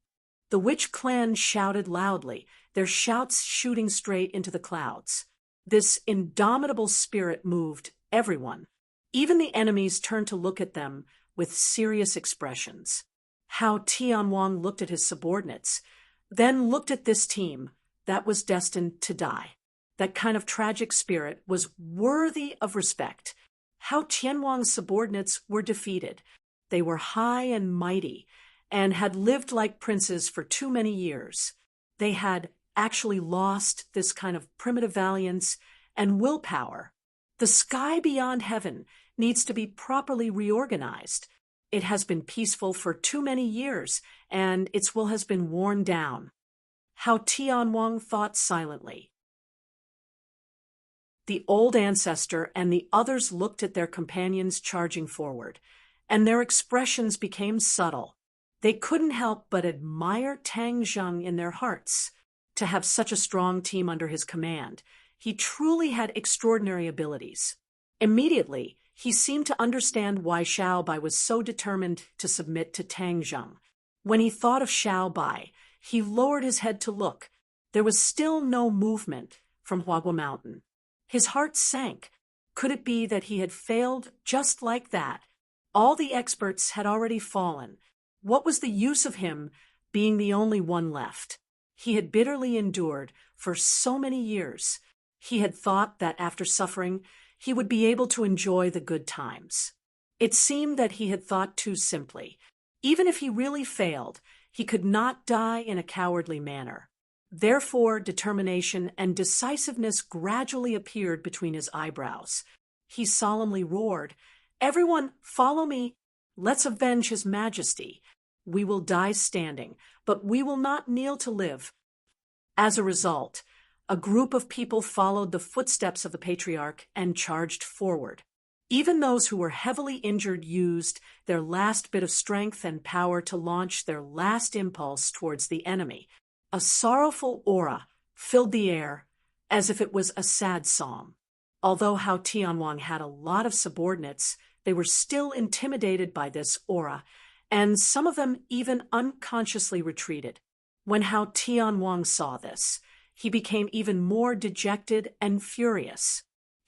The witch clan shouted loudly, their shouts shooting straight into the clouds. This indomitable spirit moved everyone. Even the enemies turned to look at them with serious expressions. Hao Tianwang looked at his subordinates, then looked at this team that was destined to die. That kind of tragic spirit was worthy of respect. Hao Tianwang's subordinates were defeated. They were high and mighty, and had lived like princes for too many years. They had actually lost this kind of primitive valiance and willpower. The sky beyond heaven needs to be properly reorganized. It has been peaceful for too many years, and its will has been worn down. Hao Tianwang thought silently. The old ancestor and the others looked at their companions charging forward, and their expressions became subtle. They couldn't help but admire Tang Zheng in their hearts. To have such a strong team under his command, he truly had extraordinary abilities. Immediately, he seemed to understand why Xiao Bai was so determined to submit to Tang Zheng. When he thought of Xiao Bai, he lowered his head to look. There was still no movement from Huagua Mountain. His heart sank. Could it be that he had failed just like that? All the experts had already fallen. What was the use of him being the only one left? He had bitterly endured for so many years. He had thought that after suffering, he would be able to enjoy the good times. It seemed that he had thought too simply. Even if he really failed, he could not die in a cowardly manner. Therefore, determination and decisiveness gradually appeared between his eyebrows. He solemnly roared, "Everyone, follow me. Let's avenge His Majesty. We will die standing, but we will not kneel to live." As a result, a group of people followed the footsteps of the patriarch and charged forward. Even those who were heavily injured used their last bit of strength and power to launch their last impulse towards the enemy. A sorrowful aura filled the air as if it was a sad psalm. Although Hao Tianwang had a lot of subordinates, they were still intimidated by this aura, and some of them even unconsciously retreated. When Hao Tianwang saw this, he became even more dejected and furious.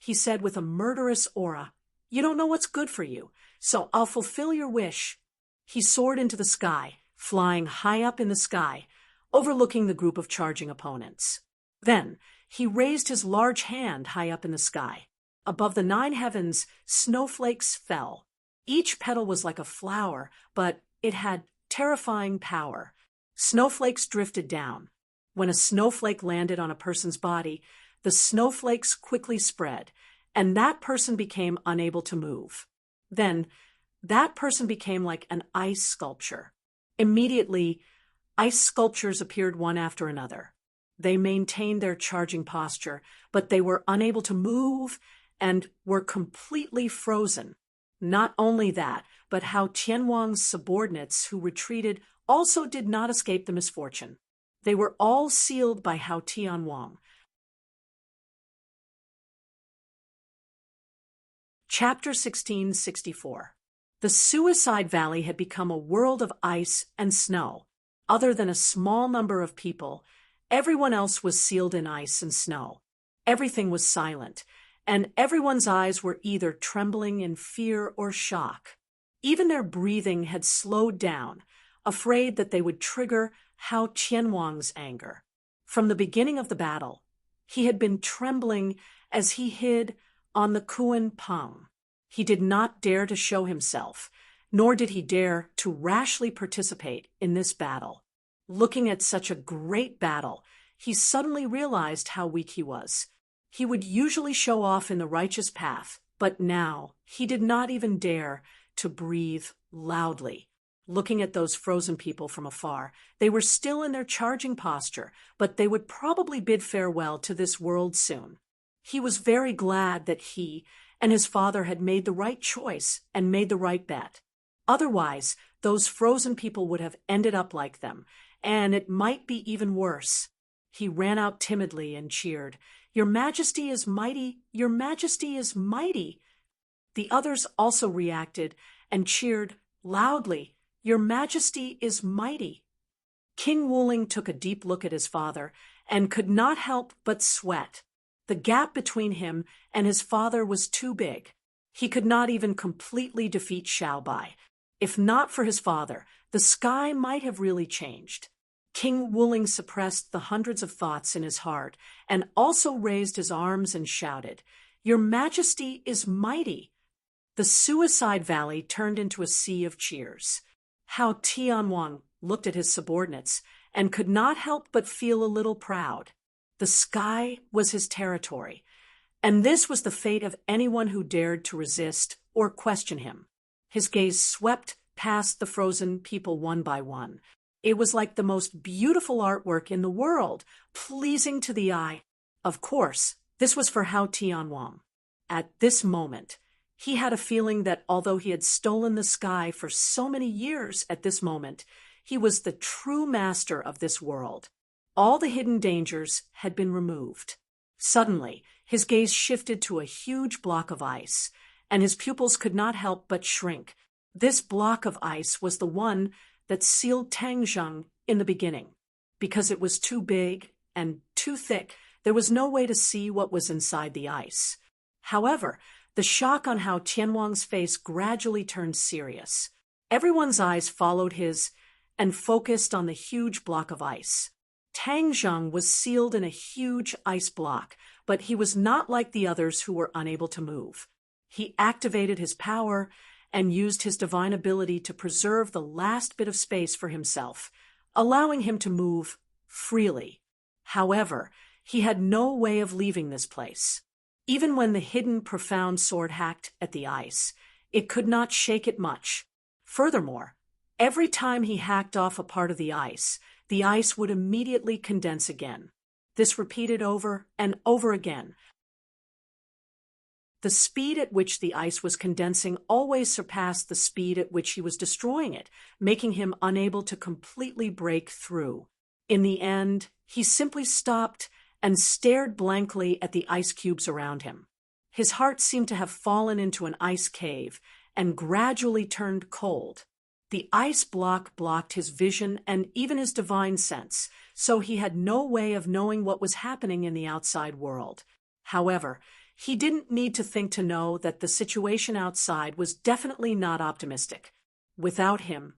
he said with a murderous aura, "You don't know what's good for you, so I'll fulfill your wish." He soared into the sky, flying high up in the sky, overlooking the group of charging opponents. Then, he raised his large hand high up in the sky. Above the 9 heavens, snowflakes fell. Each petal was like a flower, but it had terrifying power. Snowflakes drifted down. When a snowflake landed on a person's body, the snowflakes quickly spread, and that person became unable to move. Then, that person became like an ice sculpture. Immediately, ice sculptures appeared one after another. They maintained their charging posture, but they were unable to move and were completely frozen. Not only that, but Hao Tianwang's subordinates who retreated also did not escape the misfortune. They were all sealed by Hao Tianwang. Chapter 1664. The Suicide Valley had become a world of ice and snow. Other than a small number of people, everyone else was sealed in ice and snow. Everything was silent, and everyone's eyes were either trembling in fear or shock. Even their breathing had slowed down, afraid that they would trigger Hao Tianwang's anger. From the beginning of the battle, he had been trembling as he hid on the Kuan Peng. He did not dare to show himself, nor did he dare to rashly participate in this battle. Looking at such a great battle, he suddenly realized how weak he was. He would usually show off in the righteous path, but now he did not even dare to breathe loudly. Looking at those frozen people from afar, they were still in their charging posture, but they would probably bid farewell to this world soon. He was very glad that he and his father had made the right choice and made the right bet. Otherwise, those frozen people would have ended up like them, and it might be even worse. He ran out timidly and cheered, "Your Majesty is mighty! Your Majesty is mighty!" The others also reacted and cheered loudly, "Your Majesty is mighty!" King Wuling took a deep look at his father and could not help but sweat. The gap between him and his father was too big. He could not even completely defeat Xiaobai. If not for his father, the sky might have really changed. King Wuling suppressed the hundreds of thoughts in his heart and also raised his arms and shouted, "Your Majesty is mighty!" The Suicide Valley turned into a sea of cheers. Hao Tianwang looked at his subordinates and could not help but feel a little proud. The sky was his territory, and this was the fate of anyone who dared to resist or question him. His gaze swept past the frozen people one by one. It was like the most beautiful artwork in the world, pleasing to the eye. Of course, this was for Hao Tianwang. At this moment, he had a feeling that although he had stolen the sky for so many years at this moment, he was the true master of this world. All the hidden dangers had been removed. Suddenly, his gaze shifted to a huge block of ice, and his pupils could not help but shrink. This block of ice was the one that sealed Tangzheng in the beginning. Because it was too big and too thick, there was no way to see what was inside the ice. However, the shock on Hao Tianwang's face gradually turned serious. Everyone's eyes followed his and focused on the huge block of ice. Tangzheng was sealed in a huge ice block, but he was not like the others who were unable to move. He activated his power and used his divine ability to preserve the last bit of space for himself, allowing him to move freely. However, he had no way of leaving this place. Even when the hidden profound sword hacked at the ice, it could not shake it much. Furthermore, every time he hacked off a part of the ice would immediately condense again. This repeated over and over again. The speed at which the ice was condensing always surpassed the speed at which he was destroying it, making him unable to completely break through. In the end, he simply stopped and stared blankly at the ice cubes around him. His heart seemed to have fallen into an ice cave and gradually turned cold. The ice block blocked his vision and even his divine sense, so he had no way of knowing what was happening in the outside world. However, He didn't need to think to know that the situation outside was definitely not optimistic. Without him,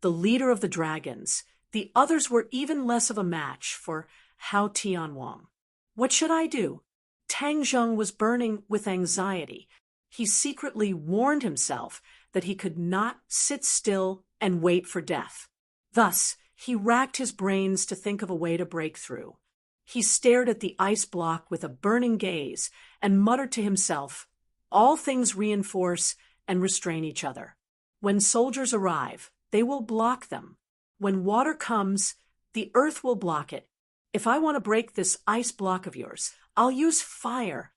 the leader of the dragons, the others were even less of a match for Hao Tianwang. What should I do? Tang Zheng was burning with anxiety. He secretly warned himself that he could not sit still and wait for death. Thus, he racked his brains to think of a way to break through. He stared at the ice block with a burning gaze and muttered to himself, "All things reinforce and restrain each other. When soldiers arrive, they will block them. When water comes, the earth will block it. If I want to break this ice block of yours, I'll use fire."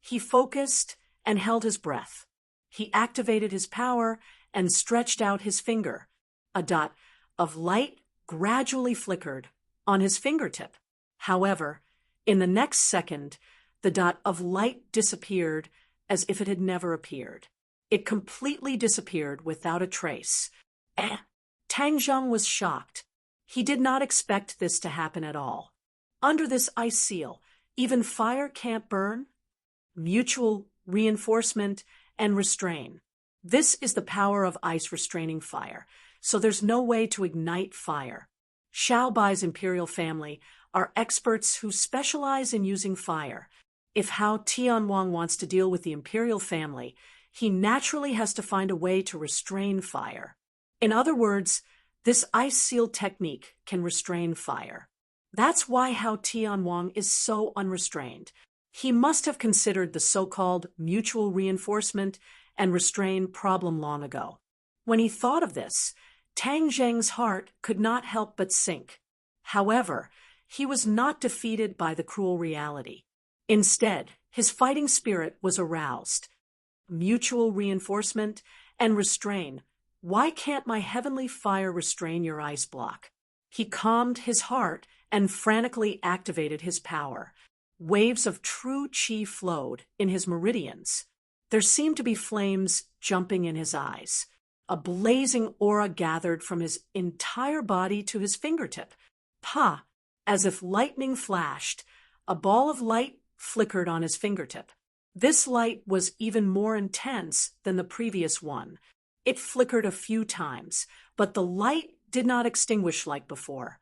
He focused and held his breath. He activated his power and stretched out his finger. A dot of light gradually flickered on his fingertip. However, in the next second, the dot of light disappeared as if it had never appeared. It completely disappeared without a trace. Tang Zheng was shocked. He did not expect this to happen at all. Under this ice seal, even fire can't burn? Mutual reinforcement and restrain. This is the power of ice restraining fire, so there's no way to ignite fire. Xiao Bai's imperial family are experts who specialize in using fire. If Hao Tianwang wants to deal with the imperial family, he naturally has to find a way to restrain fire. In other words, this ice seal technique can restrain fire. That's why Hao Tianwang is so unrestrained. He must have considered the so-called mutual reinforcement and restrain problem long ago. When he thought of this, Tang Zheng's heart could not help but sink. However, he was not defeated by the cruel reality. Instead, his fighting spirit was aroused. Mutual reinforcement and restrain. Why can't my heavenly fire restrain your ice block? He calmed his heart and frantically activated his power. Waves of true qi flowed in his meridians. There seemed to be flames jumping in his eyes. A blazing aura gathered from his entire body to his fingertip. Pa! As if lightning flashed, a ball of light flickered on his fingertip. This light was even more intense than the previous one. It flickered a few times, but the light did not extinguish like before.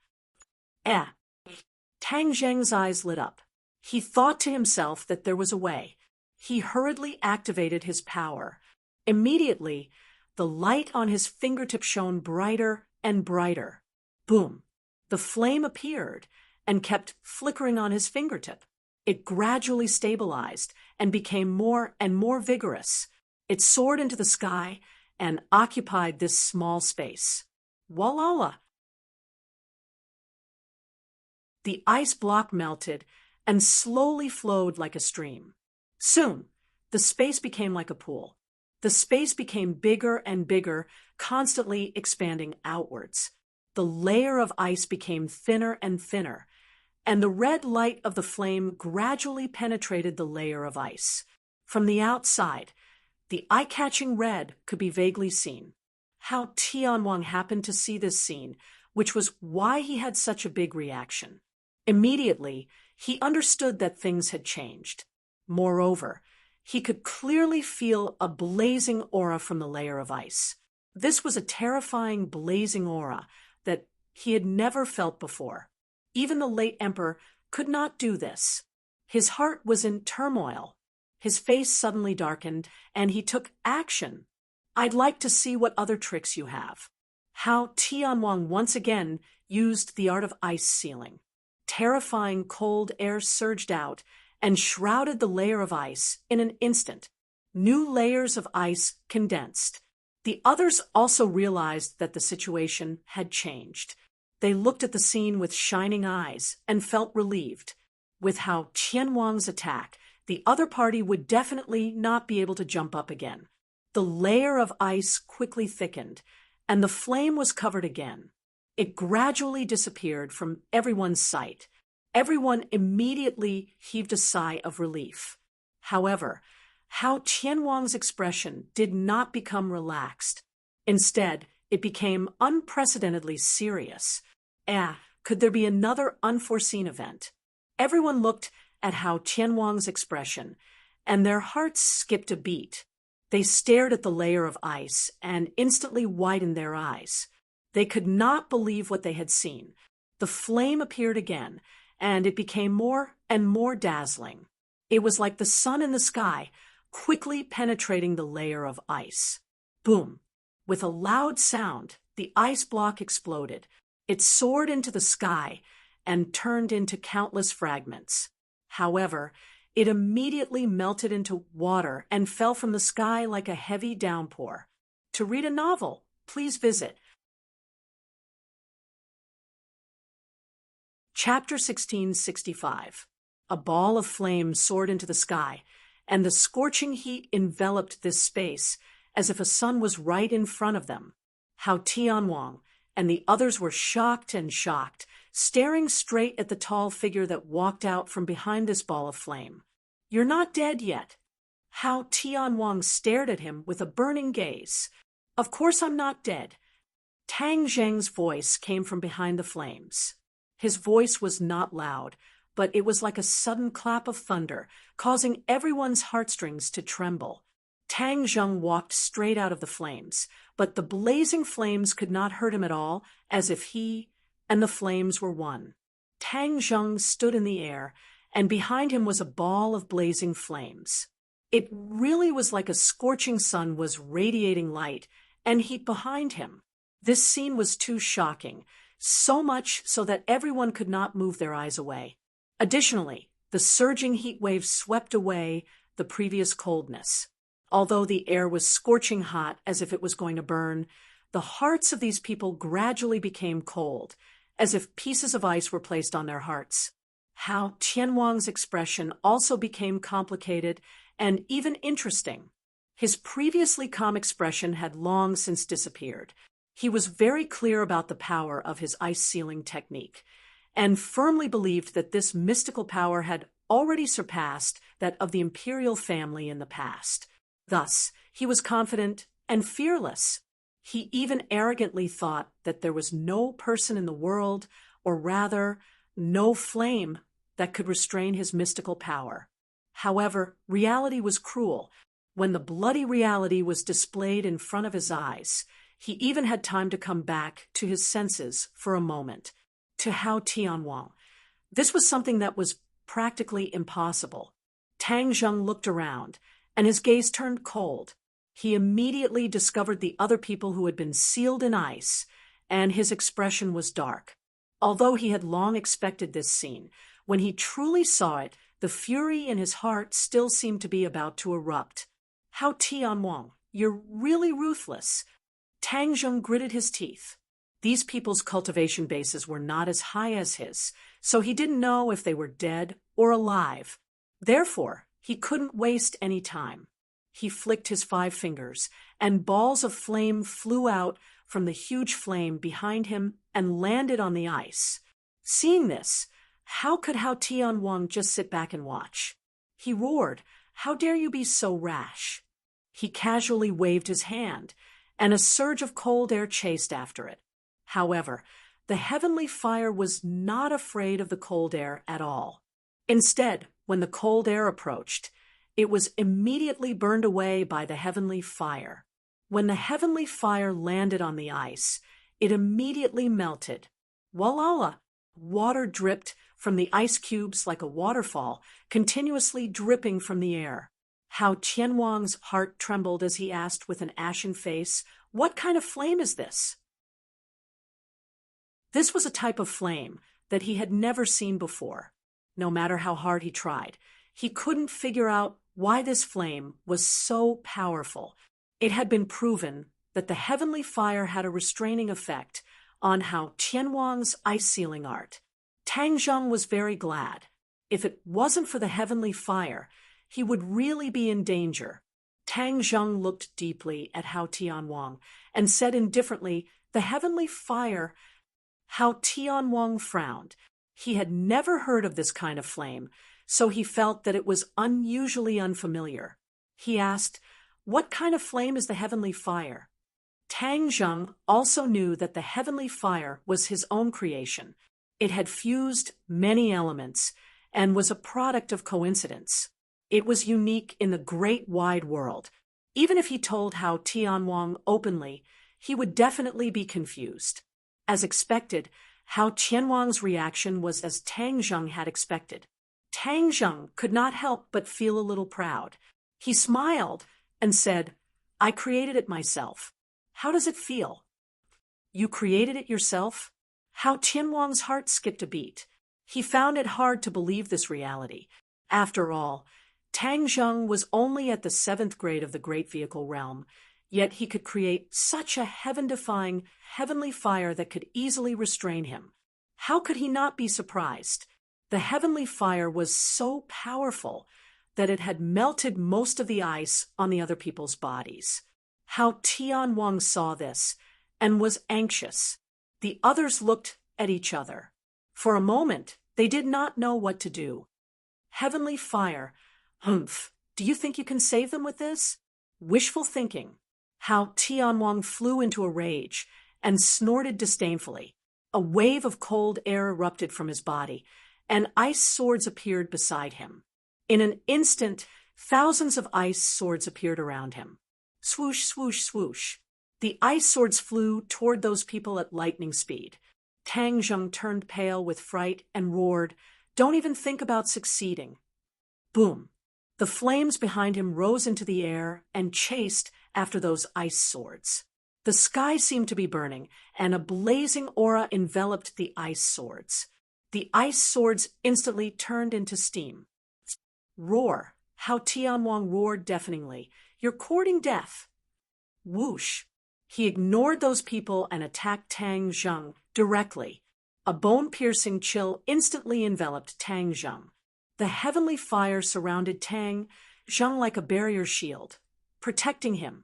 Tang Zheng's eyes lit up. He thought to himself that there was a way. He hurriedly activated his power. Immediately, the light on his fingertip shone brighter and brighter. Boom! The flame appeared and kept flickering on his fingertip. It gradually stabilized and became more and more vigorous. It soared into the sky and occupied this small space. Voila! The ice block melted and slowly flowed like a stream. Soon, the space became like a pool. The space became bigger and bigger, constantly expanding outwards. The layer of ice became thinner and thinner, and the red light of the flame gradually penetrated the layer of ice. From the outside, the eye-catching red could be vaguely seen. Hao Tianwang happened to see this scene, which was why he had such a big reaction. Immediately, he understood that things had changed. Moreover, he could clearly feel a blazing aura from the layer of ice. This was a terrifying blazing aura that he had never felt before. Even the late emperor could not do this. His heart was in turmoil. His face suddenly darkened, and he took action. "I'd like to see what other tricks you have." Hao Tianwang once again used the art of ice sealing. Terrifying cold air surged out and shrouded the layer of ice in an instant. New layers of ice condensed. The others also realized that the situation had changed. They looked at the scene with shining eyes and felt relieved. With Hao Tianwang's attack, the other party would definitely not be able to jump up again. The layer of ice quickly thickened, and the flame was covered again. It gradually disappeared from everyone's sight. Everyone immediately heaved a sigh of relief. However, Hao Tianwang's expression did not become relaxed. Instead, it became unprecedentedly serious. Could there be another unforeseen event? Everyone looked at Hao Tianwang's expression, and their hearts skipped a beat. They stared at the layer of ice and instantly widened their eyes. They could not believe what they had seen. The flame appeared again, and it became more and more dazzling. It was like the sun in the sky, quickly penetrating the layer of ice. Boom! With a loud sound, the ice block exploded. It soared into the sky and turned into countless fragments. However, it immediately melted into water and fell from the sky like a heavy downpour. To read a novel, please visit Chapter 1665. A ball of flame soared into the sky, and the scorching heat enveloped this space as if a sun was right in front of them. Hao Tianwang and the others were shocked and shocked, staring straight at the tall figure that walked out from behind this ball of flame. "You're not dead yet." Hao Tianwang stared at him with a burning gaze. "Of course I'm not dead." Tang Zheng's voice came from behind the flames. His voice was not loud, but it was like a sudden clap of thunder, causing everyone's heartstrings to tremble. Tang Zheng walked straight out of the flames, but the blazing flames could not hurt him at all, as if he and the flames were one. Tang Zheng stood in the air, and behind him was a ball of blazing flames. It really was like a scorching sun was radiating light and heat behind him. This scene was too shocking, so much so that everyone could not move their eyes away. Additionally, the surging heat waves swept away the previous coldness. Although the air was scorching hot as if it was going to burn, the hearts of these people gradually became cold, as if pieces of ice were placed on their hearts. Hao Tianwang's expression also became complicated and even interesting. His previously calm expression had long since disappeared. He was very clear about the power of his ice sealing technique, and firmly believed that this mystical power had already surpassed that of the imperial family in the past. Thus, he was confident and fearless. He even arrogantly thought that there was no person in the world, or rather, no flame, that could restrain his mystical power. However, reality was cruel. When the bloody reality was displayed in front of his eyes, he even had time to come back to his senses for a moment. To Hao Tianwang, this was something that was practically impossible. Tang Zheng looked around, and his gaze turned cold. He immediately discovered the other people who had been sealed in ice, and his expression was dark. Although he had long expected this scene, when he truly saw it, the fury in his heart still seemed to be about to erupt. "Hao Tianwang, you're really ruthless." Tang Zheng gritted his teeth. These people's cultivation bases were not as high as his, so he didn't know if they were dead or alive. Therefore, he couldn't waste any time. He flicked his 5 fingers, and balls of flame flew out from the huge flame behind him and landed on the ice. Seeing this, how could Hao Tianwang just sit back and watch? He roared, "How dare you be so rash?" He casually waved his hand, and a surge of cold air chased after it. However, the heavenly fire was not afraid of the cold air at all. Instead, when the cold air approached, it was immediately burned away by the heavenly fire. When the heavenly fire landed on the ice, it immediately melted. Voila! Water dripped from the ice cubes like a waterfall, continuously dripping from the air. Hao Tianwang's heart trembled as he asked with an ashen face, "What kind of flame is this?" This was a type of flame that he had never seen before. No matter how hard he tried, he couldn't figure out why this flame was so powerful. It had been proven that the heavenly fire had a restraining effect on Hao Tianwang's ice-sealing art. Tang Zheng was very glad. If it wasn't for the heavenly fire, he would really be in danger. Tang Zheng looked deeply at Hao Tianwang and said indifferently, "The heavenly fire." Hao Tianwang frowned. He had never heard of this kind of flame, so he felt that it was unusually unfamiliar. He asked, "What kind of flame is the heavenly fire?" Tang Zheng also knew that the heavenly fire was his own creation. It had fused many elements and was a product of coincidence. It was unique in the great wide world. Even if he told Hao Tianwang openly, he would definitely be confused. As expected, Hao Tianwang's reaction was as Tang Zheng had expected. Tang Zheng could not help but feel a little proud. He smiled and said, "I created it myself. How does it feel?" "You created it yourself?" Hao Tianwang's heart skipped a beat. He found it hard to believe this reality. After all, Tang Zheng was only at the 7th grade of the Great Vehicle Realm, yet he could create such a heaven-defying, heavenly fire that could easily restrain him. How could he not be surprised? The heavenly fire was so powerful that it had melted most of the ice on the other people's bodies. Hao Tianwang saw this and was anxious. The others looked at each other. For a moment, they did not know what to do. Heavenly fire. Humph. Do you think you can save them with this? Wishful thinking. Hao Tianwang flew into a rage and snorted disdainfully. A wave of cold air erupted from his body, and ice swords appeared beside him. In an instant, thousands of ice swords appeared around him. Swoosh, swoosh, swoosh. The ice swords flew toward those people at lightning speed. Tang Zheng turned pale with fright and roared, "Don't even think about succeeding." Boom! The flames behind him rose into the air and chased after those ice swords. The sky seemed to be burning, and a blazing aura enveloped the ice swords. The ice swords instantly turned into steam. Roar! Hao Tianwang roared deafeningly. "You're courting death." Whoosh! He ignored those people and attacked Tang Zheng directly. A bone-piercing chill instantly enveloped Tang Zheng. The heavenly fire surrounded Tang Zheng like a barrier shield, protecting him.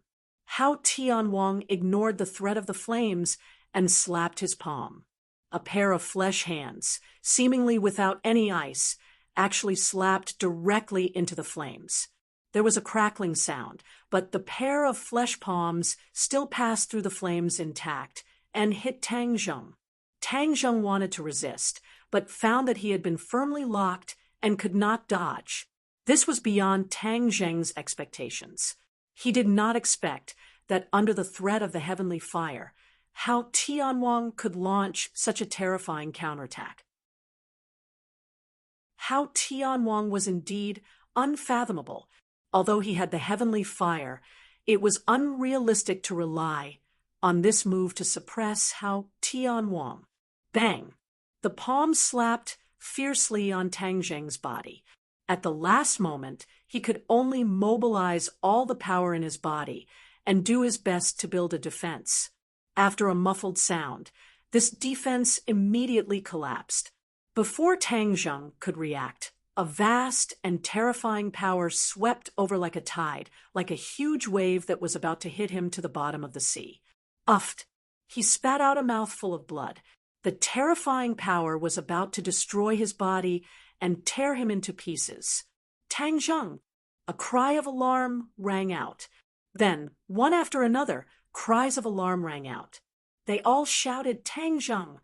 Hao Tianwang ignored the threat of the flames and slapped his palm. A pair of flesh hands, seemingly without any ice, actually slapped directly into the flames. There was a crackling sound, but the pair of flesh palms still passed through the flames intact and hit Tang Zheng. Tang Zheng wanted to resist, but found that he had been firmly locked and could not dodge. This was beyond Tang Zheng's expectations. He did not expect that under the threat of the heavenly fire, Hao Tianwang could launch such a terrifying counterattack. Hao Tianwang was indeed unfathomable. Although he had the heavenly fire, it was unrealistic to rely on this move to suppress Hao Tianwang. Bang! The palm slapped fiercely on Tang Zheng's body. At the last moment, he could only mobilize all the power in his body and do his best to build a defense. After a muffled sound, this defense immediately collapsed. Before Tang Zheng could react, a vast and terrifying power swept over like a tide, like a huge wave that was about to hit him to the bottom of the sea. Uffed! He spat out a mouthful of blood. The terrifying power was about to destroy his body and tear him into pieces. Tang Zheng! A cry of alarm rang out. Then, one after another, cries of alarm rang out. They all shouted, "Tang Zheng!"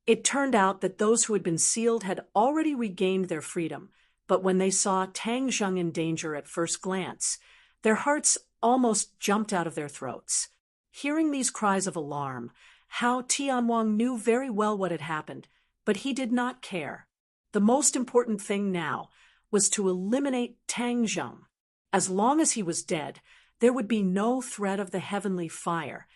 It turned out that those who had been sealed had already regained their freedom, but when they saw Tang Zheng in danger at first glance, their hearts almost jumped out of their throats. Hearing these cries of alarm, Hao Tianwang knew very well what had happened, but he did not care. The most important thing now was to eliminate Tang Zheng. As long as he was dead, there would be no threat of the heavenly fire,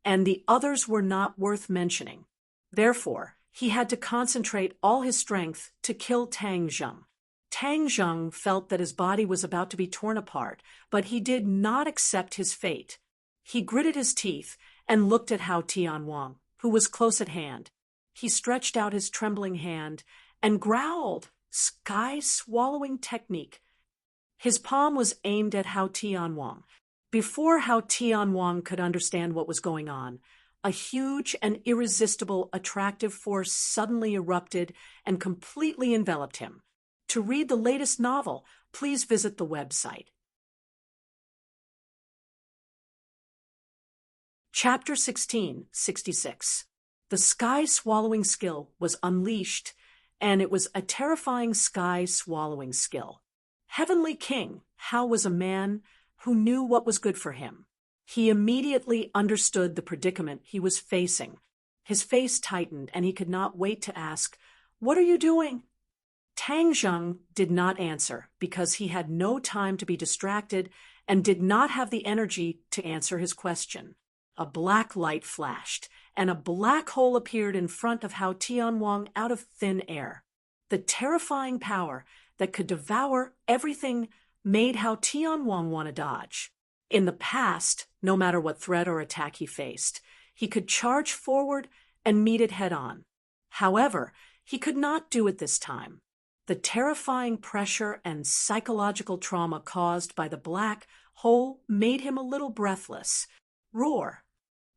and the others were not worth mentioning. Therefore, he had to concentrate all his strength to kill Tang Zheng. Tang Zheng felt that his body was about to be torn apart, but he did not accept his fate. He gritted his teeth and looked at Hao Tianwang, who was close at hand. He stretched out his trembling hand and growled, "Sky-swallowing technique." His palm was aimed at Hao Tianwang. Before Hao Tianwang could understand what was going on, a huge and irresistible attractive force suddenly erupted and completely enveloped him. To read the latest novel, please visit the website. Chapter 1666. The sky-swallowing skill was unleashed, and it was a terrifying sky-swallowing skill. Heavenly King Hao was a man who knew what was good for him. He immediately understood the predicament he was facing. His face tightened, and he could not wait to ask, "What are you doing?" Tang Zheng did not answer because he had no time to be distracted and did not have the energy to answer his question. A black light flashed, and a black hole appeared in front of Hao Tianwang out of thin air. The terrifying power that could devour everything made Hao Tianwang want to dodge. In the past, no matter what threat or attack he faced, he could charge forward and meet it head-on. However, he could not do it this time. The terrifying pressure and psychological trauma caused by the black hole made him a little breathless. Roar!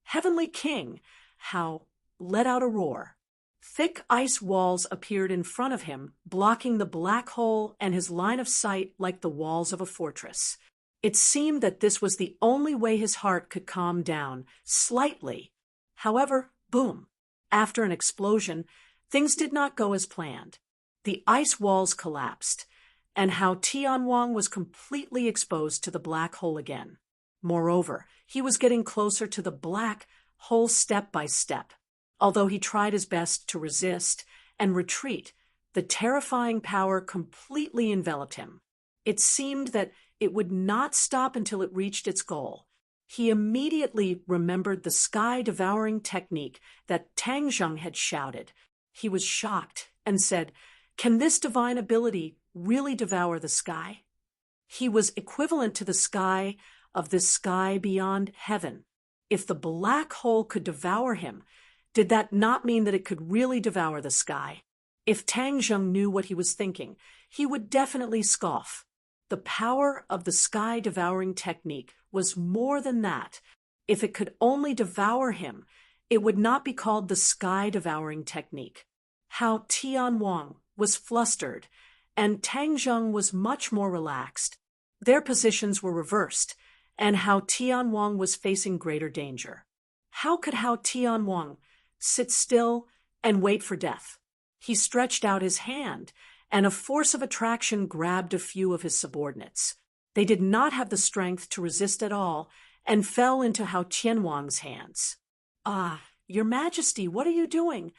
Heavenly King Hao let out a roar. Thick ice walls appeared in front of him, blocking the black hole and his line of sight like the walls of a fortress. It seemed that this was the only way his heart could calm down, slightly. However, boom! After an explosion, things did not go as planned. The ice walls collapsed, and Hao Tianwang was completely exposed to the black hole again. Moreover, he was getting closer to the black hole step by step. Although he tried his best to resist and retreat, the terrifying power completely enveloped him. It seemed that it would not stop until it reached its goal. He immediately remembered the sky-devouring technique that Tang Zheng had shouted. He was shocked and said, "Can this divine ability really devour the sky?" He was equivalent to the sky of the sky beyond heaven. If the black hole could devour him, did that not mean that it could really devour the sky? If Tang Zheng knew what he was thinking, he would definitely scoff. The power of the sky-devouring technique was more than that. If it could only devour him, it would not be called the sky-devouring technique. Hao Tianwang was flustered, and Tang Zheng was much more relaxed. Their positions were reversed, and Hao Tianwang was facing greater danger. How could Hao Tianwang sit still and wait for death? He stretched out his hand, and a force of attraction grabbed a few of his subordinates. They did not have the strength to resist at all and fell into Hao Tianwang's hands. "Ah, Your Majesty, what are you doing?"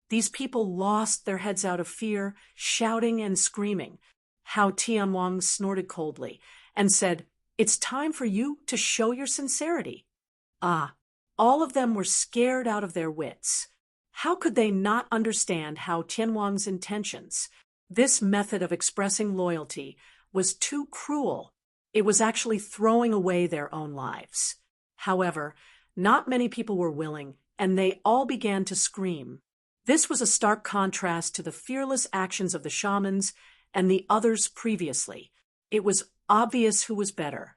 These people lost their heads out of fear, shouting and screaming. Hao Tianwang snorted coldly and said, "It's time for you to show your sincerity." All of them were scared out of their wits. How could they not understand Hao Tianwang's intentions? This method of expressing loyalty was too cruel. It was actually throwing away their own lives. However, not many people were willing, and they all began to scream. This was a stark contrast to the fearless actions of the shamans and the others previously. It was obvious who was better.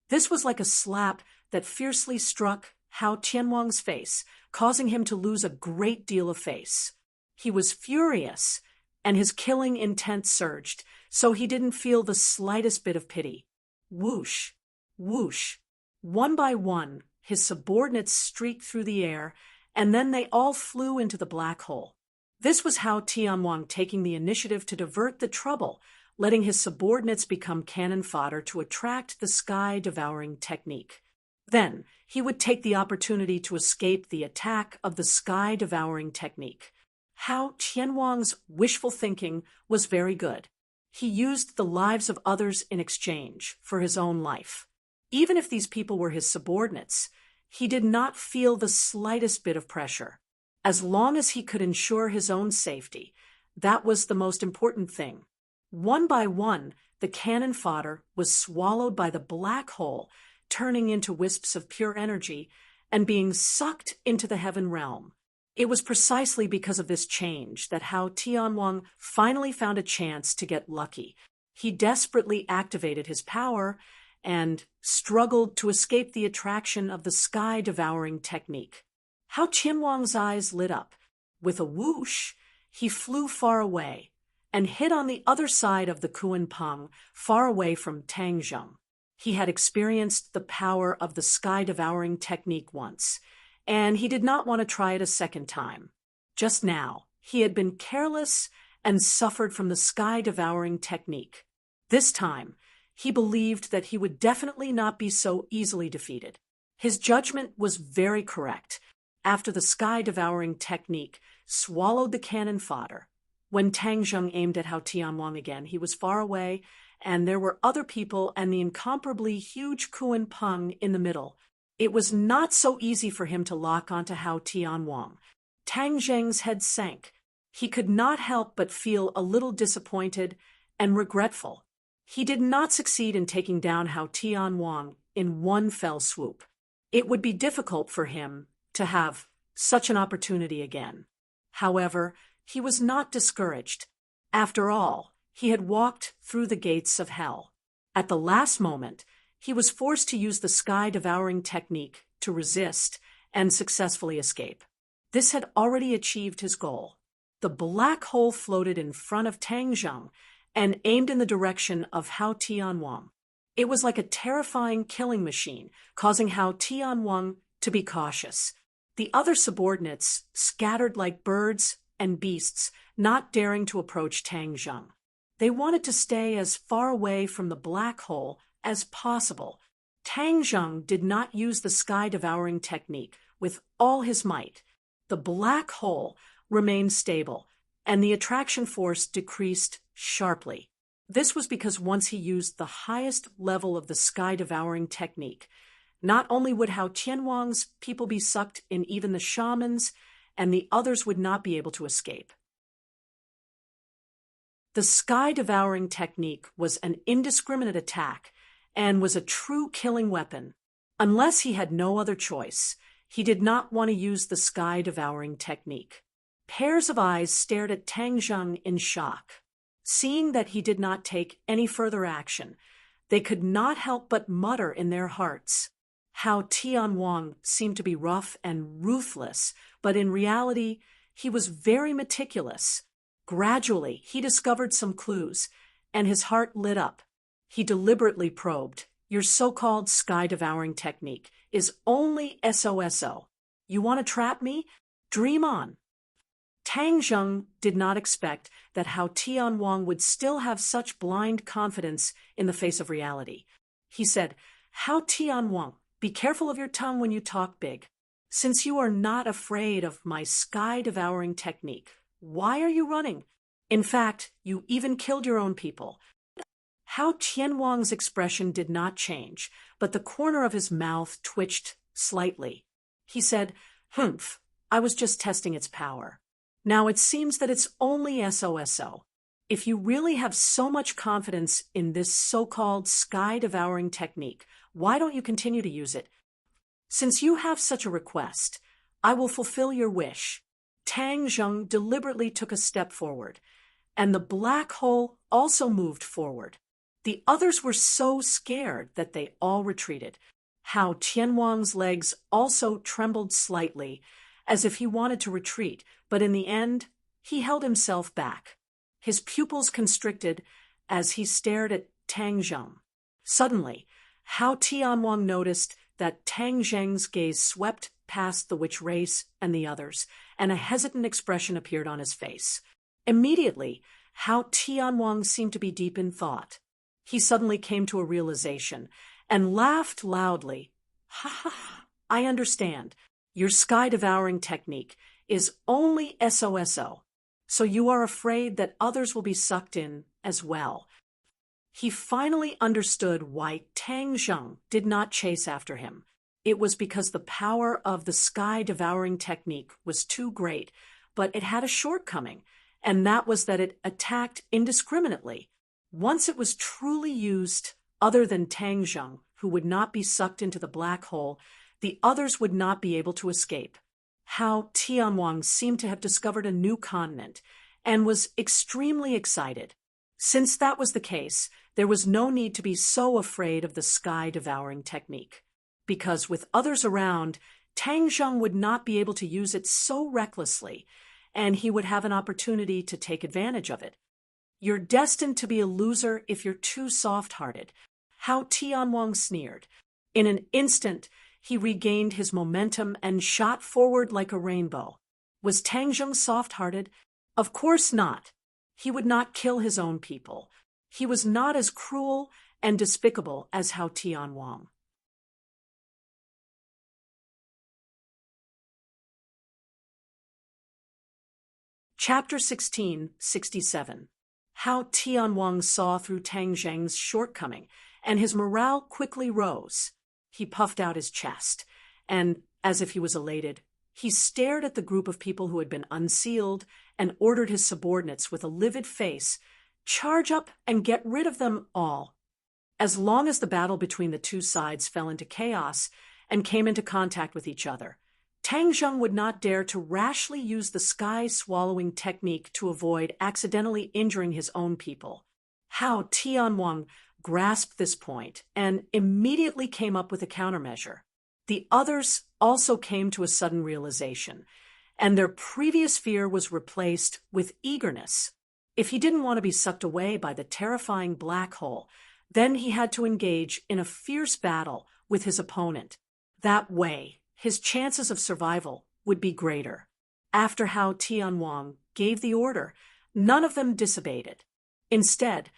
This was like a slap that fiercely struck Hao Tianwang's face, causing him to lose a great deal of face. He was furious, and his killing intent surged, so he didn't feel the slightest bit of pity. Whoosh, whoosh. One by one, his subordinates streaked through the air, and then they all flew into the black hole. This was Hao Tianwang taking the initiative to divert the trouble, letting his subordinates become cannon fodder to attract the sky-devouring technique. Then, he would take the opportunity to escape the attack of the sky-devouring technique. Hao Tianwang's wishful thinking was very good. He used the lives of others in exchange for his own life. Even if these people were his subordinates, he did not feel the slightest bit of pressure. As long as he could ensure his own safety, that was the most important thing. One by one, the cannon fodder was swallowed by the black hole, turning into wisps of pure energy and being sucked into the heaven realm. It was precisely because of this change that Hao Tianwang finally found a chance to get lucky. He desperately activated his power and struggled to escape the attraction of the sky-devouring technique. Hao Tianwang's eyes lit up. With a whoosh, he flew far away and hit on the other side of the Kuanpeng, far away from Tang Zheng. He had experienced the power of the sky-devouring technique once, and he did not want to try it a second time. Just now, he had been careless and suffered from the sky-devouring technique. This time, he believed that he would definitely not be so easily defeated. His judgment was very correct. After the sky-devouring technique swallowed the cannon fodder, when Tang Zheng aimed at Hao Tianwang again, he was far away, and there were other people and the incomparably huge Kuan Peng in the middle. It was not so easy for him to lock onto Hao Tianwang. Tang Zheng's head sank. He could not help but feel a little disappointed and regretful. He did not succeed in taking down Hao Tianwang in one fell swoop. It would be difficult for him to have such an opportunity again. However, he was not discouraged. After all, he had walked through the gates of hell. At the last moment, he was forced to use the sky-devouring technique to resist and successfully escape. This had already achieved his goal. The black hole floated in front of Tang Zheng and aimed in the direction of Hao Tianwang. It was like a terrifying killing machine, causing Hao Tianwang to be cautious. The other subordinates scattered like birds and beasts, not daring to approach Tang Zheng. They wanted to stay as far away from the black hole as possible. Tang Zheng did not use the sky-devouring technique with all his might. The black hole remained stable, and the attraction force decreased sharply. This was because once he used the highest level of the sky-devouring technique, not only would Hao Tianwang's people be sucked in, even the shamans, and the others would not be able to escape. The sky-devouring technique was an indiscriminate attack and was a true killing weapon. Unless he had no other choice, he did not want to use the sky-devouring technique. Pairs of eyes stared at Tang Zheng in shock. Seeing that he did not take any further action, they could not help but mutter in their hearts. Hao Tianwang seemed to be rough and ruthless, but in reality, he was very meticulous. Gradually, he discovered some clues, and his heart lit up. He deliberately probed. Your so-called sky-devouring technique is only SOSO. You want to trap me? Dream on. Tang Zheng did not expect that Hao Tianwang would still have such blind confidence in the face of reality. He said, Hao Tianwang, be careful of your tongue when you talk big. Since you are not afraid of my sky-devouring technique, why are you running? In fact, you even killed your own people. Hao Tianwang's expression did not change, but the corner of his mouth twitched slightly. He said, Humph, I was just testing its power. Now it seems that it's only SOSO. If you really have so much confidence in this so-called sky-devouring technique, why don't you continue to use it? Since you have such a request, I will fulfill your wish. Tang Zheng deliberately took a step forward, and the black hole also moved forward. The others were so scared that they all retreated. Hao Tianwang's legs also trembled slightly, as if he wanted to retreat, but in the end, he held himself back. His pupils constricted as he stared at Tang Zheng. Suddenly, Hao Tianwang noticed that Tang Zheng's gaze swept past the witch race and the others, and a hesitant expression appeared on his face. Immediately, Hao Tianwang seemed to be deep in thought. He suddenly came to a realization and laughed loudly. Ha ha, I understand. Your sky-devouring technique is only SOSO, so you are afraid that others will be sucked in as well. He finally understood why Tang Zheng did not chase after him. It was because the power of the sky-devouring technique was too great, but it had a shortcoming, and that was that it attacked indiscriminately. Once it was truly used, other than Tang Zheng, who would not be sucked into the black hole, the others would not be able to escape. Hao Tianwang seemed to have discovered a new continent and was extremely excited. Since that was the case, there was no need to be so afraid of the sky-devouring technique, because with others around, Tang Zheng would not be able to use it so recklessly, and he would have an opportunity to take advantage of it. You're destined to be a loser if you're too soft-hearted, Hao Tianwang sneered. In an instant, he regained his momentum and shot forward like a rainbow. Was Tang Zheng soft-hearted? Of course not. He would not kill his own people. He was not as cruel and despicable as Hao Tianwang. Chapter 1667. How Tianwang saw through Tang Zheng's shortcoming, and his morale quickly rose. He puffed out his chest, and, as if he was elated, he stared at the group of people who had been unsealed and ordered his subordinates with a livid face, "Charge up and get rid of them all." As long as the battle between the two sides fell into chaos and came into contact with each other, Tang Zheng would not dare to rashly use the sky-swallowing technique to avoid accidentally injuring his own people. Hao Tianwang grasped this point and immediately came up with a countermeasure. The others also came to a sudden realization, and their previous fear was replaced with eagerness. If he didn't want to be sucked away by the terrifying black hole, then he had to engage in a fierce battle with his opponent. That way, his chances of survival would be greater. After Hao Tianwang gave the order, none of them disobeyed. Instead,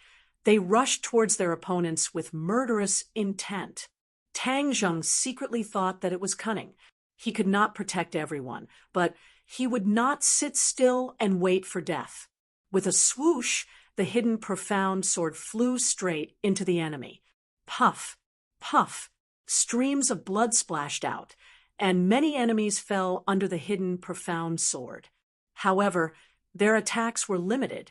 they rushed towards their opponents with murderous intent. Tang Zheng secretly thought that it was cunning. He could not protect everyone, but he would not sit still and wait for death. With a swoosh, the hidden profound sword flew straight into the enemy. Puff, puff, streams of blood splashed out, and many enemies fell under the hidden profound sword. However, their attacks were limited,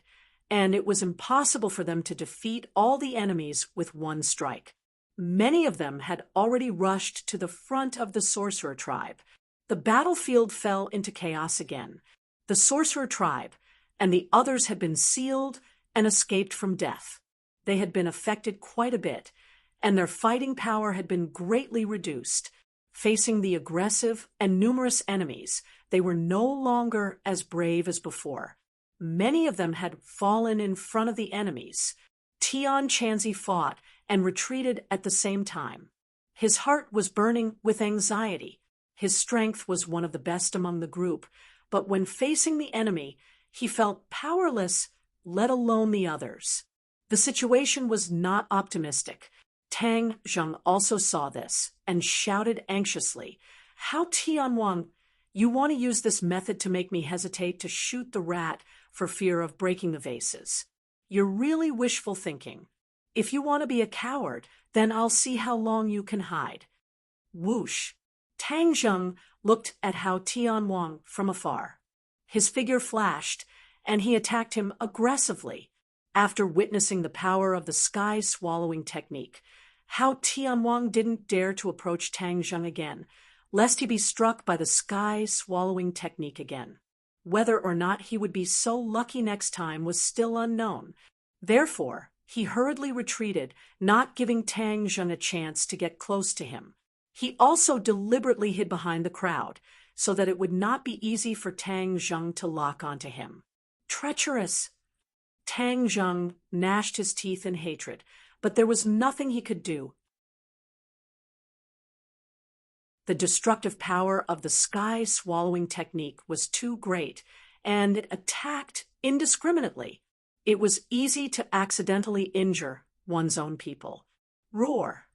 and it was impossible for them to defeat all the enemies with one strike. Many of them had already rushed to the front of the sorcerer tribe. The battlefield fell into chaos again. The sorcerer tribe and the others had been sealed and escaped from death. They had been affected quite a bit, and their fighting power had been greatly reduced. Facing the aggressive and numerous enemies, they were no longer as brave as before. Many of them had fallen in front of the enemies. Tian Chanzi fought and retreated at the same time. His heart was burning with anxiety. His strength was one of the best among the group, but when facing the enemy, he felt powerless, let alone the others. The situation was not optimistic. Tang Zheng also saw this and shouted anxiously, "Hao Tianwang, you want to use this method to make me hesitate to shoot the rat for fear of breaking the vases. You're really wishful thinking. If you want to be a coward, then I'll see how long you can hide." Whoosh! Tang Zheng looked at Hao Tianwang from afar. His figure flashed, and he attacked him aggressively. After witnessing the power of the sky-swallowing technique, Hao Tianwang didn't dare to approach Tang Zheng again, lest he be struck by the sky-swallowing technique again. Whether or not he would be so lucky next time was still unknown. Therefore, he hurriedly retreated, not giving Tang Zheng a chance to get close to him. He also deliberately hid behind the crowd, so that it would not be easy for Tang Zheng to lock onto him. Treacherous! Tang Zheng gnashed his teeth in hatred, but there was nothing he could do. The destructive power of the sky-swallowing technique was too great, and it attacked indiscriminately. It was easy to accidentally injure one's own people. Roar!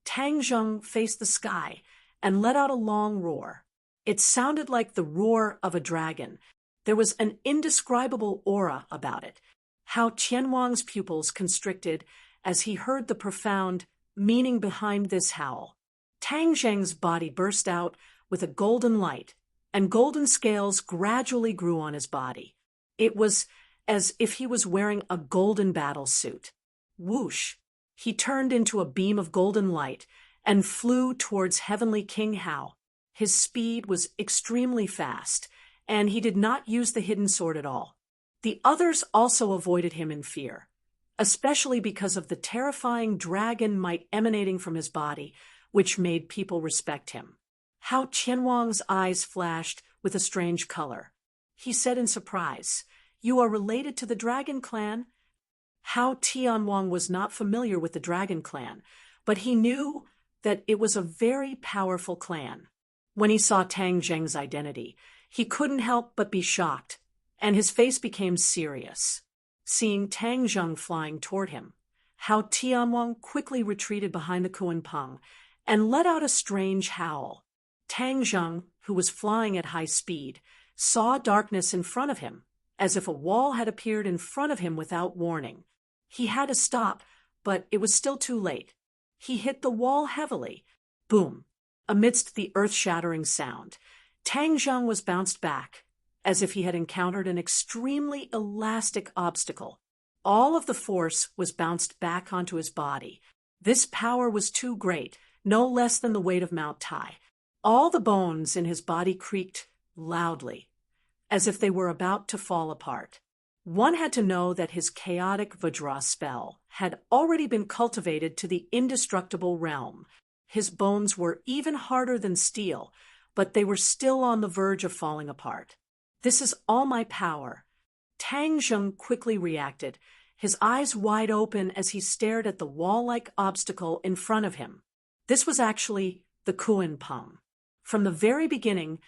Tang Zheng faced the sky and let out a long roar. It sounded like the roar of a dragon. There was an indescribable aura about it. Hao Tianwang's pupils constricted as he heard the profound meaning behind this howl. Tang Zheng's body burst out with a golden light, and golden scales gradually grew on his body. It was as if he was wearing a golden battle suit. Whoosh! He turned into a beam of golden light and flew towards Heavenly King Hao. His speed was extremely fast, and he did not use the hidden sword at all. The others also avoided him in fear, especially because of the terrifying dragon might emanating from his body, which made people respect him. Hao Tianwang's eyes flashed with a strange color. He said in surprise, "You are related to the Dragon Clan?" Hao Tianwang was not familiar with the Dragon Clan, but he knew that it was a very powerful clan. When he saw Tang Zheng's identity, he couldn't help but be shocked, and his face became serious. seeing Tang Zheng flying toward him. Hao Tianwang quickly retreated behind the Kunpeng and let out a strange howl. Tang Zheng, who was flying at high speed, saw darkness in front of him, as if a wall had appeared in front of him without warning. He had to stop, but it was still too late. He hit the wall heavily. Boom! Amidst the earth-shattering sound, Tang Zheng was bounced back, as if he had encountered an extremely elastic obstacle. All of the force was bounced back onto his body. This power was too great, no less than the weight of Mount Tai. All the bones in his body creaked loudly, as if they were about to fall apart. One had to know that his chaotic Vajra spell had already been cultivated to the indestructible realm. His bones were even harder than steel, but they were still on the verge of falling apart. This is all my power. Tang Zheng quickly reacted, his eyes wide open as he stared at the wall-like obstacle in front of him. This was actually the Kunpeng. From the very beginning,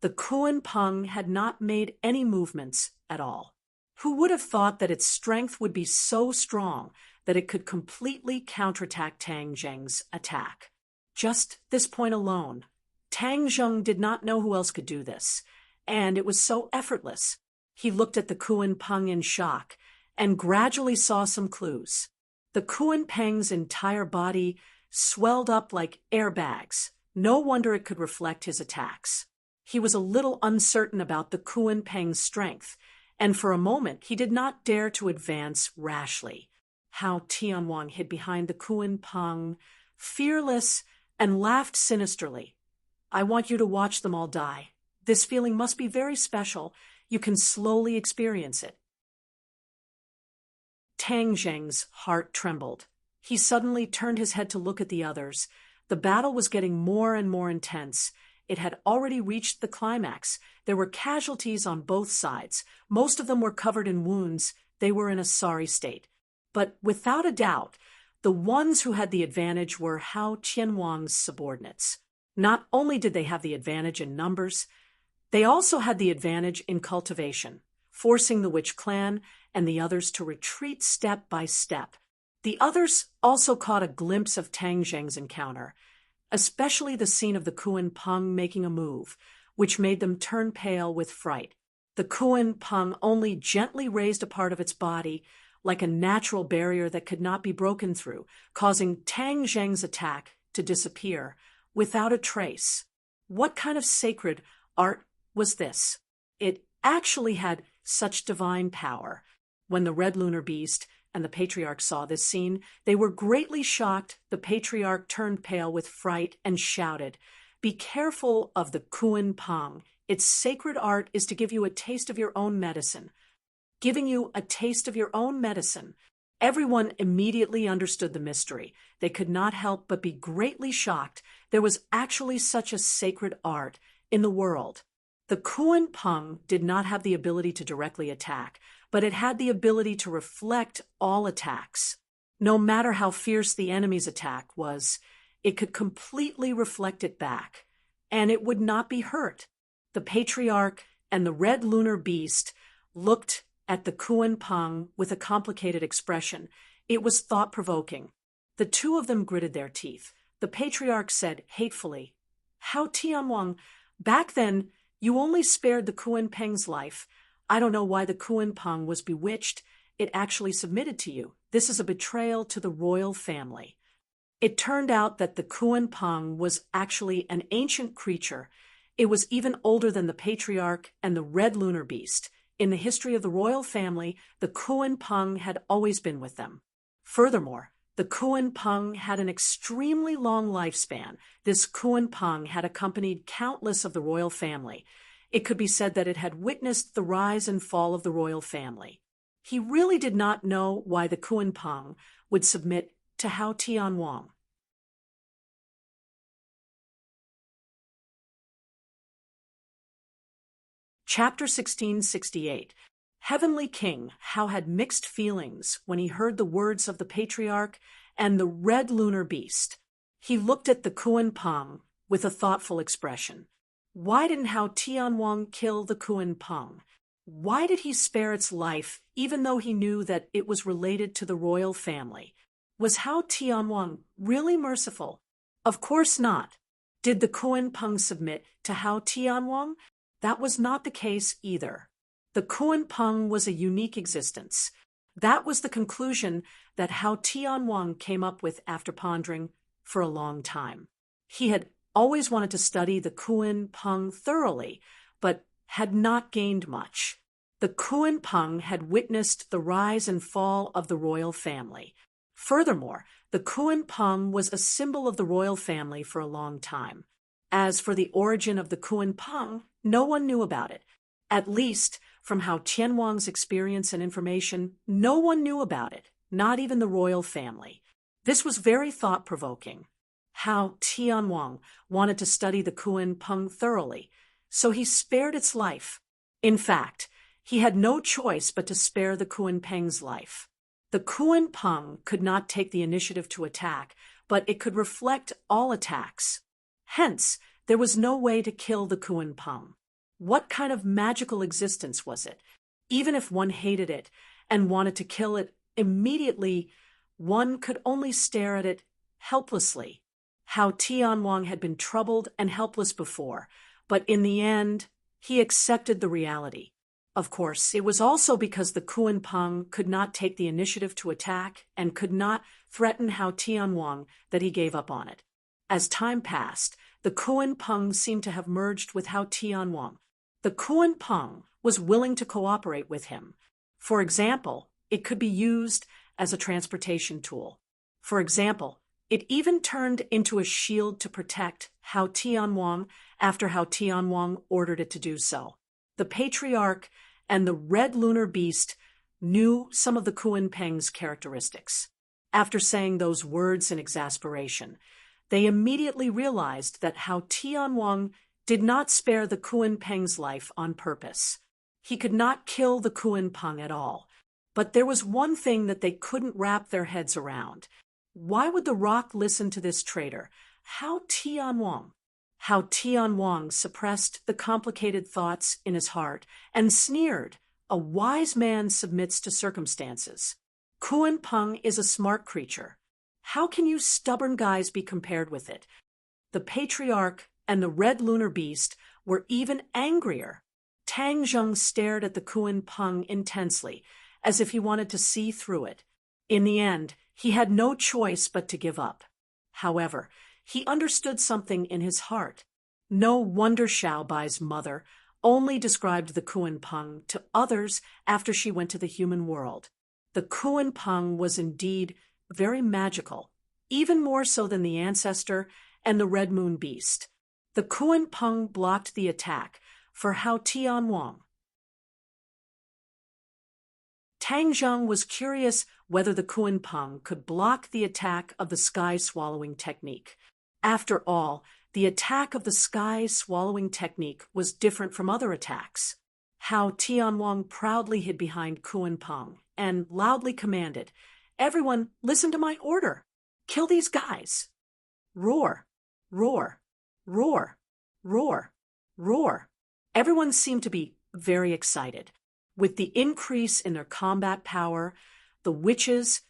the Kunpeng had not made any movements at all. Who would have thought that its strength would be so strong that it could completely counterattack Tang Zheng's attack? Just this point alone, Tang Zheng did not know who else could do this, and it was so effortless. He looked at the Kunpeng in shock and gradually saw some clues. The Kunpeng's entire body swelled up like airbags. No wonder it could reflect his attacks. He was a little uncertain about the Kunpeng's strength, and for a moment he did not dare to advance rashly. Hao Tianwang hid behind the Kunpeng, fearless, and laughed sinisterly. I want you to watch them all die. This feeling must be very special. You can slowly experience it. Tang Zheng's heart trembled. He suddenly turned his head to look at the others. The battle was getting more and more intense. It had already reached the climax. There were casualties on both sides. Most of them were covered in wounds. They were in a sorry state. But without a doubt, the ones who had the advantage were Hao Tianwang's subordinates. Not only did they have the advantage in numbers, they also had the advantage in cultivation, forcing the witch clan and the others to retreat step by step. The others also caught a glimpse of Tang Zheng's encounter, especially the scene of the Kunpeng making a move, which made them turn pale with fright. The Kunpeng only gently raised a part of its body, like a natural barrier that could not be broken through, causing Tang Zheng's attack to disappear without a trace. What kind of sacred art was this? It actually had such divine power. When the Red Lunar Beast and the Patriarch saw this scene, they were greatly shocked. The Patriarch turned pale with fright and shouted, "Be careful of the Kunpeng. Its sacred art is to give you a taste of your own medicine." Giving you a taste of your own medicine. Everyone immediately understood the mystery. They could not help but be greatly shocked. There was actually such a sacred art in the world. The Kunpeng did not have the ability to directly attack, but it had the ability to reflect all attacks. No matter how fierce the enemy's attack was, it could completely reflect it back, and it would not be hurt. The Patriarch and the Red Lunar Beast looked at the Kunpeng with a complicated expression. It was thought-provoking. The two of them gritted their teeth. The Patriarch said hatefully, "Hao Tianwang, back then you only spared the Kunpeng's life. I don't know why the Kunpeng was bewitched. It actually submitted to you. This is a betrayal to the royal family." It turned out that the Kunpeng was actually an ancient creature. It was even older than the Patriarch and the Red Lunar Beast. In the history of the royal family, the Kunpeng had always been with them. Furthermore, the Kunpeng had an extremely long lifespan. This Kunpeng had accompanied countless of the royal family. It could be said that it had witnessed the rise and fall of the royal family. He really did not know why the Kunpeng would submit to Hao Tianwang. Chapter 1668. Heavenly King Hao had mixed feelings when he heard the words of the Patriarch and the Red Lunar Beast. He looked at the Kunpeng with a thoughtful expression. Why didn't Hao Tianwang kill the Kunpeng? Why did he spare its life even though he knew that it was related to the royal family? Was Hao Tianwang really merciful? Of course not. Did the Kuan Peng submit to Hao Tianwang? That was not the case either. The Kuan Peng was a unique existence. That was the conclusion that Hao Tianwang came up with after pondering for a long time. He had always wanted to study the Kuan Peng thoroughly, but had not gained much. The Kuan Peng had witnessed the rise and fall of the royal family. Furthermore, the Kuan Peng was a symbol of the royal family for a long time. As for the origin of the Kuan Peng, no one knew about it. At least, from Hao Tianwang's experience and information, no one knew about it, not even the royal family. This was very thought-provoking. Hao Tianwang wanted to study the Kuan Peng thoroughly, so he spared its life. In fact, he had no choice but to spare the Kuan Peng's life. The Kuan Peng could not take the initiative to attack, but it could reflect all attacks. Hence, there was no way to kill the Kuan Peng. What kind of magical existence was it? Even if one hated it and wanted to kill it immediately, one could only stare at it helplessly. Hao Tianwang had been troubled and helpless before, but in the end, he accepted the reality. Of course, it was also because the Kuan Peng could not take the initiative to attack and could not threaten Hao Tianwang that he gave up on it. As time passed, the Kuan Peng seemed to have merged with Hao Tianwang. The Kuan Peng was willing to cooperate with him. For example, it could be used as a transportation tool. For example, it even turned into a shield to protect Hao Tianwang after Hao Tianwang ordered it to do so. The patriarch and the red lunar beast knew some of the Kuan Peng's characteristics. After saying those words in exasperation, they immediately realized that Hao Tianwang did not spare the Kuan Peng's life on purpose. He could not kill the Kuan Peng at all. But there was one thing that they couldn't wrap their heads around. Why would the rock listen to this traitor, Hao Tianwang? Hao Tianwang suppressed the complicated thoughts in his heart and sneered, "A wise man submits to circumstances. Kuan Peng is a smart creature. How can you stubborn guys be compared with it?" The patriarch and the red lunar beast were even angrier. Tang Zheng stared at the Kuan Peng intensely, as if he wanted to see through it. In the end, he had no choice but to give up. However, he understood something in his heart. No wonder Xiaobai's mother only described the Kuan Peng to others after she went to the human world. The Kuan Peng was indeed very magical, even more so than the ancestor and the red moon beast. The Kuan Peng blocked the attack for Hao Tianwang. Tang Zheng was curious whether the Kuan Peng could block the attack of the sky-swallowing technique. After all, the attack of the sky-swallowing technique was different from other attacks. Hao Tianwang proudly hid behind Kuan Peng and loudly commanded, "Everyone, listen to my order. Kill these guys." Roar, roar, roar, roar, roar. Everyone seemed to be very excited. With the increase in their combat power, the witches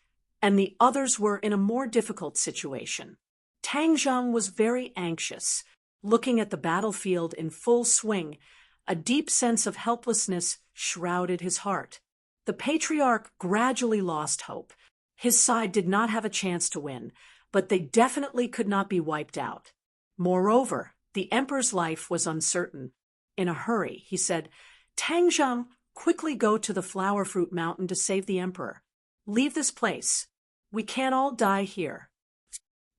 and the others were in a more difficult situation. Tang Zheng was very anxious. Looking at the battlefield in full swing, a deep sense of helplessness shrouded his heart. The patriarch gradually lost hope. His side did not have a chance to win, but they definitely could not be wiped out. Moreover, the emperor's life was uncertain. In a hurry, he said, "Tang Zheng, quickly go to the flower fruit mountain to save the emperor. Leave this place. We can't all die here."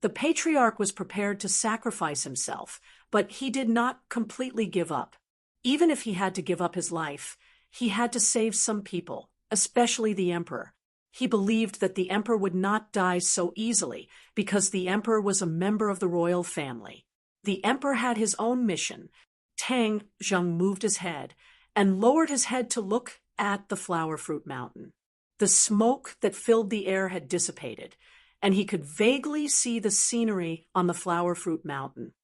The patriarch was prepared to sacrifice himself, but he did not completely give up. Even if he had to give up his life, he had to save some people, especially the emperor. He believed that the emperor would not die so easily because the emperor was a member of the royal family. The emperor had his own mission. Tang Zheng moved his head and lowered his head to look at the flower fruit mountain. The smoke that filled the air had dissipated, and he could vaguely see the scenery on the flower fruit mountain.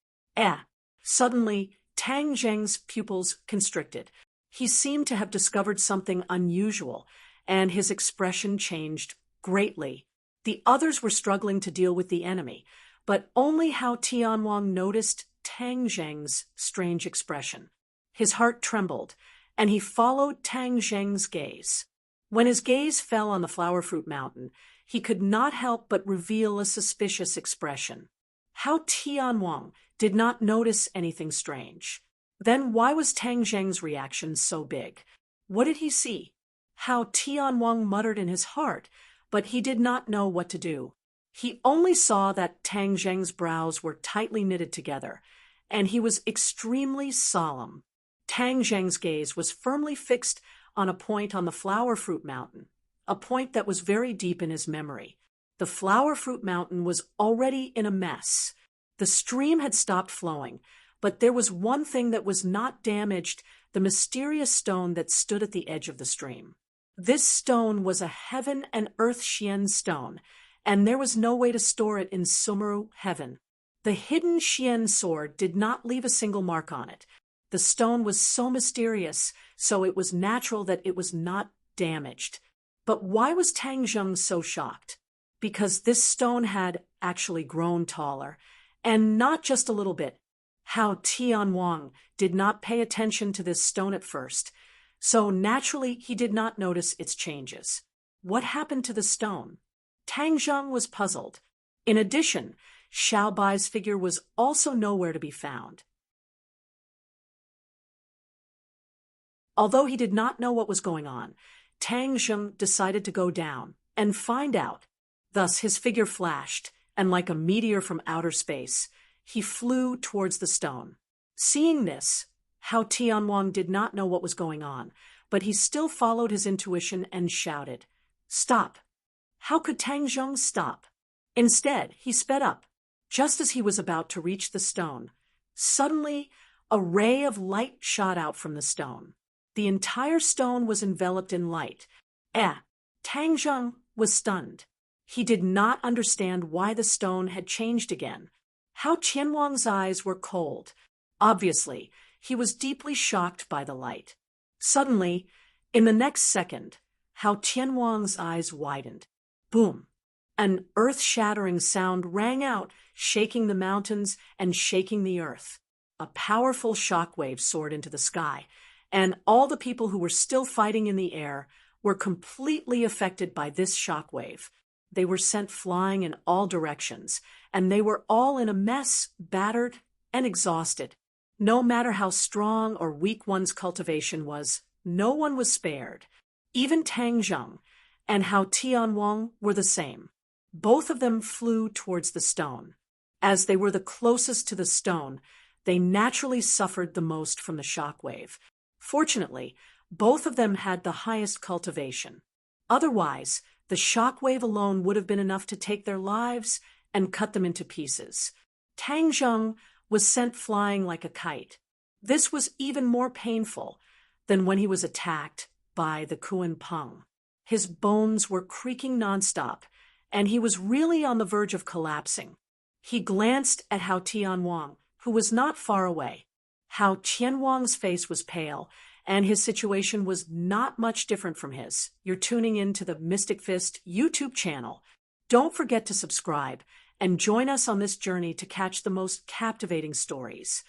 Suddenly, Tang Zheng's pupils constricted. He seemed to have discovered something unusual, and his expression changed greatly. The others were struggling to deal with the enemy, but only Hao Tianwang noticed Tang Zheng's strange expression. His heart trembled, and he followed Tang Zheng's gaze. When his gaze fell on the flower fruit mountain, he could not help but reveal a suspicious expression. Hao Tianwang did not notice anything strange. Then why was Tang Zheng's reaction so big? What did he see? Hao Tianwang muttered in his heart, but he did not know what to do. He only saw that Tang Zheng's brows were tightly knitted together, and he was extremely solemn. Tang Zheng's gaze was firmly fixed on a point on the flower fruit mountain, a point that was very deep in his memory. The flower fruit mountain was already in a mess. The stream had stopped flowing, but there was one thing that was not damaged: the mysterious stone that stood at the edge of the stream. This stone was a heaven and earth Xian stone, and there was no way to store it in Sumeru heaven. The hidden Xian sword did not leave a single mark on it. The stone was so mysterious, so it was natural that it was not damaged. But why was Tang Zheng so shocked? Because this stone had actually grown taller, and not just a little bit. Hao Tianwang did not pay attention to this stone at first, so naturally he did not notice its changes. What happened to the stone? Tang Zheng was puzzled. In addition, Xiao Bai's figure was also nowhere to be found. Although he did not know what was going on, Tang Zheng decided to go down and find out. Thus his figure flashed, and like a meteor from outer space, he flew towards the stone. Seeing this, Hao Tianwang did not know what was going on, but he still followed his intuition and shouted, "Stop!" How could Tang Zheng stop? Instead, he sped up. Just as he was about to reach the stone, suddenly a ray of light shot out from the stone. The entire stone was enveloped in light. Tang Zheng was stunned. He did not understand why the stone had changed again. Hao Tianwang's eyes were cold. Obviously, he was deeply shocked by the light. Suddenly, in the next second, Hao Tianwang's eyes widened. Boom! An earth-shattering sound rang out, shaking the mountains and shaking the earth. A powerful shockwave soared into the sky, and all the people who were still fighting in the air were completely affected by this shockwave. They were sent flying in all directions, and they were all in a mess, battered and exhausted. No matter how strong or weak one's cultivation was, no one was spared. Even Tang Zheng and Hao Tianwang were the same. Both of them flew towards the stone. As they were the closest to the stone, they naturally suffered the most from the shockwave. Fortunately, both of them had the highest cultivation. Otherwise, the shockwave alone would have been enough to take their lives and cut them into pieces. Tang Zheng was sent flying like a kite. This was even more painful than when he was attacked by the Kuan Peng. His bones were creaking nonstop, and he was really on the verge of collapsing. He glanced at Hao Tianwang, who was not far away. Hao Tianwang's face was pale, and his situation was not much different from his. You're tuning in to the Mystic Fist YouTube channel. Don't forget to subscribe and join us on this journey to catch the most captivating stories.